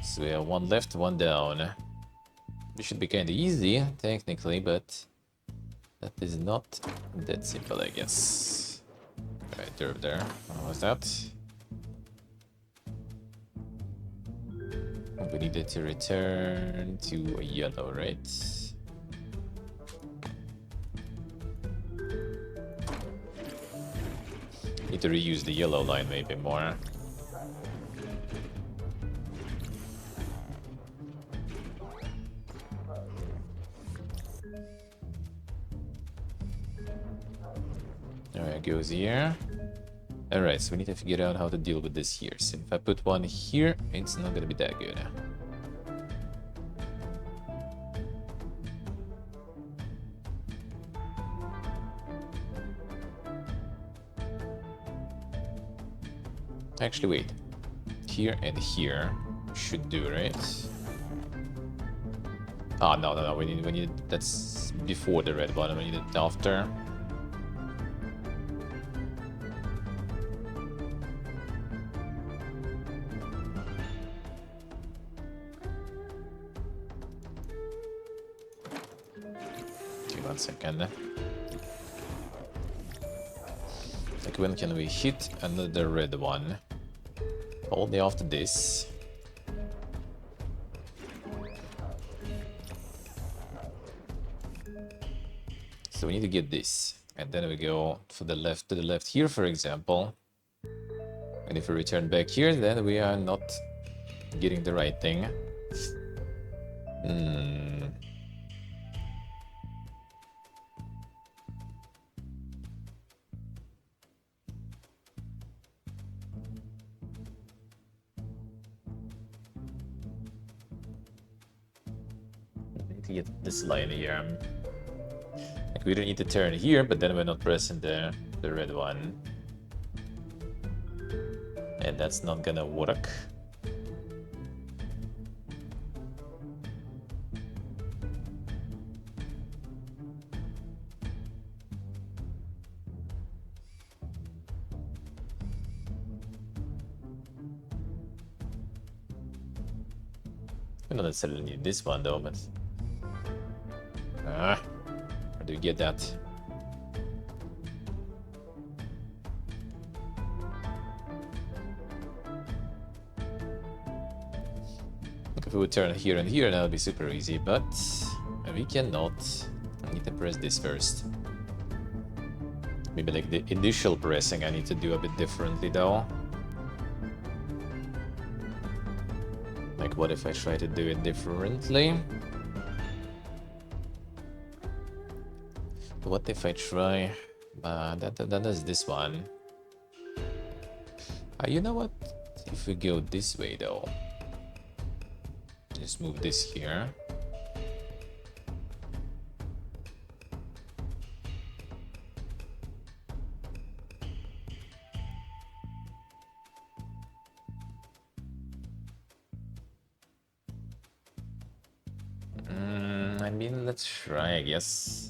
So we have one left, one down. This should be kind of easy, technically, but that is not that simple, I guess. Right there. What was that? We needed to return to a yellow, right? Need to reuse the yellow line maybe more. Alright, goes here. Alright, so we need to figure out how to deal with this here. So if I put one here, it's not gonna be that good. Actually, wait. Here and here should do, right? Ah, no. We need that's before the red one. We need it after. Okay, 1 second. Like, when can we hit another red one? Only after this. So we need to get this. And then we go to the left here, for example. And if we return back here, then we are not getting the right thing. To get this line here. Like, we don't need to turn here, but then we're not pressing the red one. And that's not gonna work. We don't necessarily need this one though, but where do you get that? If we would turn here and here, that would be super easy, but we cannot. I need to press this first. Maybe like the initial pressing I need to do a bit differently though. Like, what if I try to do it differently? What if I try... that is this one. You know what? If we go this way though. Just move this here. I mean, let's try, I guess.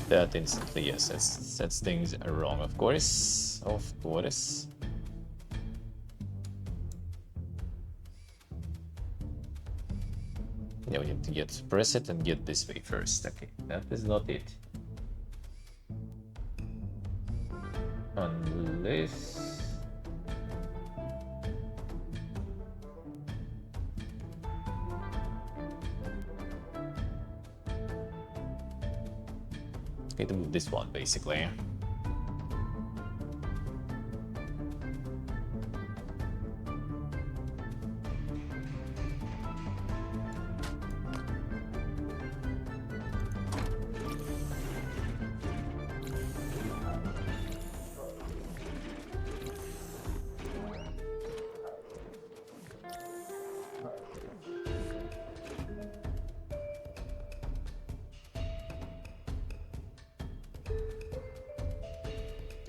That instantly, yes, sets things wrong, of course. Of course. Yeah, we need to press it and get this way first. Okay, that is not it. Unless... Okay, to move this one, basically.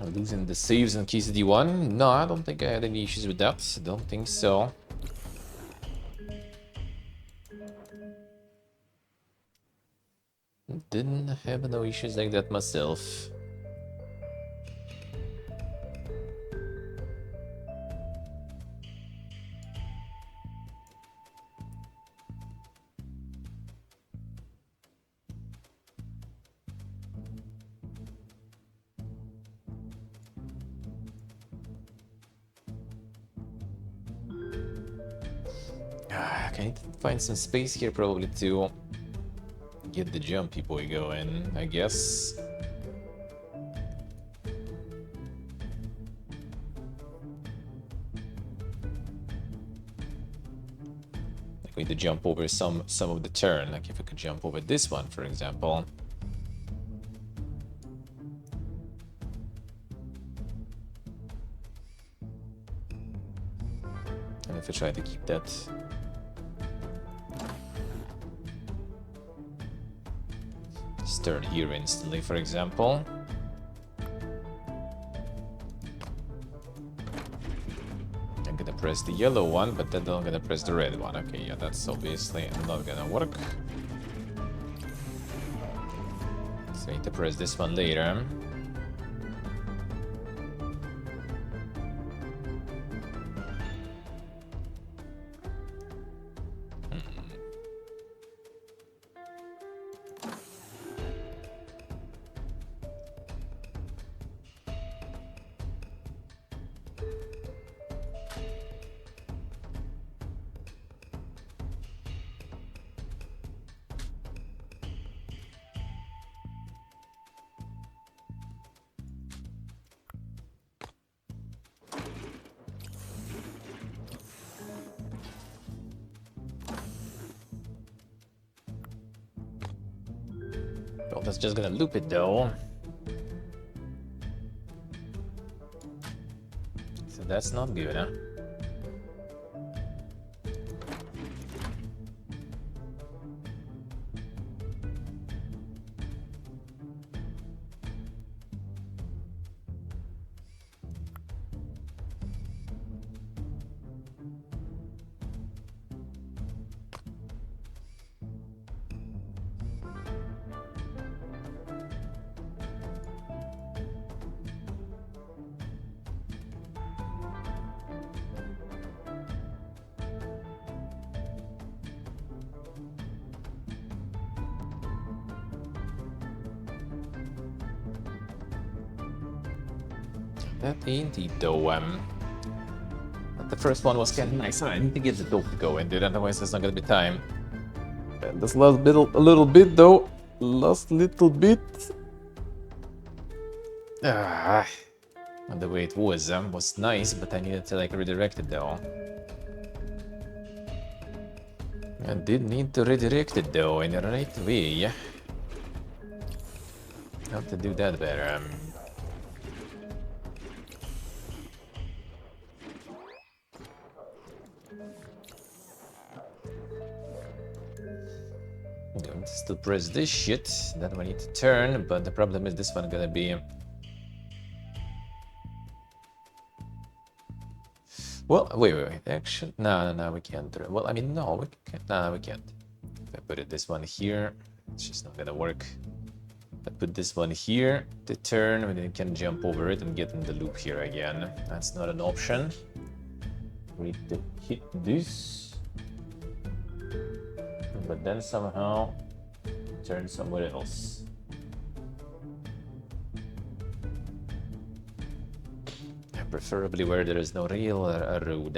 Losing the saves in case D1? No, I don't think I had any issues with that. Don't think so. Didn't have no issues like that myself. I need to find some space here probably to get the jumpy boy going, I guess. Like we need to jump over some of the turn, like if I could jump over this one, for example. And if I try to keep that turn here instantly, for example. I'm gonna press the yellow one, but then I'm gonna press the red one. Okay, yeah, that's obviously not gonna work. So I need to press this one later. Well, that's just gonna loop it though. So that's not good, huh? That indeed though, the first one was kind of nice. I need to get the dope going, dude, otherwise there's not gonna be time. And this last bit, a little bit though, last little bit. And the way it was nice, but I needed to like redirect it though. I did need to redirect it though in the right way. How to do that better. Still press this shit, then we need to turn, but the problem is this one gonna be... Well, wait, actually, no, we can't. Well, I mean, no, we can't. No, we can't. If I put it this one here, it's just not gonna work. I put this one here to turn, and then you can jump over it and get in the loop here again. That's not an option. We need to hit this, but then somehow turn somewhere else. Preferably where there is no real road.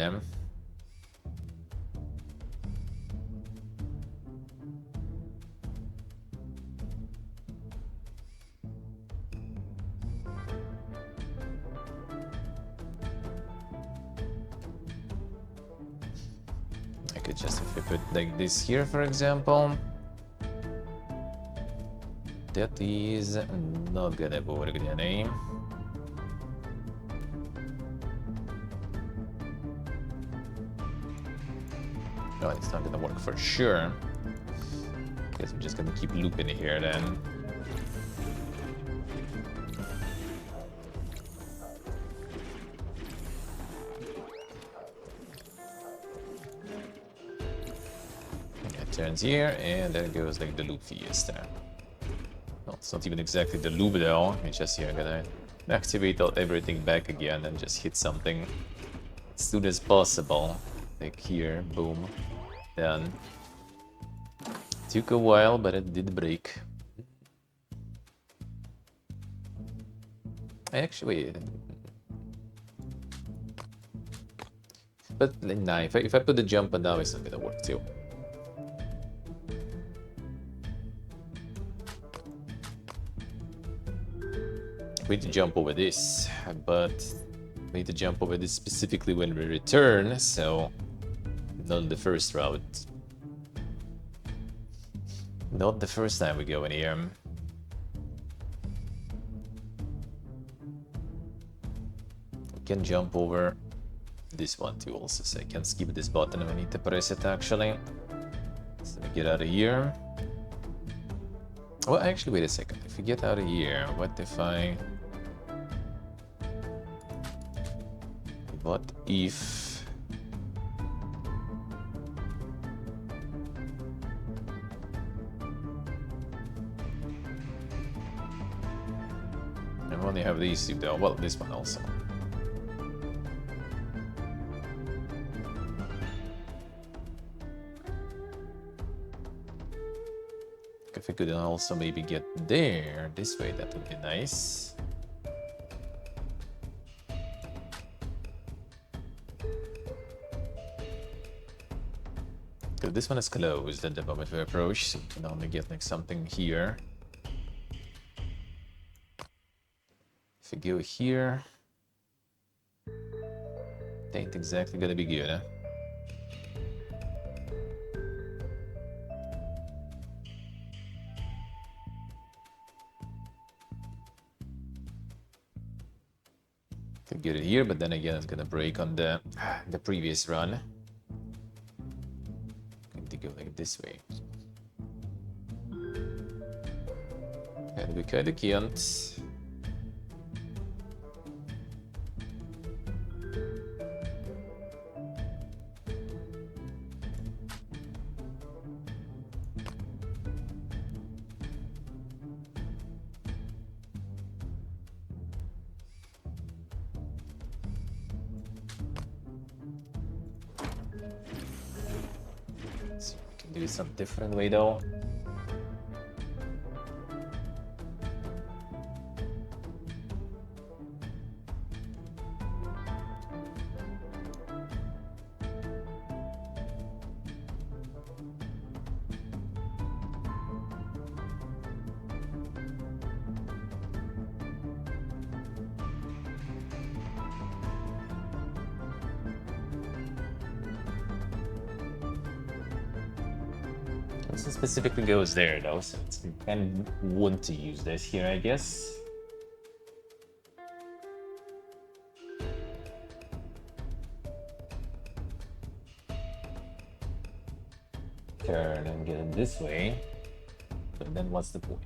I could just, if I put like this here, for example, that is not gonna work, then, No, it's not gonna work for sure. Guess I'm just gonna keep looping it here then. turns here, and there goes like the loop fiesta. Well, it's not even exactly the loop though. It's just here, gotta activate everything back again and just hit something as soon as possible. Like here, boom, done. Took a while, but it did break. Actually, but nah, if I put the jumper now, it's not gonna work too. We need to jump over this, but we need to jump over this specifically when we return, so not the first route. Not the first time we go in here. We can jump over this one too also, so I can skip this button and we need to press it actually. So we get out of here. Well, actually, wait a second. If we get out of here, what if I... What if... I only have these two though. Well, this one also. If I could also maybe get there this way, that would be nice. Because this one is closed at the moment we approach, so we can only get like something here. If we go here, it ain't exactly gonna be good, huh? Could get it here, but then again it's gonna break on the previous run. Going to go like this way. And we kinda can't. Do it some different way though. This specifically goes there though, so it's kind of want to use this here, I guess. Turn and get it this way, but then what's the point?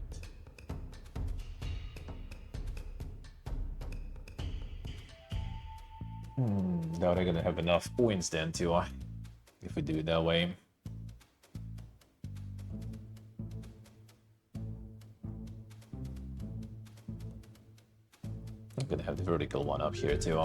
Doubt I'm gonna have enough points then too, if we do it that way. I'm gonna have the vertical one up here too.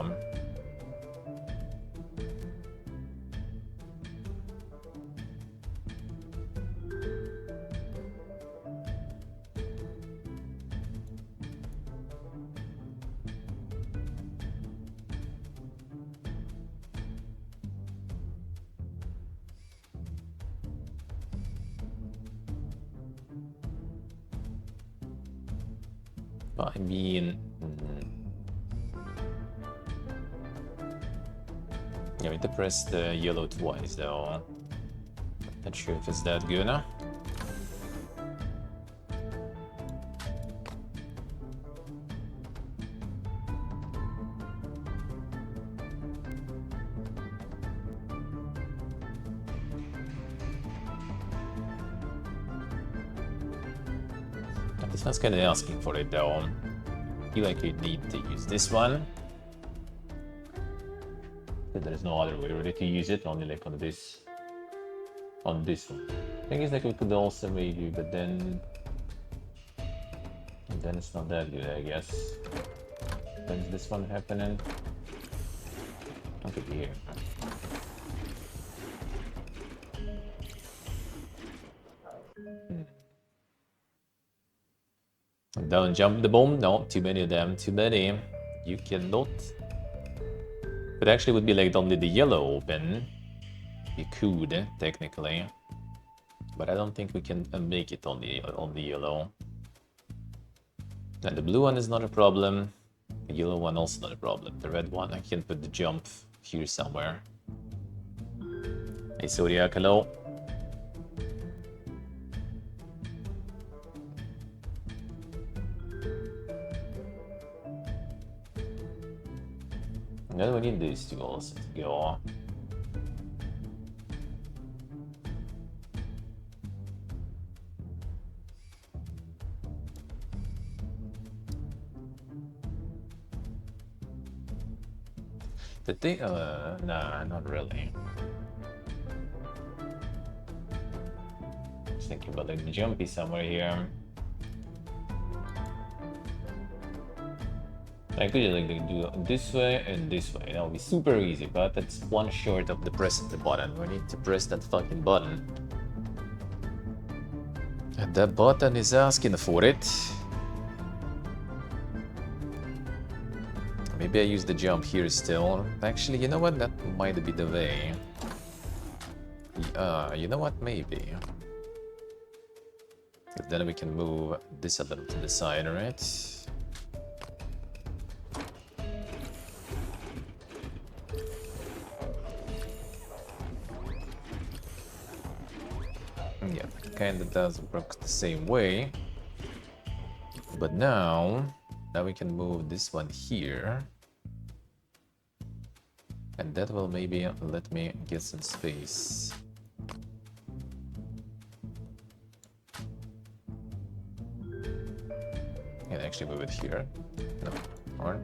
I mean, yeah, we need to press the yellow twice though. Not sure if it's that good, huh? This one's kind of asking for it though. I feel like you need to use this one. But there's no other way really to use it, only like on this. on this one. Thing is, like, we could also maybe, but then it's not that good, I guess. When's this one happening? Not here. Don't jump the bomb. No, too many of them. Too many. You cannot. But actually, would be like only the yellow open. You could technically, but I don't think we can make it on the yellow. And the blue one is not a problem. The yellow one also not a problem. The red one, I can put the jump here somewhere. Hey, Zodiac, hello. And then we need these two also to go. The thing, nah, not really. Just thinking about like the jumpy somewhere here. I could like do it this way and this way. That would be super easy, but that's one short of the pressing the button. We need to press that fucking button. And that button is asking for it. Maybe I use the jump here still. Actually, you know what? That might be the way. You know what? Maybe. Then we can move this a little to the side, right? Yeah, kinda does work the same way. But now we can move this one here. And that will maybe let me get some space. Can I actually move it here? No. Or?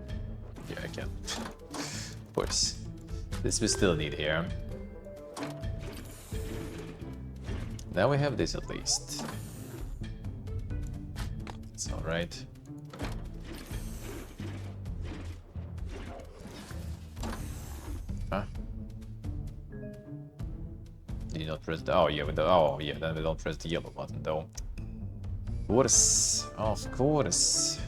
Yeah, I can. Of course. This we still need here. Now we have this at least. It's alright. Huh? Did you not press the... Oh yeah, then we don't press the yellow button though. Of course. Of course.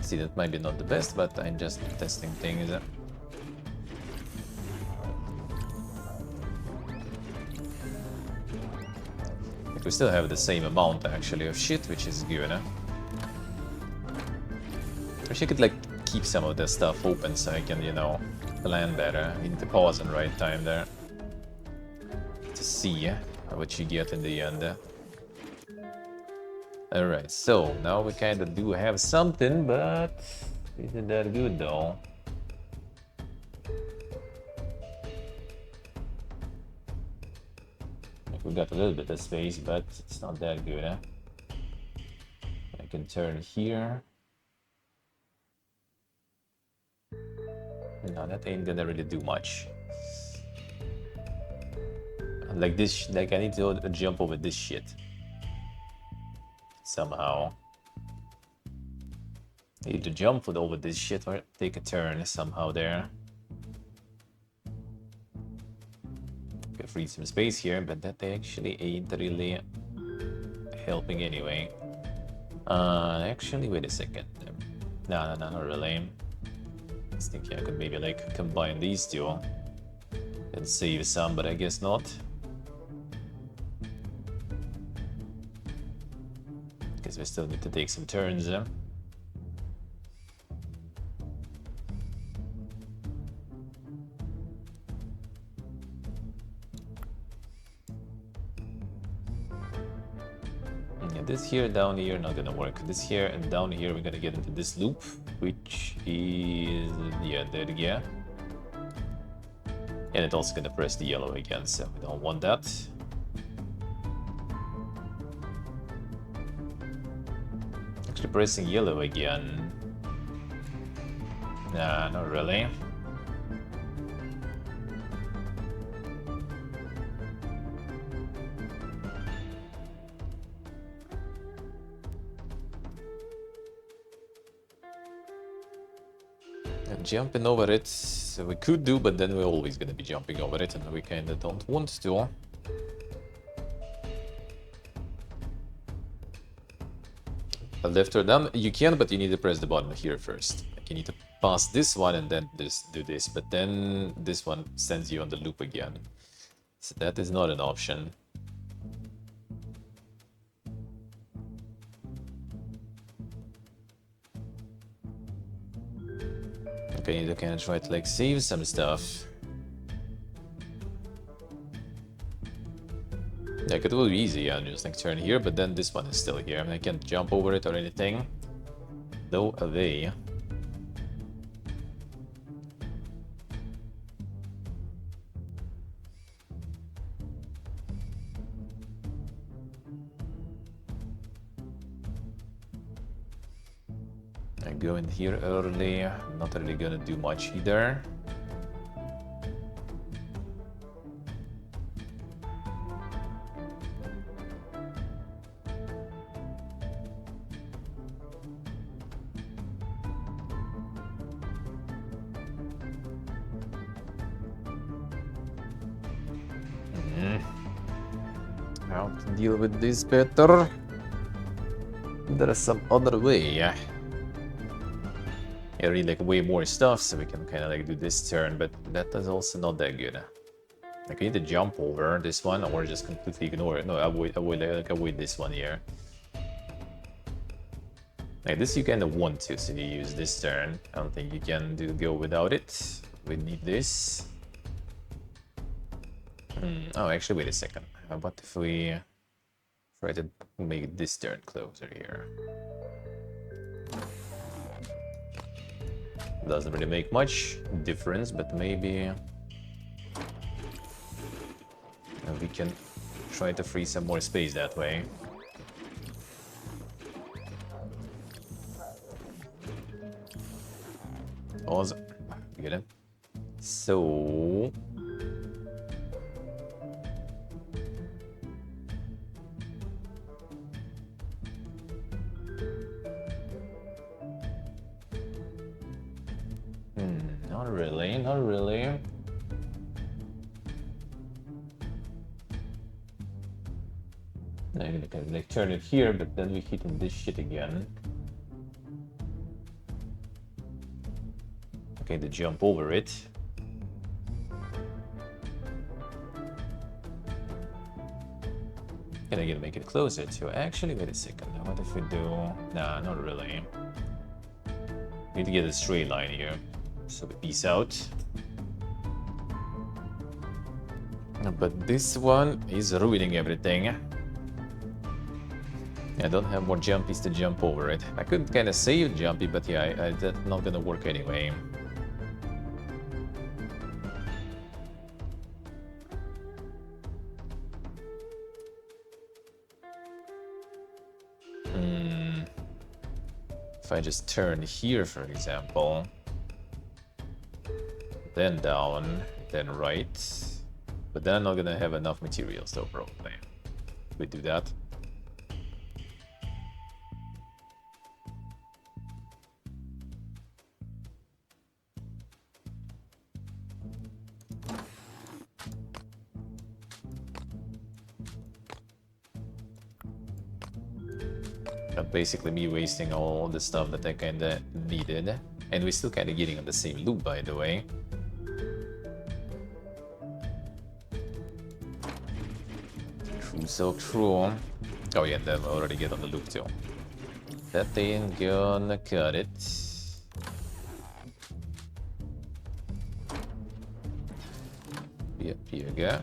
See, that might be not the best, but I'm just testing things. Like we still have the same amount actually of shit, which is good. Wish I could like keep some of the stuff open so I can, you know, plan better. I need to pause in the right time there to see what you get in the end. Alright, so now we kind of do have something, but isn't that good though? Like we got a little bit of space, but it's not that good. I can turn here. No, that ain't gonna really do much. Like this, like I need to jump over this shit. Somehow. Either jump over this shit or take a turn somehow there. Okay, free some space here, but that actually ain't really helping anyway. Actually, wait a second. No, not really. I was thinking I could maybe like combine these two and save some, but I guess not. Because we still need to take some turns. Yeah, this here, down here, not gonna work. This here and down here, we're gonna get into this loop, which is, yeah, there, yeah. And it's also gonna press the yellow again, so we don't want that. Actually pressing yellow again Nah, not really. Jumping over it, we could do, but then we're always gonna be jumping over it, and we kinda don't want to. Left or down, you can, but you need to press the button here first. Like you need to pass this one and then do this, but then this one sends you on the loop again. So that is not an option. Okay, you need to kind of try to like save some stuff. Like it will be easy, yeah, just like turn here, but then this one is still here. I mean, I can't jump over it or anything. No away. I go in here early, not really gonna do much either. How to deal with this better? There is some other way. Yeah, I read like way more stuff, so we can kind of like do this turn, but that is also not that good. Like we need to jump over this one, or just completely ignore it. No, avoid this one here. Like this, you kind of want to, so you use this turn. I don't think you can go without it. We need this. Oh, actually, wait a second. How about if we try to make this turn closer here? Doesn't really make much difference, but maybe we can try to free some more space that way. Awesome. Get it. So not really, not really. I'm gonna like turn it here, but then we hit on this shit again. Okay, to jump over it. And I'm gonna make it closer too. Actually, wait a second. What if we do? Nah, not really. Need to get a straight line here. So we peace out. But this one is ruining everything. I don't have more jumpies to jump over it. I could kind of save jumpy, but yeah, that's not gonna work anyway. If I just turn here, for example, then down, then right, but then I'm not gonna have enough materials though, probably. We do that. Basically me wasting all the stuff that I kinda needed. And we're still kinda getting on the same loop, by the way. True, so true. Oh yeah, then we'll already get on the loop too. That ain't gonna cut it. Yep, here we go.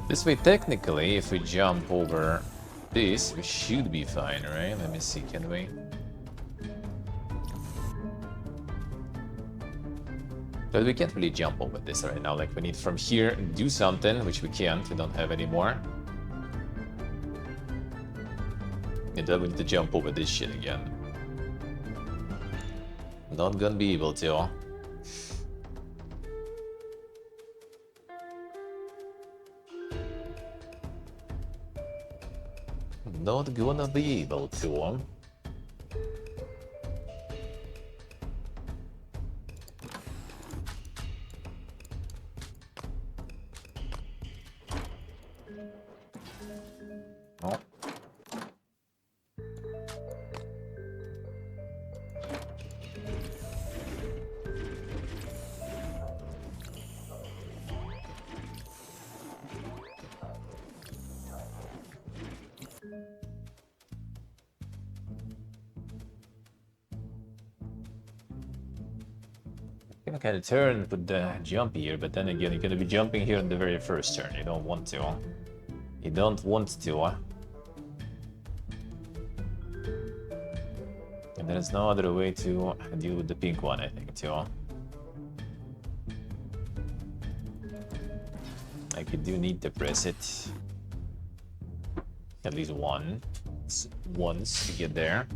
This way, technically, if we jump over this, we should be fine, right? Let me see, can we? But we can't really jump over this right now. Like, we need from here do something, which we can't. We don't have any more. And then we need to jump over this shit again. Not gonna be able to. Not gonna be able to. Oh. You can kind of turn, put the jump here, but then again, you're gonna be jumping here on the very first turn. You don't want to. You don't want to. And there's no other way to deal with the pink one, I think, too. Like, you do need to press it at least once to get there.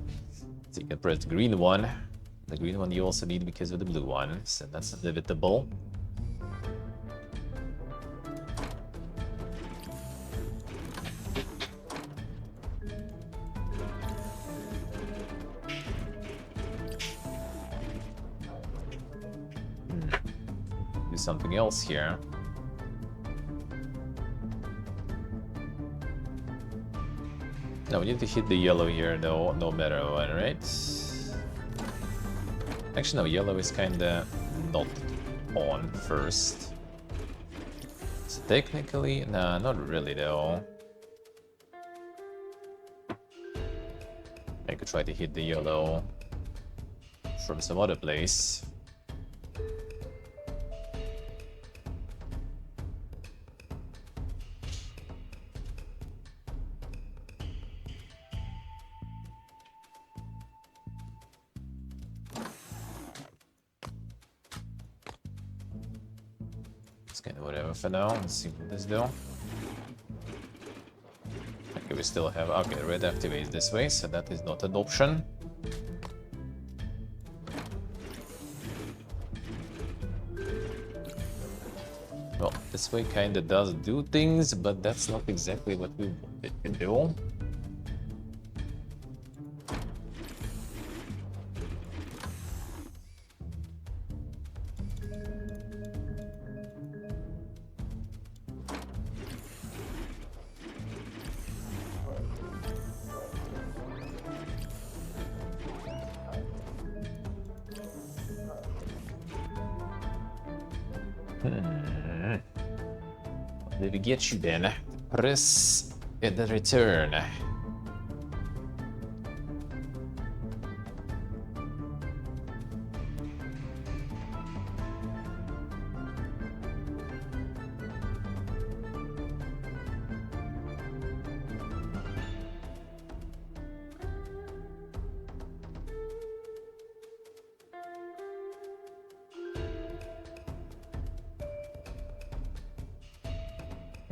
So you can press the green one. The green one you also need because of the blue one, so that's inevitable. Do something else here. Now we need to hit the yellow here, though, no matter what, right? Actually, no, yellow is kinda not on first. So technically, nah, not really, though. I could try to hit the yellow from some other place. Kind of whatever for now. Let's see what this do. Okay, we still have... Okay, red activates this way, so that is not an option. Well, this way kind of does do things, but that's not exactly what we wanted to do. Did we get you then? Press and then return.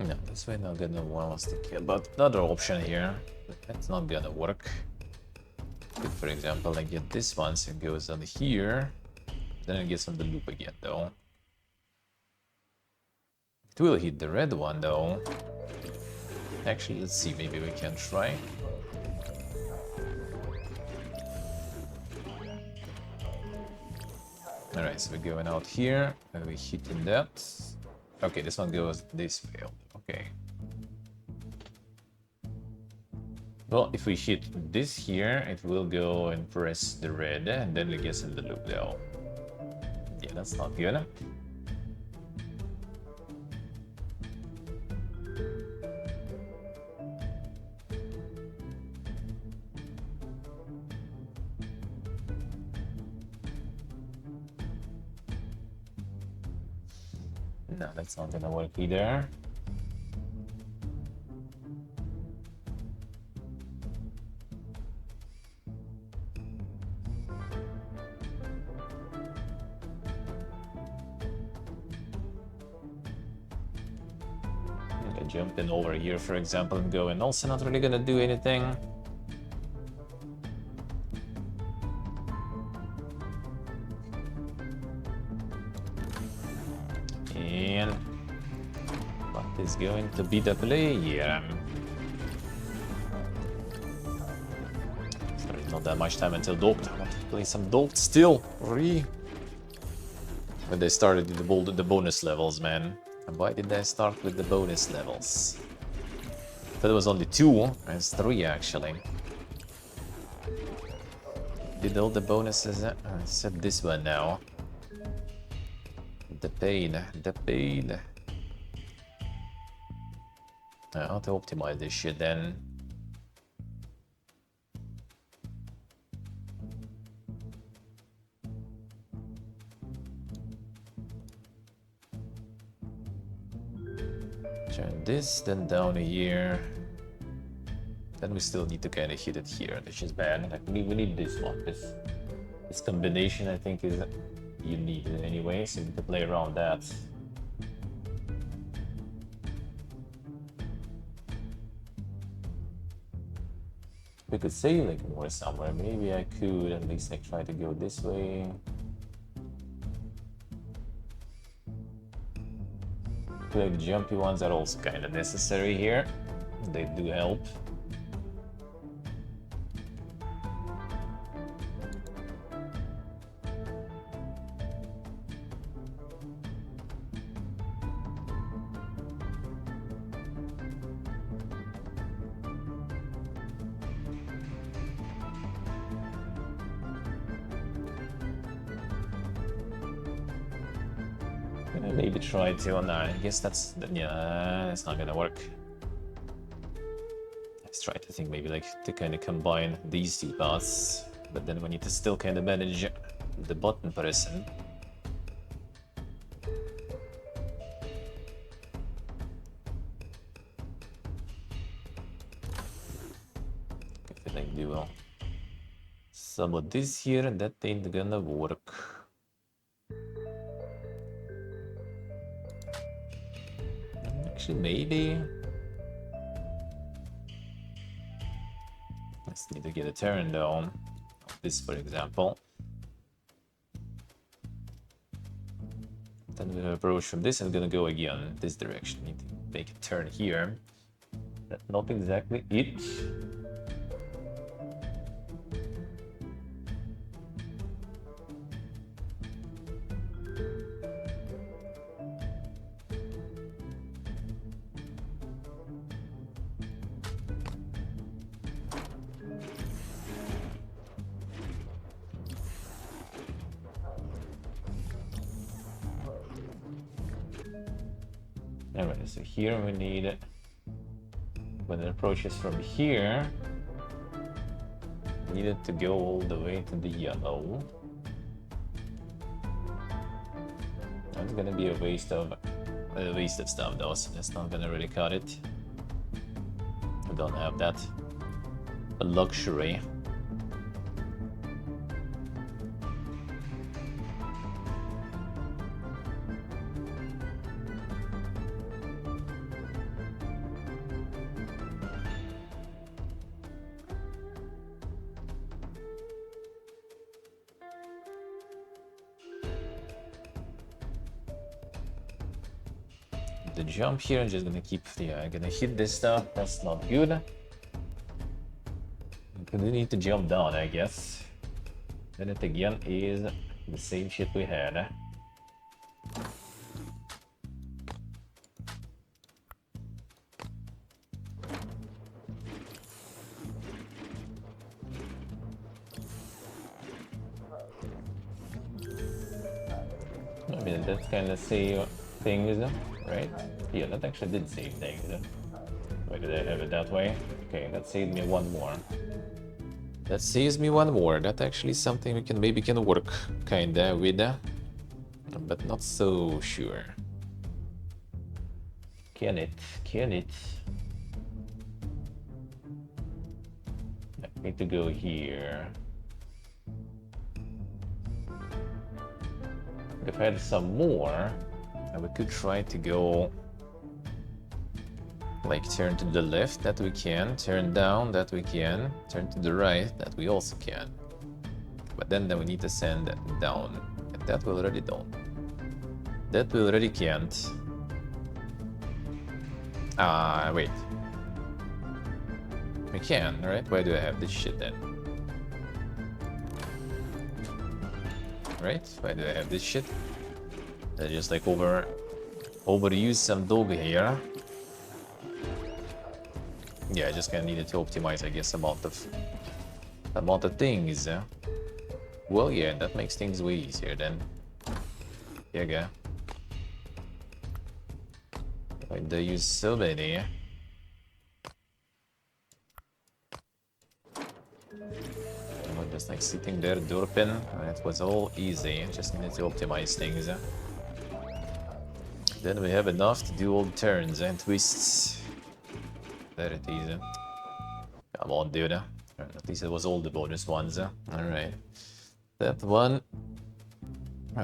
No, this way not gonna want us to kill, but another option here, but that's not gonna work. Could, for example, like get this one, so it goes on here, then it gets on the loop again, though. It will hit the red one, though. Actually, let's see, maybe we can try. Alright, so we're going out here, and we're hitting that. Okay, this one goes, this failed. Okay. Well, if we hit this here, it will go and press the red, and then it gets in the loop, though. Yeah, that's not good. No, that's not gonna work either. jump in over here, for example, and go, and also not really gonna do anything. And what is going to be the play here? There's not that much time until Doked. I want to play some Doked still. When they started the bonus levels, man. And why did they start with the bonus levels? I thought it was only 2, it's 3 actually. Did all the bonuses except this one now. The pain. How to optimize this shit then? Turn this, then down here. Then we still need to kind of hit it here, which is bad. Like we need this one. This combination, I think, is you need it anyway, so we need to play around that. We could save like more somewhere. Maybe I could at least like try to go this way. Like the jumpy ones are also kind of necessary here. They do help. Maybe try to, no, I guess that's not gonna work. Let's try to think maybe like to kind of combine these two paths, but then we need to still kind of manage the button person. If I do some of this here, that ain't gonna work. Actually, maybe. Let's need to get a turn down. This, for example. Then we'll approach from this and gonna go again this direction. Need to make a turn here. That's not exactly it. Alright, so here we need, when it approaches from here, we need it to go all the way to the yellow. That's gonna be a waste of stuff though, so that's not gonna really cut it. We don't have that luxury. The jump here, I'm just gonna keep, gonna hit this stuff, that's not good. We need to jump down, I guess. Then it again is the same shit we had. I mean, that's kind of save things, right? Yeah, that actually did save things. Why did I have it that way? Okay, that saved me one more. That saves me one more. That actually is something we can maybe can work kinda with, but not so sure. Can it? Can it? I need to go here. If I had some more, we could try to go Like turn to the left, that we can. Turn down, that we can. Turn to the right, that we also can. But then we need to send down. And that we already don't. That we already can't. Ah, wait. We can, right? Why do I have this shit then? Right? Why do I have this shit? I just like overuse some dog here. Yeah, I just kinda needed to optimize, I guess, amount of things. Well, yeah, that makes things way easier then. Yeah, go. Why do I use so many? I'm just like sitting there derping. It was all easy. Just needed to optimize things. Then we have enough to do all the turns and twists. There it is. Come on, dude. At least it was all the bonus ones. Alright. That one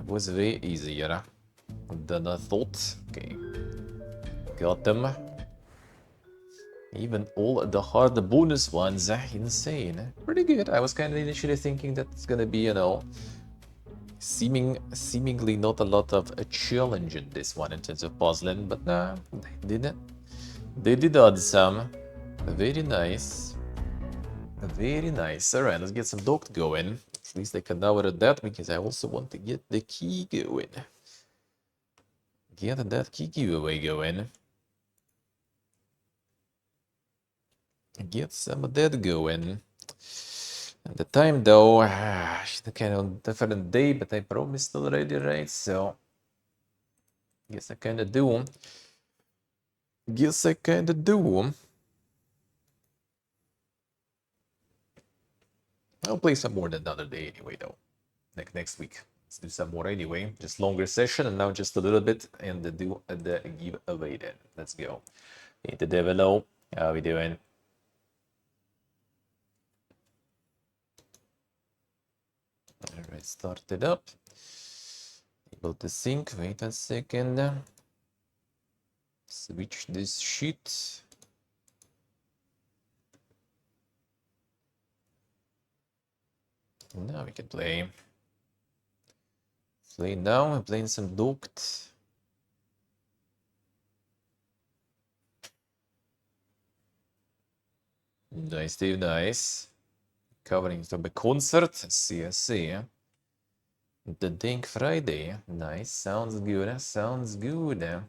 was way easier than I thought. Okay. Got them. Even all the hard bonus ones. Insane. Pretty good. I was kind of initially thinking that it's gonna be, you know, seemingly not a lot of a challenge in this one in terms of puzzling, but nah, they didn't. They did add some. Very nice. Very nice. Alright, let's get some dock going. At least I can now add that because I also want to get the key going. Get that key giveaway going. Get some of that going. And the time though, kind of different day, but I promised already, right? So, guess I kinda do. Guess I kinda do. I'll play some more than another day anyway, though. Like next week. Let's do some more anyway. Just longer session, and now just a little bit, and do the giveaway then. Let's go. Need the devil low. How we doing? Alright, start it up. Able to sync. Wait a second. Switch this shit. Now we can play. Play now. I'm playing some Docked. Nice, Dave, nice. Covering from the concert. CSC. The Dink Friday. Nice. Sounds good. Sounds good.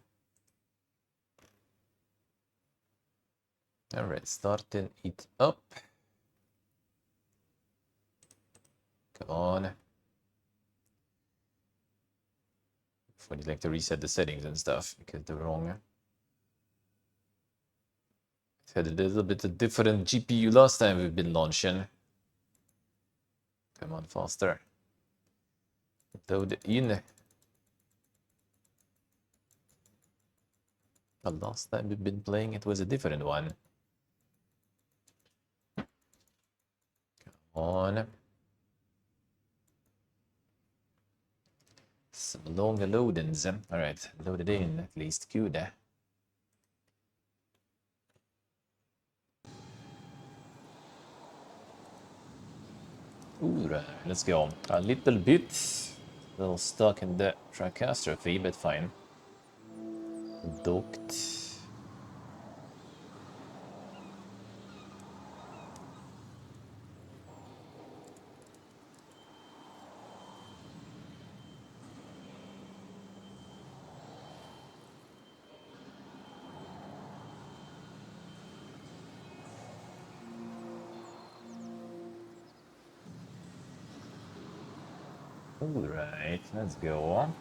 Alright, starting it up. Come on. When you like to reset the settings and stuff because they're wrong. It had a little bit of different GPU last time we've been launching. Come on, faster. Load in. The last time we've been playing it was a different one. Come on. Some longer loadings. Alright, load it in at least. Good. Alright, let's go. A little stuck in the Trackastrophe, but fine. Docked. Alright, let's go.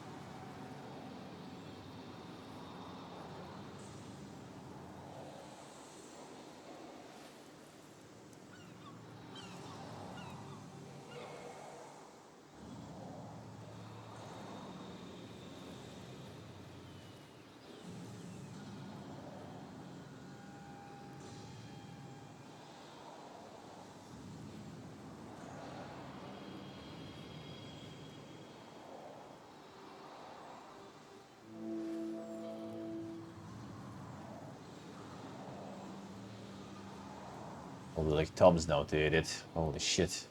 all the like tabs now to edit. Holy shit.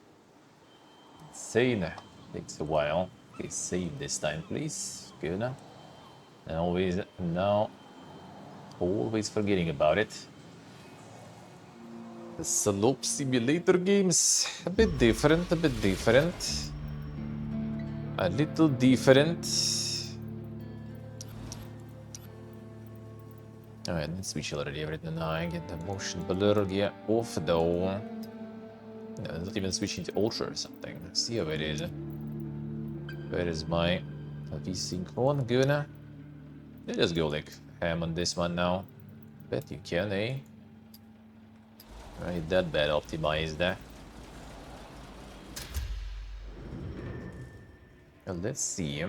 Insane. Takes a while. Okay, save this time, please. Good. And always now, always forgetting about it. The Slope Simulator games, a bit different, a bit different. A little different. Alright, let's switch already everything now. I get the motion blur gear off though. No, not even switching to Ultra or something. Let's see how it is. Where is my VSync on? Good. You just go like ham on this one now. Bet you can, eh? Right, that bad optimized there. Well, let's see.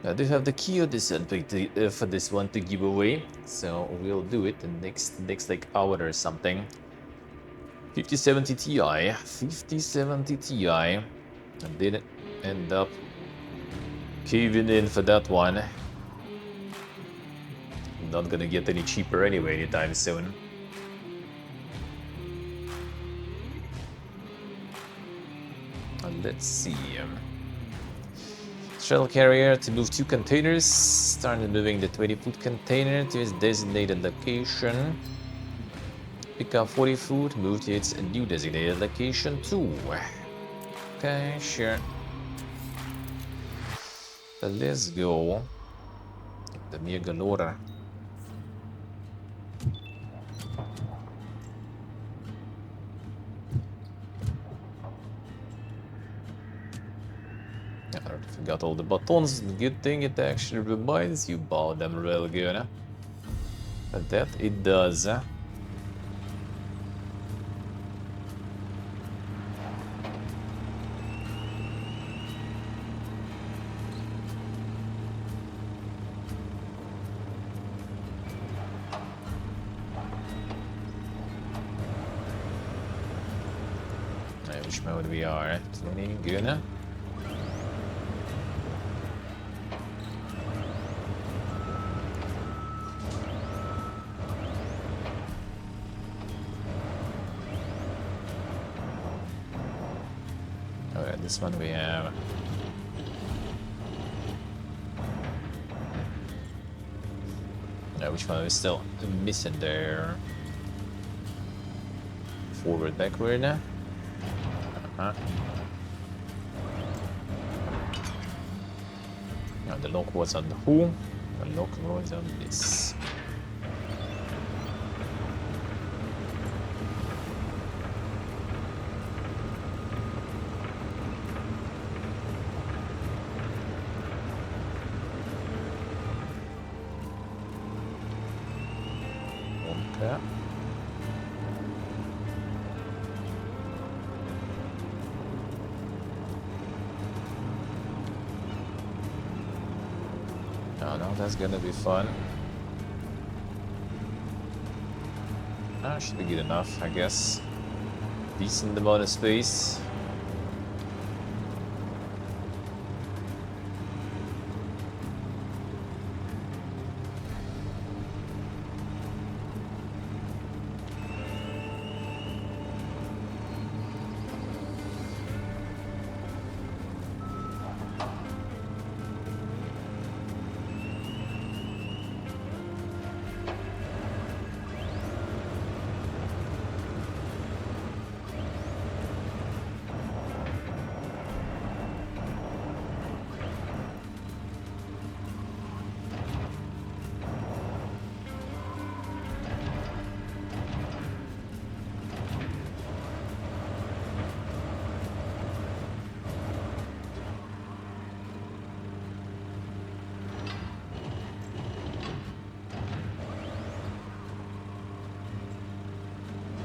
I do have the key of this for this one to give away, so we'll do it the next like hour or something. 5070 Ti, 5070 Ti. I didn't end up caving in for that one. Not gonna get any cheaper anyway anytime soon. Let's see. Shuttle carrier to move 2 containers. Started moving the 20-foot container to its designated location. Pick up 40 foot, move to its new designated location too. Okay, sure. Let's go. The Megalora. I forgot all the buttons. Good thing it actually reminds you about them real good. But that it does. Which mode we are? 20, good. Alright, this one we have. Which one is still missing there? Forward, backward. Now the lock was on the who? The lock was on this. Okay. Oh no, that's gonna be fun. Should be good enough, I guess. Decent amount of space.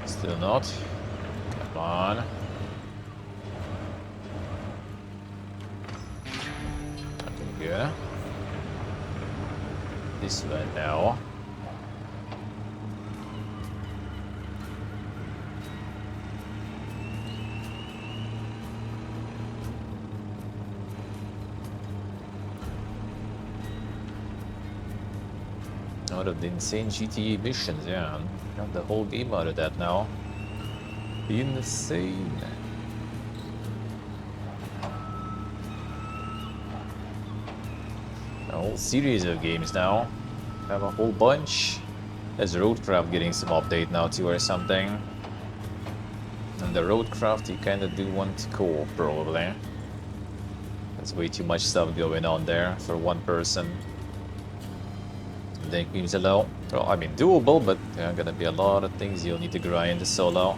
Still not. Come on. Looking good. This way now. Out of the insane GTA missions, yeah. Got the whole game out of that now. Insane. A whole series of games now. Have a whole bunch. There's Roadcraft getting some update now too or something. And the Roadcraft you kinda do want co-op probably. There's way too much stuff going on there for one person. Then games alone. Well, I mean doable, but there are gonna be a lot of things you'll need to grind solo.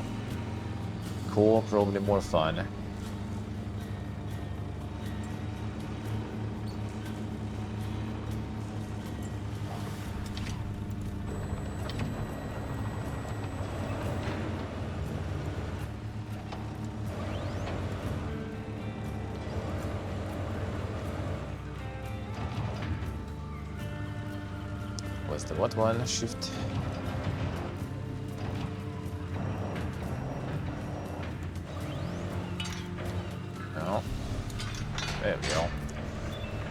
Co-op probably more fun. What's the what one? Shift. No. There we go.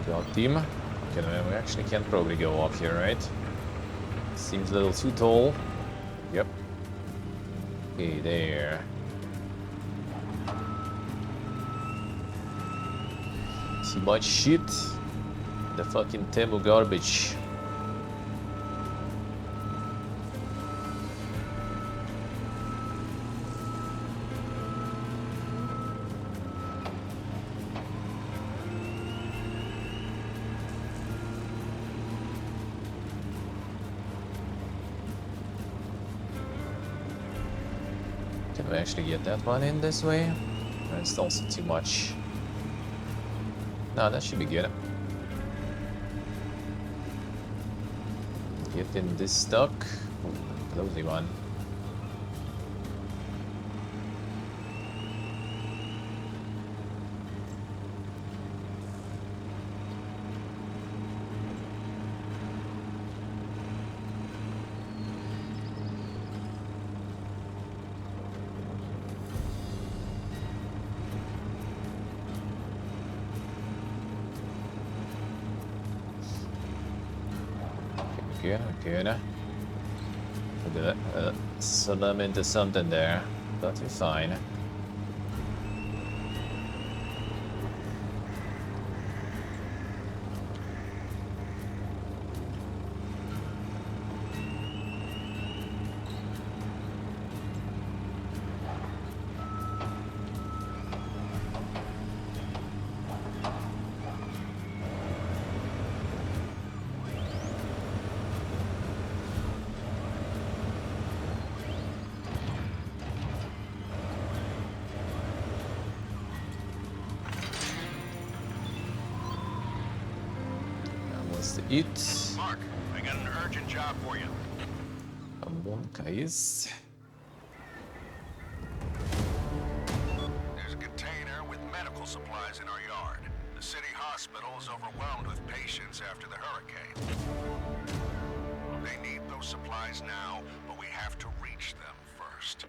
Good team. Okay, we actually can't probably go up here, right? Seems a little too tall. Yep. Okay, there. Too much shit. The fucking Temu garbage. Can we actually get that one in this way? It's also too much. No, that should be good. Get in this stuck. Ooh, closely one. Good, good. We're gonna slam into something there, but you're fine. To eat. Mark, I got an urgent job for you. Come on, guys. There's a container with medical supplies in our yard. The city hospital is overwhelmed with patients after the hurricane. They need those supplies now, but we have to reach them first.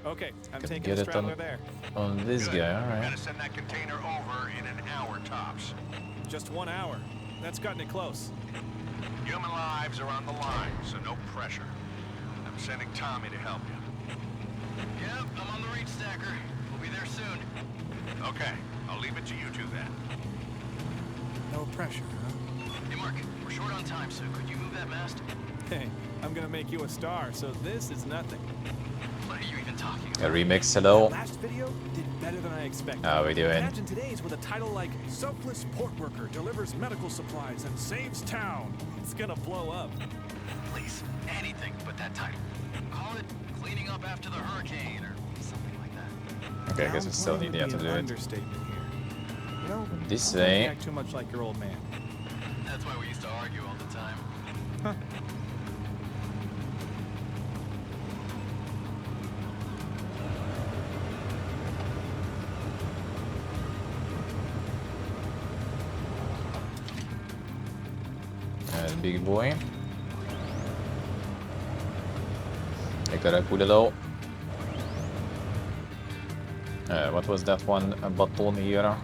Okay, I'm Can taking get a it straggler there. on this Good. guy, We're alright. gonna send that container over in an hour tops. Just 1 hour. That's cutting it close. Human lives are on the line, so no pressure. I'm sending Tommy to help you. Yep, I'm on the reach stacker. We'll be there soon. Okay, I'll leave it to you two then. No pressure, huh? Hey, Mark, we're short on time, so could you move that mast? Hey, I'm gonna make you a star, so this is nothing. What are you even talking A about? remix, hello. Last video did better than I expected. How we doing? Imagine today's with a title like Selfless Port Worker Delivers Medical Supplies and Saves Town. It's gonna blow up. Please, anything but that title. Call it Cleaning Up After the Hurricane or something like that. Okay, I guess we still need to have to do it. Understatement here. You know, This don't way. act too much like your old man. That's why we used to argue all the time. Huh. And big boy. I got a Kulilo. What was that one button here?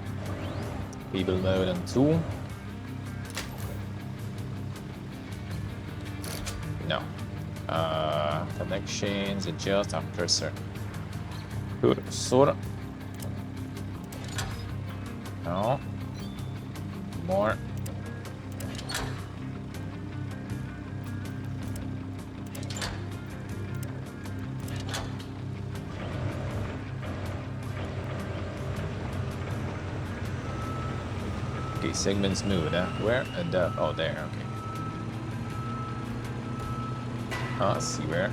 Feeble mode on 2. No. Connections, adjust, cursor. Cursor. No. More. Okay, segments moved, huh? Where? Oh, there, okay. See where?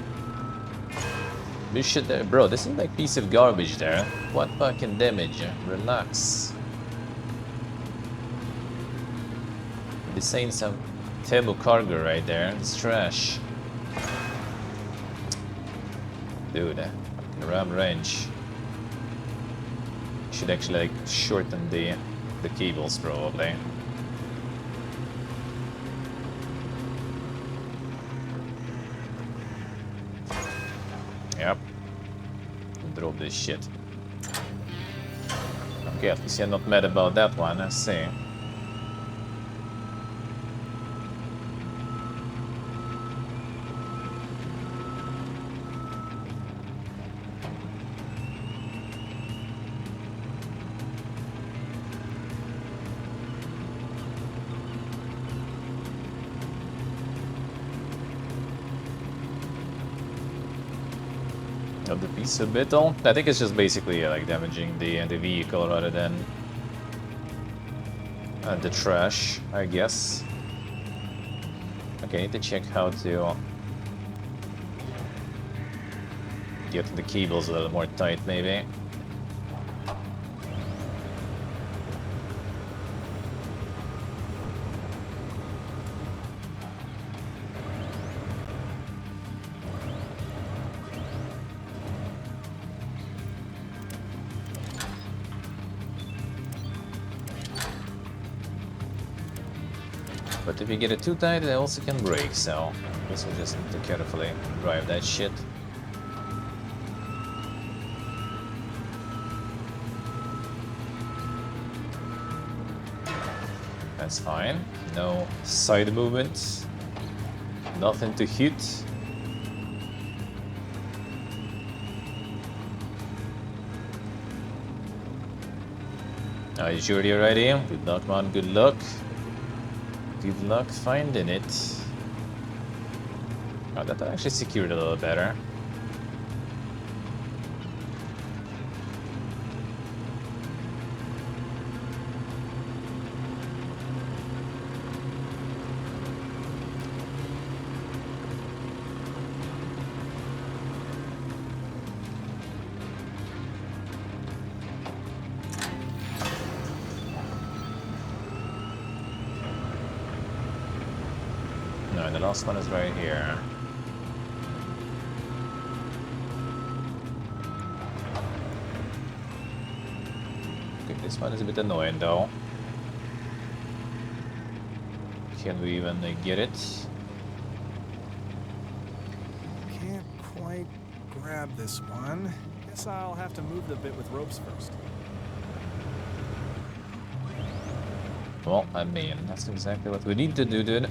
This shit there, bro, this is like piece of garbage there. What fucking damage? Relax. This ain't some table cargo right there. It's trash. Dude, fucking ram range. Should actually like shorten the cables probably. Yep. Drop this shit. Okay, at least you're not mad about that one, I see. Of the piece of metal. I think it's just basically like damaging the vehicle rather than the trash, I guess. Okay, need to check how to get the cables a little more tight, maybe. But if you get it too tight, it also can break, so I guess we just need to carefully drive that shit. That's fine. No side movement. Nothing to hit. Are you sure you're ready? Good luck, man. Good luck. Good luck finding it. Oh, that actually secured a little better. No, the last one is right here. Okay, this one is a bit annoying though. Can we even get it? Can't quite grab this one. Guess I'll have to move the bit with ropes first. Well, I mean, that's exactly what we need to do, dude.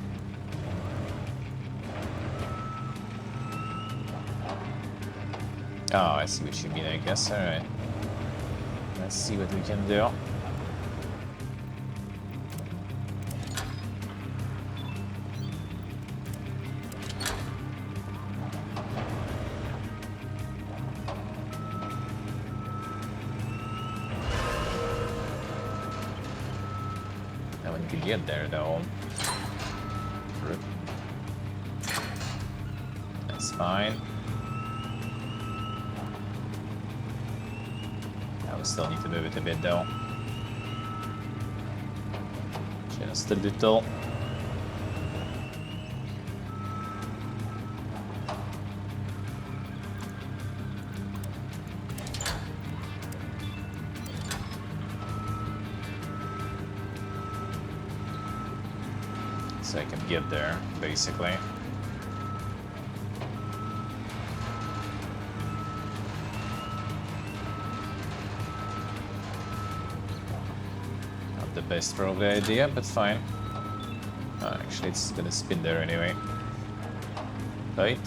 Oh, I see what you mean, I guess. Alright. Let's see what we can do. Now we need to get there, though. That's fine. We still need to move it a bit though. Just a little. So I can get there, basically. the best probably idea, but fine. Actually, it's gonna spin there anyway. Right.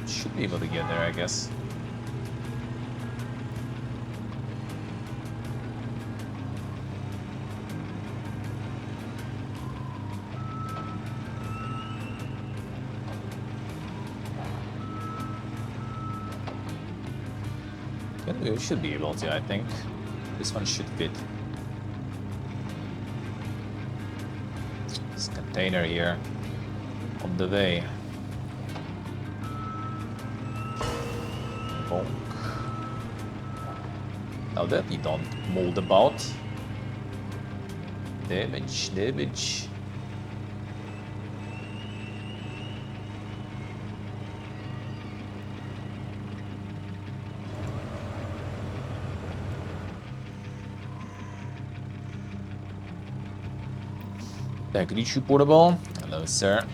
Should be able to get there, I guess. We should be able to, I think. This one should fit. This container here on the way. Bonk. Now that we don't mold about. Damage, damage. Back issue portable. Hello, sir.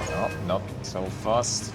No, not so fast.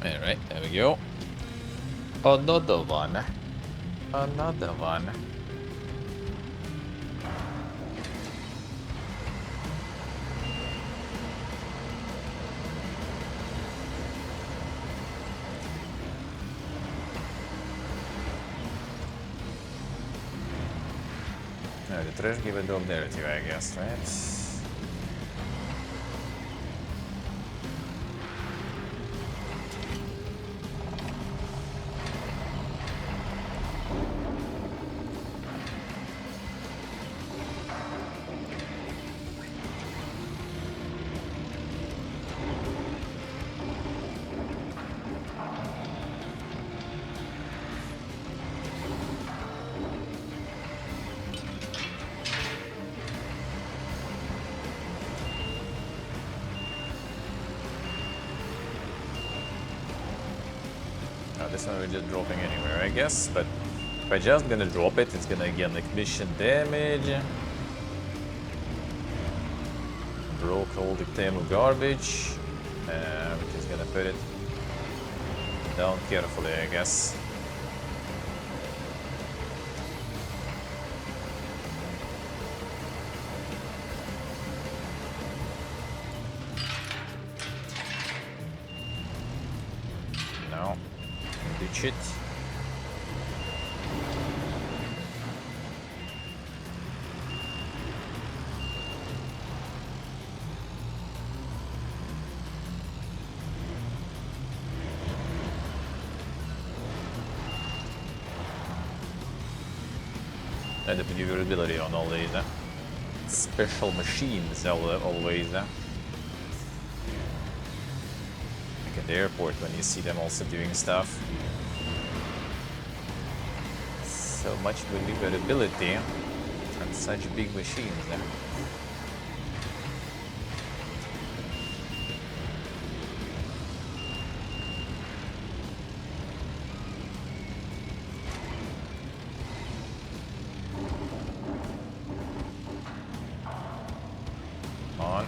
Alright, there we go. Another one. Another one. No, the trash give a dog narrative, I guess, right? This one we're just dropping anywhere, I guess, but if I just gonna drop it, it's gonna again like mission damage. Broke all the Temu garbage, which is gonna put it down carefully, I guess. No. Shit. And the maneuverability on all these. Special machines always. Like at the airport when you see them also doing stuff. So much maneuverability and such big machines. On.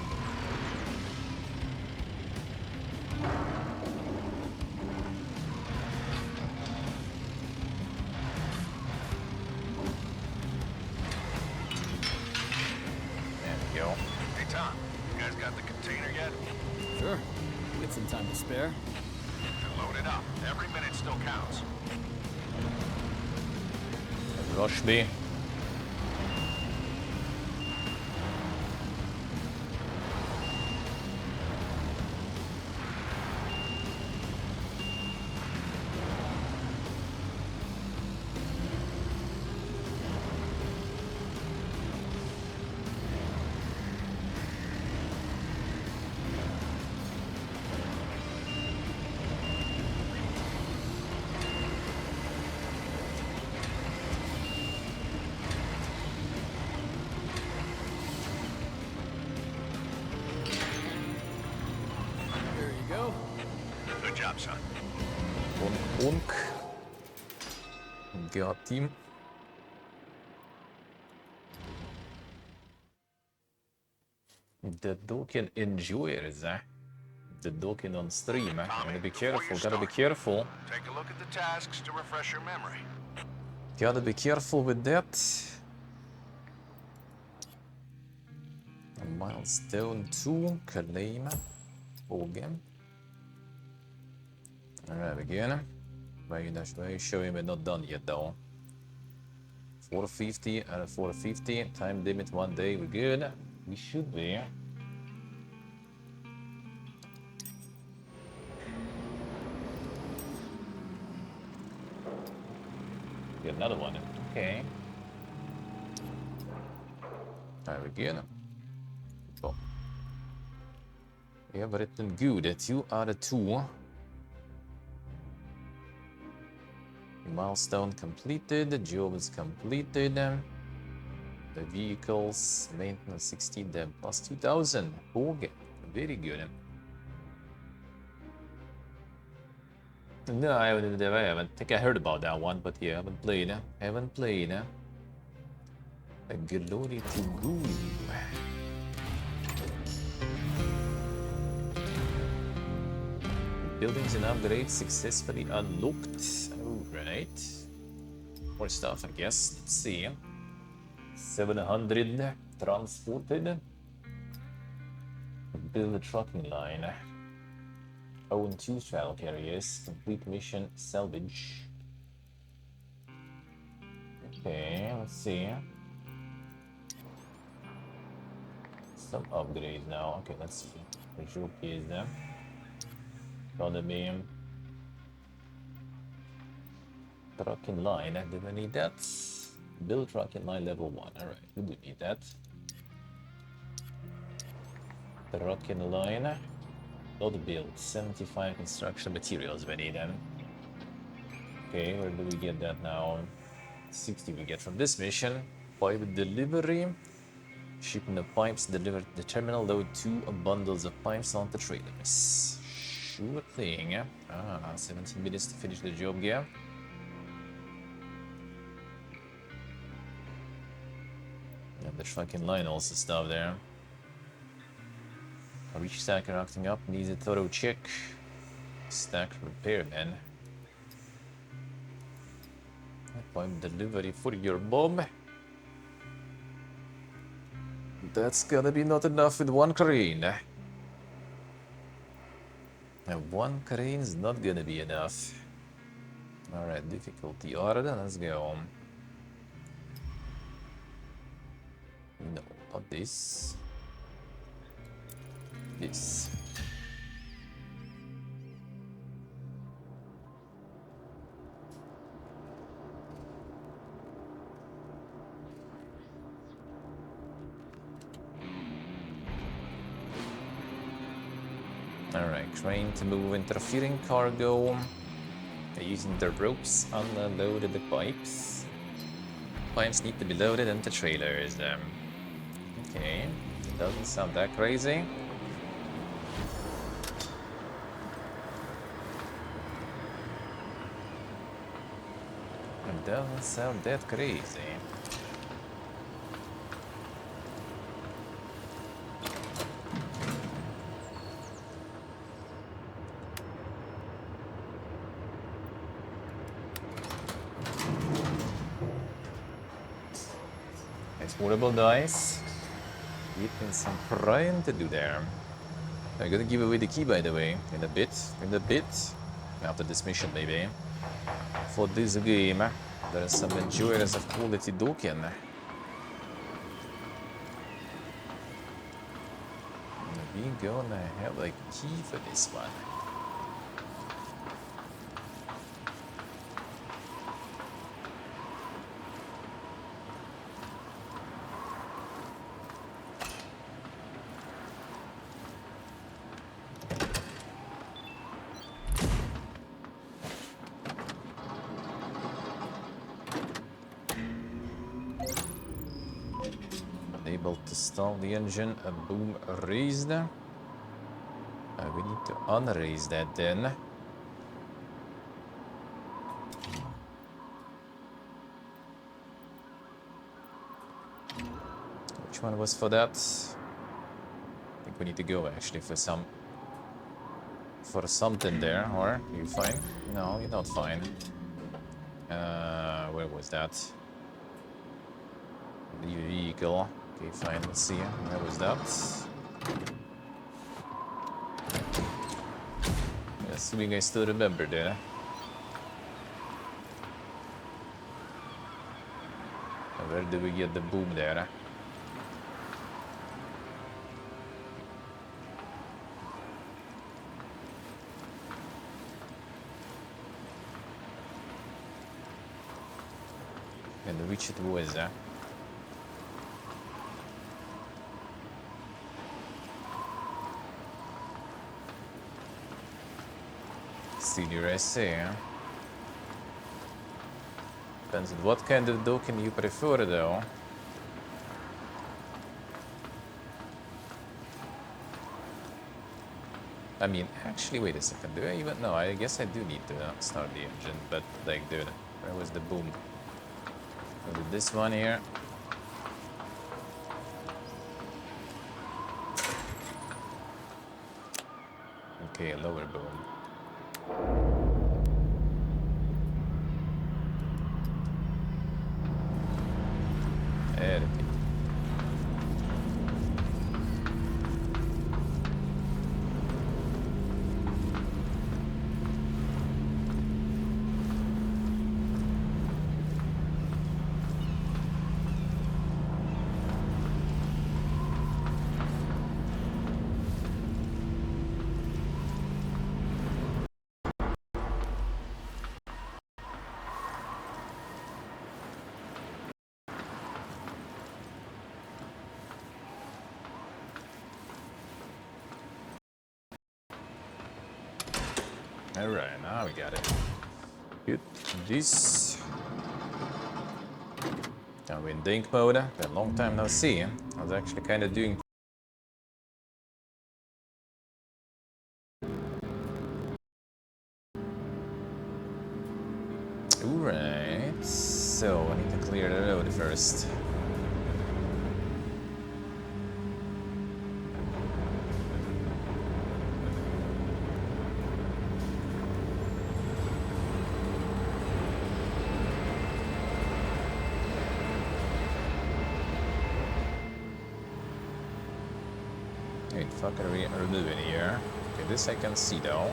There we go. Hey, Tom, you guys got the container yet? Sure. Get some time to spare. Then load it up. Every minute still counts. Rush me. There you go. Good job, son. Unk. Got him. The Dokken enjoyers, the Dokken on stream. Gotta be careful, gotta be careful. Take a look at the tasks to refresh your memory. Gotta be careful with that. Milestone 2, claim. Again. Alright, begin. Way showing we're not done yet though. 450 out of 450. Time limit 1 day, we're good. We should be. Get another one. Okay. Alright, we're good. Cool. We have written good. 2 out of 2. Milestone completed. The job is completed. The vehicles maintenance 16. Then plus 2000. Okay. Very good. No, I haven't. I think I heard about that one, but yeah, I haven't played. Haven't played. A glory to go. Buildings and upgrades successfully unlocked. Alright. More stuff, I guess. Let's see. 700 transported. Build a trucking line. Own 2 travel carriers. Complete mission salvage. Okay, let's see. Some upgrades now. Okay, let's see. The joke is there. Economy. Trucking line. Do we need that? Build trucking line level 1. Alright, we do need that. Trucking line. Not build. 75 construction materials we need them. Okay, where do we get that now? 60 we get from this mission. Pipe delivery. Shipping the pipes delivered to the terminal. Load 2 bundles of pipes onto trailers. Sure thing. 17 minutes to finish the job, yeah. And the trucking line also stuff there. Reach stacker acting up, needs a thorough check. Stack repair, man. Pipe delivery for your bomb. That's gonna be not enough with one crane. And one crane's not gonna be enough. Alright, difficulty order, let's go. No, not this. This. Alright, train to move interfering cargo. They're using the ropes, unloaded the pipes. Pipes need to be loaded into trailers. Okay, doesn't sound that crazy. It doesn't sound that crazy. Exportable dice. Getting some trying to do there. I'm gonna give away the key, by the way, in a bit. After this mission, maybe. For this game, there are some enjoyers of quality token. We're gonna have a key for this one. Able to stall the engine, a boom raised. We need to unraise that then. Which one was for that? I think we need to go actually for something there. Or are you fine? No, you're not fine. Where was that? The vehicle. Okay, fine. Let's see. Where was that? Assuming I still remember there. Where do we get the boom there? And which it was? Senior SA. Depends on what kind of token you prefer, though. I mean, actually, wait a second. Do I even? No, I guess I do need to start the engine. But like, dude, where was the boom? Was it this one here? Okay, a lower boom. Alright, now we got it. Good. This. Now we're in dink mode. Been a long time no see. I was actually kind of doing. Alright. So I need to clear the road first. Wait, fucking remove it here. Okay, this I can see though.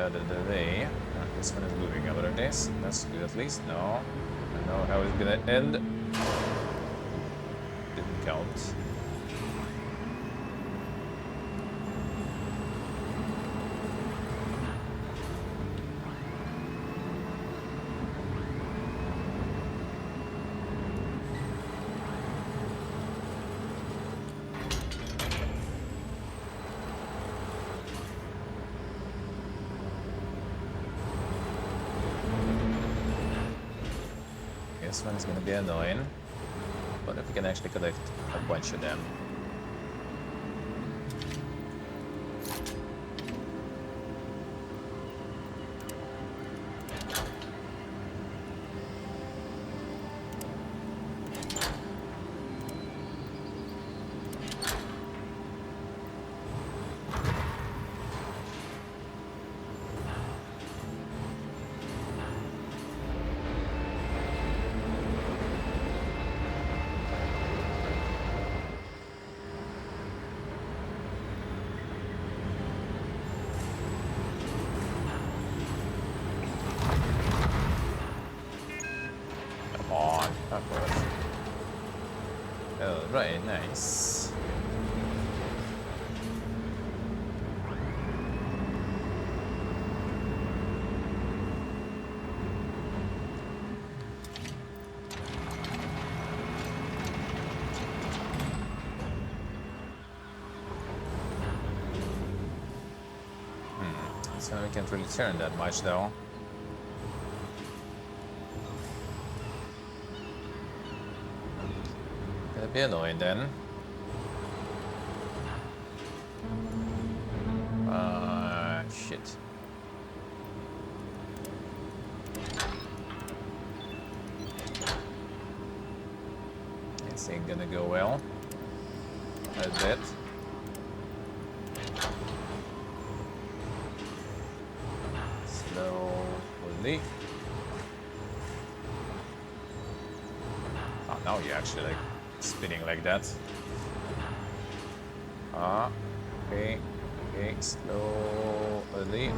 out of the way. This one is moving over this. That's good at least. No. I know how it's gonna end. Didn't count. This one is gonna be annoying, but if we can actually collect a bunch of them. Alright, nice. So we can't really turn that much though. That'd be annoying then. Shit. This ain't gonna go well. I bet. Slowly. Oh, now you're actually like spinning like that. Ah, okay, okay, slowly.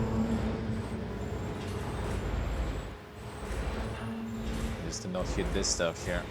Just to not hit this stuff here.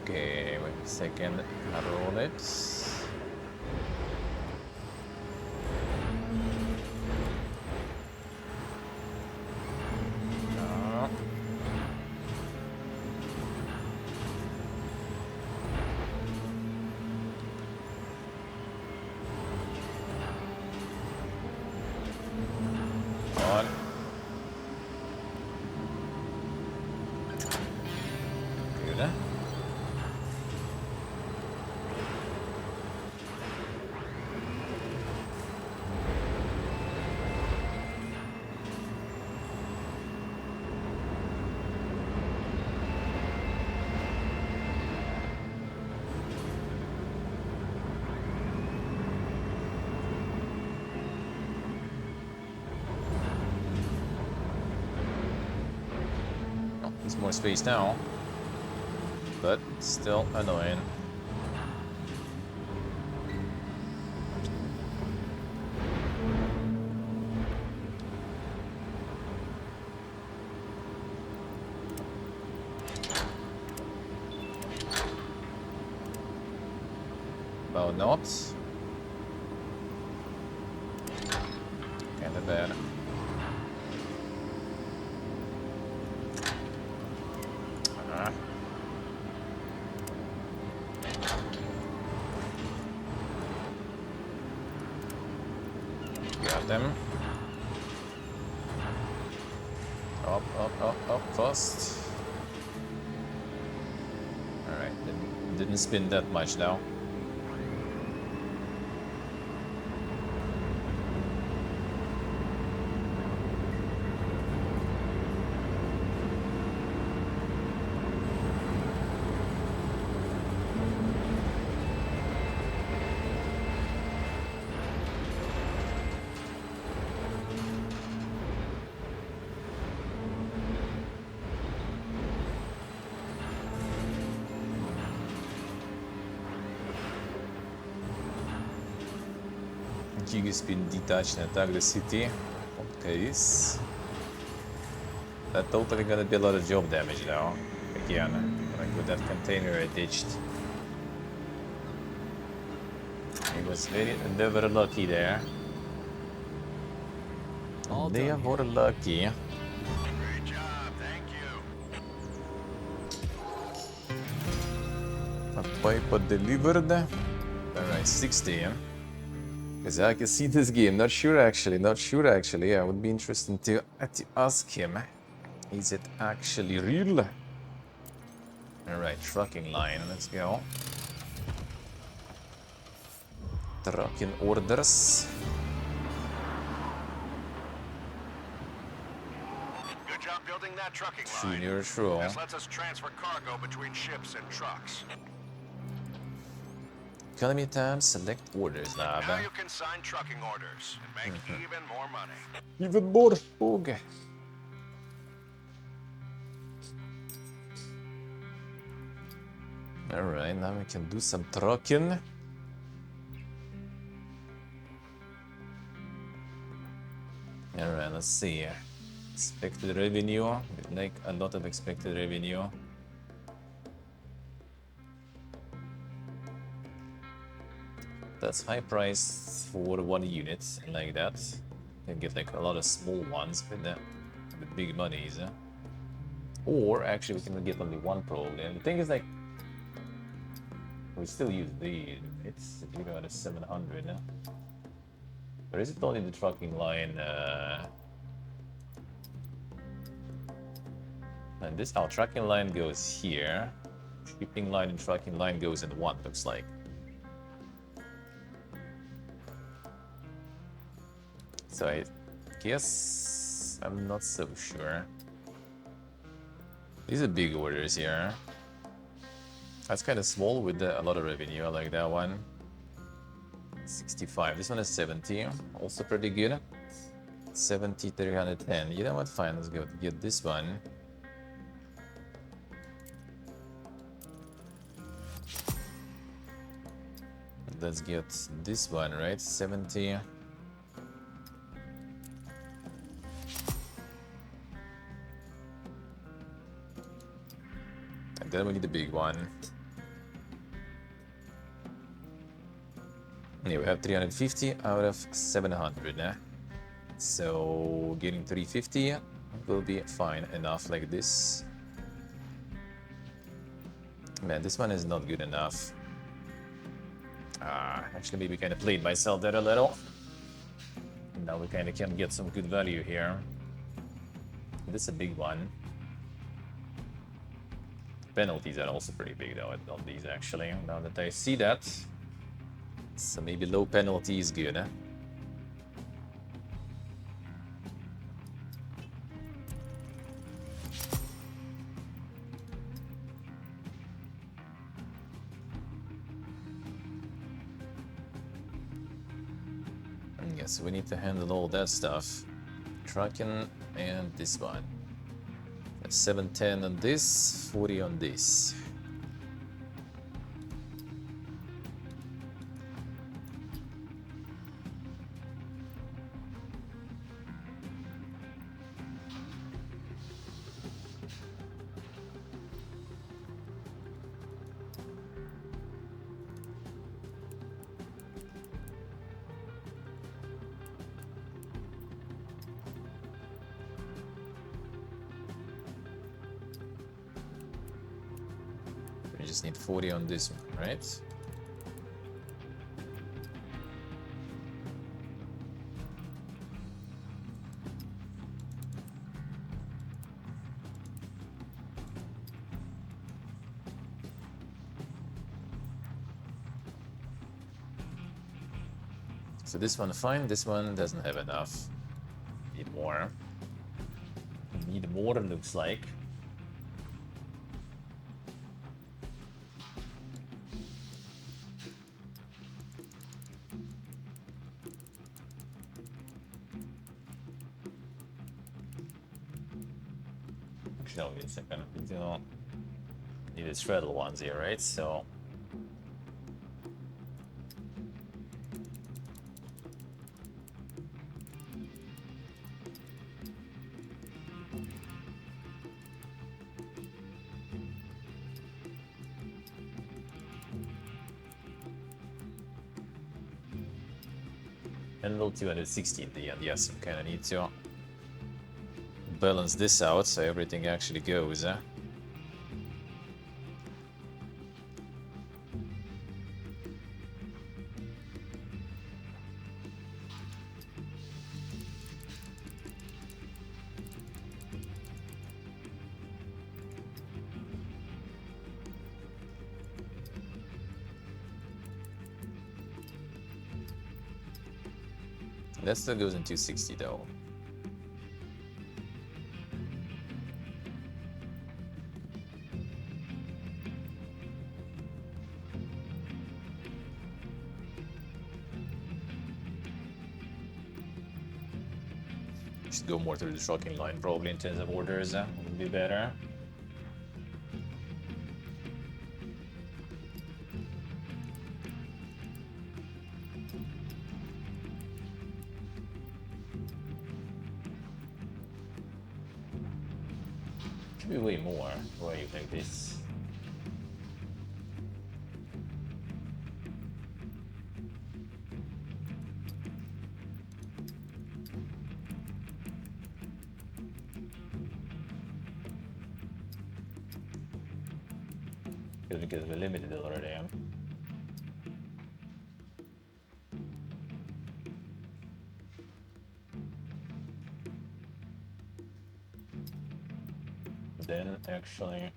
Okay, wait a second. Roll it. No. On. Good. There's more space now, but still annoying. About not. Kinda bad. Got them. Up, up, up, up, fast. Alright, didn't spin that much now. Gigas been detached and attack the city. Okay. That totally gonna be a lot of job damage now. Again, like with that container I ditched. He was never lucky there. Never lucky. Great job, thank you. A pipe delivered. Alright, 60. Because I can see this game. Not sure actually. Yeah, would be interesting to ask him. Is it actually real? Alright, trucking line. Let's go. Trucking orders. Good job building that trucking True, line. near true. This lets us transfer cargo between ships and trucks. Economy tab, select orders now. Now you can sign trucking orders and make even more money. Even more. Okay. Alright, now we can do some trucking. Alright, let's see. Expected revenue. We like a lot of expected revenue. That's high price for one unit, like that. You can get like a lot of small ones with big monies. Or actually we can get only one probably. And the thing is like, we still use these. It's 0 out of 700. Or is it only the trucking line? And this, our trucking line goes here. Shipping line and trucking line goes in one, looks like. So I guess I'm not so sure. These are big orders here. That's kind of small with a lot of revenue. I like that one. 65. This one is 70. Also pretty good. 70, 310. You know what? Fine. Let's go to get this one. Let's get this one, right? 70. And then we need the big one. Yeah, we have 350 out of 700. So getting 350 will be fine enough like this. Man, this one is not good enough. Actually, maybe kind of played myself there a little. Now we kind of can get some good value here. This is a big one. Penalties are also pretty big though on these actually, now that I see that. So maybe low penalty is good. Yes, we need to handle all that stuff. Trucking and this one. 710 on this, 40 on this. We just need 40 on this one, right? So this one fine, this one doesn't have enough. Need more. Need more, looks like. No, wait a second. We don't need the straddle ones here, right? So Handle 260 at the end. Yes, we kind of need to balance this out so everything actually goes. That still goes in 260 though. Should go more through the trucking line probably in terms of orders. Would be better. Should be way more. Why do you think this? Because we're limited already. Then actually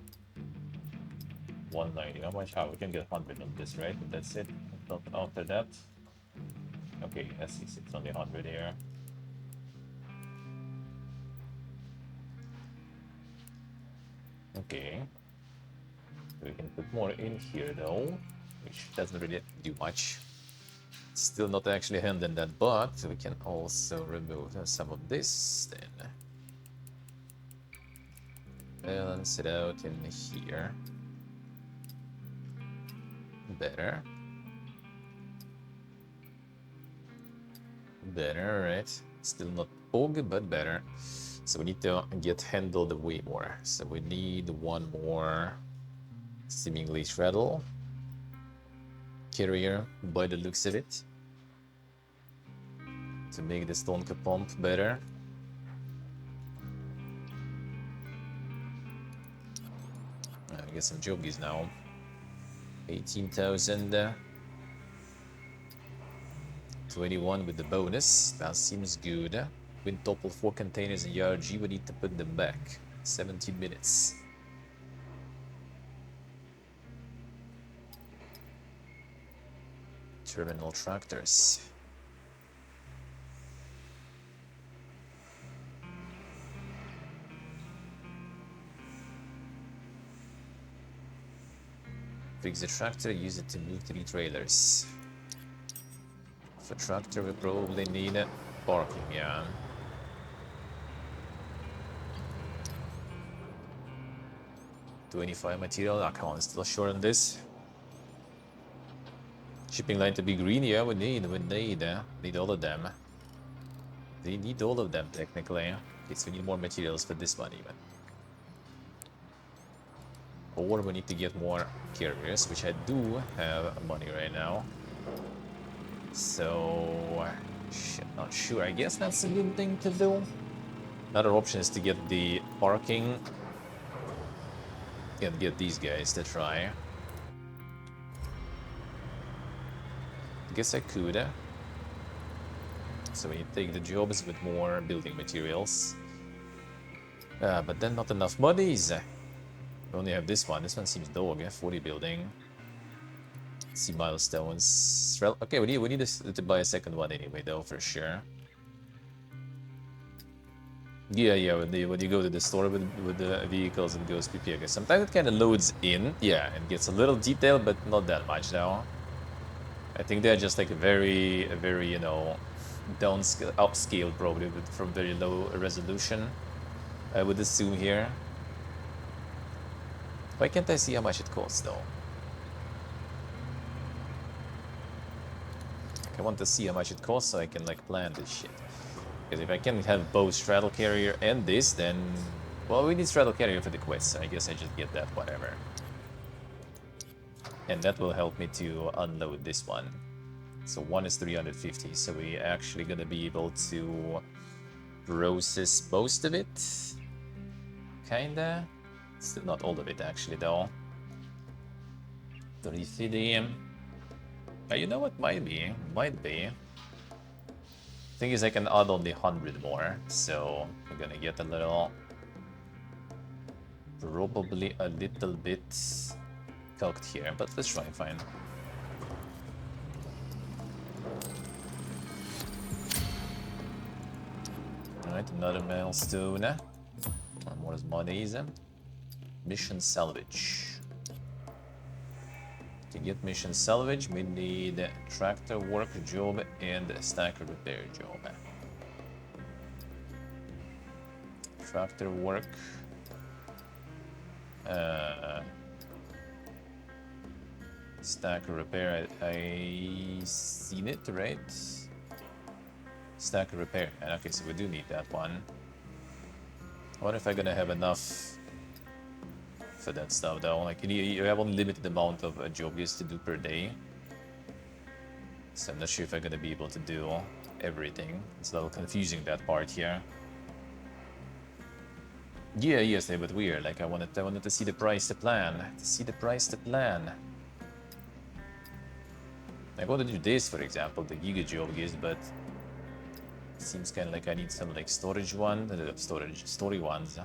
190. How much? We can get 100 on this, right? But that's it. Not after that. Okay, SC6 only 100 here. Okay. We can put more in here though, which doesn't really do much. Still not actually handling that, but we can also remove some of this then. Balance it out in here. Better. Better, right? Still not bog, but better. So we need to get handled way more. So we need one more seemingly straddle carrier by the looks of it to make the Stonka pump better. I get some joggies now. 18,000. 21 with the bonus. That seems good. Wind topple 4 containers in YRG. We need to put them back. 17 minutes. Terminal tractors. Fix the tractor, use it to move 3 trailers. For tractor we probably need parking, yeah. $25 material, come on, still short on this. Shipping line to be green, yeah, we need all of them. They need all of them technically. Okay, so we need more materials for this one even. Or we need to get more carriers, which I do have money right now. So, not sure. I guess that's a good thing to do. Another option is to get the parking and get these guys to try. Guess I could. So we take the jobs with more building materials. But then not enough bodies. We only have this one. This one seems dog. 40 building. Let's see milestones. Okay, we need to buy a second one anyway, though, for sure. Yeah. When you go to the store with the vehicles, it goes Pepegas. Sometimes it kind of loads in. Yeah, and gets a little detail, but not that much now. I think they're just like a very, you know, upscaled probably from very low resolution. I would assume here. Why can't I see how much it costs though? I want to see how much it costs so I can like plan this shit. Because if I can have both straddle carrier and this, then well, we need straddle carrier for the quest. So I guess I just get that, whatever. And that will help me to unload this one. So one is 350, so we actually gonna be able to process most of it. Kinda. Still not all of it actually though. 350. You know what, might be. Thing is I can add only 100 more, so we're gonna get a little, probably a little bit cocked here, but let's try and find. Alright, another milestone. One more monies. Mission salvage. To get mission salvage, we need tractor work job and stacker repair job. Tractor work. Stacker repair, I seen it, right? Stacker repair. Okay, so we do need that one. I wonder if I'm gonna have enough for that stuff though. Like you have only limited amount of jobs to do per day. So I'm not sure if I'm gonna be able to do everything. It's a little confusing, that part here. Yeah, yes, but weird. Like I wanted to see the price to plan. I wanted to do this, for example, the Giga job gives, but it seems kind of like I need some like storage story ones.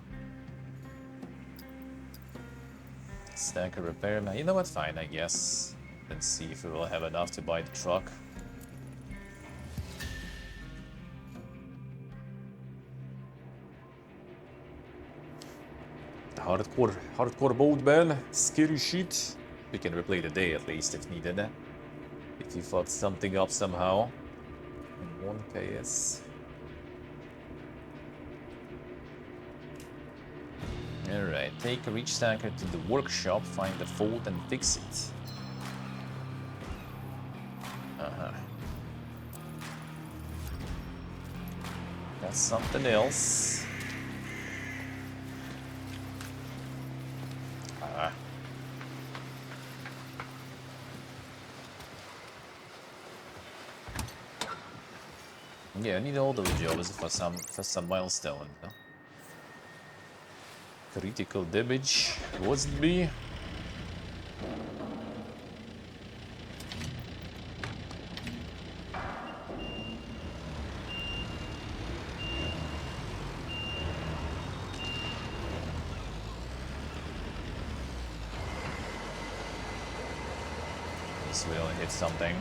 Stacker repair, man. You know what? Fine, I guess. Let's see if we will have enough to buy the truck. Hardcore mode, man. Scary shit. We can replay the day at least if needed. If you fucked something up somehow. In 1 KS. Alright, take a reach stacker to the workshop, find the fault and fix it. That's something else. Yeah, I need all those jobs for some milestone. Critical damage, what's it be? This will hit something.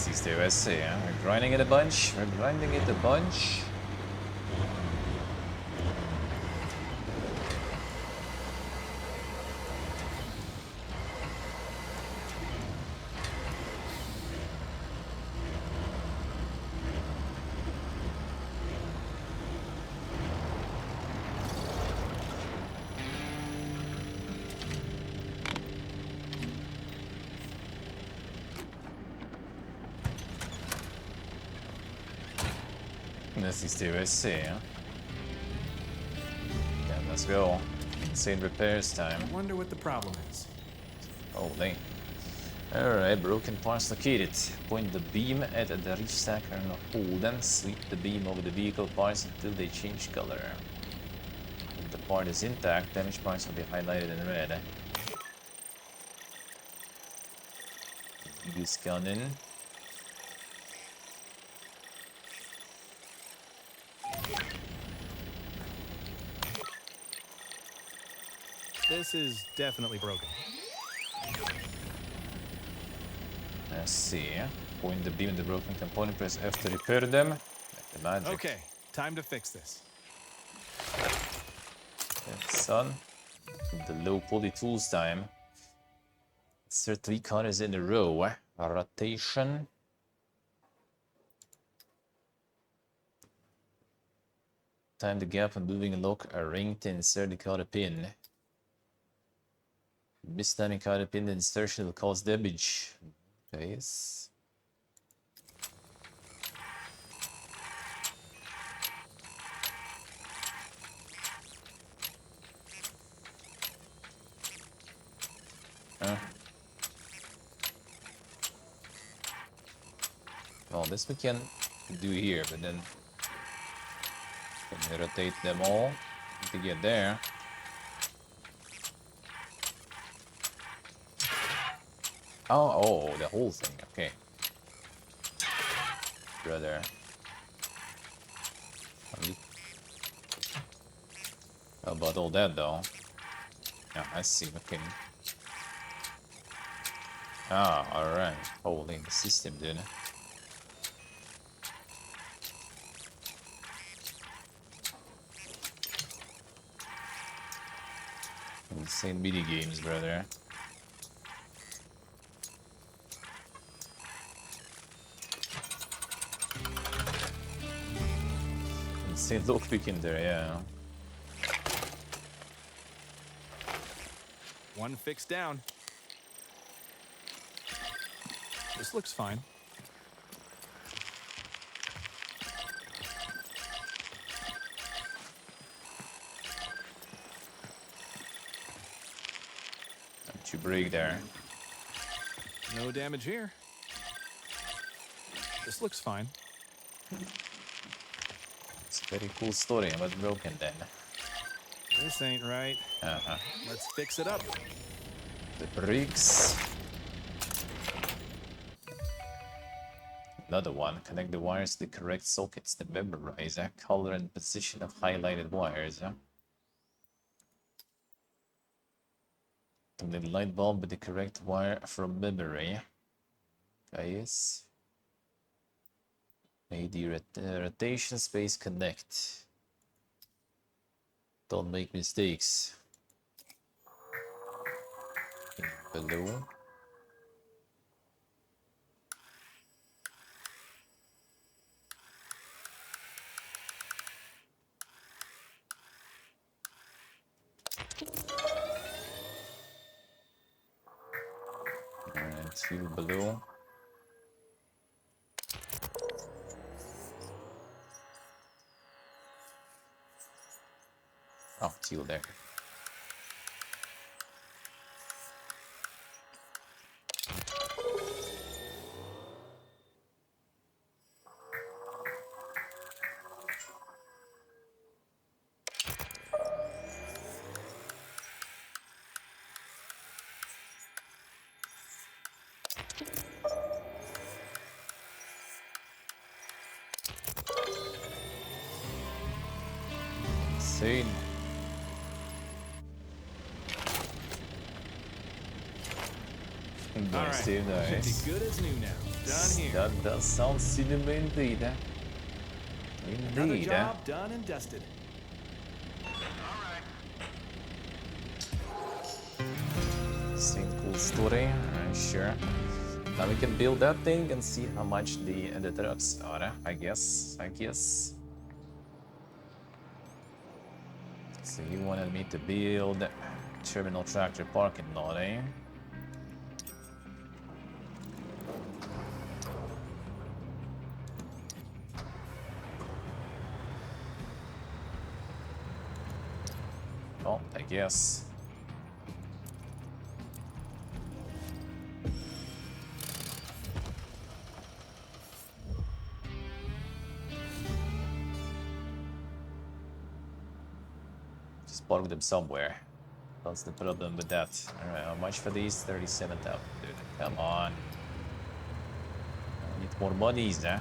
These two, I see. We're grinding it a bunch. These two, I see. Yeah, let's go. Insane repairs time. I wonder what the problem is. Holy. Alright, broken parts located. Point the beam at the reach stacker and hold, then sweep the beam over the vehicle parts until they change color. If the part is intact, damaged parts will be highlighted in red. Use gun in. This is definitely broken. Let's see. Point the beam in the broken component, press F to repair them. Like the magic. Okay, time to fix this. Okay, son. The low poly tools time. Insert 3 corners in a row. Rotation. Time the gap when moving and lock a ring to insert the corner pin. Mistiming card pin insertion will cause damage. Okay, yes. Well, this we can do here, but then can rotate them all to get there. Oh, the whole thing. Okay, brother. How about all that though? Yeah, I see. Okay. Ah, all right. Holy the system, dude. Insane mini games, brother. Insane lockpick in there, yeah. One fix down. This looks fine. Don't you break there. No damage here. This looks fine. It's a very cool story. I was broken then. This ain't right. Let's fix it up. The bricks. Another one. Connect the wires to the correct sockets to memorize the color and position of highlighted wires. Connect the light bulb with the correct wire from memory. Yes. Make the rotation space connect. Don't make mistakes. Below. And two below. Oh, teal there. Insane. All right, Stay nice. should be good as new now. Done here. That does sound cinema indeed. Another Indeed. job done and dusted. Same cool story. Sure. Now we can build that thing and see how much the trucks are. I guess. So you wanted me to build terminal tractor parking lot, eh? Well, I guess. Just park them somewhere. That's the problem with that. Alright, how much for these? 37,000. Dude, come on. I need more monies, huh?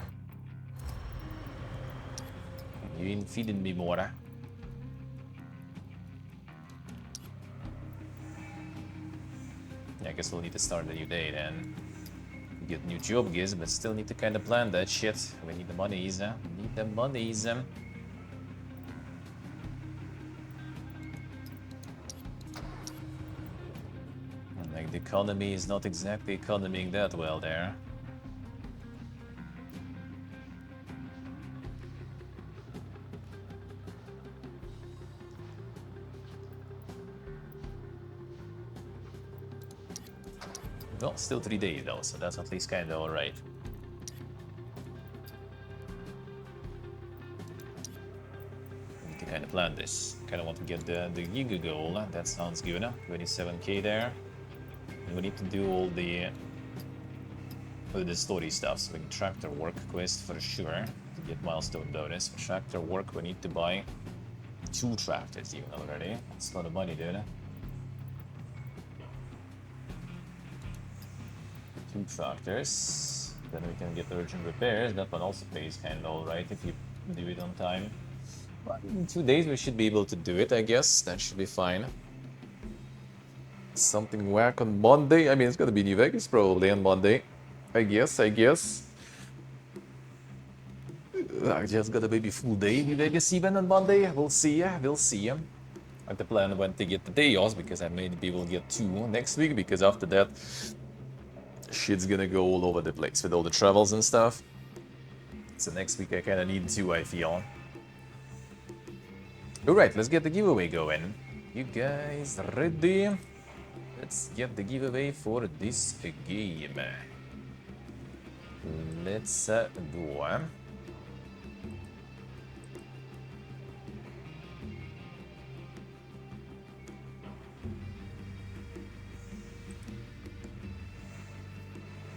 You ain't feeding me more, huh? Yeah, I guess we'll need to start a new day then. Get new job gives, but still need to kind of plan that shit. We need the monies, huh? We need the monies, Like, the economy is not exactly economying that well there. Well, still 3 days though, so that's at least kind of alright. We can kind of plan this. Kind of want to get the Giga goal. That sounds good. 27k there. And we need to do all the story stuff. So we can tractor work quest for sure to get milestone bonus. For tractor work, we need to buy 2 tractors even already. That's a lot of money, dude. 2 tractors. Then we can get urgent repairs. That one also pays kind of alright if you do it on time. But in 2 days we should be able to do it, I guess. That should be fine. Something whack on Monday. I mean, it's gonna be New Vegas probably on Monday. I guess. I just got a maybe full day New Vegas even on Monday. We'll see. We'll see. Like the plan went to get the day off because I maybe will get 2 next week because after that shit's gonna go all over the place with all the travels and stuff. So next week I kind of need 2, I feel. Alright, let's get the giveaway going. You guys ready? Let's get the giveaway for this game. Let's go.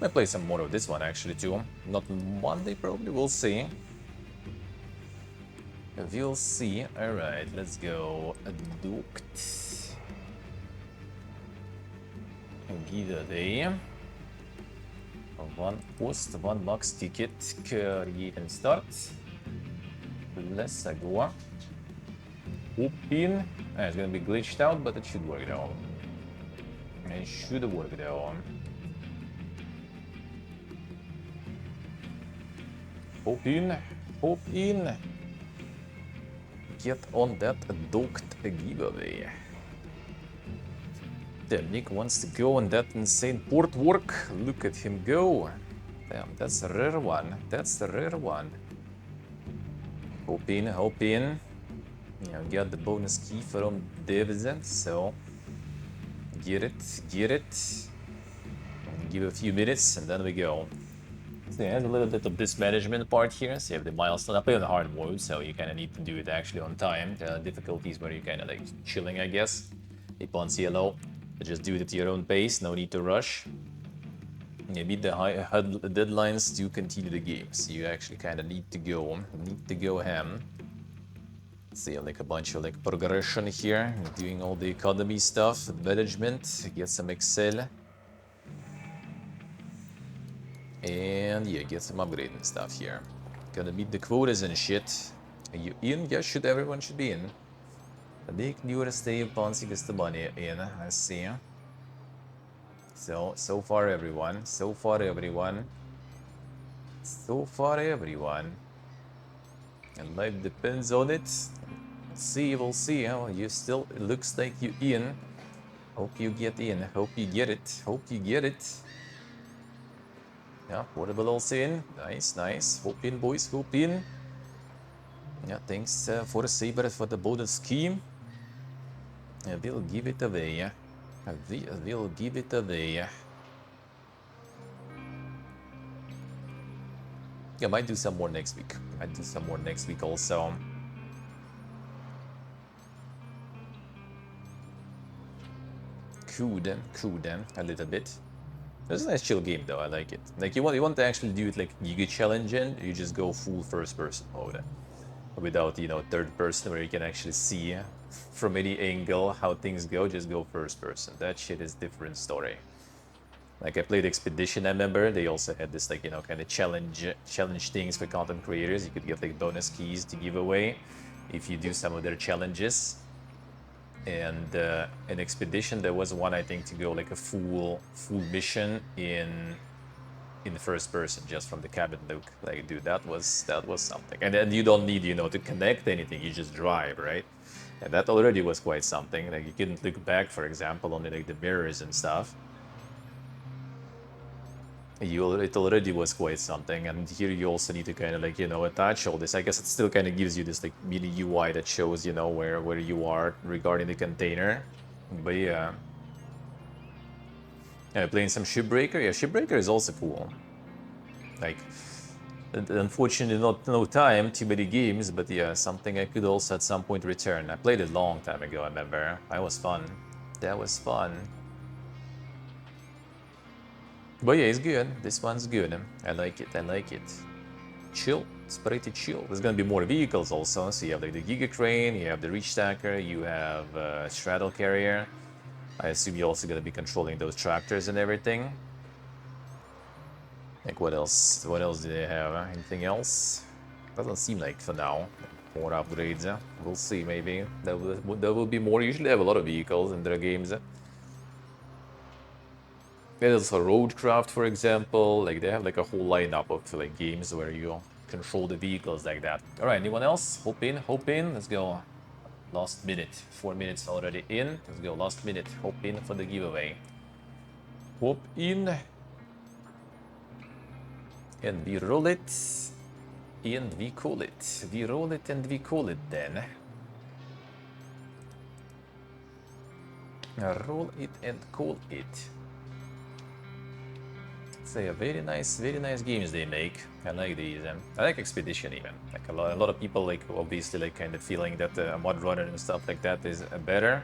Might play some more of this one actually too. Not Monday probably, we'll see. We'll see. Alright, let's go. Duct. Giveaway. 1 post, 1 box ticket, create and start. Let's go. Open. It's gonna be glitched out, but it should work though. It should work though. Open. Open. Get on that duct giveaway. Damn, Nick wants to go on that insane port work. Look at him go. Damn, that's a rare one. That's a rare one. Open, open. Yeah, got the bonus key from Dividend, so get it. Give a few minutes and then we go. So yeah, there's a little bit of this management part here. So you have the milestone. I play on the hard mode, so you kind of need to do it actually on time. Difficulties where you're kind of like chilling, I guess. If on CLO, just do it at your own pace. No need to rush. You meet the high deadlines to continue the game. So you actually kind of need to go ham. See like a bunch of like progression here, doing all the economy stuff, management, get some Excel. And yeah, get some upgrading stuff here. Gonna meet the quotas and shit. Are you in? Yeah, everyone should be in. The big newer stay Ponzi gets the money in, I see. So far everyone. And life depends on it. We'll see how you still, it looks like you in. Hope you get in, hope you get it. Yeah, portable also in. Nice. Hope in, boys, hope in. Yeah, thanks for the saber for the bonus scheme. We'll give it away. We'll give it away. Yeah, might do some more next week. Also. Cool then, a little bit. It's a nice chill game though, I like it. Like you want to actually do it like Giga Challenge and you just go full first person mode. Without, third person where you can actually see from any angle how things go, just go first person. That shit is different story. Like I played Expedition, I remember, they also had this like, kind of challenge things for content creators. You could get like bonus keys to give away if you do some of their challenges. And in Expedition there was one, I think, to go like a full mission in the first person just from the cabin look. Like, dude, that was something. And then you don't need, to connect anything, you just drive, right? And that already was quite something. Like you couldn't look back, for example, only like the mirrors and stuff. It already was quite something, and here you also need to kind of like, attach all this. I guess it still kind of gives you this like mini UI that shows, where you are regarding the container. But yeah. Playing some Shipbreaker. Yeah, Shipbreaker is also cool. Like, unfortunately, no time, too many games, but yeah, something I could also at some point return. I played it a long time ago, I remember. That was fun. That was fun. But yeah, it's good. This one's good. I like it. I like it. Chill. It's pretty chill. There's gonna be more vehicles also. So you have like the Giga Crane, you have the Reach Stacker, you have Straddle Carrier. I assume you're also gonna be controlling those tractors and everything. Like what else? What else do they have? Anything else? Doesn't seem like for now. More upgrades. We'll see. Maybe there will be more. Usually they have a lot of vehicles in their games. There's a Roadcraft, for example. Like they have like a whole lineup of like games where you control the vehicles like that. All right, anyone else? Hop in, hop in. Let's go. Last minute. 4 minutes already in. Let's go. Last minute. Hop in for the giveaway. Hop in. And we roll it. And we call it. We roll it and we call it then. Roll it and call it. Say a very nice games they make. I like these. I like Expedition even. Like a lot of people like obviously like kind of feeling that Mod Runner and stuff like that is better.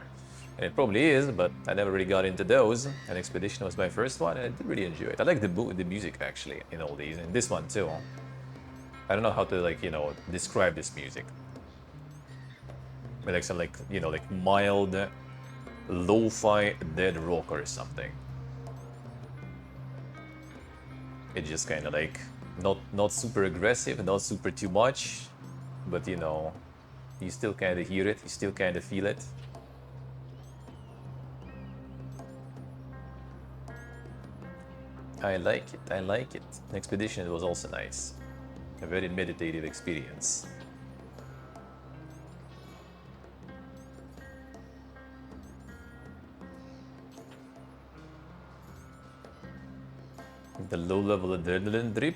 And it probably is, but I never really got into those. And Expedition was my first one, and I did really enjoy it. I like the music actually in all these, and this one too. I don't know how to like describe this music. Like some like like mild, lo-fi dead rock or something. It's just kind of like not super aggressive, not super too much, but you still kind of hear it, you still kind of feel it. I like it, I like it. Expedition was also nice. A very meditative experience. The low-level adrenaline drip.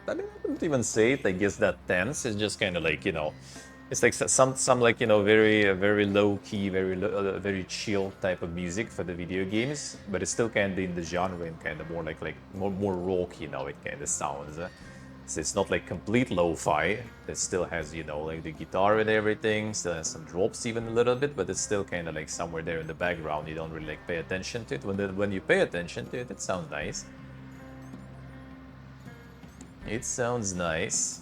I mean, I wouldn't even say it. I guess that tense is just kind of like it's like some like very low key, very chill type of music for the video games, but it's still kind of in the genre and kind of more like more rock. It kind of sounds. So it's not like complete lo-fi. It still has like the guitar and everything. Still has some drops even a little bit, but it's still kind of like somewhere there in the background. You don't really like pay attention to it. When you pay attention to it, it sounds nice. It sounds nice.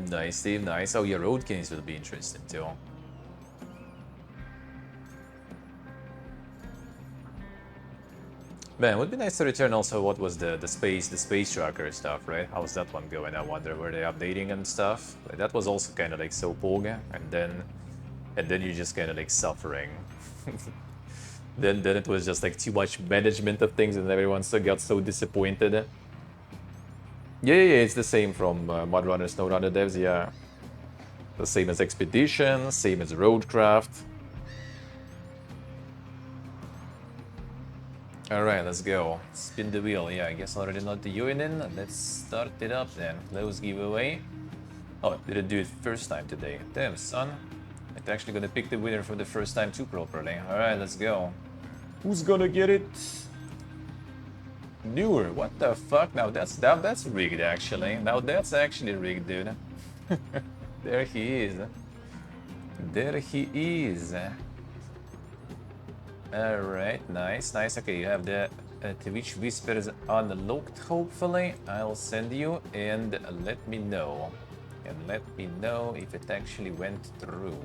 Nice, Steve, nice. Oh, yeah, road games will be interesting too. Man, it would be nice to return also what was the space tracker stuff, right? How's that one going? I wonder, were they updating and stuff? Like, that was also kind of like so poga, and then you're just kind of like suffering. then it was just like too much management of things, and everyone still got so disappointed. Yeah, it's the same from Mud Runner, Snow Runner devs, yeah. The same as Expedition, same as Roadcraft. Alright, let's go. Spin the wheel. Yeah, I guess already not the urine in. Let's start it up then. Close giveaway. Oh, didn't do it first time today. Damn, son. It's actually gonna pick the winner for the first time too properly. Alright, let's go. Who's gonna get it? Newer. What the fuck? Now that's rigged actually. Now that's actually rigged, dude. There he is. There he is. Alright, nice. Okay, you have the Twitch Whispers unlocked, hopefully. I'll send you and let me know. And let me know if it actually went through.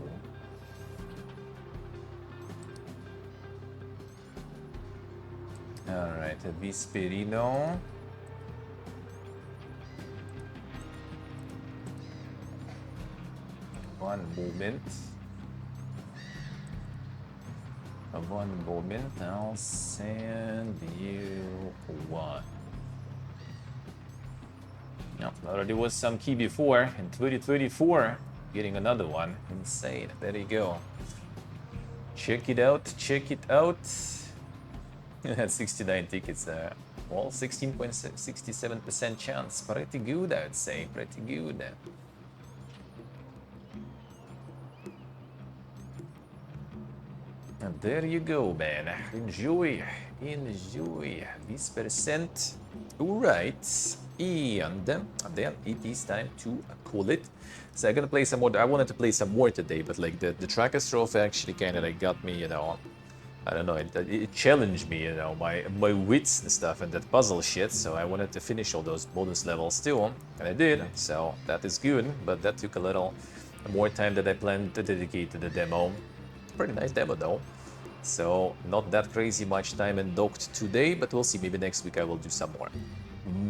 Alright, Visperino. One moment. One moment, I'll send you one. No, already was some key before in 2024. Getting another one. Insane. There you go. Check it out. Check it out. That's 69 tickets. Well, 16.67% chance. Pretty good, I would say. Pretty good. And there you go, man. Enjoy this percent. Alright, and then it is time to call it. So I'm gonna play some more. I wanted to play some more today, but like the Trackastrophe actually kind of like got me, you know. I don't know, it challenged me, you know, my wits and stuff and that puzzle shit, so I wanted to finish all those bonus levels too, and I did, so that is good, but that took a little more time than I planned to dedicate to the demo. Pretty nice demo though, so not that crazy much time in docked today, but we'll see, maybe next week I will do some more.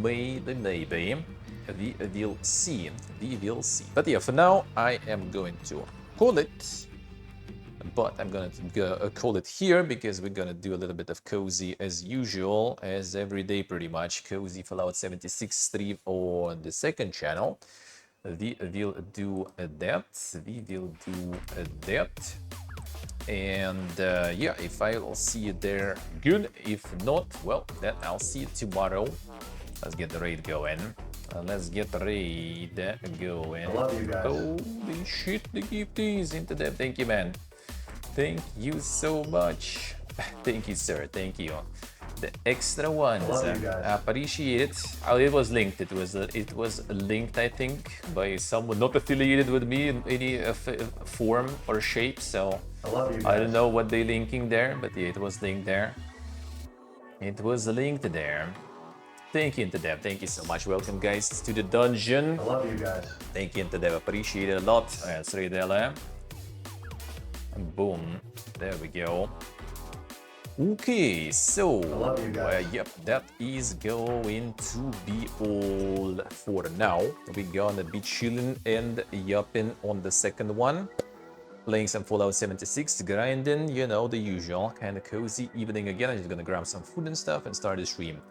Maybe, we will see, But yeah, for now, I am going to call it. But I'm gonna call it here because we're gonna do a little bit of cozy as usual, as every day pretty much. Cozy Fallout 76 stream on the second channel. We will do that. And yeah, if I'll see you there, good. If not, well, then I'll see you tomorrow. Let's get the raid going. Let's get the raid going. I love you guys. Holy shit, the gifties into that. Thank you, man. Thank you so much. Thank you, sir. Thank you. The extra ones. Appreciate it. Oh, it was linked. It was linked, I think, by someone not affiliated with me in any form or shape. So I don't know what they're linking there, but yeah, it was linked there. It was linked there. Thank you, Intedev. Thank you so much. Welcome, guys, to the dungeon. I love you guys. Thank you, Intedev. Appreciate it a lot. Let's read that. Boom. There we go. Okay, so yep, that is going to be all for now. We're gonna be chilling and yapping on the second one. Playing some Fallout 76, grinding, you know, the usual. Kind of cozy evening again. I'm just gonna grab some food and stuff and start the stream.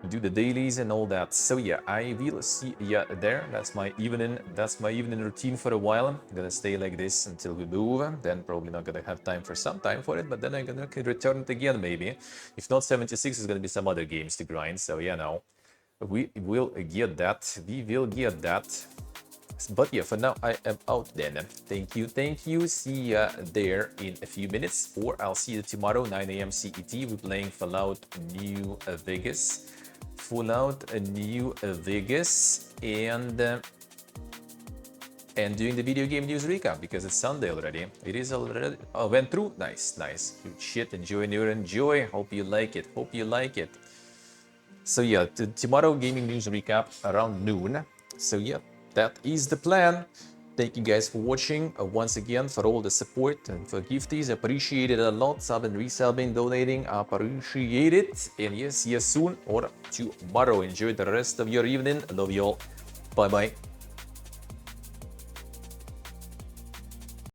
Do the dailies and all that. So yeah, I will see ya there. That's my evening routine for a while. I'm gonna stay like this until we move. Then probably not gonna have time for some time for it, but then I'm gonna return it again maybe. If not 76, it's gonna be some other games to grind. So yeah, no, we will get that. We will get that. But yeah, for now I am out then. Thank you. See ya there in a few minutes, or I'll see you tomorrow 9 AM CET. We're playing Fallout New Vegas. Fallout New Vegas and doing the video game news recap because it's Sunday already. It is already went through. Nice. Good shit. Enjoy. Hope you like it. So yeah, tomorrow gaming news recap around noon. So yeah, that is the plan. Thank you guys for watching once again, for all the support and for gifties. Appreciate it a lot. Subbing, resubbing, donating. Appreciate it. And yes, see you soon or tomorrow. Enjoy the rest of your evening. Love you all. Bye bye.